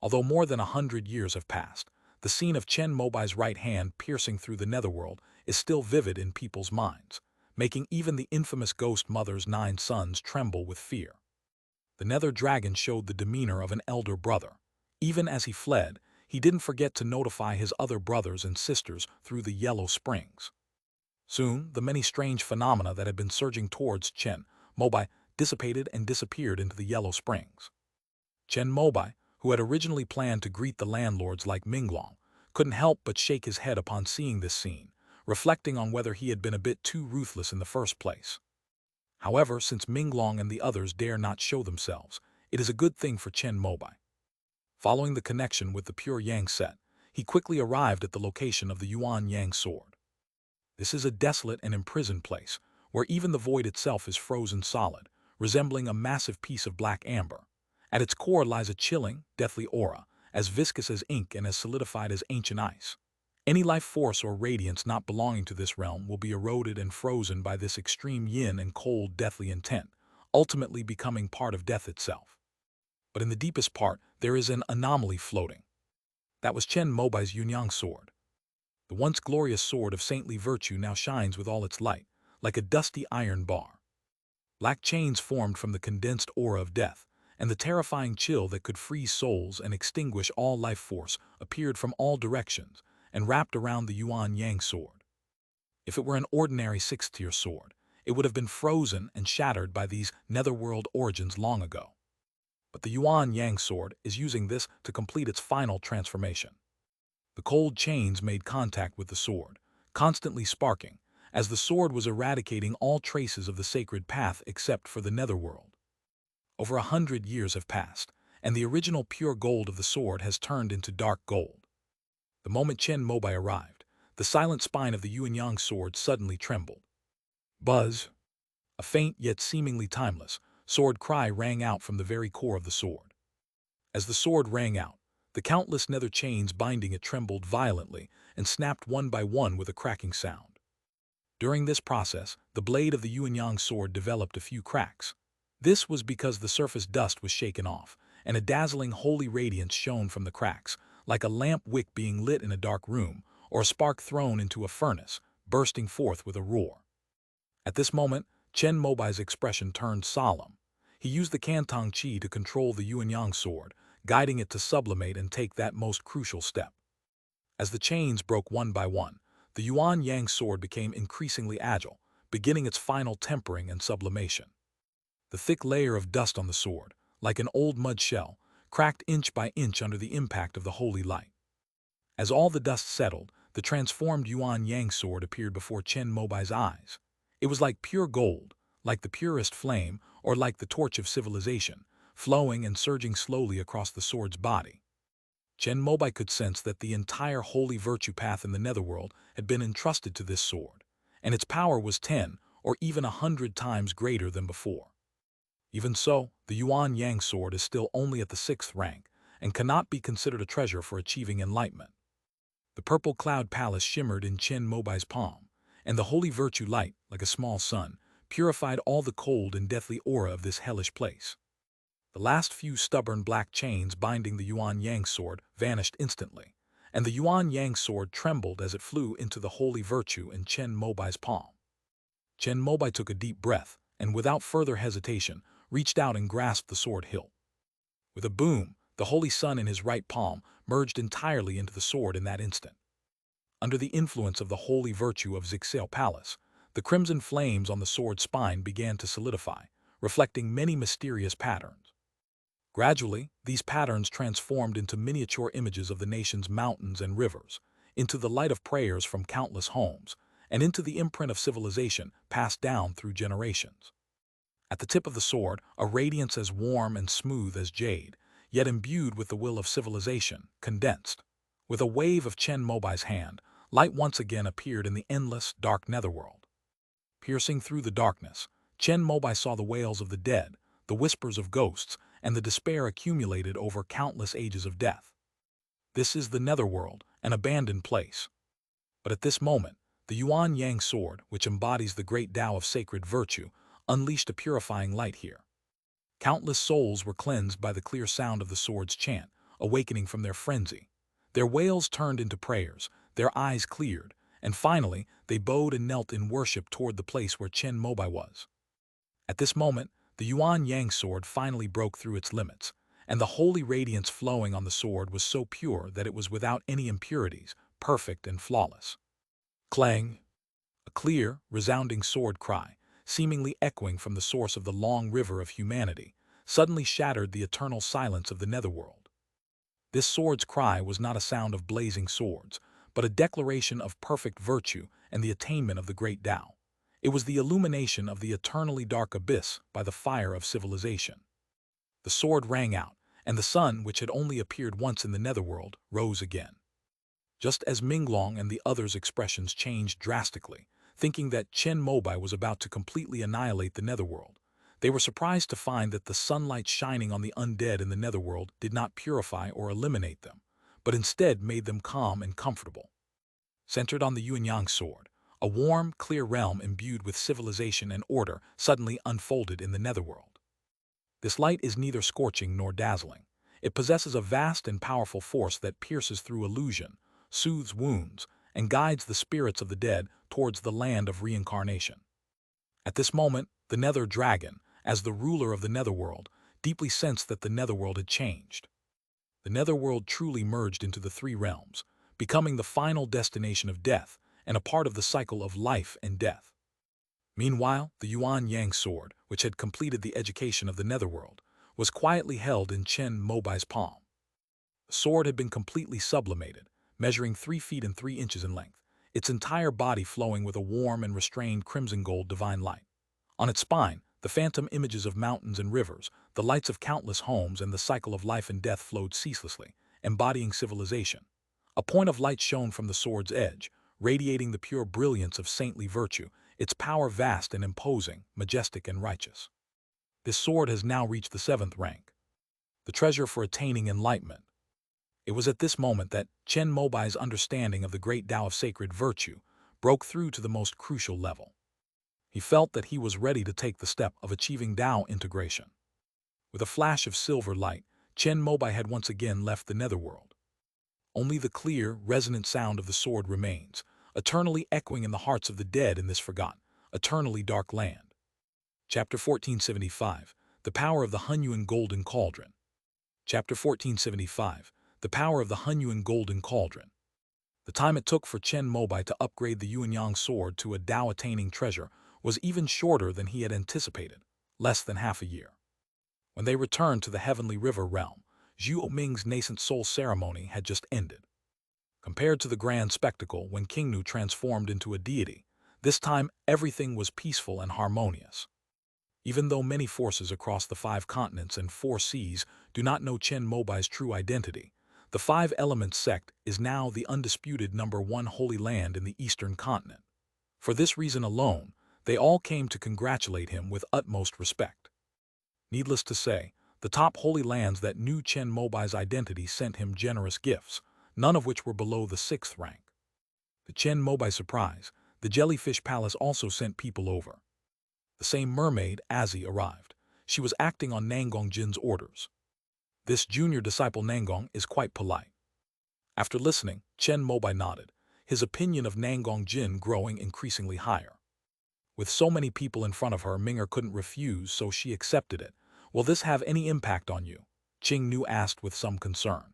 Although more than 100 years have passed, the scene of Chen Mobai's right hand piercing through the netherworld is still vivid in people's minds, making even the infamous Ghost Mother's 9 sons tremble with fear. The nether dragon showed the demeanor of an elder brother. Even as he fled, he didn't forget to notify his other brothers and sisters through the yellow springs. Soon, the many strange phenomena that had been surging towards Chen Mobai dissipated and disappeared into the yellow springs. Chen Mobai, who had originally planned to greet the landlords like Minglong, couldn't help but shake his head upon seeing this scene, reflecting on whether he had been a bit too ruthless in the first place. However, since Minglong and the others dare not show themselves, it is a good thing for Chen Mobai. Following the connection with the pure Yang set, he quickly arrived at the location of the Yuan Yang sword. This is a desolate and imprisoned place, where even the void itself is frozen solid, resembling a massive piece of black amber. At its core lies a chilling, deathly aura, as viscous as ink and as solidified as ancient ice. Any life force or radiance not belonging to this realm will be eroded and frozen by this extreme yin and cold deathly intent, ultimately becoming part of death itself. But in the deepest part, there is an anomaly floating. That was Chen Mobai's Yunyang sword. The once glorious sword of saintly virtue now shines with all its light, like a dusty iron bar. Black chains formed from the condensed aura of death, and the terrifying chill that could freeze souls and extinguish all life force appeared from all directions and wrapped around the Yuan Yang sword. If it were an ordinary 6th-tier sword, it would have been frozen and shattered by these netherworld origins long ago. But the Yuan Yang sword is using this to complete its final transformation. The cold chains made contact with the sword, constantly sparking, as the sword was eradicating all traces of the sacred path except for the netherworld. Over 100 years have passed, and the original pure gold of the sword has turned into dark gold. The moment Chen Mobai arrived, the silent spine of the Yuanyang sword suddenly trembled. Buzz! A faint yet seemingly timeless sword cry rang out from the very core of the sword. As the sword rang out, The countless nether chains binding it trembled violently and snapped one by one with a cracking sound. During this process, the blade of the Yuanyang sword developed a few cracks. This was because the surface dust was shaken off, and a dazzling holy radiance shone from the cracks, like a lamp wick being lit in a dark room, or a spark thrown into a furnace, bursting forth with a roar. At this moment, Chen Mobai's expression turned solemn. He used the Cantong Qi to control the Yuanyang sword, guiding it to sublimate and take that most crucial step. As the chains broke one by one, the Yuan Yang sword became increasingly agile, beginning its final tempering and sublimation. The thick layer of dust on the sword, like an old mud shell, cracked inch by inch under the impact of the holy light. As all the dust settled, the transformed Yuan Yang sword appeared before Chen Mobai's eyes. It was like pure gold, like the purest flame, or like the torch of civilization, flowing and surging slowly across the sword's body. Chen Mobai could sense that the entire holy virtue path in the netherworld had been entrusted to this sword, and its power was 10 or even 100 times greater than before. Even so, the Yuan Yang sword is still only at the 6th rank and cannot be considered a treasure for achieving enlightenment. The purple cloud palace shimmered in Chen Mobai's palm, and the holy virtue light, like a small sun, purified all the cold and deathly aura of this hellish place. The last few stubborn black chains binding the Yuan Yang sword vanished instantly, and the Yuan Yang sword trembled as it flew into the holy virtue in Chen Mobai's palm. Chen Mobai took a deep breath, and without further hesitation, reached out and grasped the sword hilt. With a boom, the holy sun in his right palm merged entirely into the sword in that instant. Under the influence of the holy virtue of Zixel Palace, the crimson flames on the sword's spine began to solidify, reflecting many mysterious patterns. Gradually, these patterns transformed into miniature images of the nation's mountains and rivers, into the light of prayers from countless homes, and into the imprint of civilization passed down through generations. At the tip of the sword, a radiance as warm and smooth as jade, yet imbued with the will of civilization, condensed. With a wave of Chen Mobai's hand, light once again appeared in the endless, dark netherworld. Piercing through the darkness, Chen Mobai saw the wails of the dead, the whispers of ghosts, and the despair accumulated over countless ages of death. This is the netherworld, an abandoned place. But at this moment, the Yuan Yang sword, which embodies the great Tao of sacred virtue, unleashed a purifying light here. Countless souls were cleansed by the clear sound of the sword's chant, awakening from their frenzy. Their wails turned into prayers, their eyes cleared, and finally they bowed and knelt in worship toward the place where Chen Mobai was. At this moment, the Yuan Yang sword finally broke through its limits, and the holy radiance flowing on the sword was so pure that it was without any impurities, perfect and flawless. Clang! A clear, resounding sword cry, seemingly echoing from the source of the long river of humanity, suddenly shattered the eternal silence of the netherworld. This sword's cry was not a sound of blazing swords, but a declaration of perfect virtue and the attainment of the great Tao. It was the illumination of the eternally dark abyss by the fire of civilization. The sword rang out, and the sun, which had only appeared once in the netherworld, rose again. Just as Minglong and the others' expressions changed drastically, thinking that Chen Mobai was about to completely annihilate the netherworld, they were surprised to find that the sunlight shining on the undead in the netherworld did not purify or eliminate them, but instead made them calm and comfortable. Centered on the Yuanyang sword, a warm, clear realm imbued with civilization and order suddenly unfolded in the netherworld. This light is neither scorching nor dazzling. It possesses a vast and powerful force that pierces through illusion, soothes wounds, and guides the spirits of the dead towards the land of reincarnation. At this moment, the Nether Dragon, as the ruler of the netherworld, deeply sensed that the netherworld had changed. The netherworld truly merged into the three realms, becoming the final destination of death and a part of the cycle of life and death. Meanwhile, the Yuan Yang sword, which had completed the education of the netherworld, was quietly held in Chen Mobai's palm. The sword had been completely sublimated, measuring 3 feet and 3 inches in length, its entire body flowing with a warm and restrained crimson gold divine light. On its spine, the phantom images of mountains and rivers, the lights of countless homes, and the cycle of life and death flowed ceaselessly, embodying civilization. A point of light shone from the sword's edge, radiating the pure brilliance of saintly virtue, its power vast and imposing, majestic and righteous. This sword has now reached the 7th rank, the treasure for attaining enlightenment. It was at this moment that Chen Mobai's understanding of the great Tao of sacred virtue broke through to the most crucial level. He felt that he was ready to take the step of achieving Tao integration. With a flash of silver light, Chen Mobai had once again left the netherworld. Only the clear, resonant sound of the sword remains, eternally echoing in the hearts of the dead in this forgotten, eternally dark land. Chapter 1475, The Power of the Hunyuan Golden Cauldron. Chapter 1475, The Power of the Hunyuan Golden Cauldron. The time it took for Chen Mobai to upgrade the Yuanyang sword to a Tao-attaining treasure was even shorter than he had anticipated, less than half a year. When they returned to the Heavenly River realm, Zhu Ming's nascent soul ceremony had just ended. Compared to the grand spectacle when King Nu transformed into a deity, this time everything was peaceful and harmonious. Even though many forces across the 5 continents and 4 seas do not know Chen Mobai's true identity, the 5 Elements sect is now the undisputed #1 holy land in the eastern continent. For this reason alone, they all came to congratulate him with utmost respect. Needless to say, the top holy lands that knew Chen Mobai's identity sent him generous gifts, none of which were below the 6th rank. To Chen Mobai's surprise, the Jellyfish Palace also sent people over. The same mermaid, Azzy, arrived. She was acting on Nangong Jin's orders. This junior disciple Nangong is quite polite. After listening, Chen Mobai nodded, his opinion of Nangong Jin growing increasingly higher. With so many people in front of her, Ming'er couldn't refuse, so she accepted it. Will this have any impact on you? Qing Nu asked with some concern.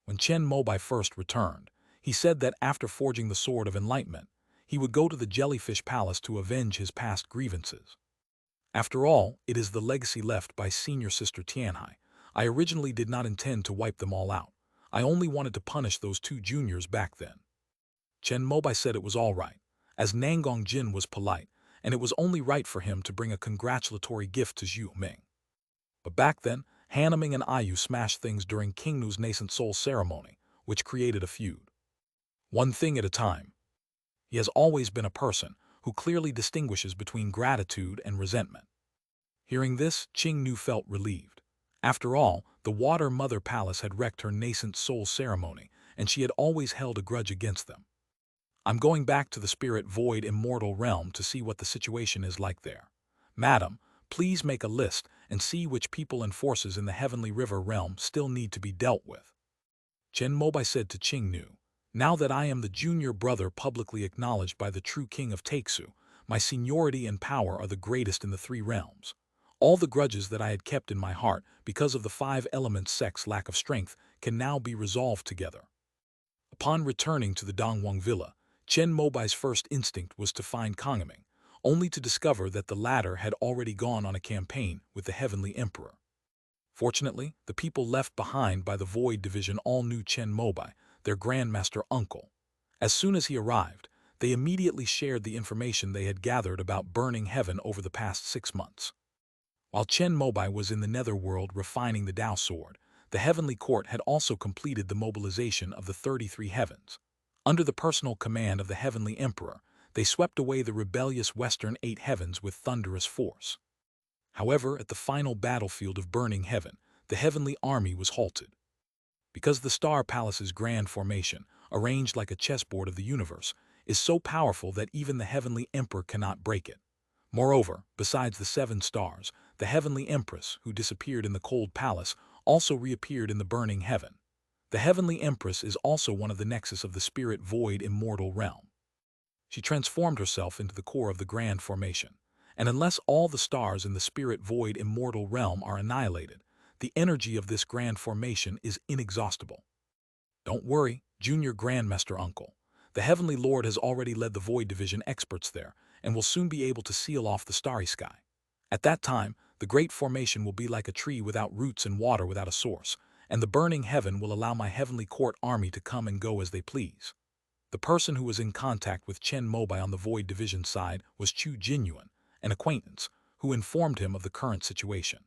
When Chen Mobai first returned, he said that after forging the Sword of Enlightenment, he would go to the Jellyfish Palace to avenge his past grievances. After all, it is the legacy left by senior sister Tianhai. I originally did not intend to wipe them all out. I only wanted to punish those 2 juniors back then. Chen Mobai said it was all right, as Nangong Jin was polite, and it was only right for him to bring a congratulatory gift to Zhu Ming. But back then, Hanaming and Ayu smashed things during King Nu's nascent soul ceremony, which created a feud. One thing at a time. He has always been a person who clearly distinguishes between gratitude and resentment. Hearing this, Qing Nu felt relieved. After all, the Water Mother Palace had wrecked her nascent soul ceremony, and she had always held a grudge against them. I'm going back to the Spirit Void Immortal realm to see what the situation is like there. Madam, please make a list and see which people and forces in the Heavenly River realm still need to be dealt with. Chen Mobai said to Qing Nu, now that I am the junior brother publicly acknowledged by the true king of Taixu, my seniority and power are the greatest in the 3 realms. All the grudges that I had kept in my heart because of the 5 Elements sect's lack of strength can now be resolved together. Upon returning to the Dongwang Villa, Chen Mobai's first instinct was to find Kangming, only to discover that the latter had already gone on a campaign with the Heavenly Emperor. Fortunately, the people left behind by the Void Division all knew Chen Mobai, their Grandmaster uncle. As soon as he arrived, they immediately shared the information they had gathered about burning heaven over the past 6 months. While Chen Mobai was in the netherworld refining the Tao sword, the Heavenly Court had also completed the mobilization of the 33 heavens. Under the personal command of the Heavenly Emperor, they swept away the rebellious western 8 heavens with thunderous force. However, at the final battlefield of burning heaven, the heavenly army was halted. Because the Star Palace's grand formation, arranged like a chessboard of the universe, is so powerful that even the Heavenly Emperor cannot break it. Moreover, besides the 7 stars, the Heavenly Empress, who disappeared in the Cold Palace, also reappeared in the burning heaven. The Heavenly Empress is also one of the nexus of the Spirit Void Immortal realm. She transformed herself into the core of the grand formation, and unless all the stars in the Spirit Void Immortal realm are annihilated, the energy of this grand formation is inexhaustible. Don't worry, Junior Grandmaster Uncle. The Heavenly Lord has already led the Void Division experts there, and will soon be able to seal off the starry sky. At that time, the great formation will be like a tree without roots and water without a source, and the burning heaven will allow my Heavenly Court army to come and go as they please. The person who was in contact with Chen Mobai on the Void Division side was Chu Jinyuan, an acquaintance, who informed him of the current situation.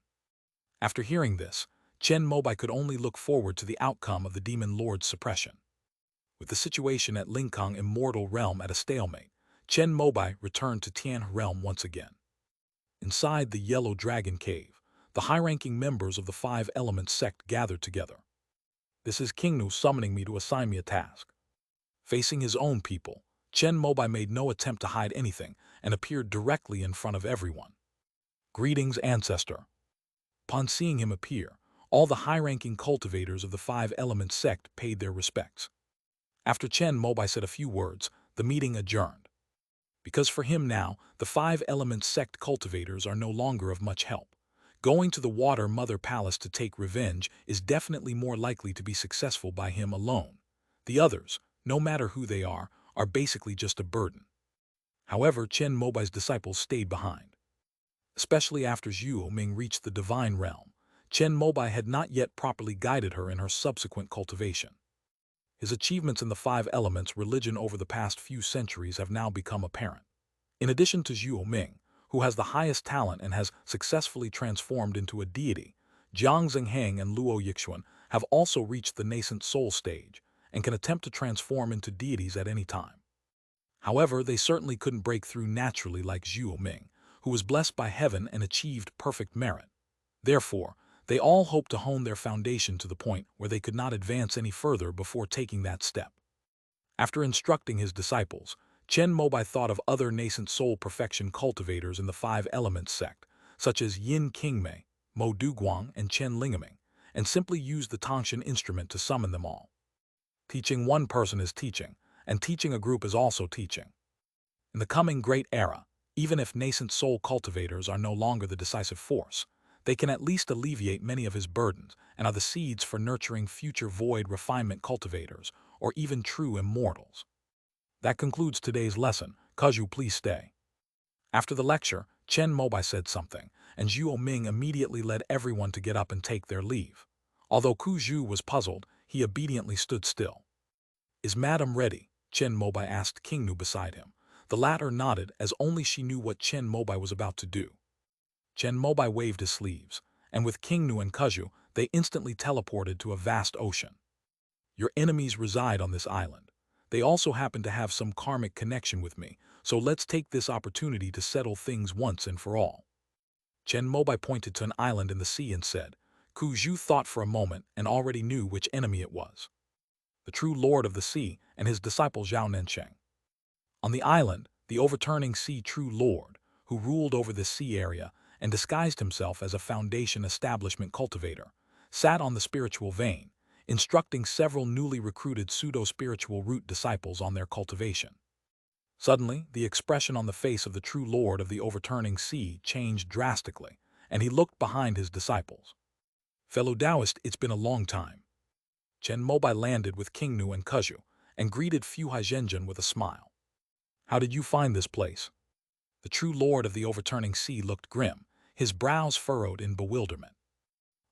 After hearing this, Chen Mobai could only look forward to the outcome of the Demon Lord's suppression. With the situation at Lingkong Immortal Realm at a stalemate, Chen Mobai returned to Tian Realm once again. Inside the Yellow Dragon Cave, the high-ranking members of the 5 Elements sect gathered together. This is King Nu summoning me to assign me a task. Facing his own people, Chen Mobai made no attempt to hide anything and appeared directly in front of everyone. Greetings, ancestor. Upon seeing him appear, all the high-ranking cultivators of the Five Elements sect paid their respects. After Chen Mobai said a few words, the meeting adjourned. Because for him now, the Five Elements sect cultivators are no longer of much help. Going to the Water Mother Palace to take revenge is definitely more likely to be successful by him alone. The others, no matter who they are basically just a burden. However, Chen Mobai's disciples stayed behind. Especially after Zhu Ming reached the divine realm, Chen Mobai had not yet properly guided her in her subsequent cultivation. His achievements in the Five Elements religion over the past few centuries have now become apparent. In addition to Zhu Ming, who has the highest talent and has successfully transformed into a deity, Jiang Zhengheng and Luo Yixuan have also reached the nascent soul stage and can attempt to transform into deities at any time. However, they certainly couldn't break through naturally like Zhu Ming, who was blessed by heaven and achieved perfect merit. Therefore, they all hoped to hone their foundation to the point where they could not advance any further before taking that step. After instructing his disciples, Chen Mobai thought of other nascent soul perfection cultivators in the Five Elements sect, such as Yin Qingmei, Mo Duguang, and Chen Lingaming, and simply used the Tongshan instrument to summon them all. Teaching one person is teaching, and teaching a group is also teaching. In the coming great era, even if nascent soul cultivators are no longer the decisive force, they can at least alleviate many of his burdens and are the seeds for nurturing future void refinement cultivators or even true immortals. That concludes today's lesson. Kaju, please stay. After the lecture, Chen Mobai said something, and Zhu Ming immediately led everyone to get up and take their leave. Although Ku Zhu was puzzled, he obediently stood still. Is Madam ready? Chen Mobai asked King Nu beside him. The latter nodded as only she knew what Chen Mobai was about to do. Chen Mobai waved his sleeves, and with King Nu and Kaju, they instantly teleported to a vast ocean. Your enemies reside on this island. They also happen to have some karmic connection with me, so let's take this opportunity to settle things once and for all. Chen Mobai pointed to an island in the sea and said. Ku Zhu thought for a moment and already knew which enemy it was. The true lord of the sea and his disciple Zhao Nencheng. On the island, the overturning sea true lord, who ruled over this sea area and disguised himself as a foundation establishment cultivator, sat on the spiritual vein, instructing several newly recruited pseudo-spiritual root disciples on their cultivation. Suddenly, the expression on the face of the true lord of the overturning sea changed drastically, and he looked behind his disciples. Fellow Taoist, it's been a long time. Chen Mobai landed with King Nu and Kaju, and greeted Fu Haizhenjun with a smile. How did you find this place? The true lord of the overturning sea looked grim, his brows furrowed in bewilderment.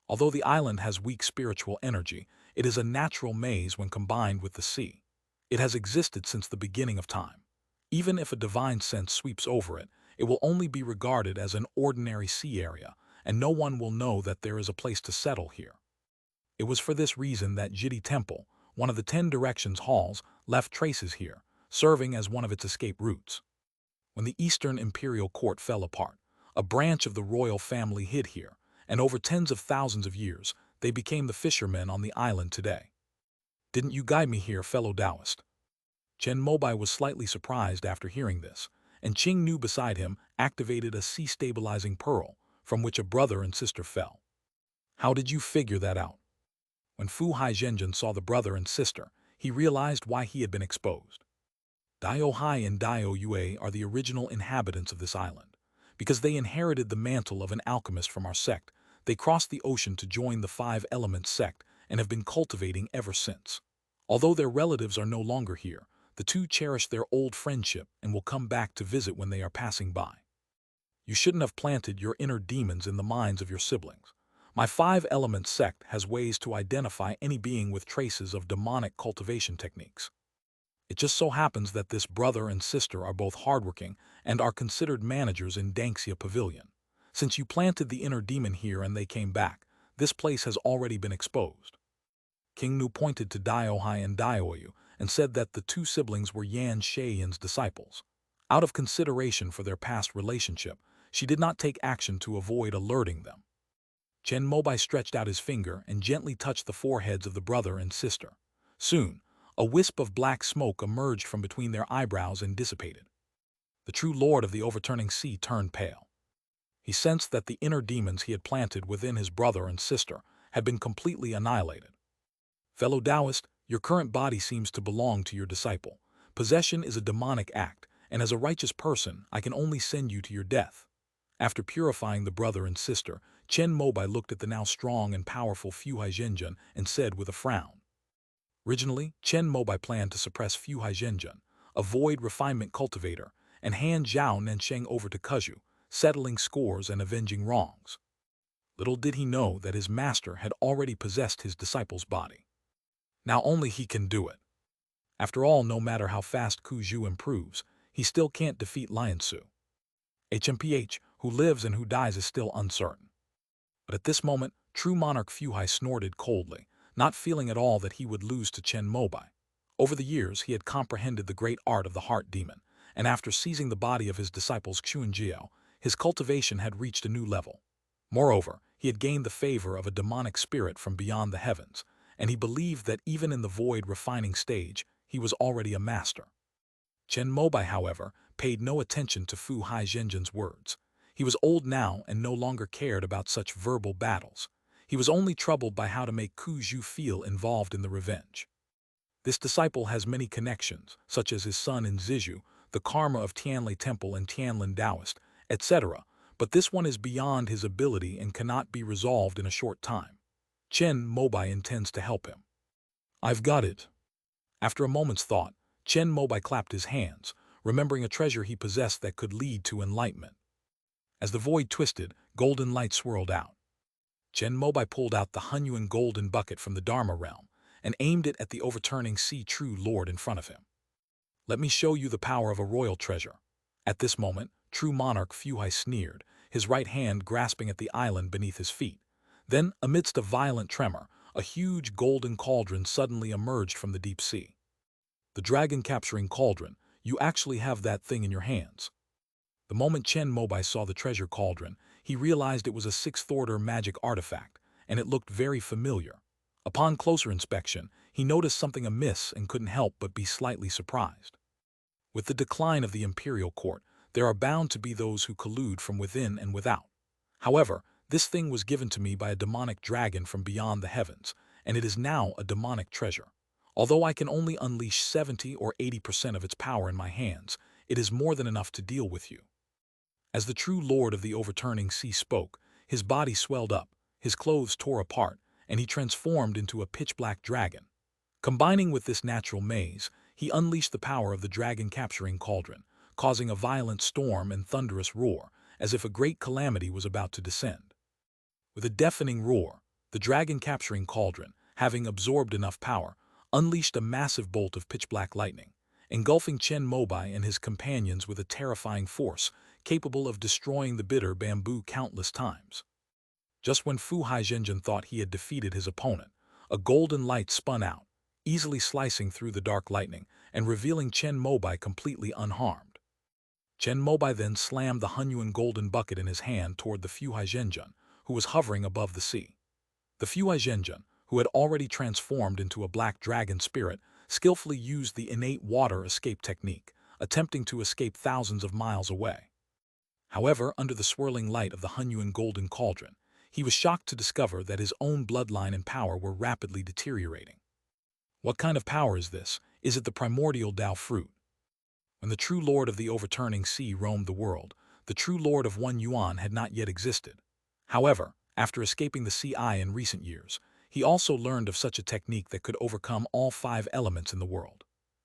Although the island has weak spiritual energy, it is a natural maze when combined with the sea. It has existed since the beginning of time. Even if a divine sense sweeps over it, it will only be regarded as an ordinary sea area, and no one will know that there is a place to settle here. It was for this reason that Jiti Temple, one of the 10 directions halls, left traces here, serving as one of its escape routes. When the Eastern Imperial Court fell apart, a branch of the royal family hid here, and over tens of thousands of years, they became the fishermen on the island today. Didn't you guide me here, fellow Taoist? Chen Mobai was slightly surprised after hearing this, and Qing Nu beside him activated a sea-stabilizing pearl, from which a brother and sister fell. How did you figure that out? When Fu Haizhenjun saw the brother and sister, he realized why he had been exposed. Dio Hai and Dio Yue are the original inhabitants of this island. Because they inherited the mantle of an alchemist from our sect, they crossed the ocean to join the Five Elements sect and have been cultivating ever since. Although their relatives are no longer here, the two cherish their old friendship and will come back to visit when they are passing by. You shouldn't have planted your inner demons in the minds of your siblings. My Five Elements sect has ways to identify any being with traces of demonic cultivation techniques. It just so happens that this brother and sister are both hardworking and are considered managers in Dangxia Pavilion. Since you planted the inner demon here and they came back, this place has already been exposed. King Nu pointed to Dio Hai and Dio Yu and said that the two siblings were Yan Sheiyan's disciples. Out of consideration for their past relationship, she did not take action to avoid alerting them. Chen Mobai stretched out his finger and gently touched the foreheads of the brother and sister. Soon, a wisp of black smoke emerged from between their eyebrows and dissipated. The true lord of the overturning sea turned pale. He sensed that the inner demons he had planted within his brother and sister had been completely annihilated. Fellow Taoist, your current body seems to belong to your disciple. Possession is a demonic act, and as a righteous person, I can only send you to your death. After purifying the brother and sister, Chen Mobai looked at the now strong and powerful Fu Haizhenjun and said with a frown. Originally, Chen Mobai planned to suppress Fu Haizhenjun, avoid refinement cultivator, and hand Zhao Nansheng over to Kuzhu, settling scores and avenging wrongs. Little did he know that his master had already possessed his disciple's body. Now only he can do it. After all, no matter how fast Kuzhu improves, he still can't defeat Lian Su. HMPH, who lives and who dies is still uncertain. But at this moment, true monarch Fuhai snorted coldly, not feeling at all that he would lose to Chen Mobai. Over the years, he had comprehended the great art of the heart demon, and after seizing the body of his disciples Xuanjiao, his cultivation had reached a new level. Moreover, he had gained the favor of a demonic spirit from beyond the heavens, and he believed that even in the void refining stage, he was already a master. Chen Mobai, however, paid no attention to Fu Haizhenjun's words. He was old now and no longer cared about such verbal battles. He was only troubled by how to make Kuzhu feel involved in the revenge. This disciple has many connections, such as his son in Zizhu, the karma of Tianlai Temple and Tianlin Taoist, etc., but this one is beyond his ability and cannot be resolved in a short time. Chen Mobai intends to help him. I've got it. After a moment's thought, Chen Mobai clapped his hands, remembering a treasure he possessed that could lead to enlightenment. As the void twisted, golden light swirled out. Chen Mobai pulled out the Hunyuan golden bucket from the Dharma realm and aimed it at the overturning sea true lord in front of him. Let me show you the power of a royal treasure. At this moment, true monarch Fuhai sneered, his right hand grasping at the island beneath his feet. Then, amidst a violent tremor, a huge golden cauldron suddenly emerged from the deep sea. The dragon-capturing cauldron, you actually have that thing in your hands. The moment Chen Mobai saw the treasure cauldron, he realized it was a sixth-order magic artifact, and it looked very familiar. Upon closer inspection, he noticed something amiss and couldn't help but be slightly surprised. With the decline of the imperial court, there are bound to be those who collude from within and without. However, this thing was given to me by a demonic dragon from beyond the heavens, and it is now a demonic treasure. Although I can only unleash 70 or 80% of its power in my hands, it is more than enough to deal with you. As the true lord of the overturning sea spoke, his body swelled up, his clothes tore apart, and he transformed into a pitch-black dragon. Combining with this natural maze, he unleashed the power of the dragon-capturing cauldron, causing a violent storm and thunderous roar, as if a great calamity was about to descend. With a deafening roar, the dragon-capturing cauldron, having absorbed enough power, unleashed a massive bolt of pitch-black lightning, engulfing Chen Mobai and his companions with a terrifying force, capable of destroying the bitter bamboo countless times. Just when Fu Haizhenjun thought he had defeated his opponent, a golden light spun out, easily slicing through the dark lightning and revealing Chen Mobai completely unharmed. Chen Mobai then slammed the Hunyuan golden bucket in his hand toward the Fu Haizhenjun, who was hovering above the sea. The Fu Haizhenjun, who had already transformed into a black dragon spirit, skillfully used the innate water escape technique, attempting to escape thousands of miles away. However, under the swirling light of the Hunyuan golden cauldron, he was shocked to discover that his own bloodline and power were rapidly deteriorating. What kind of power is this? Is it the primordial Tao fruit? When the true lord of the overturning sea roamed the world, the true lord of one yuan had not yet existed. However, after escaping the CI in recent years, he also learned of such a technique that could overcome all 5 elements in the world.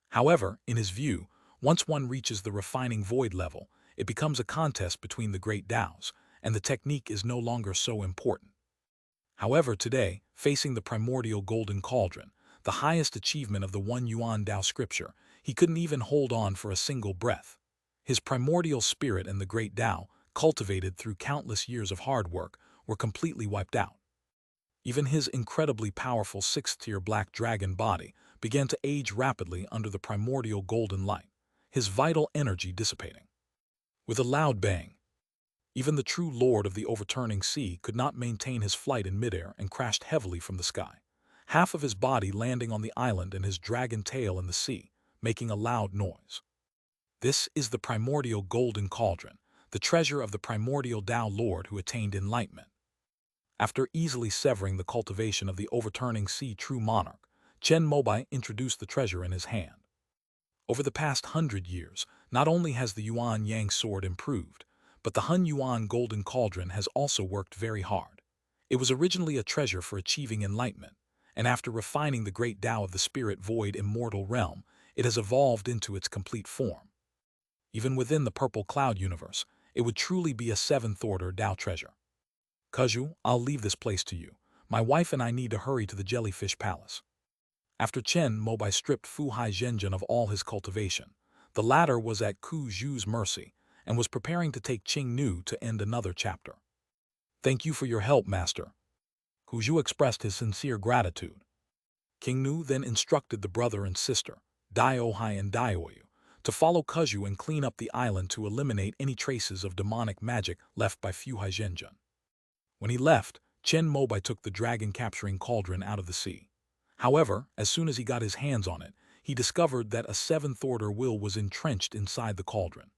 However, in his view, once one reaches the refining void level, it becomes a contest between the great Taos, and the technique is no longer so important. However, today, facing the primordial golden cauldron, the highest achievement of the one yuan Tao scripture, he couldn't even hold on for a single breath. His primordial spirit and the great Tao, cultivated through countless years of hard work, were completely wiped out. Even his incredibly powerful 6th-tier black dragon body began to age rapidly under the primordial golden light, his vital energy dissipating. With a loud bang, Even the true lord of the overturning sea could not maintain his flight in midair and crashed heavily from the sky, half of his body landing on the island and his dragon tail in the sea, making a loud noise. This is the primordial golden cauldron, the treasure of the primordial Tao Lord who attained enlightenment. After easily severing the cultivation of the overturning sea true monarch, Chen Mobai introduced the treasure in his hand. Over the past 100 years, not only has the Yuan Yang sword improved, but the Hun Yuan golden cauldron has also worked very hard. It was originally a treasure for achieving enlightenment, and after refining the great Tao of the spirit void immortal realm, it has evolved into its complete form. Even within the purple cloud universe, it would truly be a seventh-order Tao treasure. Kuju, I'll leave this place to you. My wife and I need to hurry to the jellyfish palace. After Chen Mobai stripped Fu Hai Zhenjun of all his cultivation, the latter was at Ku Zhu's mercy and was preparing to take Qing Nu to end another chapter. Thank you for your help, master. Ku Zhu expressed his sincere gratitude. King Nu then instructed the brother and sister, Dai Ohai and Dai Oyu, to follow Kuju and clean up the island to eliminate any traces of demonic magic left by Fu Hai Zhenjun. When he left, Chen Mobai took the dragon-capturing cauldron out of the sea. However, as soon as he got his hands on it, he discovered that a seventh-order will was entrenched inside the cauldron.